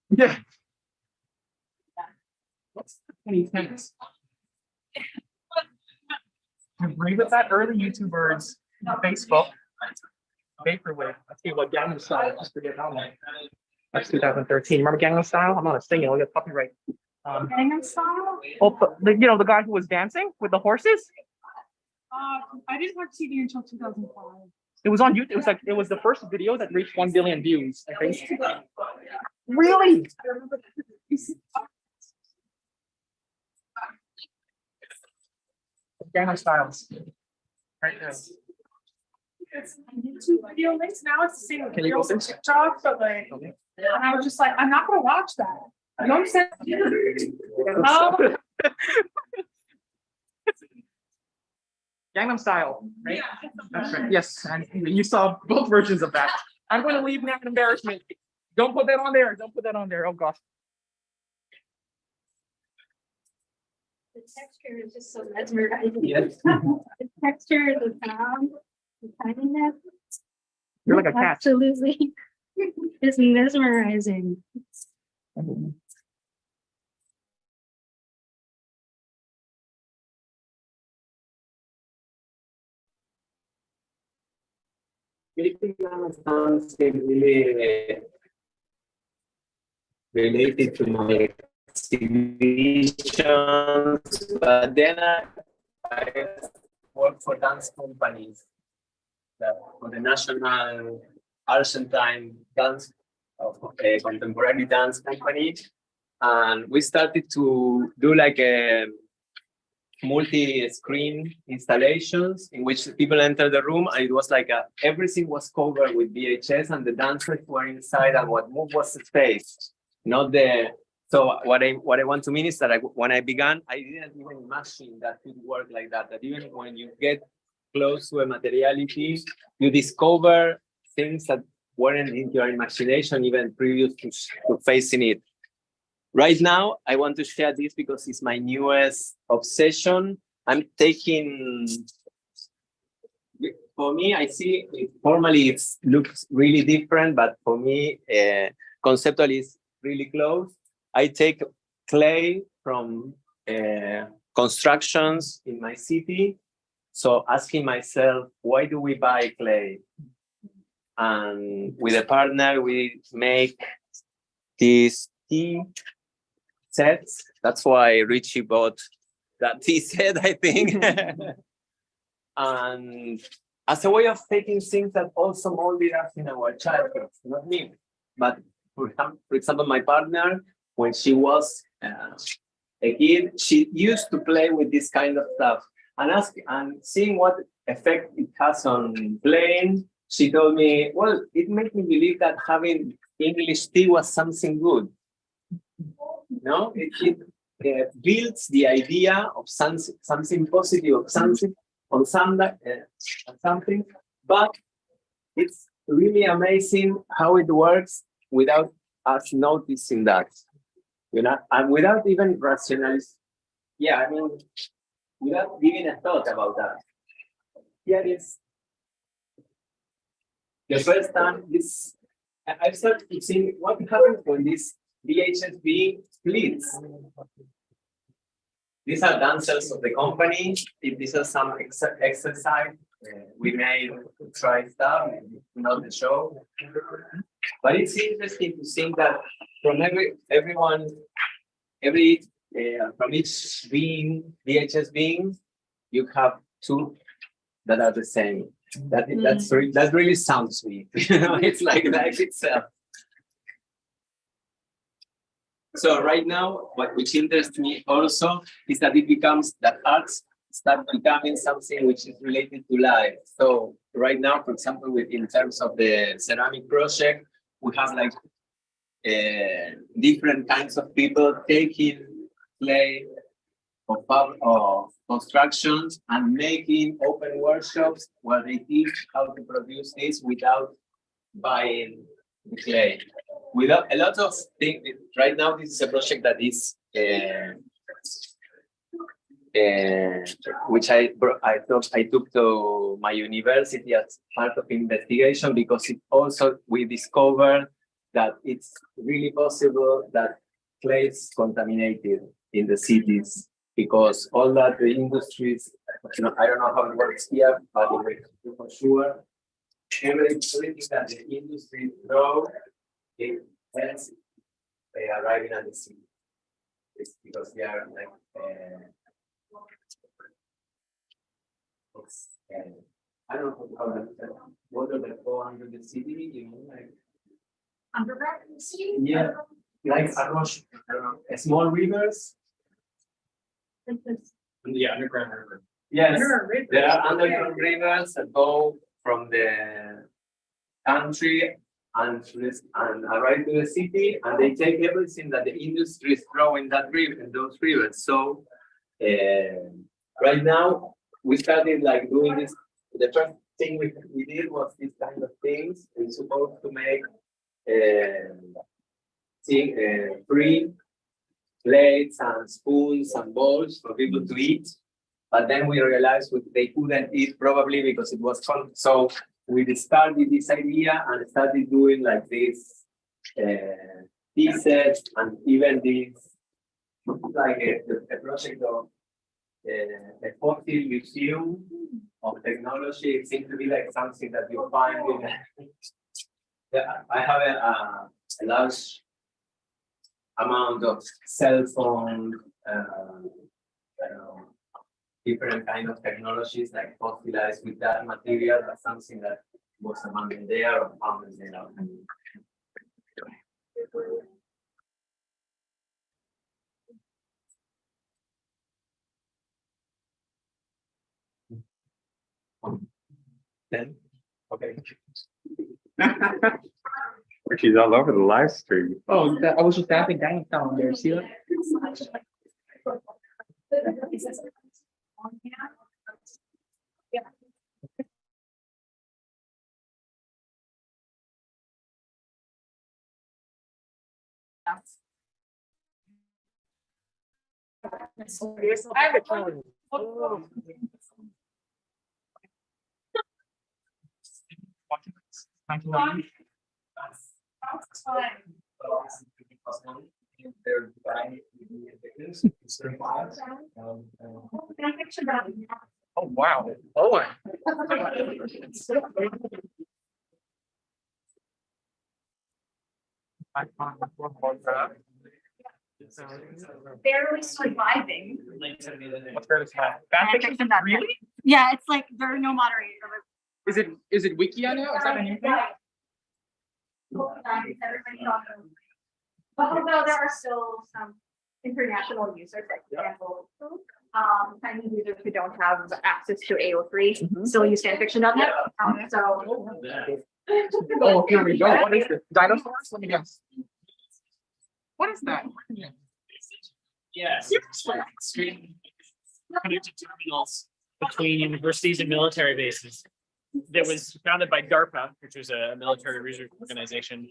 Yeah. What's the 2010s? I agree with that. Early YouTubers, Facebook, Vaporwave. I see what Gavin saw. I just forget how long. That's 2013. Remember Gangnam Style? I'm not singing. I'll get copyright. Gangnam Style? Oh, the guy who was dancing with the horses. I didn't watch TV until 2005. It was on YouTube. It was the first video that reached 1 billion views, I think. Really? Gangnam Styles. Right there. It's YouTube video links. Now it's the same with Can you Reels and open? TikTok, but like, and I was just like, I'm not gonna watch that. You know what I'm saying? Gangnam Style, right? That's right. Yes, and you saw both versions of that. I'm going to leave now in embarrassment. Don't put that on there. Don't put that on there. Oh gosh. The texture is just so mesmerizing. Yes. The texture, the sound, the tidiness. You're like a cat. Absolutely. It's mesmerizing. Filipino sounds really related to my exhibitions, but then I work for dance companies, for the National Argentine Dance Contemporary Dance Company, and we started to do like a multi-screen installations in which people enter the room, and it was like everything was covered with VHS, and the dancers were inside, and what moved was the space, not the. So what I want to mean is that when I began, I didn't even imagine that could work like that. That even when you get close to a materiality, you discover things that weren't in your imagination even previous to facing it. Right now, I want to share this because it's my newest obsession. I'm taking, for me, I see it, formally it looks really different, but for me, conceptually it's really close. I take clay from constructions in my city. So asking myself, why do we buy clay? And with a partner, we make these tea sets. That's why Richie bought that tea set, I think. And as a way of taking things that also molded us in our childhood, not me, but for example, my partner, when she was a kid, she used to play with this kind of stuff, and seeing what effect it has on playing, she told me, well, it made me believe that having English tea was something good. No, it builds the idea of something positive, of something on something, but it's really amazing how it works without us noticing that, you know, and without even rationalize. Yeah, I mean, without giving a thought about that. Here is the first time I started to see what happens when this VHS being splits. These are dancers of the company. These are some exercise we made to try stuff, not the show. But it's interesting to think that from from each being, VHS being, you have two that are the same. That really sounds sweet. You know, it's like life itself. So right now, which interests me also is that arts start becoming something which is related to life. So right now, for example, in terms of the ceramic project, we have like different kinds of people taking clay of constructions and making open workshops where they teach how to produce this without buying the clay. Without a lot of things, right now this is a project that is which I took to my university as part of investigation, because we discovered that it's really possible that clay is contaminated in the cities, because all that the industries, I don't know how it works here, but for sure, everything that the industry throw, Hence, they are arriving at the city. It's because they are like, I don't know how to say, water that go under the city, you know, like. Underground in the city? Yeah, like across, small rivers. Yeah, underground river. Yes, There are rivers. there are underground rivers that go from the country and arrive to the city, and they take everything that the industry is throwing that river in those rivers. So right now we started like doing this. The first thing we did was this kind of things. We're supposed to make free plates and spoons and bowls for people to eat. But then we realized they couldn't eat probably because it was fun. So we started this idea and started doing like this pieces and even this like a project of a fossil museum of technology. It seems to be like something that you find in yeah, I have a large amount of cell phone, different kind of technologies like fossilized with that material, but something that was abandoned there or found there. Then, okay. She's all over the live stream. Oh, I was just dancing down there. See that? Oh, wow. Oh, Barely surviving. what's fair to say? Fanfiction? Really? Yeah, it's like there are no moderators. Is it Wikia now? Is that a new thing? But although there are still some international users, like for example, Chinese users who don't have access to AO3 still use fanfiction.net. So. Oh, here we go. What is this? Dinosaurs? Let me guess. What is that? Yes. Connected terminals between universities and military bases. That was founded by DARPA, which was a military research organization,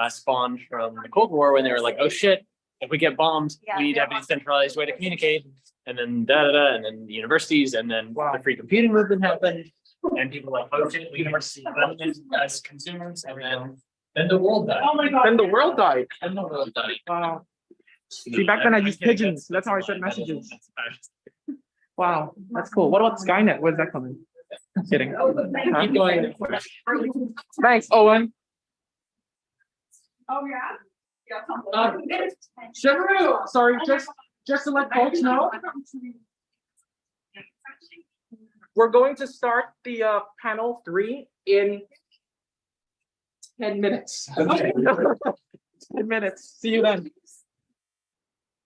spawned from the Cold War when they were like, oh shit, if we get bombed, we need to have a decentralized way to communicate. And then and then the universities, and then the free computing movement happened. And people like, oh shit, universities as consumers, and then the world died. Oh my God. Then the world died. And the world died. Wow. See, back then I used pigeons. That's how I sent messages. Wow, that's cool. What about Skynet? Where's that coming? I'm kidding. Huh? Keep going. Thanks, Owen. Oh, yeah? Shimaru, sorry, just to let folks know, we're going to start the panel 3 in 10 minutes. 10 minutes. See you then.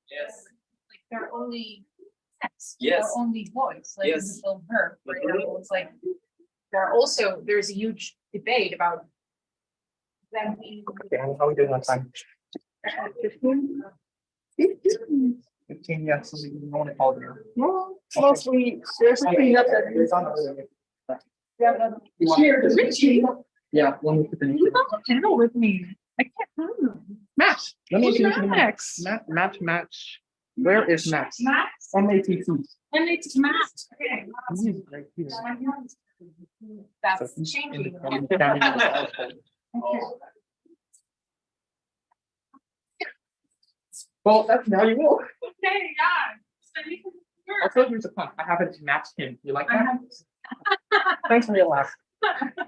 Yes. Like they're only text. Yes. They're only voice, like in Yes. the film Her, for example. It's like there's a huge debate about them being. Okay, how are we doing on time? 15? 15, yes. So we want to call there. Well, mostly, there's something up there. Cheers, Richie. Yeah, one with the finish. Who's on the panel with me? I can't remember. Max. Let me Who's introduce you to Max? Max. Where is Max? Max? MATT. And it's Max. Okay. He's right here. That's So he's changing. independent family. Okay. Well, that's valuable. Okay, yeah. So you can. Also, here's a pun. I haven't matched him. You like that? Thanks for your laugh.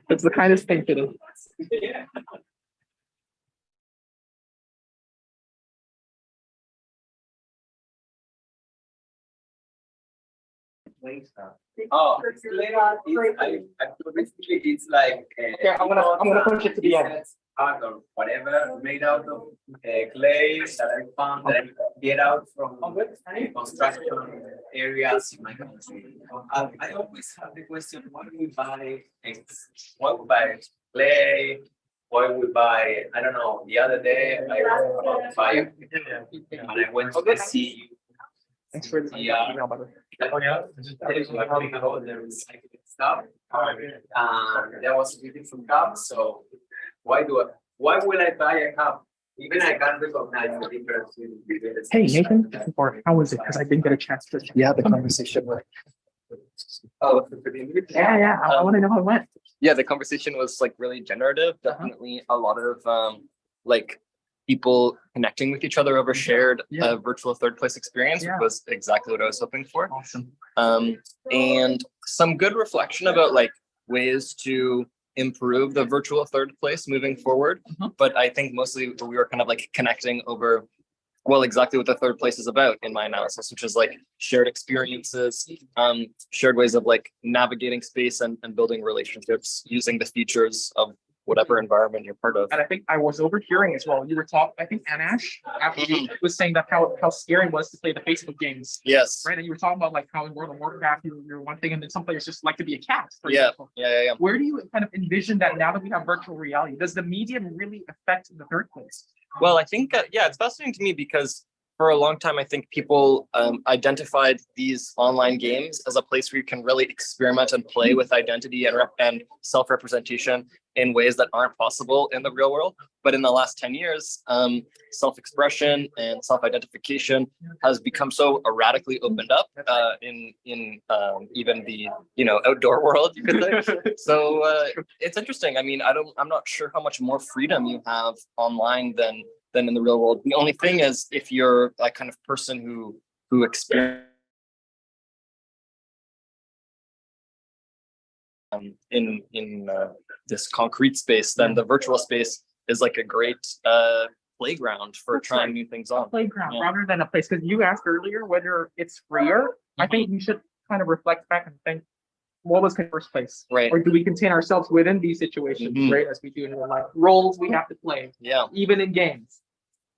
It's the kindest thing to do. Yeah. Oh, basically it's like. Yeah, I'm gonna push it to the end. Art or whatever made out of clay that I found that I get out from construction areas in my country. I always have the question, why we buy clay? Why we buy, I don't know, the other day I was about to buy and I went to the sea. Thanks for the email, by the way. The recycling stuff. There was a different cup, so why will I buy a cup? Even I can't recognize the difference between the. Hey, Nathan, or how was it? Because I didn't get a chance to. Yeah, the conversation went. Oh, Yeah, I want to know how it went. Yeah, the conversation was like really generative. Definitely a lot of like people connecting with each other over shared virtual third place experience, which was exactly what I was hoping for. Awesome. And some good reflection about like ways to improve the virtual third place moving forward. But I think mostly we were kind of like connecting over, well, exactly what the third place is about in my analysis, which is like shared experiences, shared ways of like navigating space and building relationships using the features of whatever environment you're part of. And I think I was overhearing as well. You were talking, I think Anash was saying that how scary it was to play the Facebook games. Yes. Right. And you were talking about like how in World of Warcraft you're one thing, and then some players just like to be a cat. For Yeah. example. Yeah. Where do you kind of envision that now that we have virtual reality? Does the medium really affect the third place? Well, I think, it's fascinating to me because for a long time, I think people identified these online games as a place where you can really experiment and play with identity and self-representation in ways that aren't possible in the real world. But in the last 10 years, self-expression and self-identification has become so radically opened up in even the outdoor world, you could say. So it's interesting. I mean, I'm not sure how much more freedom you have online than in the real world. The only thing is, if you're a kind of person who experience in this concrete space, then the virtual space is like a great playground for trying new things on. Playground rather than a place, because you asked earlier whether it's freer. I think we should kind of reflect back and think, what was the first place? Right. Or do we contain ourselves within these situations, right? As we do in real life, roles we have to play. Yeah. Even in games.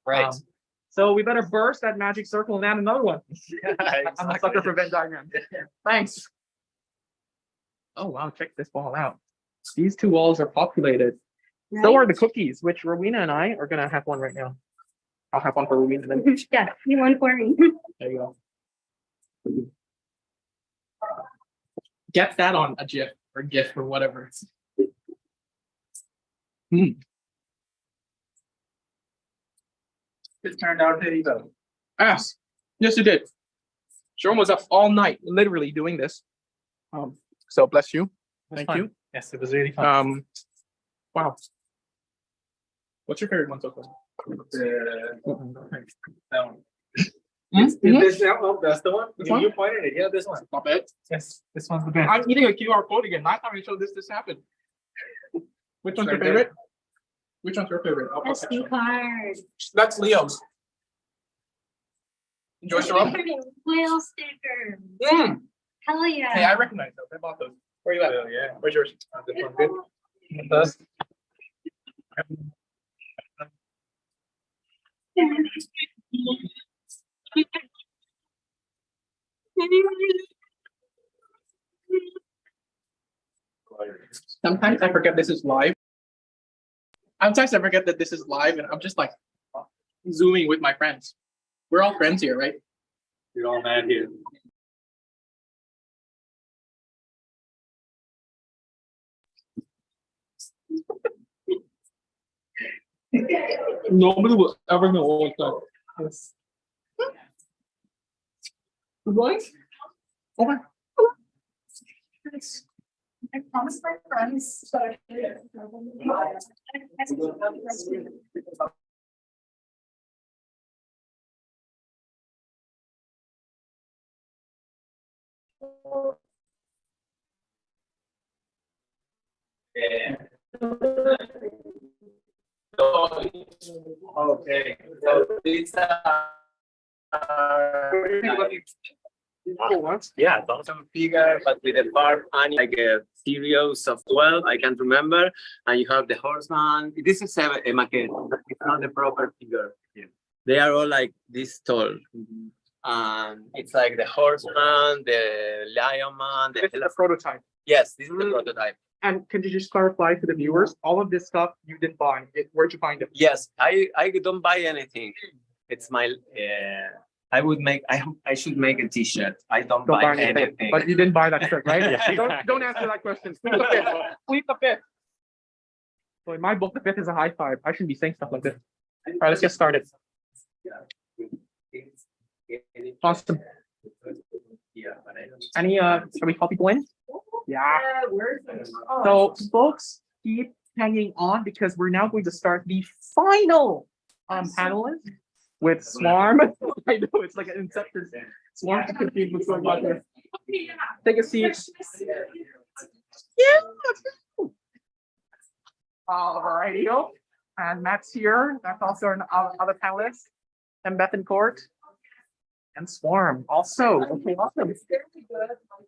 Right. So we better burst that magic circle and add another one. I'm a sucker for Venn diagrams. Thanks. Oh wow, check this wall out. These two walls are populated. Right. So are the cookies, which Rowena and I are gonna have one right now. I'll have one for Rowena then. Yeah, you one for me. There you go. Get that on a GIF or GIF or whatever. It turned out pretty well. Yes, it did. Jerome was up all night, literally doing this. So bless you. Thank you. Yes, it was really fun. Wow. What's your favorite one so far? That one. That's the one. This one? You pointed it. Yeah, this one. Not bad. Yes, this one's the best. I'm eating a QR code again. Last time I showed this happened. Which one's your favorite? Which one's your favorite? SD card. That's Leo's. Enjoy Jerome. Whale sticker. Hell yeah. Hey, I recognize those. I bought those. Where are you at? Yeah. Where's yours? This one good. Does. Sometimes I forget this is live. Sometimes I forget that this is live, and I'm just like zooming with my friends. We're all friends here, right? You're all mad here. Nobody will ever know what that. Yes. Good going? Okay. I promised my friends that I could. Yeah. Okay. So these are Yeah, bottom figure, but with a farm and like a series of 12, I can't remember. And you have the horseman. This is a maquette. It's not the proper figure. They are all like this tall. And it's like the horseman, the lion man. This is a prototype. Yes, this is the prototype. And can you just clarify to the viewers, all of this stuff you didn't buy, where'd you find it? Yes, I don't buy anything. It's my I would make I should make a t-shirt. I don't buy anything. But you didn't buy that shirt, right? Yeah. Don't answer that question. Plead the fifth. Plead the fifth. So in my book, the fifth is a high five. I shouldn't be saying stuff like this. All right, let's get started. Awesome. Any shall we call people in? Yeah. So folks, keep hanging on because we're now going to start the final panelist with Swarm. I know it's like an inception. Swarm is confused what's going on here. Take a seat. Yeah. Alrighty, and Matt's here. That's also an other panelist. And Bethencourt. And Swarm also. Okay, awesome.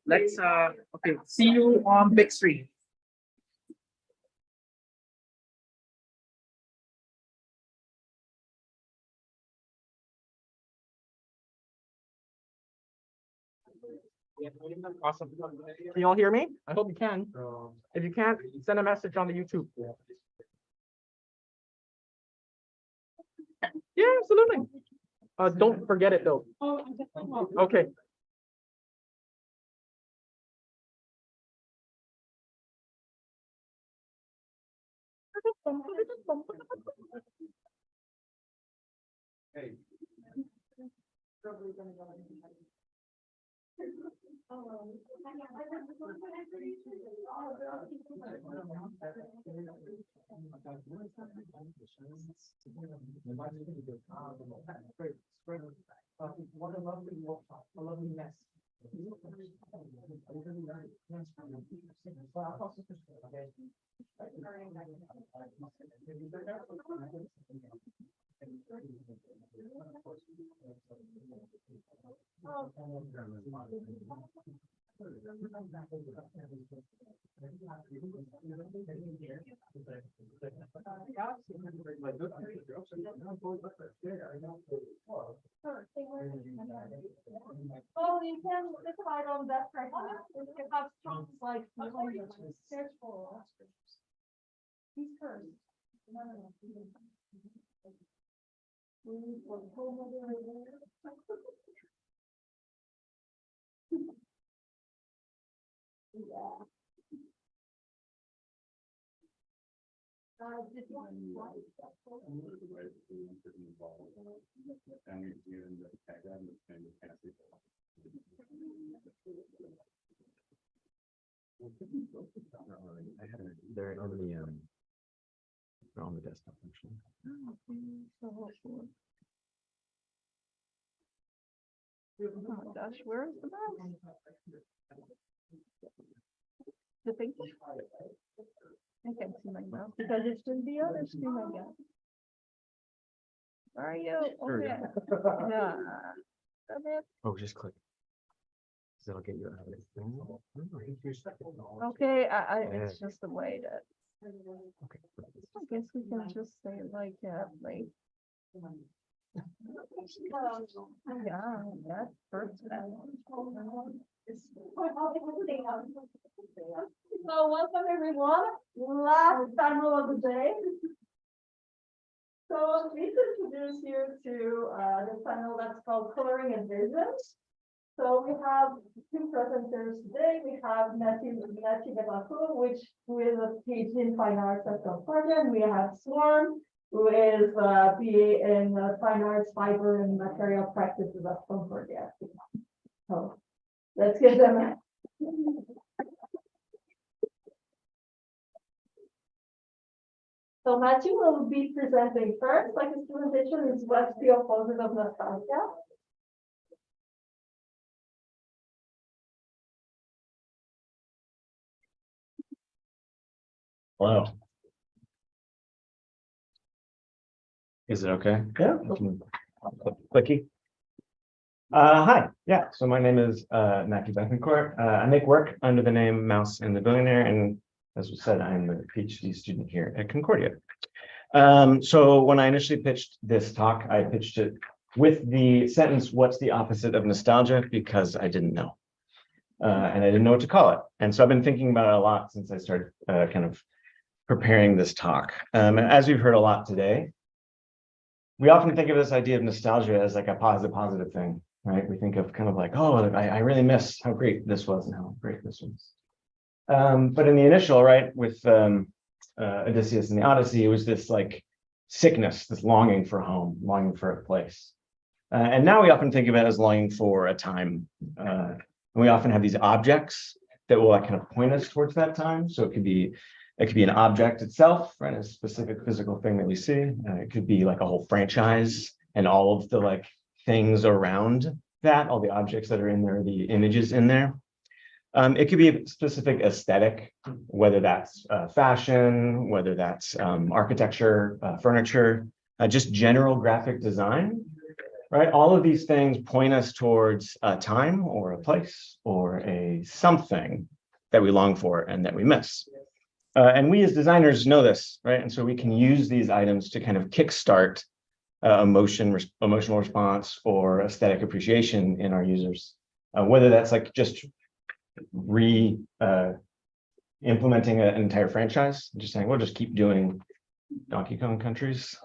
Let's okay, see you on big screen. Awesome. Can you all hear me? I hope you can. If you can't, send a message on the YouTube. Yeah, absolutely. Don't forget it though. Okay. Hey. What a lovely workshop, a lovely mess. Oh, you can decide on that right now. You can have songs like search for. He's first. Yeah. They're on the desktop actually. Oh my gosh, where is the mouse? The thing? I can't see my mouse because it's in the other screen, I guess. Where are you? Okay. Yeah. Oh, just click. That'll get you out of it. Okay, it's just the way that. I guess we can just say like, like. Yeah, that's first. So welcome everyone, last panel of the day. So please introduce you to the panel that's called Coloring and Vision. So we have two presenters today. We have Matthew who is a PhD in Fine Arts at California, and we have Swarm, who is BA in Fine Arts, Fiber, and Material Practices at Concordia. So let's give them a So Matthew will be presenting first, like his presentation is what's the opposite of nostalgia. Wow. Is it okay? Yeah. Clicky. Hi, yeah, so my name is Matthew Betancourt. I make work under the name Mouse and the Billionaire, and as was said, I'm a PhD student here at Concordia. So when I initially pitched this talk, I pitched it with the sentence, "What's the opposite of nostalgia?" because I didn't know. And I didn't know what to call it. And so I've been thinking about it a lot since I started kind of preparing this talk. As we've heard a lot today, we often think of this idea of nostalgia as like a positive thing, right? We think of kind of like, oh, I really miss how great this was and how great this was. But in the initial, right, with Odysseus and the Odyssey, it was this like sickness, this longing for home, longing for a place. And now we often think of it as longing for a time. And we often have these objects that will kind of point us towards that time. So it could be an object itself, right? A specific physical thing that we see. It could be like a whole franchise and all of the like things around that, all the objects that are in there, the images in there. It could be a specific aesthetic, whether that's fashion, whether that's architecture, furniture, just general graphic design, right? All of these things point us towards a time or a place or a something that we long for and that we miss. And we as designers know this, right? And so we can use these items to kind of kickstart emotional response or aesthetic appreciation in our users, whether that's like just implementing an entire franchise, just saying, we'll just keep doing Donkey Kong countries.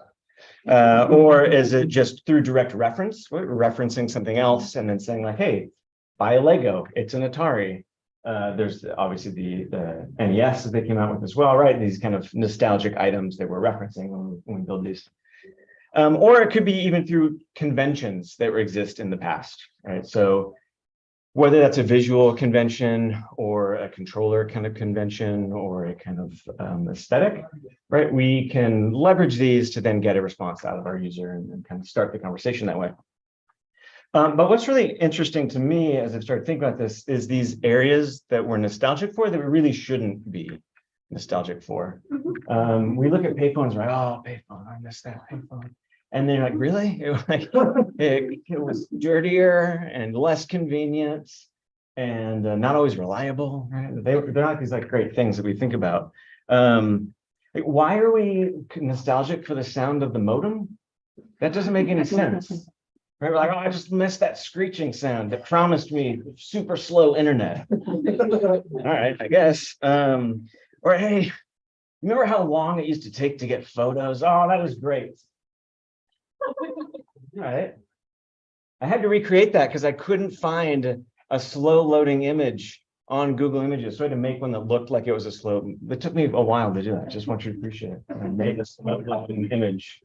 Or is it just through direct reference, right? Referencing something else and then saying like, hey, buy a Lego, it's an Atari. There's obviously the NES that they came out with as well, right? These kind of nostalgic items that we're referencing when we build these. Or it could be even through conventions that exist in the past, right? So whether that's a visual convention or a controller kind of convention or a kind of aesthetic, right? We can leverage these to then get a response out of our user and kind of start the conversation that way. But what's really interesting to me as I've started thinking about this is these areas that we're nostalgic for that we really shouldn't be nostalgic for. We look at payphones, right? Oh, payphone, I miss that payphone. And they're like, really? It was dirtier and less convenient and not always reliable, right? They're not these like great things that we think about. Like, why are we nostalgic for the sound of the modem? That doesn't make any sense. Right? We're like, oh, I just missed that screeching sound that promised me super slow internet. All right, I guess. Or hey, remember how long it used to take to get photos? Oh, that was great. All right. I had to recreate that because I couldn't find a slow loading image on Google Images. So I had to make one that looked like it was a slow. It took me a while to do that. I just want you to appreciate it. I made a slow loading image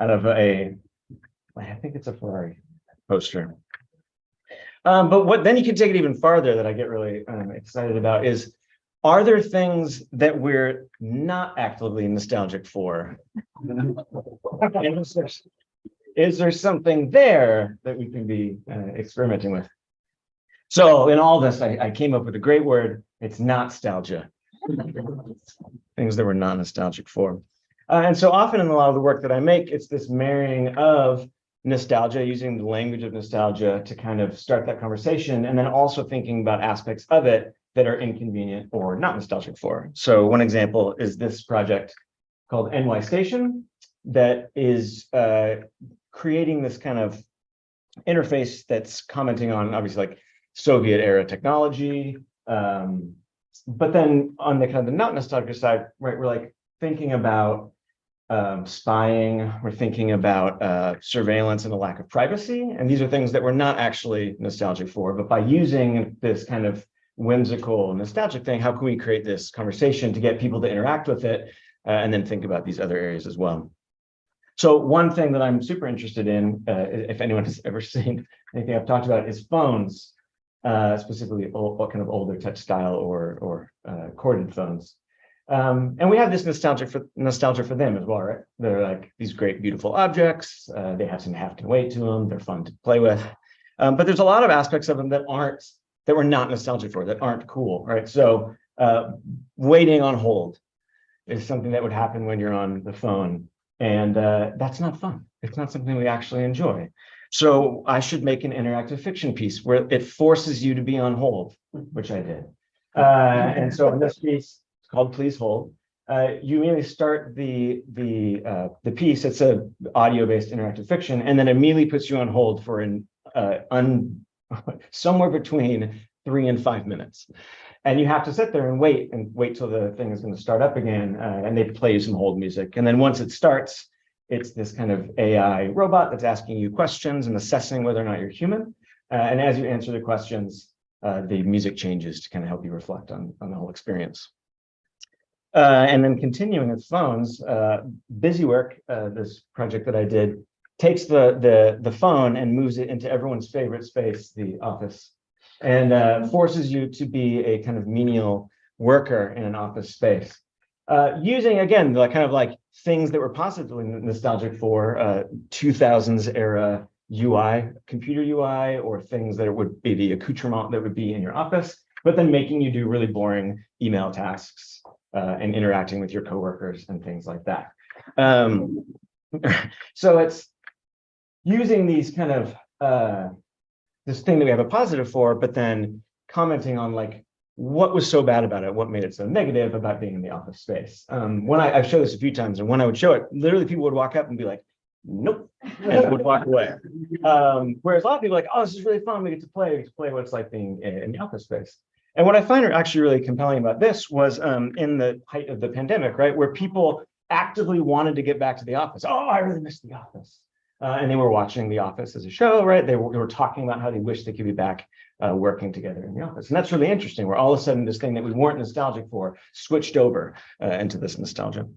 out of I think it's a Ferrari poster. But then you can take it even farther that I get really excited about is, are there things that we're not actively nostalgic for? Is there something there that we can be experimenting with? So in all this, I came up with a great word. It's nostalgia. Things that we're not nostalgic for. And so often in a lot of the work that I make, it's this marrying of nostalgia, using the language of nostalgia to kind of start that conversation, and then also thinking about aspects of it that are inconvenient or not nostalgic for. So one example is this project called NY Station that is creating this kind of interface that's commenting on obviously like Soviet era technology. But then on the kind of the not nostalgic side, right, we're like thinking about spying, we're thinking about surveillance and a lack of privacy. And these are things that we're not actually nostalgic for, but by using this kind of whimsical nostalgic thing, how can we create this conversation to get people to interact with it and then think about these other areas as well. So one thing that I'm super interested in, if anyone has ever seen anything I've talked about, is phones, specifically what kind of older touch style or corded phones. And we have this nostalgia for them as well, right? They're like these great, beautiful objects. They have some heft and weight to them. They're fun to play with. But there's a lot of aspects of them that we're not nostalgic for, that aren't cool, right? So waiting on hold is something that would happen when you're on the phone. And that's not fun. It's not something we actually enjoy. So I should make an interactive fiction piece where it forces you to be on hold, which I did. And so in this piece, it's called Please Hold. You immediately start the piece. It's a audio-based interactive fiction, and then immediately puts you on hold for somewhere between 3 and 5 minutes. And you have to sit there and wait till the thing is going to start up again. And they play some hold music. And then once it starts, it's this kind of AI robot that's asking you questions and assessing whether or not you're human. And as you answer the questions, the music changes to kind of help you reflect on the whole experience. And then continuing with phones, Busywork, this project that I did, takes the phone and moves it into everyone's favorite space, the office, and forces you to be a kind of menial worker in an office space. Using, again, the kind of like things that were positively nostalgic for 2000s era UI, computer UI, or things that would be the accoutrement that would be in your office, but then making you do really boring email tasks and interacting with your coworkers and things like that. So it's using these kind of this thing that we have a positive for, but then commenting on like what was so bad about it, what made it so negative about being in the office space. When I've showed this a few times, and when I would show it, literally people would walk up and be like, nope, and would walk away. Whereas a lot of people are like, oh, this is really fun, we get to play what it's like being in the office space. And what I find are actually really compelling about this was in the height of the pandemic, right, where people actively wanted to get back to the office. Oh, I really miss the office. And they were watching The Office as a show, right? They were talking about how they wish they could be back working together in the office. And that's really interesting, where all of a sudden this thing that we weren't nostalgic for switched over into this nostalgia.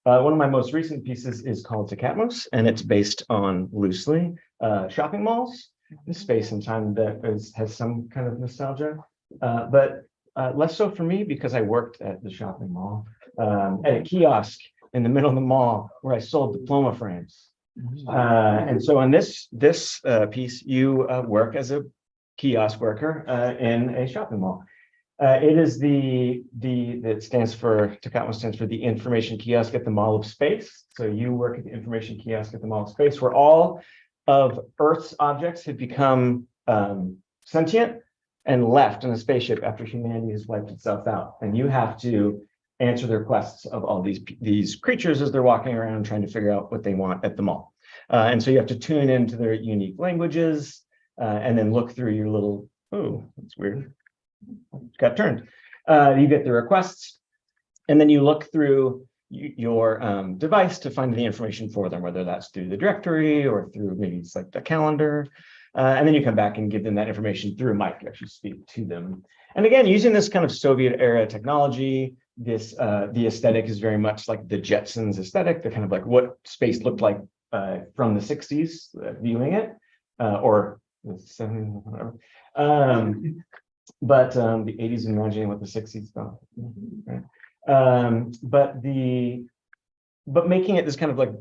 One of my most recent pieces is called Tecatmos, and it's based on, loosely, shopping malls, the space and time that has some kind of nostalgia, but less so for me because I worked at the shopping mall, at a kiosk in the middle of the mall where I sold diploma frames. And so in this piece, you work as a kiosk worker in a shopping mall. It is that stands for, Tecatmos stands for the information kiosk at the Mall of Space. So you work at the information kiosk at the Mall of Space, where all of Earth's objects have become sentient and left in a spaceship after humanity has wiped itself out. And you have to answer the requests of all these creatures as they're walking around trying to figure out what they want at the mall. And so you have to tune into their unique languages and then look through your little, oh, that's weird. It got turned. You get the requests, and then you look through your device to find the information for them, whether that's through the directory or through maybe it's like the calendar. And then you come back and give them that information through a mic, you actually speak to them. And again, using this kind of Soviet era technology, the aesthetic is very much like the Jetsons aesthetic, the kind of like what space looked like from the 60s, viewing it, or the 70s, whatever. But the 80s, imagining what the 60s felt. Right? But making it this kind of like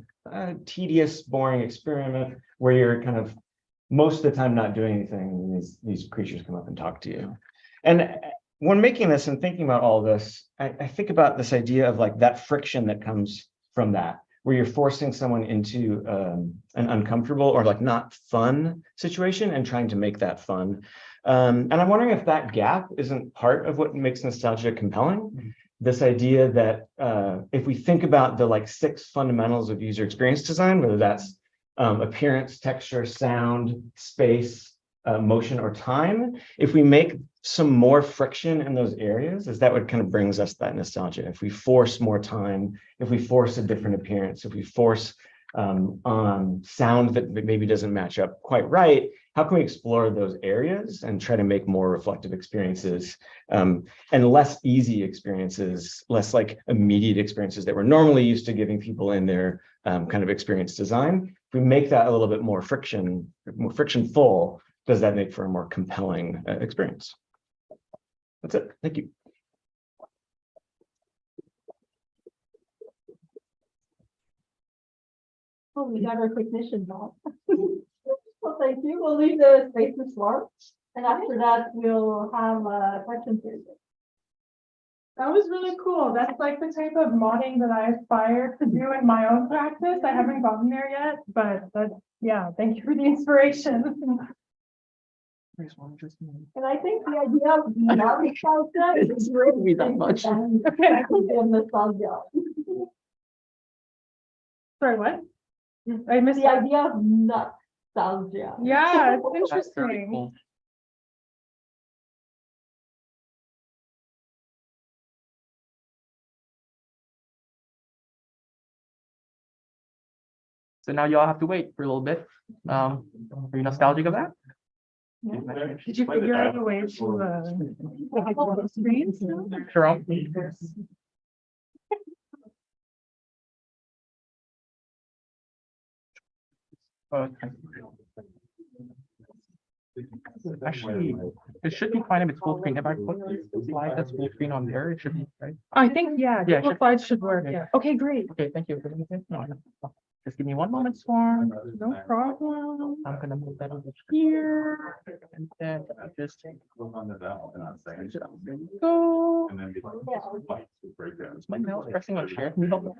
tedious, boring experiment where you're kind of most of the time not doing anything, and these creatures come up and talk to you. And when making this and thinking about all this, I think about this idea of like that friction that comes from that, where you're forcing someone into an uncomfortable or like not fun situation and trying to make that fun. And I'm wondering if that gap isn't part of what makes nostalgia compelling. This idea that if we think about the like 6 fundamentals of user experience design, whether that's appearance, texture, sound, space, motion, or time, if we make some more friction in those areas, is that what kind of brings us that nostalgia? If we force more time, if we force a different appearance, if we force sound that maybe doesn't match up quite right, how can we explore those areas and try to make more reflective experiences and less easy experiences, less like immediate experiences that we're normally used to giving people in their kind of experience design? If we make that a little bit more frictionful, does that make for a more compelling experience? That's it. Thank you. Oh, we got our recognition now. Well, thank you. We'll leave the space to Mark, and after that, we'll have a question period. That was really cool. That's like the type of modding that I aspire to do in my own practice. I haven't gotten there yet, but yeah, thank you for the inspiration. And I think the idea of nostalgia is really that much. Okay, I think in nostalgia. Sorry, what? I missed The that. idea of nostalgia. Yeah, it's interesting. So now you all have to wait for a little bit. Are you nostalgic of that? Did you figure out a way to the screens? Sure. Okay. Actually, it should be fine if it's full screen. If I put the slide that's full screen on there, it should be right. I think, yeah, Yeah, Google Slides should work. Yeah. Okay, great. Okay, thank you. No, just give me one moment, Swarm. No problem. I'm gonna move that over here. And then I'll just take. There we go. Is my mouse pressing on share? Can you help me?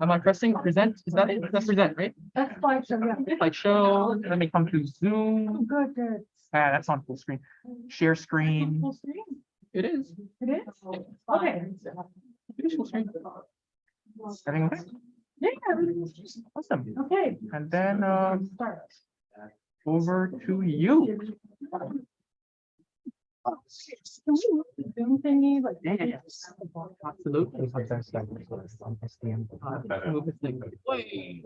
Am I pressing present? Is that it? That's present, right? That's slideshow, yeah. Slideshow. Let me come to Zoom. Good, good. Ah, that's on full screen. Share screen. Full screen? It is. It is? Okay. It is full screen. Everything okay? Yeah. Awesome. Okay. And then Start. over to you. Zoom thingy, like. Yeah. Absolutely. Move this thing way.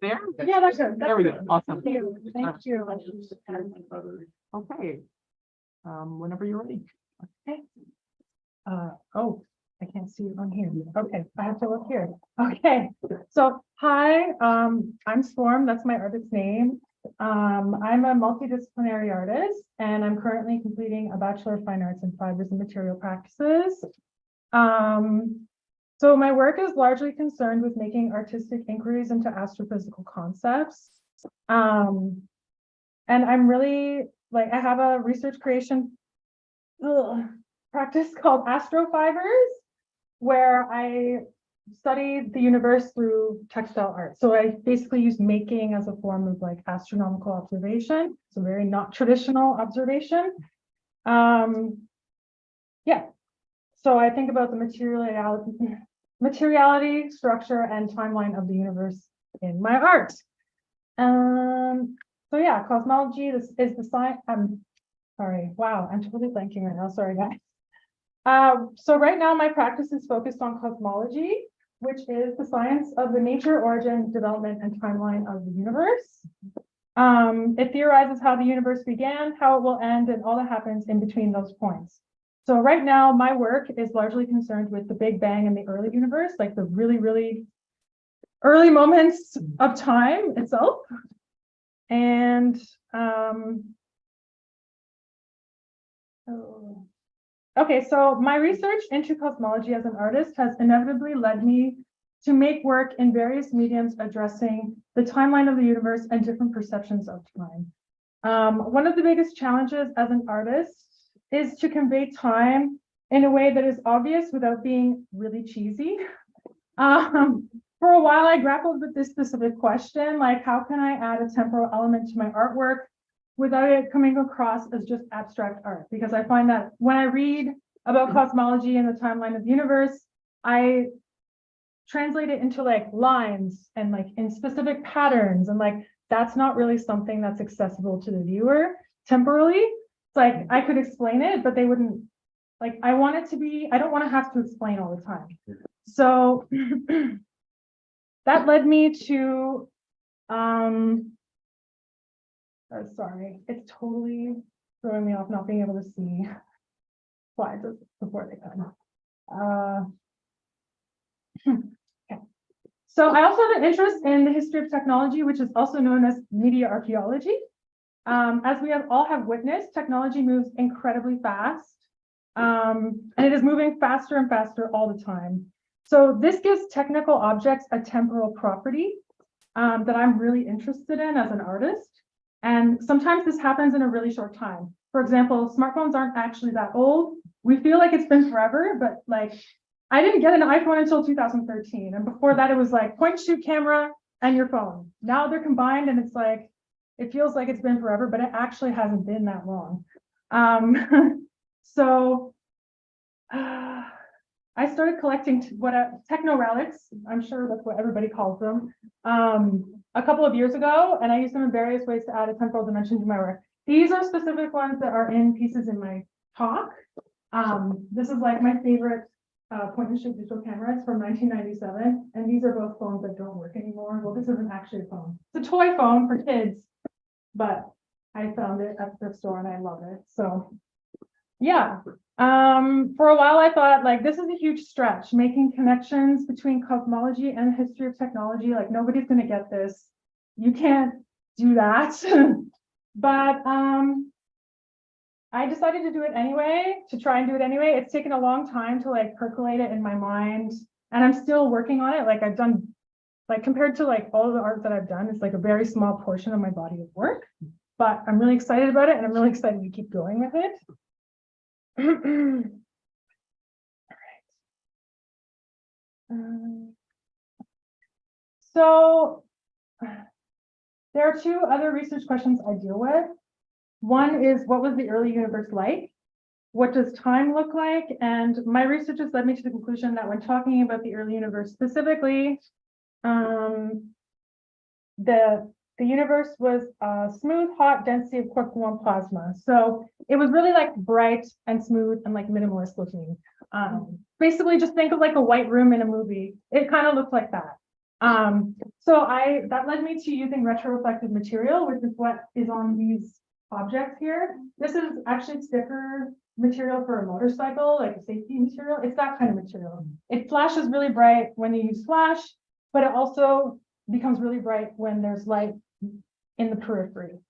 There? Yeah, that's good. There we go. Awesome. Thank you. Thank you. Okay. Whenever you're ready. Okay. Oh, I can't see it on here. Okay, I have to look here. Okay, so hi, I'm Swarm. That's my artist name. I'm a multidisciplinary artist, and I'm currently completing a Bachelor of Fine Arts in Fibers and Material Practices. So my work is largely concerned with making artistic inquiries into astrophysical concepts. And I'm really like, I have a research creation practice called astrofibers, where I study the universe through textile art. So I basically use making as a form of like astronomical observation. So very not traditional observation. Yeah. So I think about the materiality, structure, and timeline of the universe in my art. So yeah, cosmology is the science. Sorry, wow, I'm totally blanking right now. Sorry, guys. So right now my practice is focused on cosmology, which is the science of the nature, origin, development, and timeline of the universe. It theorizes how the universe began, how it will end, and all that happens in between those points. So right now my work is largely concerned with the Big Bang and the early universe, like the really, really early moments of time itself. And okay, so my research into cosmology as an artist has inevitably led me to make work in various mediums addressing the timeline of the universe and different perceptions of time. One of the biggest challenges as an artist is to convey time in a way that is obvious without being really cheesy. For a while, I grappled with this specific question, like how can I add a temporal element to my artwork without it coming across as just abstract art? Because I find that when I read about cosmology and the timeline of the universe, I translate it into like lines and like in specific patterns, and like that's not really something that's accessible to the viewer temporally. It's like I could explain it, but they wouldn't, like I want it to be, I don't want to have to explain all the time. So that led me to sorry, it's totally throwing me off not being able to see slides before they come. Okay. So I also have an interest in the history of technology, which is also known as media archaeology. As we all have witnessed, technology moves incredibly fast, and it is moving faster and faster all the time. So this gives technical objects a temporal property that I'm really interested in as an artist. And sometimes this happens in a really short time. For example, smartphones aren't actually that old. We feel like it's been forever, but like, I didn't get an iPhone until 2013. And before that, it was like point and shoot camera and your phone. Now they're combined and it's like, it feels like it's been forever, but it actually hasn't been that long. So I started collecting techno relics. I'm sure that's what everybody calls them. A couple of years ago, and I use them in various ways to add a temporal dimension to my work. These are specific ones that are in pieces in my talk. This is like my favorite point and shoot digital camera. It's from 1997, and these are both phones that don't work anymore. Well, this isn't actually a phone. It's a toy phone for kids, but I found it at the thrift store and I love it. So yeah, for a while I thought like this is a huge stretch, making connections between cosmology and history of technology. Like nobody's going to get this. You can't do that. But I decided to do it anyway, to try and do it anyway. It's taken a long time to like percolate it in my mind, and I'm still working on it. Like I've done, like compared to like all of the art that I've done, it's like a very small portion of my body of work, but I'm really excited about it and I'm really excited to keep going with it. All right. So there are two other research questions I deal with. One is, what was the early universe like? What does time look like? And my research has led me to the conclusion that when talking about the early universe specifically, the universe was a smooth, hot density of quark gluon plasma. So it was really like bright and smooth and like minimalist looking. Basically just think of like a white room in a movie. It kind of looked like that. So that led me to using retroreflective material, which is what is on these objects here. This is actually sticker material for a motorcycle, like a safety material. It's that kind of material. It flashes really bright when you use flash, but it also becomes really bright when there's light in the periphery.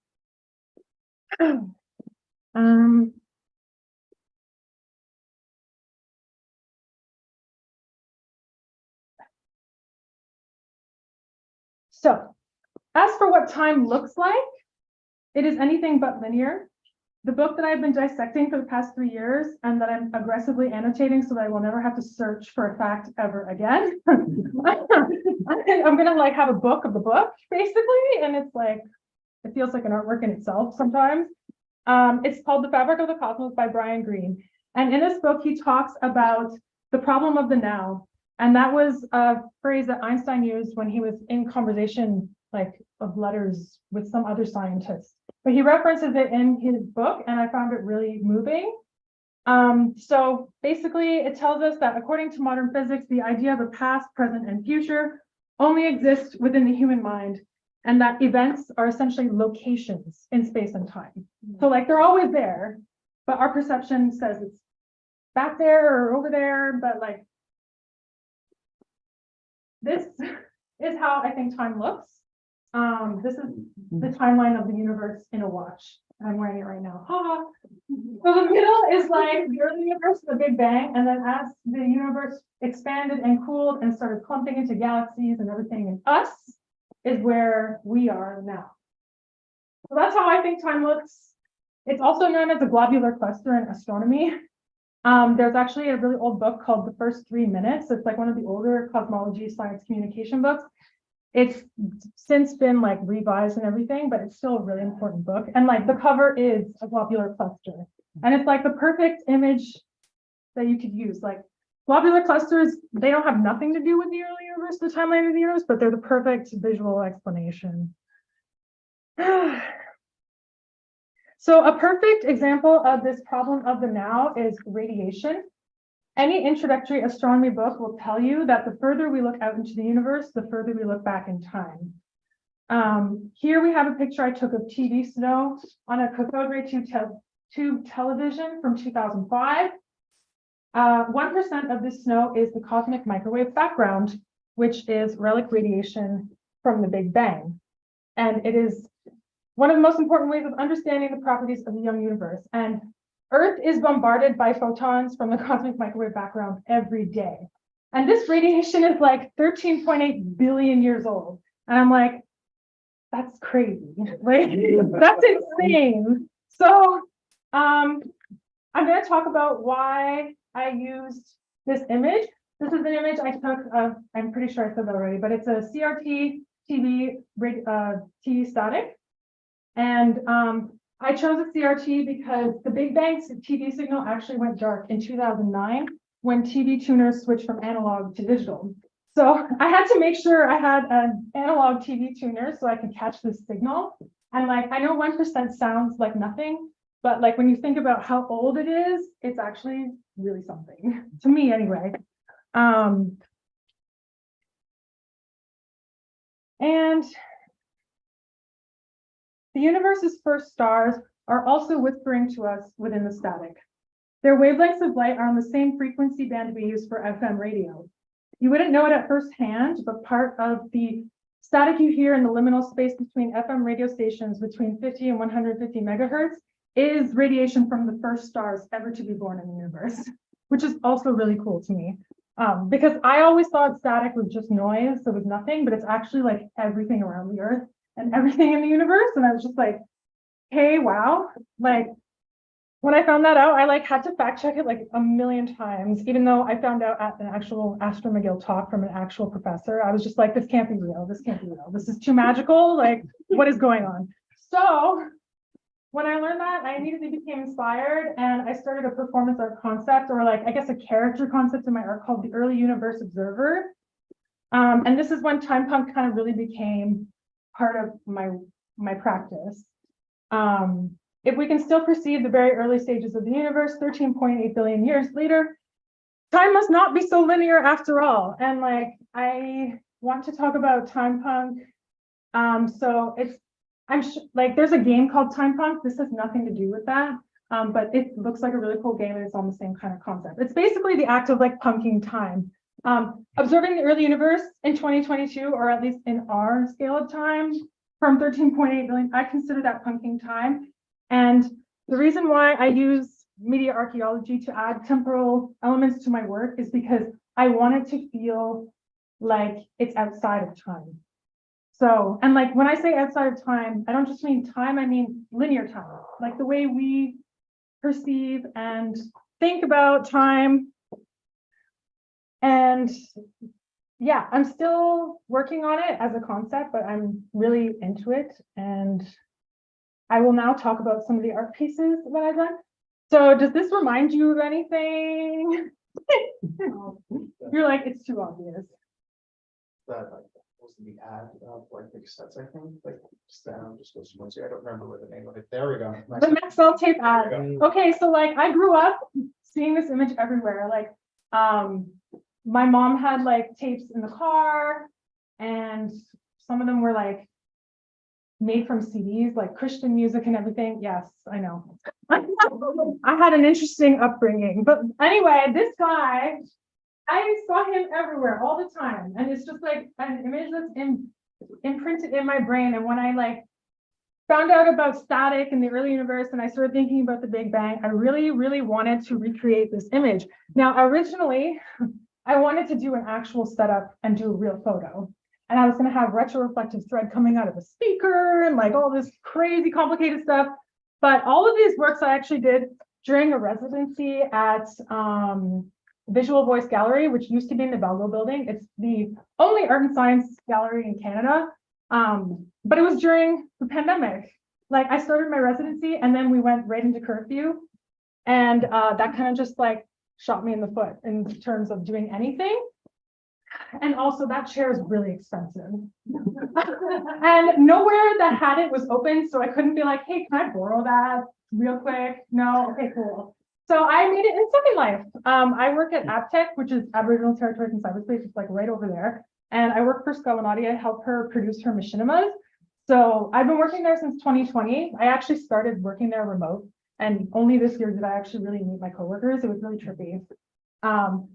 So as for what time looks like, it is anything but linear. The book that I've been dissecting for the past 3 years and that I'm aggressively annotating so that I will never have to search for a fact ever again. I'm gonna like have a book of the book basically, and it's like, it feels like an artwork in itself sometimes. It's called The Fabric of the Cosmos by Brian Greene. And in this book, he talks about the problem of the now. And that was a phrase that Einstein used when he was in conversation like of letters with some other scientists. But he references it in his book, and I found it really moving. So basically, it tells us that according to modern physics, the idea of a past, present, and future only exists within the human mind, and that events are essentially locations in space and time. So like they're always there, but our perception says it's back there or over there, but like this is how I think time looks. This is the timeline of the universe in a watch. I'm wearing it right now. So the middle is like the early universe, the Big Bang, and then as the universe expanded and cooled and started clumping into galaxies and everything, and us is where we are now. So that's how I think time looks. It's also known as a globular cluster in astronomy. There's actually a really old book called The First 3 Minutes. It's like one of the older cosmology science communication books. It's since been like revised and everything, but it's still a really important book. And like the cover is a globular cluster. And it's like the perfect image that you could use. Like globular clusters, they don't have nothing to do with the early universe, the timeline of the universe, but they're the perfect visual explanation. So a perfect example of this problem of the now is radiation. Any introductory astronomy book will tell you that the further we look out into the universe, the further we look back in time. Here we have a picture I took of TV snow on a cathode ray tube television from 2005. 1% of this snow is the cosmic microwave background, which is relic radiation from the Big Bang. And it is one of the most important ways of understanding the properties of the young universe. And Earth is bombarded by photons from the cosmic microwave background every day. And this radiation is like 13.8 billion years old. And I'm like, that's crazy. Like, that's insane. So I'm going to talk about why I used this image. This is an image I took of, I'm pretty sure I said that already, but it's a CRT TV, TV static. And I chose a CRT because the Big Bang's TV signal actually went dark in 2009 when TV tuners switched from analog to digital. So I had to make sure I had an analog TV tuner so I could catch this signal. And like, I know 1% sounds like nothing, but like when you think about how old it is, it's actually really something to me anyway. And the universe's first stars are also whispering to us within the static. Their wavelengths of light are on the same frequency band we use for FM radio. You wouldn't know it at first hand, but part of the static you hear in the liminal space between FM radio stations between 50 and 150 megahertz is radiation from the first stars ever to be born in the universe, which is also really cool to me. Because I always thought static was just noise, so it was nothing, but it's actually like everything around the earth and everything in the universe. And I was just like, hey, wow. Like when I found that out, I like had to fact check it like a million times, even though I found out at an actual Astro McGill talk from an actual professor. I was just like, this can't be real. This can't be real. This is too magical. Like, what is going on? So when I learned that, I immediately became inspired and I started a performance art concept, or like, I guess a character concept in my art called the Early Universe Observer. And this is when time punk kind of really became part of my practice. If we can still perceive the very early stages of the universe, 13.8 billion years later, time must not be so linear after all. And like, I want to talk about time punk. So it's, like, there's a game called Time Punk. This has nothing to do with that, but it looks like a really cool game and it's on the same kind of concept. It's basically the act of like punking time. Observing the early universe in 2022, or at least in our scale of time, from 13.8 billion, I consider that punking time. And the reason why I use media archaeology to add temporal elements to my work is because I want it to feel like it's outside of time. So, and like when I say outside of time, I don't just mean time, I mean linear time, like the way we perceive and think about time. And yeah, I'm still working on it as a concept, but I'm really into it. And I will now talk about some of the art pieces that I've done. So does this remind you of anything? You're like, it's too obvious. The ad for like big sets, I think, like just goes to I don't remember what the name of it. There we go. The Maxwell tape ad. Okay, so like I grew up seeing this image everywhere. Like my mom had like tapes in the car, and some of them were like made from CDs, like Christian music and everything. Yes, I know. I had an interesting upbringing, but anyway, this guy, I saw him everywhere all the time. And it's just like an image that's imprinted in my brain. And when I like found out about static in the early universe and I started thinking about the Big Bang, I really, really wanted to recreate this image. Now, originally, I wanted to do an actual setup and do a real photo. And I was going to have retroreflective thread coming out of the speaker and like all this crazy complicated stuff. But all of these works I actually did during a residency at Visual Voice Gallery, which used to be in the Belgo building. It's the only art and science gallery in Canada. But it was during the pandemic. Like I started my residency and then we went right into curfew. And that kind of just like shot me in the foot in terms of doing anything. And also that chair is really expensive. And nowhere that had it was open. So I couldn't be like, hey, can I borrow that real quick? No, okay, cool. So I made it in Second Life. I work at ABTEC, which is Aboriginal Territories in Cyberspace. It's like right over there. And I work for Scalanati. I help her produce her machinimas. So I've been working there since 2020. I actually started working there remote. And only this year did I actually really meet my coworkers. It was really trippy.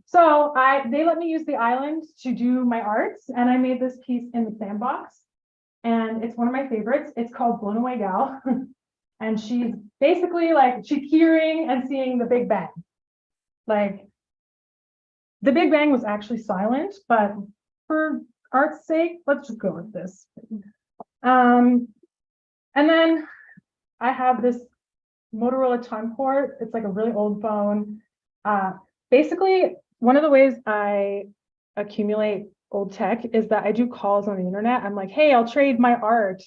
So they let me use the island to do my arts. And I made this piece in the sandbox. And it's one of my favorites. It's called Blown Away Gal. And she's basically like, she's hearing and seeing the Big Bang. Like, the Big Bang was actually silent, but for art's sake, let's just go with this. And then I have this Motorola Time Port. It's like a really old phone. Basically, one of the ways I accumulate old tech is that I do calls on the internet. I'm like, hey, I'll trade my art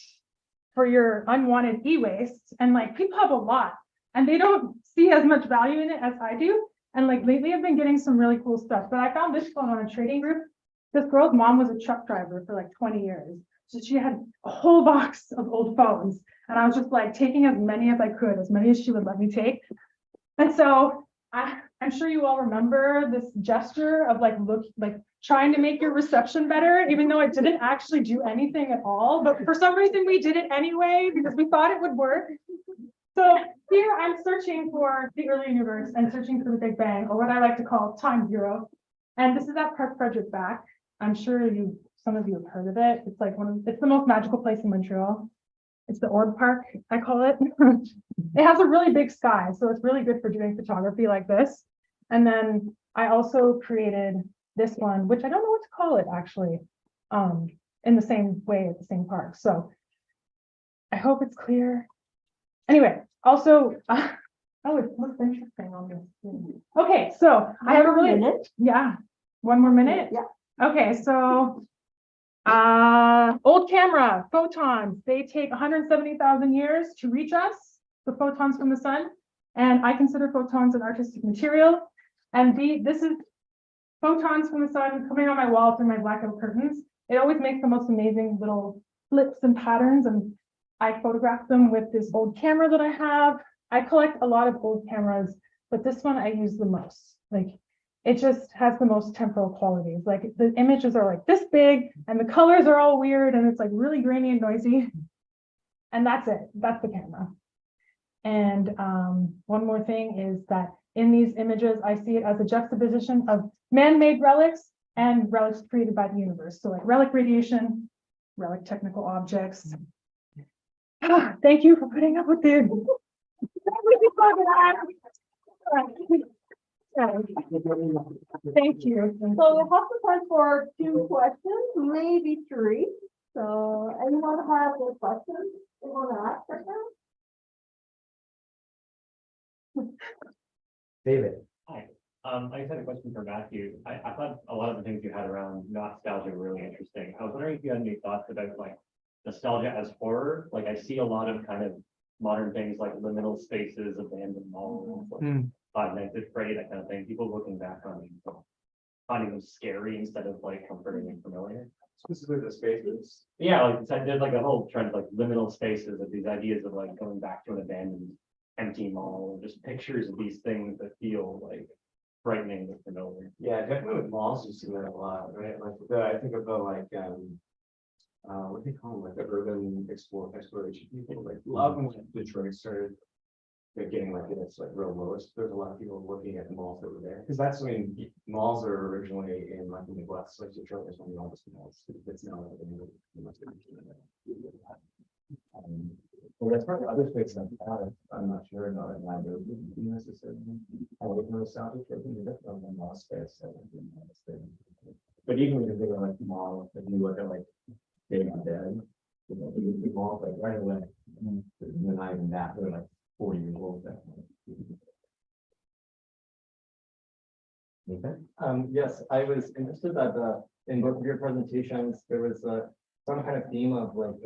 for your unwanted e-waste. And like people have a lot and they don't see as much value in it as I do. And like lately I've been getting some really cool stuff, but I found this one on a trading group. This girl's mom was a truck driver for like 20 years. So she had a whole box of old phones. And I was just like taking as many as I could, as many as she would let me take. And so I'm sure you all remember this gesture of like trying to make your reception better, even though it didn't actually do anything at all. But for some reason we did it anyway because we thought it would work. So here I'm searching for the early universe and searching for the Big Bang, or what I like to call time zero. And this is at Park Frederick Back. I'm sure some of you have heard of it. It's like it's the most magical place in Montreal. It's the Orb Park, I call it. It has a really big sky, so it's really good for doing photography like this. And then I also created this one, which I don't know what to call it actually, in the same way at the same park. So I hope it's clear. Anyway, also, oh, it looks interesting on this. Okay, so I have a really, yeah, one more minute? Yeah. Okay, so old camera, photons, they take 170,000 years to reach us, the photons from the sun. And I consider photons an artistic material. And this is photons from the sun coming on my wall through my blackout curtains. It always makes the most amazing little flips and patterns. And I photograph them with this old camera that I have. I collect a lot of old cameras, but this one I use the most. Like, it just has the most temporal qualities. Like the images are like this big and the colors are all weird and it's like really grainy and noisy. And that's it. That's the camera. And one more thing is that in these images, I see it as a juxtaposition of man-made relics and relics created by the universe. So like relic radiation, relic technical objects. Thank you for putting up with the Thank you. So we have the time for 2 questions, maybe 3. So anyone have any questions they want to ask right now? David. Hi. I just had a question for Matthew. I thought a lot of the things you had around nostalgia were really interesting. I was wondering if you had any thoughts about like nostalgia as horror. Like I see a lot of kind of modern things like liminal spaces, abandoned malls, like Five Nights at Freddy, that kind of thing. People looking back on them, finding them scary instead of like comforting and familiar. Specifically the spaces. Yeah, like there's like a whole trend of like liminal spaces, of these ideas of like going back to an abandoned empty mall, just pictures of these things that feel like frightening but familiar. Yeah, definitely with malls, you see that a lot, right? Like I think of the like what do they call them, like the urban exploration people, like love when Detroit started getting like it's like real lowest. There's a lot of people looking at the malls that were there because that's, I mean, malls are originally in like the Midwest, like Detroit is one of the oldest malls. It's now well, that's probably other spaces I'm not sure about it now, but it wouldn't be necessarily. I would know South Detroit would be different than mall space. But even when you think of like mall, if you look at like Day on Dead, you know, the malls like right away, they're not even that, they're like 40 years old. Okay. Yes, I was interested that in both of your presentations, there was some kind of theme of like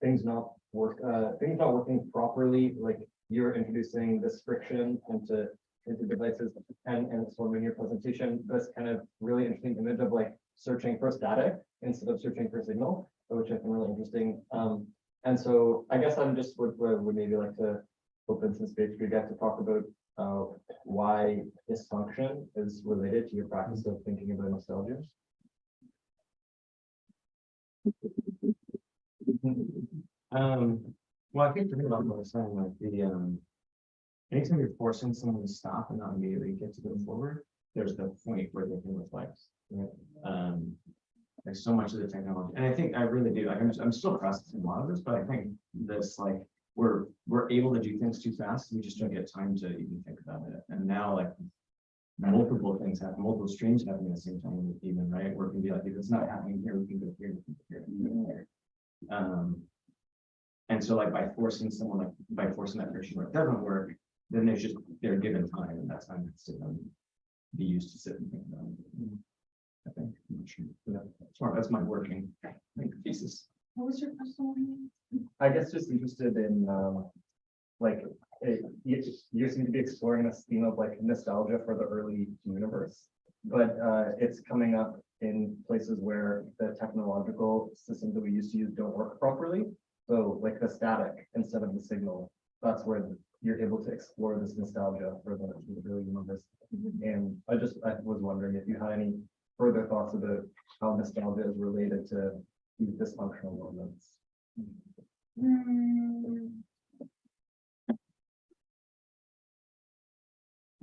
things not working properly. Like you're introducing this friction into devices, and so in your presentation, this kind of really interesting image of like searching for static instead of searching for signal, which I find really interesting. And so I guess I'm just would maybe like to open some space for you guys to talk about why dysfunction is related to your practice of thinking about nostalgia. Well, I think the thing about what I was saying, like the anytime you're forcing someone to stop and not immediately get to go forward, there's the point where they can reflect. Right? There's so much of the technology, and I think I really do. Like I'm still processing a lot of this, but I think this like we're able to do things too fast. We just don't get time to even think about it. And now like multiple things happen, multiple streams happening at the same time, even right? Where it can be like if it's not happening here, we can go here, we can go here, we can go here. And so like by forcing someone, like by forcing that friction where it doesn't work, then there's just, they're given time and that time has to be used to sit and think about it. I think, I'm not sure. That's my working thesis. What was your question? I guess just interested in, like, you seem to be exploring this theme of like nostalgia for the early universe, but it's coming up in places where the technological systems that we used to use don't work properly. So like the static instead of the signal, that's where you're able to explore this nostalgia for the early universe. And I was wondering if you had any further thoughts about how nostalgia is related to these dysfunctional moments.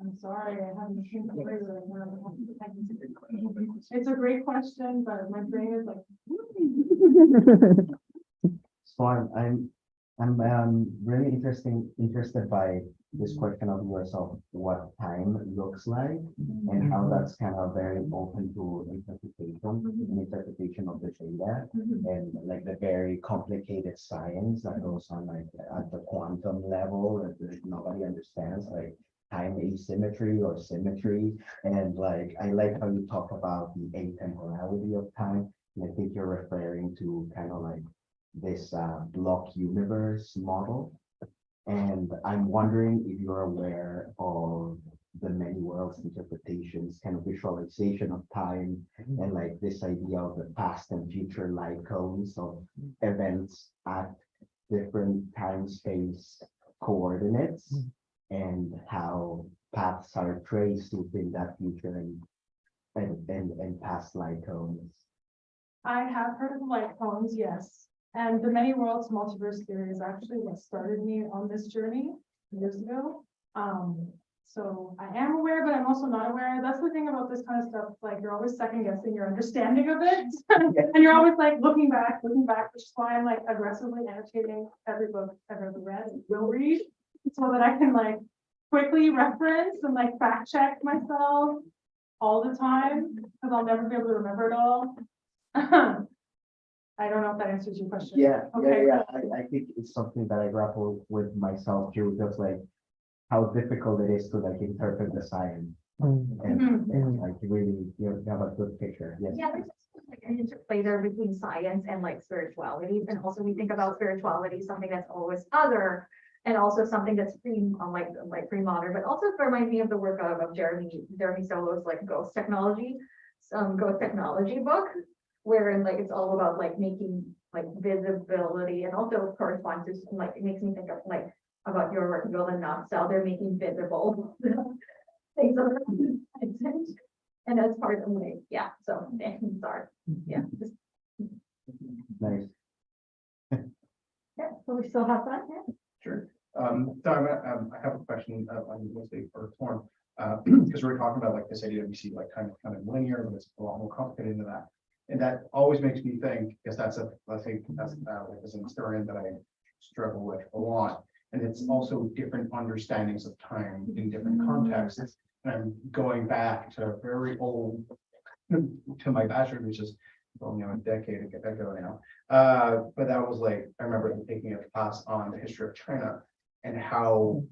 I'm sorry, I haven't seen the way right now. It's a great question, but my brain is like. So I'm really interested by this question of yours of what time looks like and how that's kind of very open to interpretation of the data and like the very complicated science that goes on like at the quantum level that nobody understands, like time asymmetry or symmetry. And like I like how you talk about the atemporality of time. And I think you're referring to kind of like this block universe model. And I'm wondering if you're aware of the many worlds interpretations, kind of visualization of time, and like this idea of the past and future light cones of events at different time space coordinates, and how paths are traced within that future and past light cones. I have heard of light cones, yes. And the many worlds multiverse theory is actually what started me on this journey years ago. So I am aware, but I'm also not aware. That's the thing about this kind of stuff. Like you're always second guessing your understanding of it. And you're always like looking back, which is why I'm like aggressively annotating every book I've ever read and will read, so that I can like quickly reference and like fact check myself all the time, because I'll never be able to remember it all. I don't know if that answers your question. Yeah, okay. I think it's something that I grapple with myself too, just like how difficult it is to like interpret the science and like really you have a good picture. Yes. Yeah, there's like an interplay there between science and like spirituality. And also we think about spirituality, something that's always other, and also something that's pre-modern, but also it reminds me of the work of Jeremy Solo's like ghost technology book, wherein like it's all about like making like visibility, and also corresponds to like it makes me think of like about your work, Will and Knoxell, they're making visible things that are present. And that's part of like, yeah, so sorry. Yeah. Nice. Yeah, so we still have that, yeah. Sure. So I have a question on mostly for Torm, because we're talking about like this idea that we see like kind of linear, but it's a lot more complicated than that. And that always makes me think, because that's like as an historian that I struggle with a lot. And it's also different understandings of time in different contexts. And I'm going back to very old, to my bachelor, which is only a decade ago now. But that was like, I remember taking a class on the history of China and how,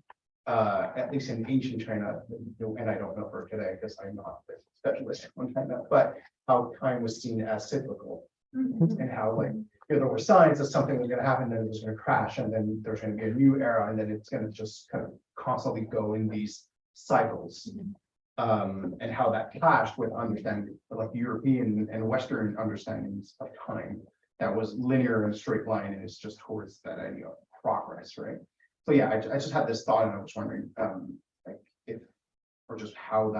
at least in ancient China, and I don't know for today because I'm not a specialist on China, but how time was seen as cyclical, and how like there were signs that something was going to happen, then it was going to crash, and then there's going to be a new era, and then it's going to just kind of constantly go in these cycles. And how that clashed with understanding like European and Western understandings of time that was linear and straight line, and it's just towards that idea of progress, right? So yeah, I just had this thought, and I was wondering like if, or just how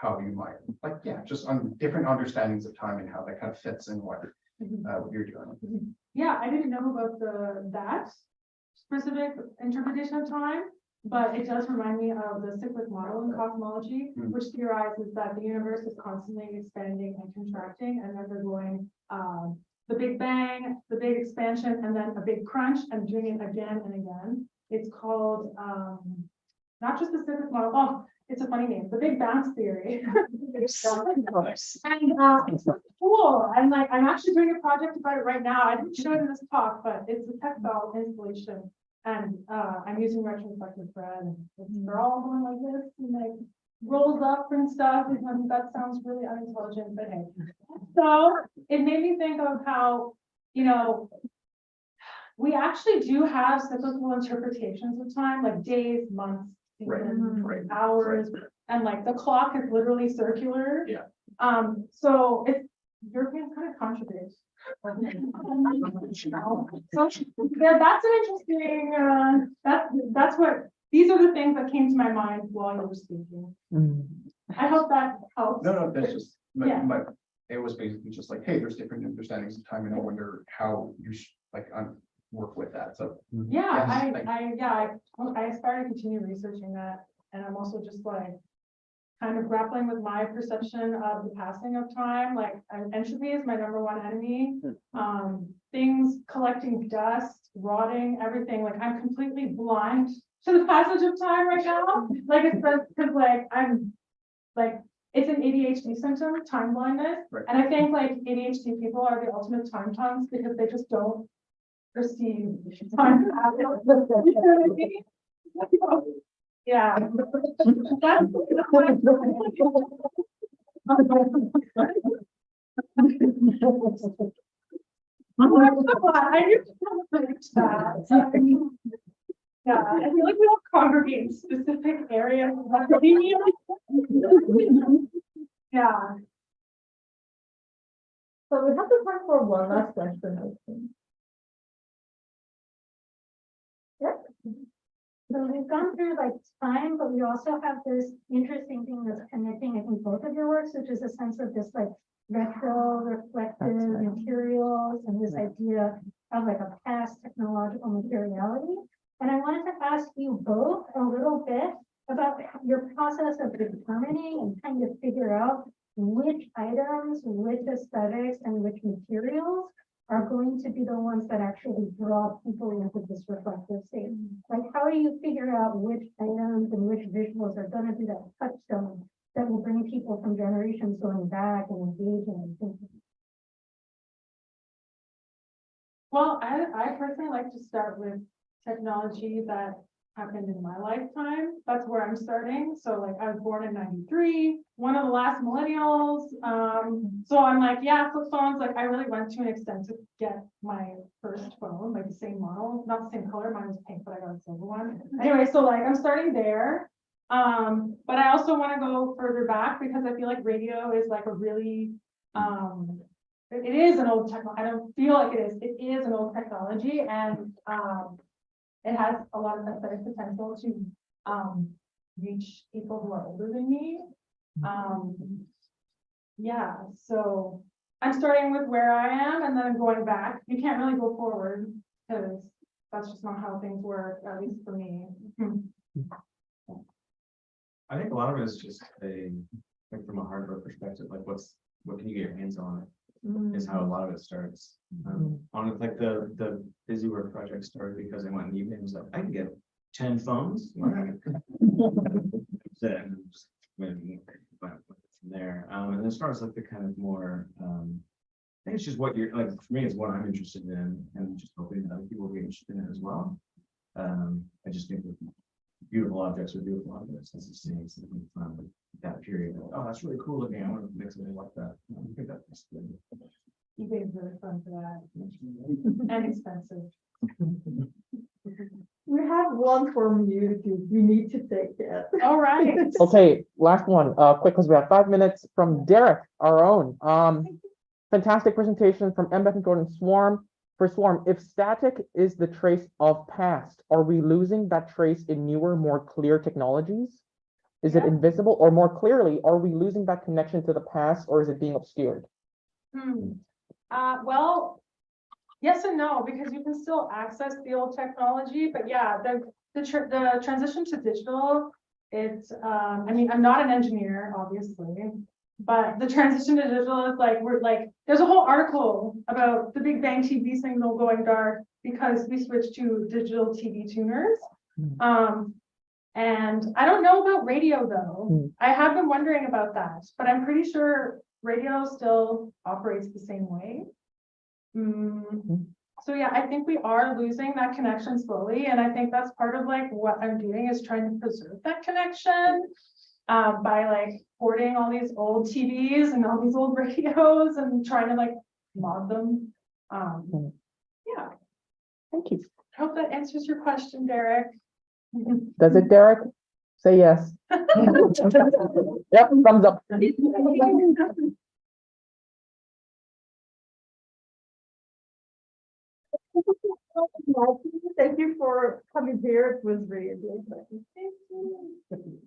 you might like, yeah, just on different understandings of time and how that kind of fits in what you're doing. Yeah, I didn't know about that specific interpretation of time, but it does remind me of the cyclic model in cosmology, which theorizes that the universe is constantly expanding and contracting, and then they're going the Big Bang, the big expansion, and then a big crunch, and doing it again and again. It's called not just the cyclic model. Oh, it's a funny name, the Big Bounce Theory. Of course. And it's so cool. I'm like, I'm actually doing a project about it right now. I didn't show it in this talk, but it's a textile installation. And I'm using retrospective thread. And they're all going like this and like rolls up and stuff. And that sounds really unintelligent, but hey. So it made me think of how, you know, we actually do have cyclical interpretations of time, like days, months, seasons, hours, and like the clock is literally circular. Yeah. So it's Europeans kind of contradict. So yeah, that's an interesting. That's what these are the things that came to my mind while you were speaking. I hope that helps. No, that's just Yeah. it was basically just like, hey, there's different understandings of time, and I wonder how you work with that. So Yeah, yes, I aspire to continue researching that, and I'm also just like kind of grappling with my perception of the passing of time. Like entropy is my '1 enemy. Things collecting dust, rotting, everything. Like I'm completely blind to the passage of time right now. Like it's because like I'm like it's an ADHD symptom, time blindness, and I think like ADHD people are the ultimate time punks because they just don't perceive time. Yeah. That's I used to finish that. Yeah, I feel like we don't congregate in specific areas of academia. Yeah. So we have the time for one last question, I think. Yep. So we've gone through like time, but we also have this interesting thing that's connecting, I think, both of your works, which is a sense of this like retro reflective materials and this idea of like a past technological materiality. And I wanted to ask you both a little bit about your process of determining and trying to figure out which items, which aesthetics, and which materials are going to be the ones that actually draw people into this reflective state. Like, how do you figure out which items and which visuals are going to be that touchstone that will bring people from generations going back and engaging and thinking? Well, I personally like to start with technology that happened in my lifetime. That's where I'm starting. So like I was born in '93, one of the last millennials. So I'm like, yeah, flip phones, like I really went to an extent to get my first phone, like the same model, not the same color, mine was pink, but I got a silver one. Anyway, so like I'm starting there. But I also want to go further back because I feel like radio is like a really it is an old technology. I don't feel like it is. It is an old technology, and it has a lot of aesthetic potential to reach people who are older than me. Yeah, so I'm starting with where I am and then I'm going back. You can't really go forward because that's just not how things work, at least for me. I think a lot of it is just like from a hardware perspective, like what can you get your hands on is how a lot of it starts. On like the busy work project started because I went in the evening and was like, I can get 10 phones. Then just went from there. And as far as like the kind of more I think it's just what you're like, for me, it's what I'm interested in, and just hoping that other people will be interested in it as well. I just think that beautiful objects are beautiful objects. That's the same something from that period. Like, oh, that's really cool looking. I want to make something like that. I think that's good. eBay is really fun for that. And expensive. We have one from YouTube. We need to take it. All right. Okay, last one, quick, because we have 5 minutes from Derek, our own. Fantastic presentation from M. Beck Gordon Swarm. For Swarm, if static is the trace of past, are we losing that trace in newer, more clear technologies? Is it invisible, or more clearly, are we losing that connection to the past, or is it being obscured? Well, yes and no, because you can still access the old technology, but yeah, the transition to digital, it's I mean, I'm not an engineer, obviously, but the transition to digital is like, there's a whole article about the Big Bang TV signal going dark because we switched to digital TV tuners. And I don't know about radio though. I have been wondering about that, but I'm pretty sure radio still operates the same way. So yeah, I think we are losing that connection slowly. And I think that's part of like what I'm doing is trying to preserve that connection by like hoarding all these old TVs and all these old radios and trying to like mod them. Yeah. Thank you. I hope that answers your question, Derek. Does it, Derek? Say yes. Yep, thumbs up. Thank you for coming here. It was really interesting. Thank you.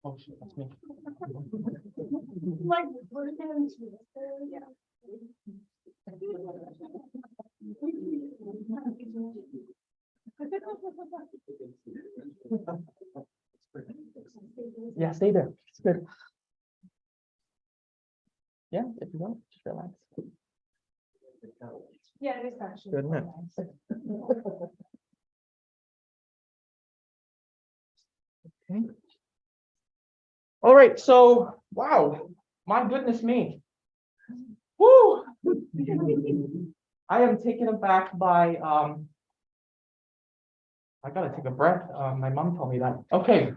Oh, shit, that's me. Like, we're going to, yeah. Yeah, stay there. It's good. Yeah, if you want, just relax. Yeah, it is actually. Good enough. Okay. All right, so wow, my goodness me. Woo! I am taken aback by I gotta take a breath. My mom told me that. Okay.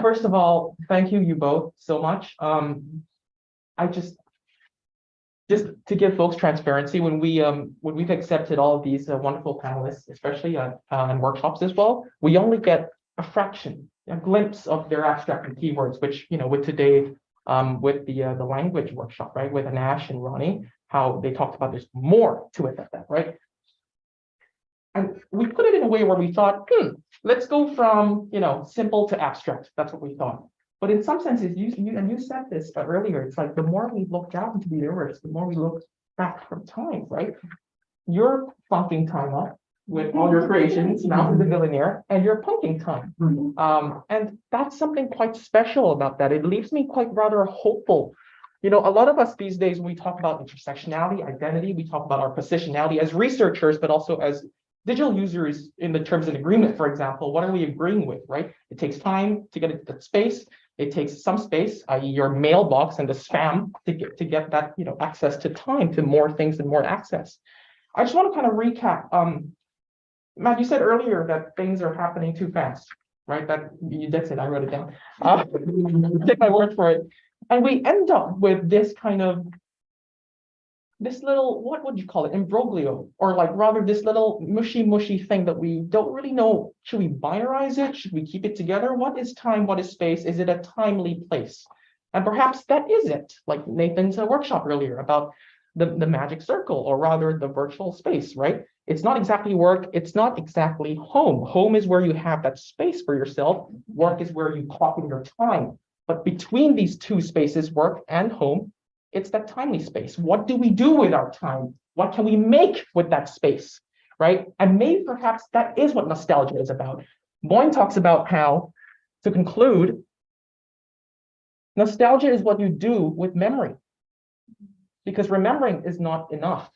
First of all, thank you both so much. I just to give folks transparency, when we've accepted all of these wonderful panelists, especially on workshops as well, we only get a fraction, a glimpse of their abstract and keywords, which, you know, with today, with the language workshop, right, with Anash and Ronnie, how they talked about there's more to it than that, right? And we put it in a way where we thought, let's go from, you know, simple to abstract. That's what we thought. But in some senses, you said this earlier, it's like the more we look out into the universe, the more we look back from time, right? You're funking time up with all your creations, Mouse is a Billionaire, and you're punking time. And that's something quite special about that. It leaves me quite rather hopeful. You know, a lot of us these days, when we talk about intersectionality, identity, we talk about our positionality as researchers, but also as digital users in the terms and agreement, for example. What are we agreeing with, right? It takes time to get into that space. It takes some space, i.e. your mailbox and the spam to get that, you know, access to time, to more things and more access. I just want to kind of recap. Matt, you said earlier that things are happening too fast, right? That you did say, I wrote it down. Take my word for it. And we end up with this kind of, this little, what would you call it, imbroglio, or like rather this little mushy thing that we don't really know. Should we binarize it? Should we keep it together? What is time? What is space? Is it a timely place? And perhaps that is it, like Nathan's workshop earlier about the magic circle, or rather the virtual space, right? It's not exactly work. It's not exactly home. Home is where you have that space for yourself. Work is where you clock in your time. But between these two spaces, work and home, it's that timely space. What do we do with our time? What can we make with that space, right? And maybe perhaps that is what nostalgia is about. Boym talks about how, to conclude, nostalgia is what you do with memory, because remembering is not enough.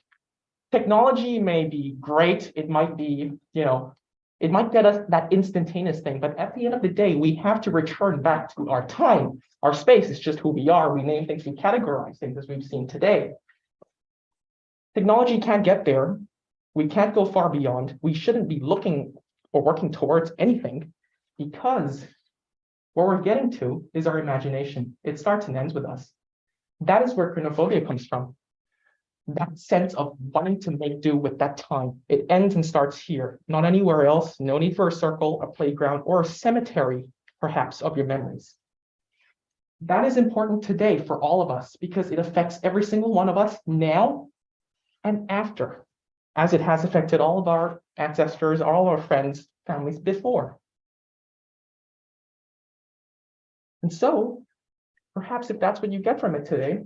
Technology may be great. It might be, you know, it might get us that instantaneous thing, but at the end of the day, we have to return back to our time. Our space is just who we are. We name things, we categorize things, as we've seen today. Technology can't get there. We can't go far beyond. We shouldn't be looking or working towards anything, because where we're getting to is our imagination. It starts and ends with us. That is where chronophobia comes from. That sense of wanting to make do with that time. It ends and starts here, not anywhere else. No need for a circle, a playground, or a cemetery, perhaps, of your memories. That is important today for all of us, because it affects every single one of us now and after, as it has affected all of our ancestors, all our friends, families before. And so, perhaps if that's what you get from it today,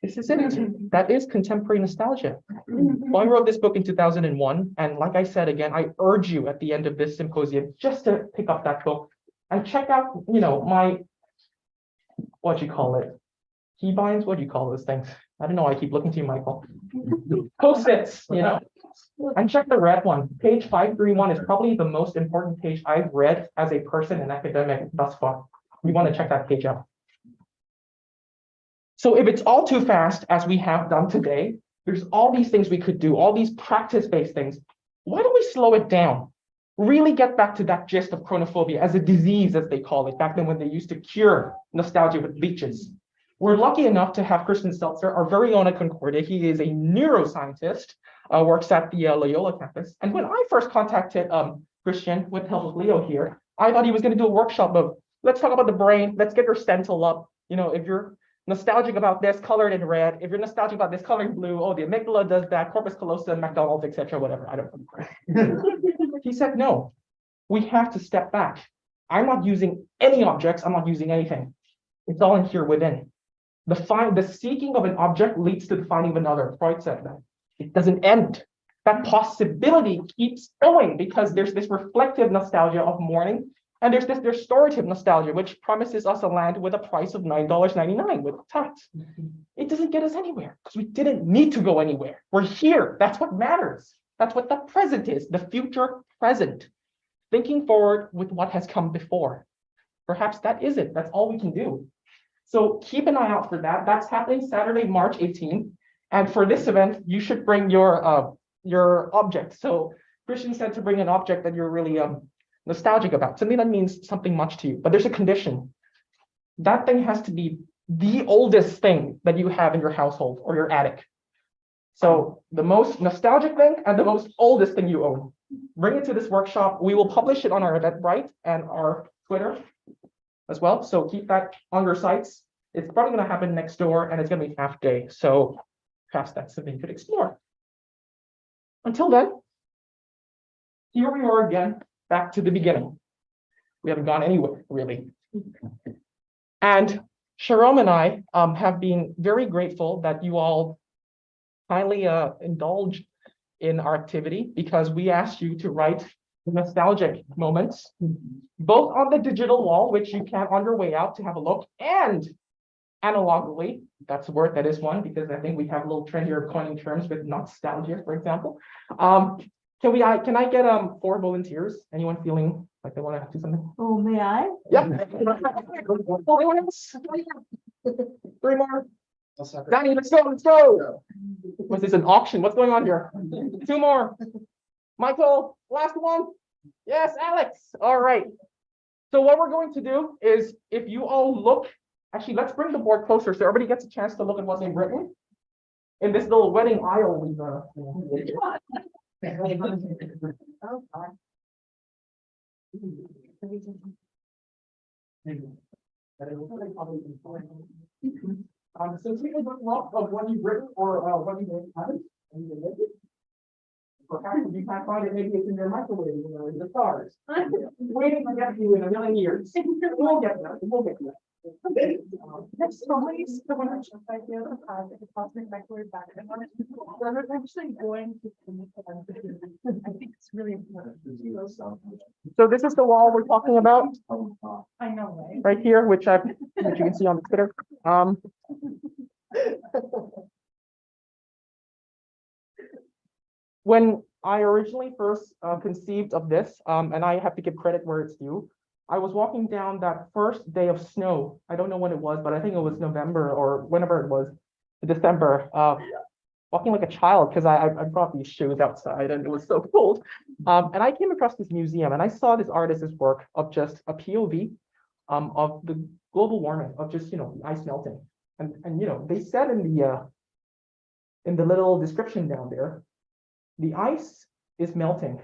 this is it. That is contemporary nostalgia. Boym wrote this book in 2001. And like I said, again, I urge you at the end of this symposium just to pick up that book I check out, you know, my, what you call it? Keybinds, what do you call those things? I don't know, I keep looking to you, Michael. Post-its, you know. And check the red one. Page 531 is probably the most important page I've read as a person in academic thus far. You want to check that page out. So if it's all too fast, as we have done today, there's all these things we could do, all these practice-based things. Why don't we slow it down? Really get back to that gist of chronophobia as a disease, as they call it, back then when they used to cure nostalgia with leeches. We're lucky enough to have Christian Seltzer, our very own at Concordia. He is a neuroscientist, works at the Loyola campus. And when I first contacted Christian with the help of Leo here, I thought he was going to do a workshop of, let's talk about the brain, let's get your stencil up. You know, if you're nostalgic about this, color it in red. If you're nostalgic about this, color in blue. Oh, the amygdala does that, corpus callosum, McDonald's, etc., whatever. I don't know. He said, no, we have to step back. I'm not using any objects. I'm not using anything. It's all in here within. The seeking of an object leads to the finding of another. Freud said that. It doesn't end. That possibility keeps going because there's this reflective nostalgia of mourning, and there's this restorative nostalgia, which promises us a land with a price of $9.99 with tax. It doesn't get us anywhere because we didn't need to go anywhere. We're here. That's what matters. That's what the present is, the future present. Thinking forward with what has come before. Perhaps that is it. That's all we can do. So keep an eye out for that. That's happening Saturday, March 18th. And for this event, you should bring your object. So Christian said to bring an object that you're really nostalgic about, something that means something much to you. But there's a condition. That thing has to be the oldest thing that you have in your household or your attic. So the most nostalgic thing and the most oldest thing you own. Bring it to this workshop. We will publish it on our Eventbrite and our Twitter as well. So keep that on your sites. It's probably going to happen next door and it's going to be half day. So perhaps that's something you could explore. Until then, here we are again, back to the beginning. We haven't gone anywhere, really. And Sharon and I have been very grateful that you all kindly indulged in our activity because we asked you to write nostalgic moments, both on the digital wall, which you can on your way out to have a look, and analogically. That's a word, that is one, because I think we have a little trend here of coining terms with nostalgia, for example. Can I get 4 volunteers? Anyone feeling like they want to do something? Oh, may I? Yep. 3 more. Danny, let's go. Was this an auction? What's going on here? 2 more. Michael, last one. Yes, Alex. All right. So what we're going to do is, if you all look, actually, let's bring the board closer so everybody gets a chance to look at what's in written. In this little wedding aisle we've since we have a lot of what you've written or what you haven't, perhaps if you can't find it, maybe it's in your microwave, you know, in the stars. Waiting to get you in a million years. We'll get there. We'll get there. There's so many supernatural ideas of the cosmic microwave back. We're actually going to I think it's really important. So this is the wall we're talking about. I know, right? Right here, which you can see on the Twitter. When I originally first conceived of this, and I have to give credit where it's due, I was walking down that first day of snow. I don't know when it was, but I think it was November or whenever it was, December. Walking like a child because I brought these shoes outside and it was so cold. And I came across this museum and I saw this artist's work of just a POV of the global warming, of just, you know, the ice melting. And you know, they said in the little description down there, the ice is melting,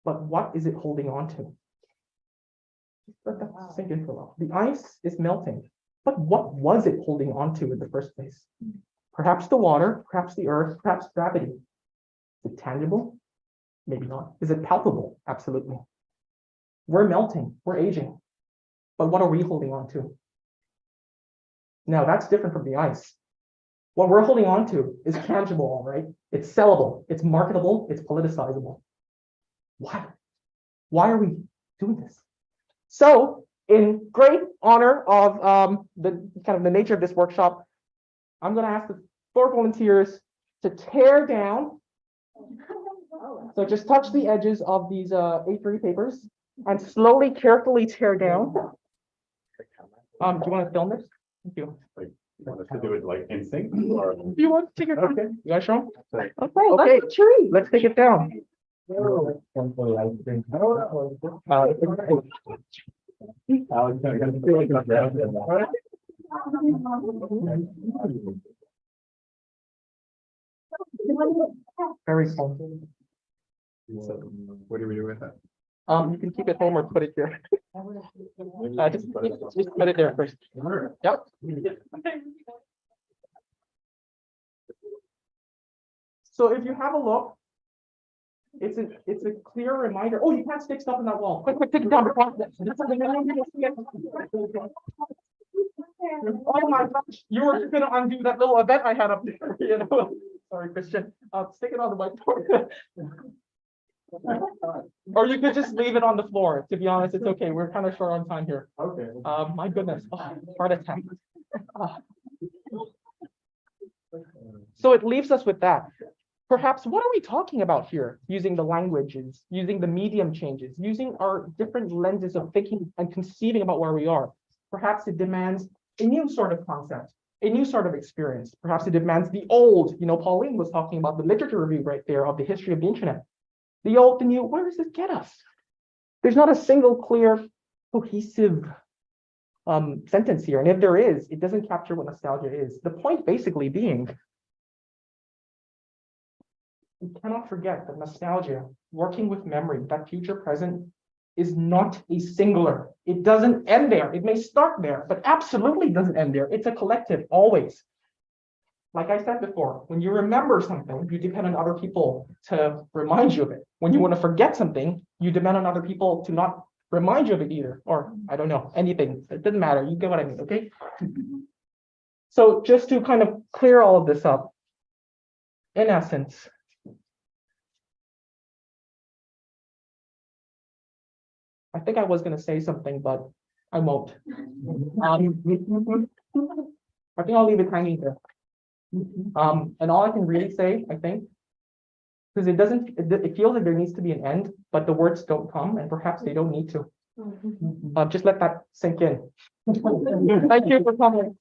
but what is it holding on to? Let that sink in for a while. The ice is melting, but what was it holding on to in the first place? Perhaps the water, perhaps the earth, perhaps gravity. Is it tangible? Maybe not. Is it palpable? Absolutely. We're melting, we're aging, but what are we holding on to? Now that's different from the ice. What we're holding on to is tangible, all right? It's sellable, it's marketable, it's politicizable. Why? Why are we doing this? So in great honor of the kind of the nature of this workshop, I'm going to ask the 4 volunteers to tear down. So just touch the edges of these A3 papers and slowly, carefully tear down. Do you want to film this? Thank you. You want us to do it like in sync or? Do you want to take it? Okay. You guys show? Sorry. Okay, let's take it down. Very small. So what do we do with that? You can keep it home or put it here. Just put it there first. Yep. So if you have a look, it's a clear reminder. Oh, you can't stick stuff in that wall. Quick, take it down before. Oh my gosh, you were just gonna undo that little event I had up there, you know? Sorry, Christian. Stick it on the whiteboard. Or you could just leave it on the floor. To be honest, it's okay. We're kind of short on time here. Okay. My goodness. Oh, heart attack. So it leaves us with that. Perhaps what are we talking about here? Using the languages, using the medium changes, using our different lenses of thinking and conceiving about where we are. Perhaps it demands a new sort of concept, a new sort of experience. Perhaps it demands the old, you know, Pauline was talking about the literature review right there of the history of the internet. The old, the new, where does this get us? There's not a single clear, cohesive sentence here. And if there is, it doesn't capture what nostalgia is. The point basically being, we cannot forget that nostalgia, working with memory, that future present, is not a singular. It doesn't end there. It may start there, but absolutely doesn't end there. It's a collective, always. Like I said before, when you remember something, you depend on other people to remind you of it. When you want to forget something, you depend on other people to not remind you of it either. Or, I don't know, anything. It doesn't matter. You get what I mean, okay? So just to kind of clear all of this up, in essence, I think I was going to say something, but I won't. I think I'll leave it hanging there. And all I can really say, I think, because it feels like there needs to be an end, but the words don't come, and perhaps they don't need to. Just let that sink in. Thank you for coming.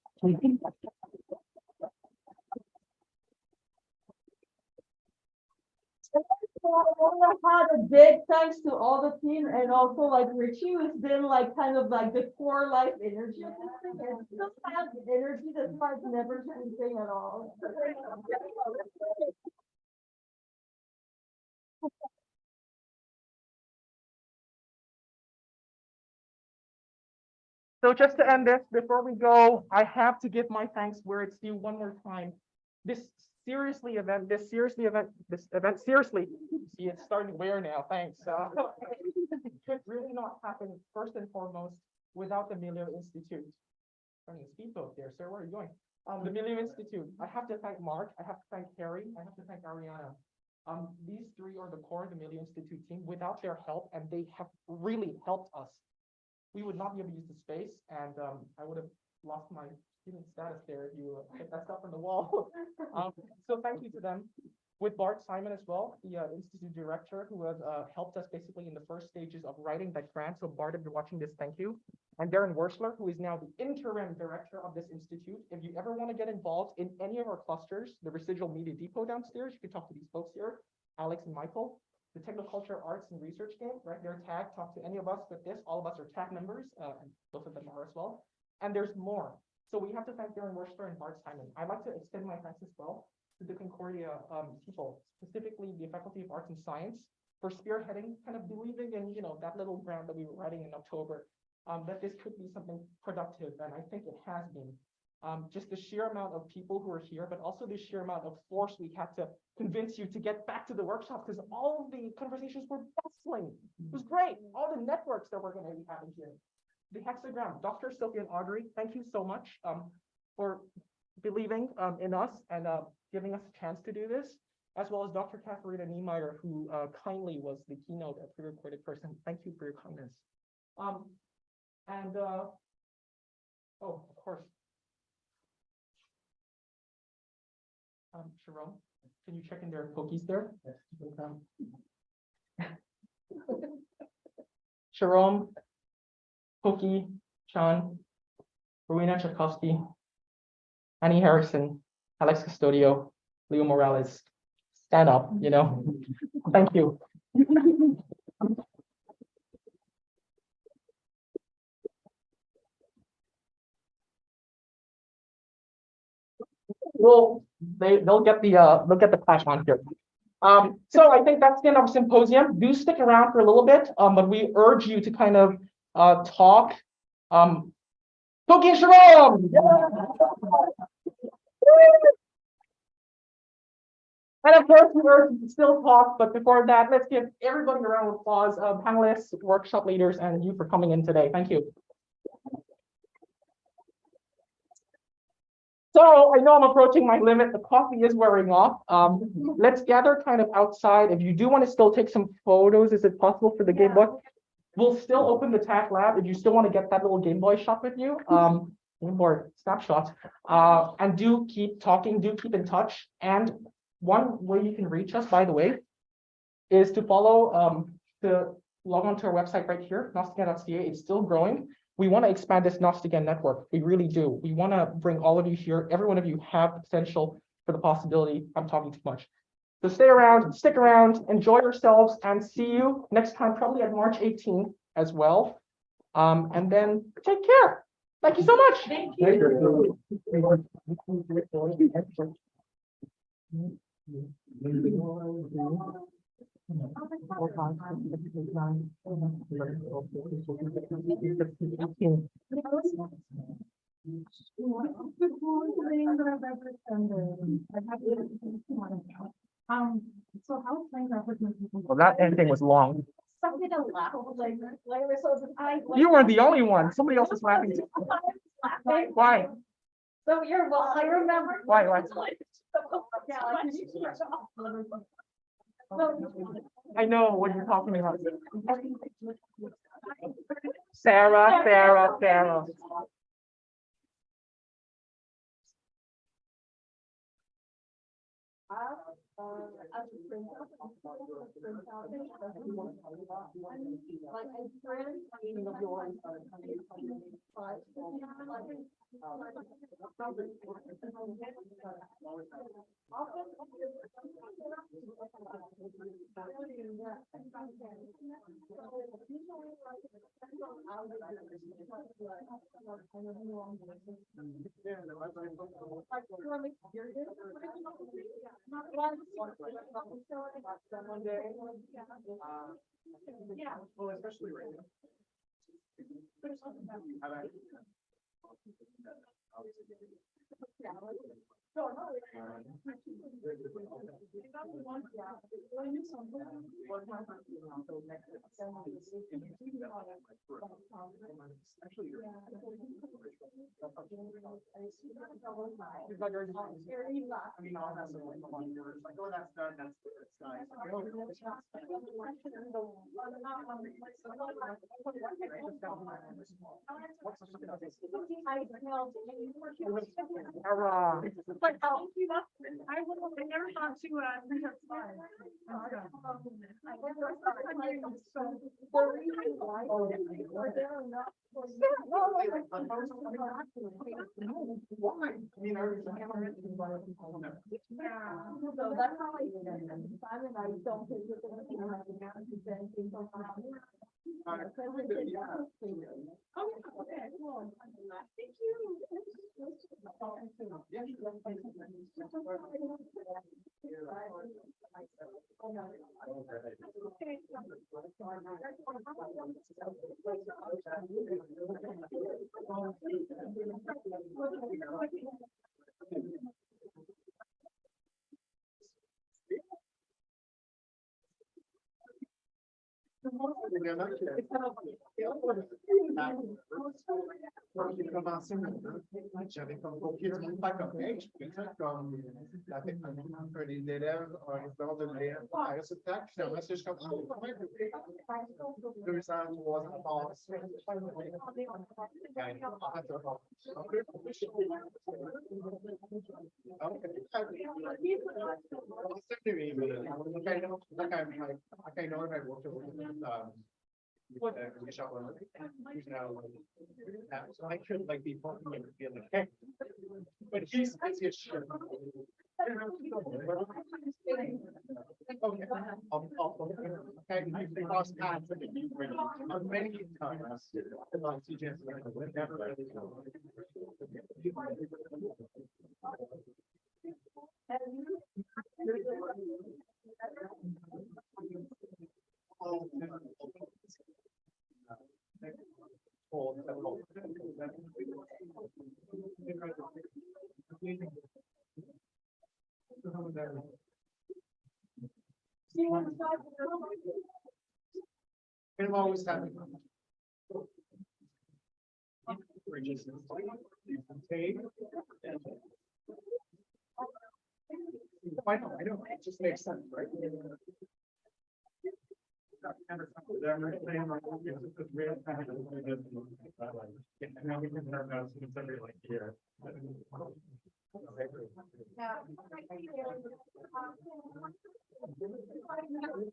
I want to add a big thanks to all the team and also like Richie, who's been like kind of like the core life energy of this thing, and still has the energy despite never sleeping at all. So just to end this, before we go, I have to give my thanks where it's due one more time. This event, seriously, see, it's starting to wear now, thanks. Could really not happen first and foremost without the Milieu Institute. I'm the speedboat there, sir, where are you going? The Milieu Institute. I have to thank Mark, I have to thank Harry, I have to thank Ariana. These three are the core of the Milieu Institute team. Without their help, and they have really helped us, we would not be able to use the space, and I would have lost my student status there if you hit that stuff on the wall. So thank you to them. With Bart Simon as well, the Institute director, who has helped us basically in the first stages of writing that grant. So Bart, if you're watching this, thank you. And Darren Wursler, who is now the interim director of this institute. If you ever want to get involved in any of our clusters, the Residual Media Depot downstairs, you can talk to these folks here, Alex and Michael. The Technoculture Arts and Research Game, right? They're tagged. Talk to any of us with this. All of us are tag members, and both of them are as well. And there's more. So we have to thank Darren Wursler and Bart Simon. I'd like to extend my thanks as well to the Concordia people, specifically the Faculty of Arts and Science, for spearheading, kind of believing in, you know, that little grant that we were writing in October, that this could be something productive, and I think it has been. Just the sheer amount of people who are here, but also the sheer amount of force we had to convince you to get back to the workshops, because all of the conversations were bustling. It was great. All the networks that we're going to be having here. The hexagram, Dr. Sophia and Audrey, thank you so much for believing in us and giving us a chance to do this, as well as Dr. Katharina Niemeyer, who kindly was the keynote pre-recorded person. Thank you for your kindness. And, oh, of course. Sharon, can you check in their cookies there? Sharon, Cookie, Sean, Rowena Tchaikovsky, Annie Harrison, Alex Custodio, Leo Morales. Stand up, you know. Thank you. Well, they'll get the clash on here. So I think that's the end of our symposium. Do stick around for a little bit, but we urge you to kind of talk. Cookie and Sharon! And of course, we urge you to still talk, but before that, let's give everybody a round of applause, panelists, workshop leaders, and you for coming in today. Thank you. So I know I'm approaching my limit. The coffee is wearing off. Let's gather kind of outside. If you do want to still take some photos, is it possible for the Game Boy? We'll still open the TAC lab if you still want to get that little Game Boy shot with you. Game Boy snapshot. And do keep talking, do keep in touch. And one way you can reach us, by the way, is to follow, to log on to our website right here, nostigan.ca. It's still growing. We want to expand this Nostigan network. We really do. We want to bring all of you here. Every one of you have the potential for the possibility. I'm talking too much. So stay around, stick around, enjoy yourselves, and see you next time, probably at March 18th as well. And then take care. Thank you so much. Thank you. Well, that ending was long. You weren't the only one. Somebody else was laughing too. Why? So you're, well, I remember. Why? I know what you're talking about. Sarah. Yeah, well, especially right now. I never thought to So that's how I did it. Simon, I don't think you're gonna be like J'avais comme copié du monde, pas comme hey, je peux faire comme la technologie que les élèves ont l'expérience de lire un résultat, puis finalement, c'est juste comme 2 ans, 3 ans passent. So I could like be talking and feel like, hey, but he's busy as shit. Okay, we cross paths many times. I'm always happy. I know, it just makes sense, right? Now we can start now, so it's every like year.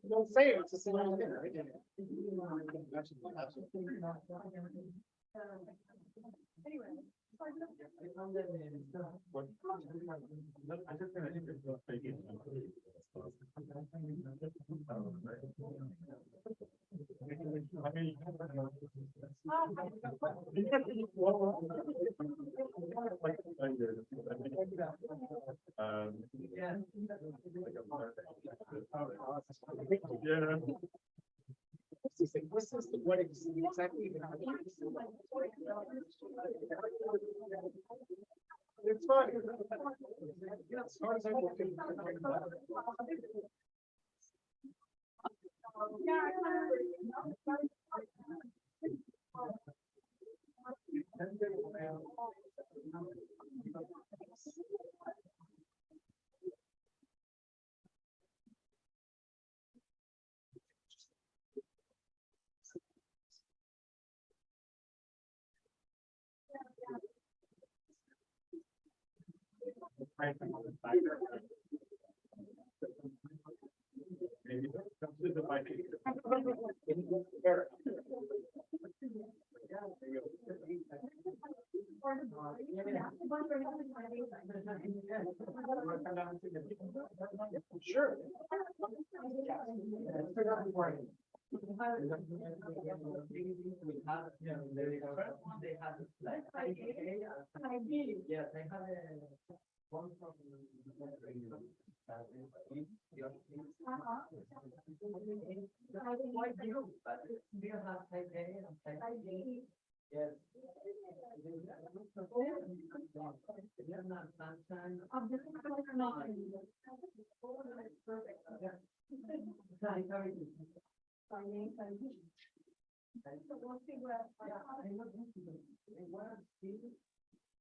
Don't say it, it's a single thing, right? This is what exactly. It's fine. As far as I'm working. Sure. Yes, I have one from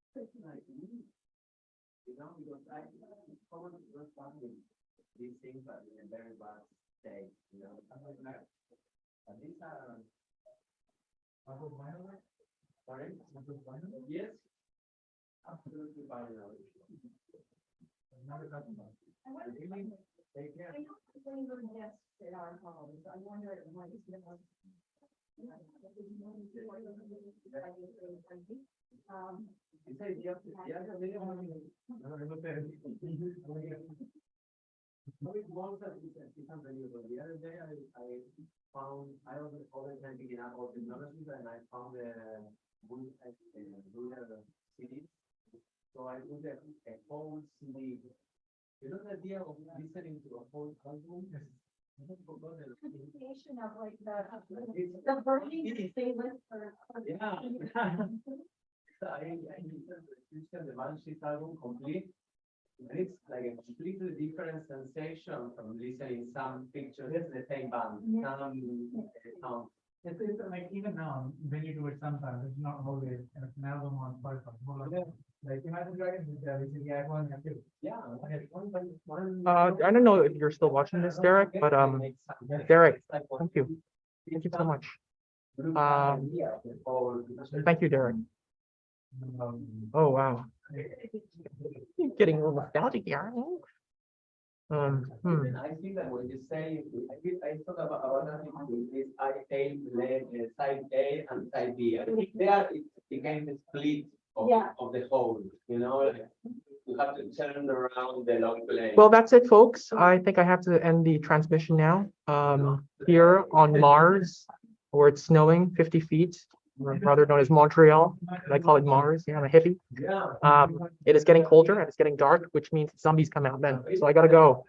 yes. You know, because I common with these things are in a very bad state, you know. And these are sorry? Yes. Absolutely binary. Really take care. Yes, in our homes. I wonder why it's not. The other day I found I was always picking up all technologies and I found a ruler CD. So I put a whole CD. You know the idea of listening to a whole album? Appreciation of like the burning statement for. Yeah. I the Banshees album complete. And it's like a completely different sensation from listening some pictures. It's the same band, some sound. It's like even now, when you do it sometimes, it's not always an album on Spotify. Like Imagine Dragons is there, which is the one have to. Yeah. I don't know if you're still watching this, Derek, but Derek, thank you. Thank you so much. Thank you, Derek. Oh wow. Getting a little nostalgic here. I see that when you say, I thought about this side A and side B. I think there it became the split of the whole, you know, like you have to turn around the long play. Well, that's it, folks. I think I have to end the transmission now. Here on Mars, where it's snowing 50 feet, or rather known as Montreal. I call it Mars. Yeah, I'm a hippie. It is getting colder and it's getting dark, which means zombies come out then. So I gotta go.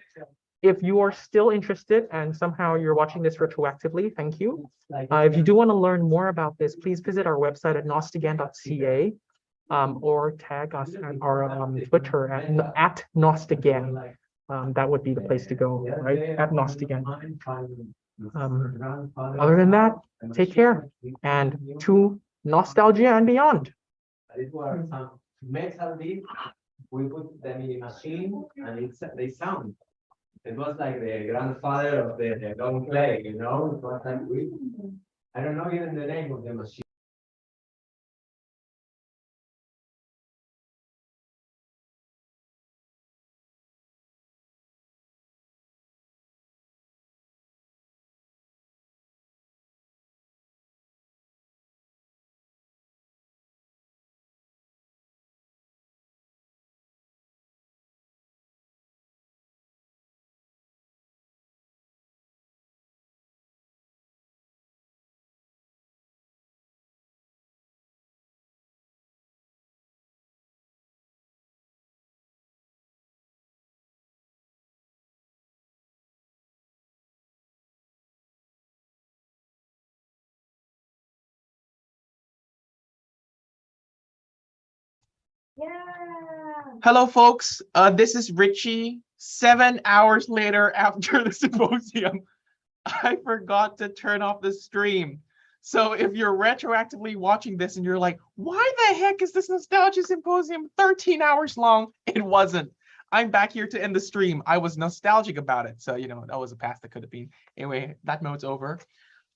If you are still interested and somehow you're watching this retroactively, thank you. If you do want to learn more about this, please visit our website at nostagan.ca. Or tag us at our Twitter at Nostagan. That would be the place to go, right? At Nostagan. Other than that, take care and to nostalgia and beyond. It was metal deep. We put them in a machine and they sound. It was like the grandfather of the long play, you know. It was like I don't know even the name of the machine. Hello, folks. This is Richie. 7 hours later after the symposium, I forgot to turn off the stream. So if you're retroactively watching this and you're like, why the heck is this nostalgia symposium 13 hours long? It wasn't. I'm back here to end the stream. I was nostalgic about it. So, you know, that was a past that could have been. Anyway, that note's over.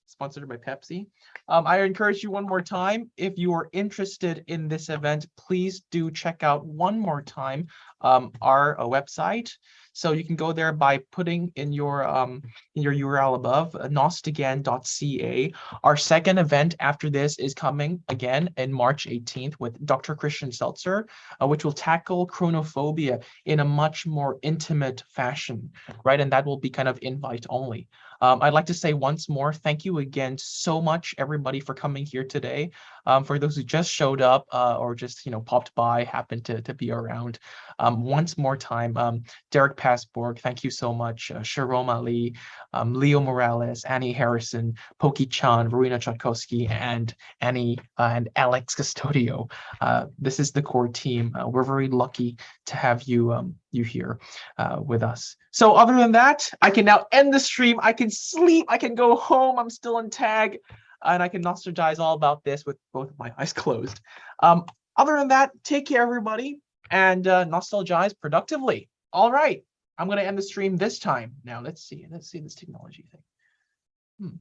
Sponsored by Pepsi. I encourage you one more time, if you are interested in this event, please do check out one more time our website. So you can go there by putting in your URL above, nostagan.ca. Our second event after this is coming again in March 18th with Dr. Christian Seltzer, which will tackle chronophobia in a much more intimate fashion, right? And that will be kind of invite only. I'd like to say once more, thank you again so much, everybody, for coming here today. For those who just showed up or just, you know, popped by, happened to be around. Once more time, Derek Passborg, thank you so much. Sharon Ali, Leo Morales, Annie Harrison, Poki Chan, Verena Chatkowski, and Annie and Alex Custodio. This is the core team. We're very lucky to have you here with us. So other than that, I can now end the stream. I can sleep. I can go home. I'm still in tag. And I can nostalgize all about this with both of my eyes closed. Other than that, take care, everybody, and nostalgize productively. All right, I'm going to end the stream this time. Now, let's see this technology thing.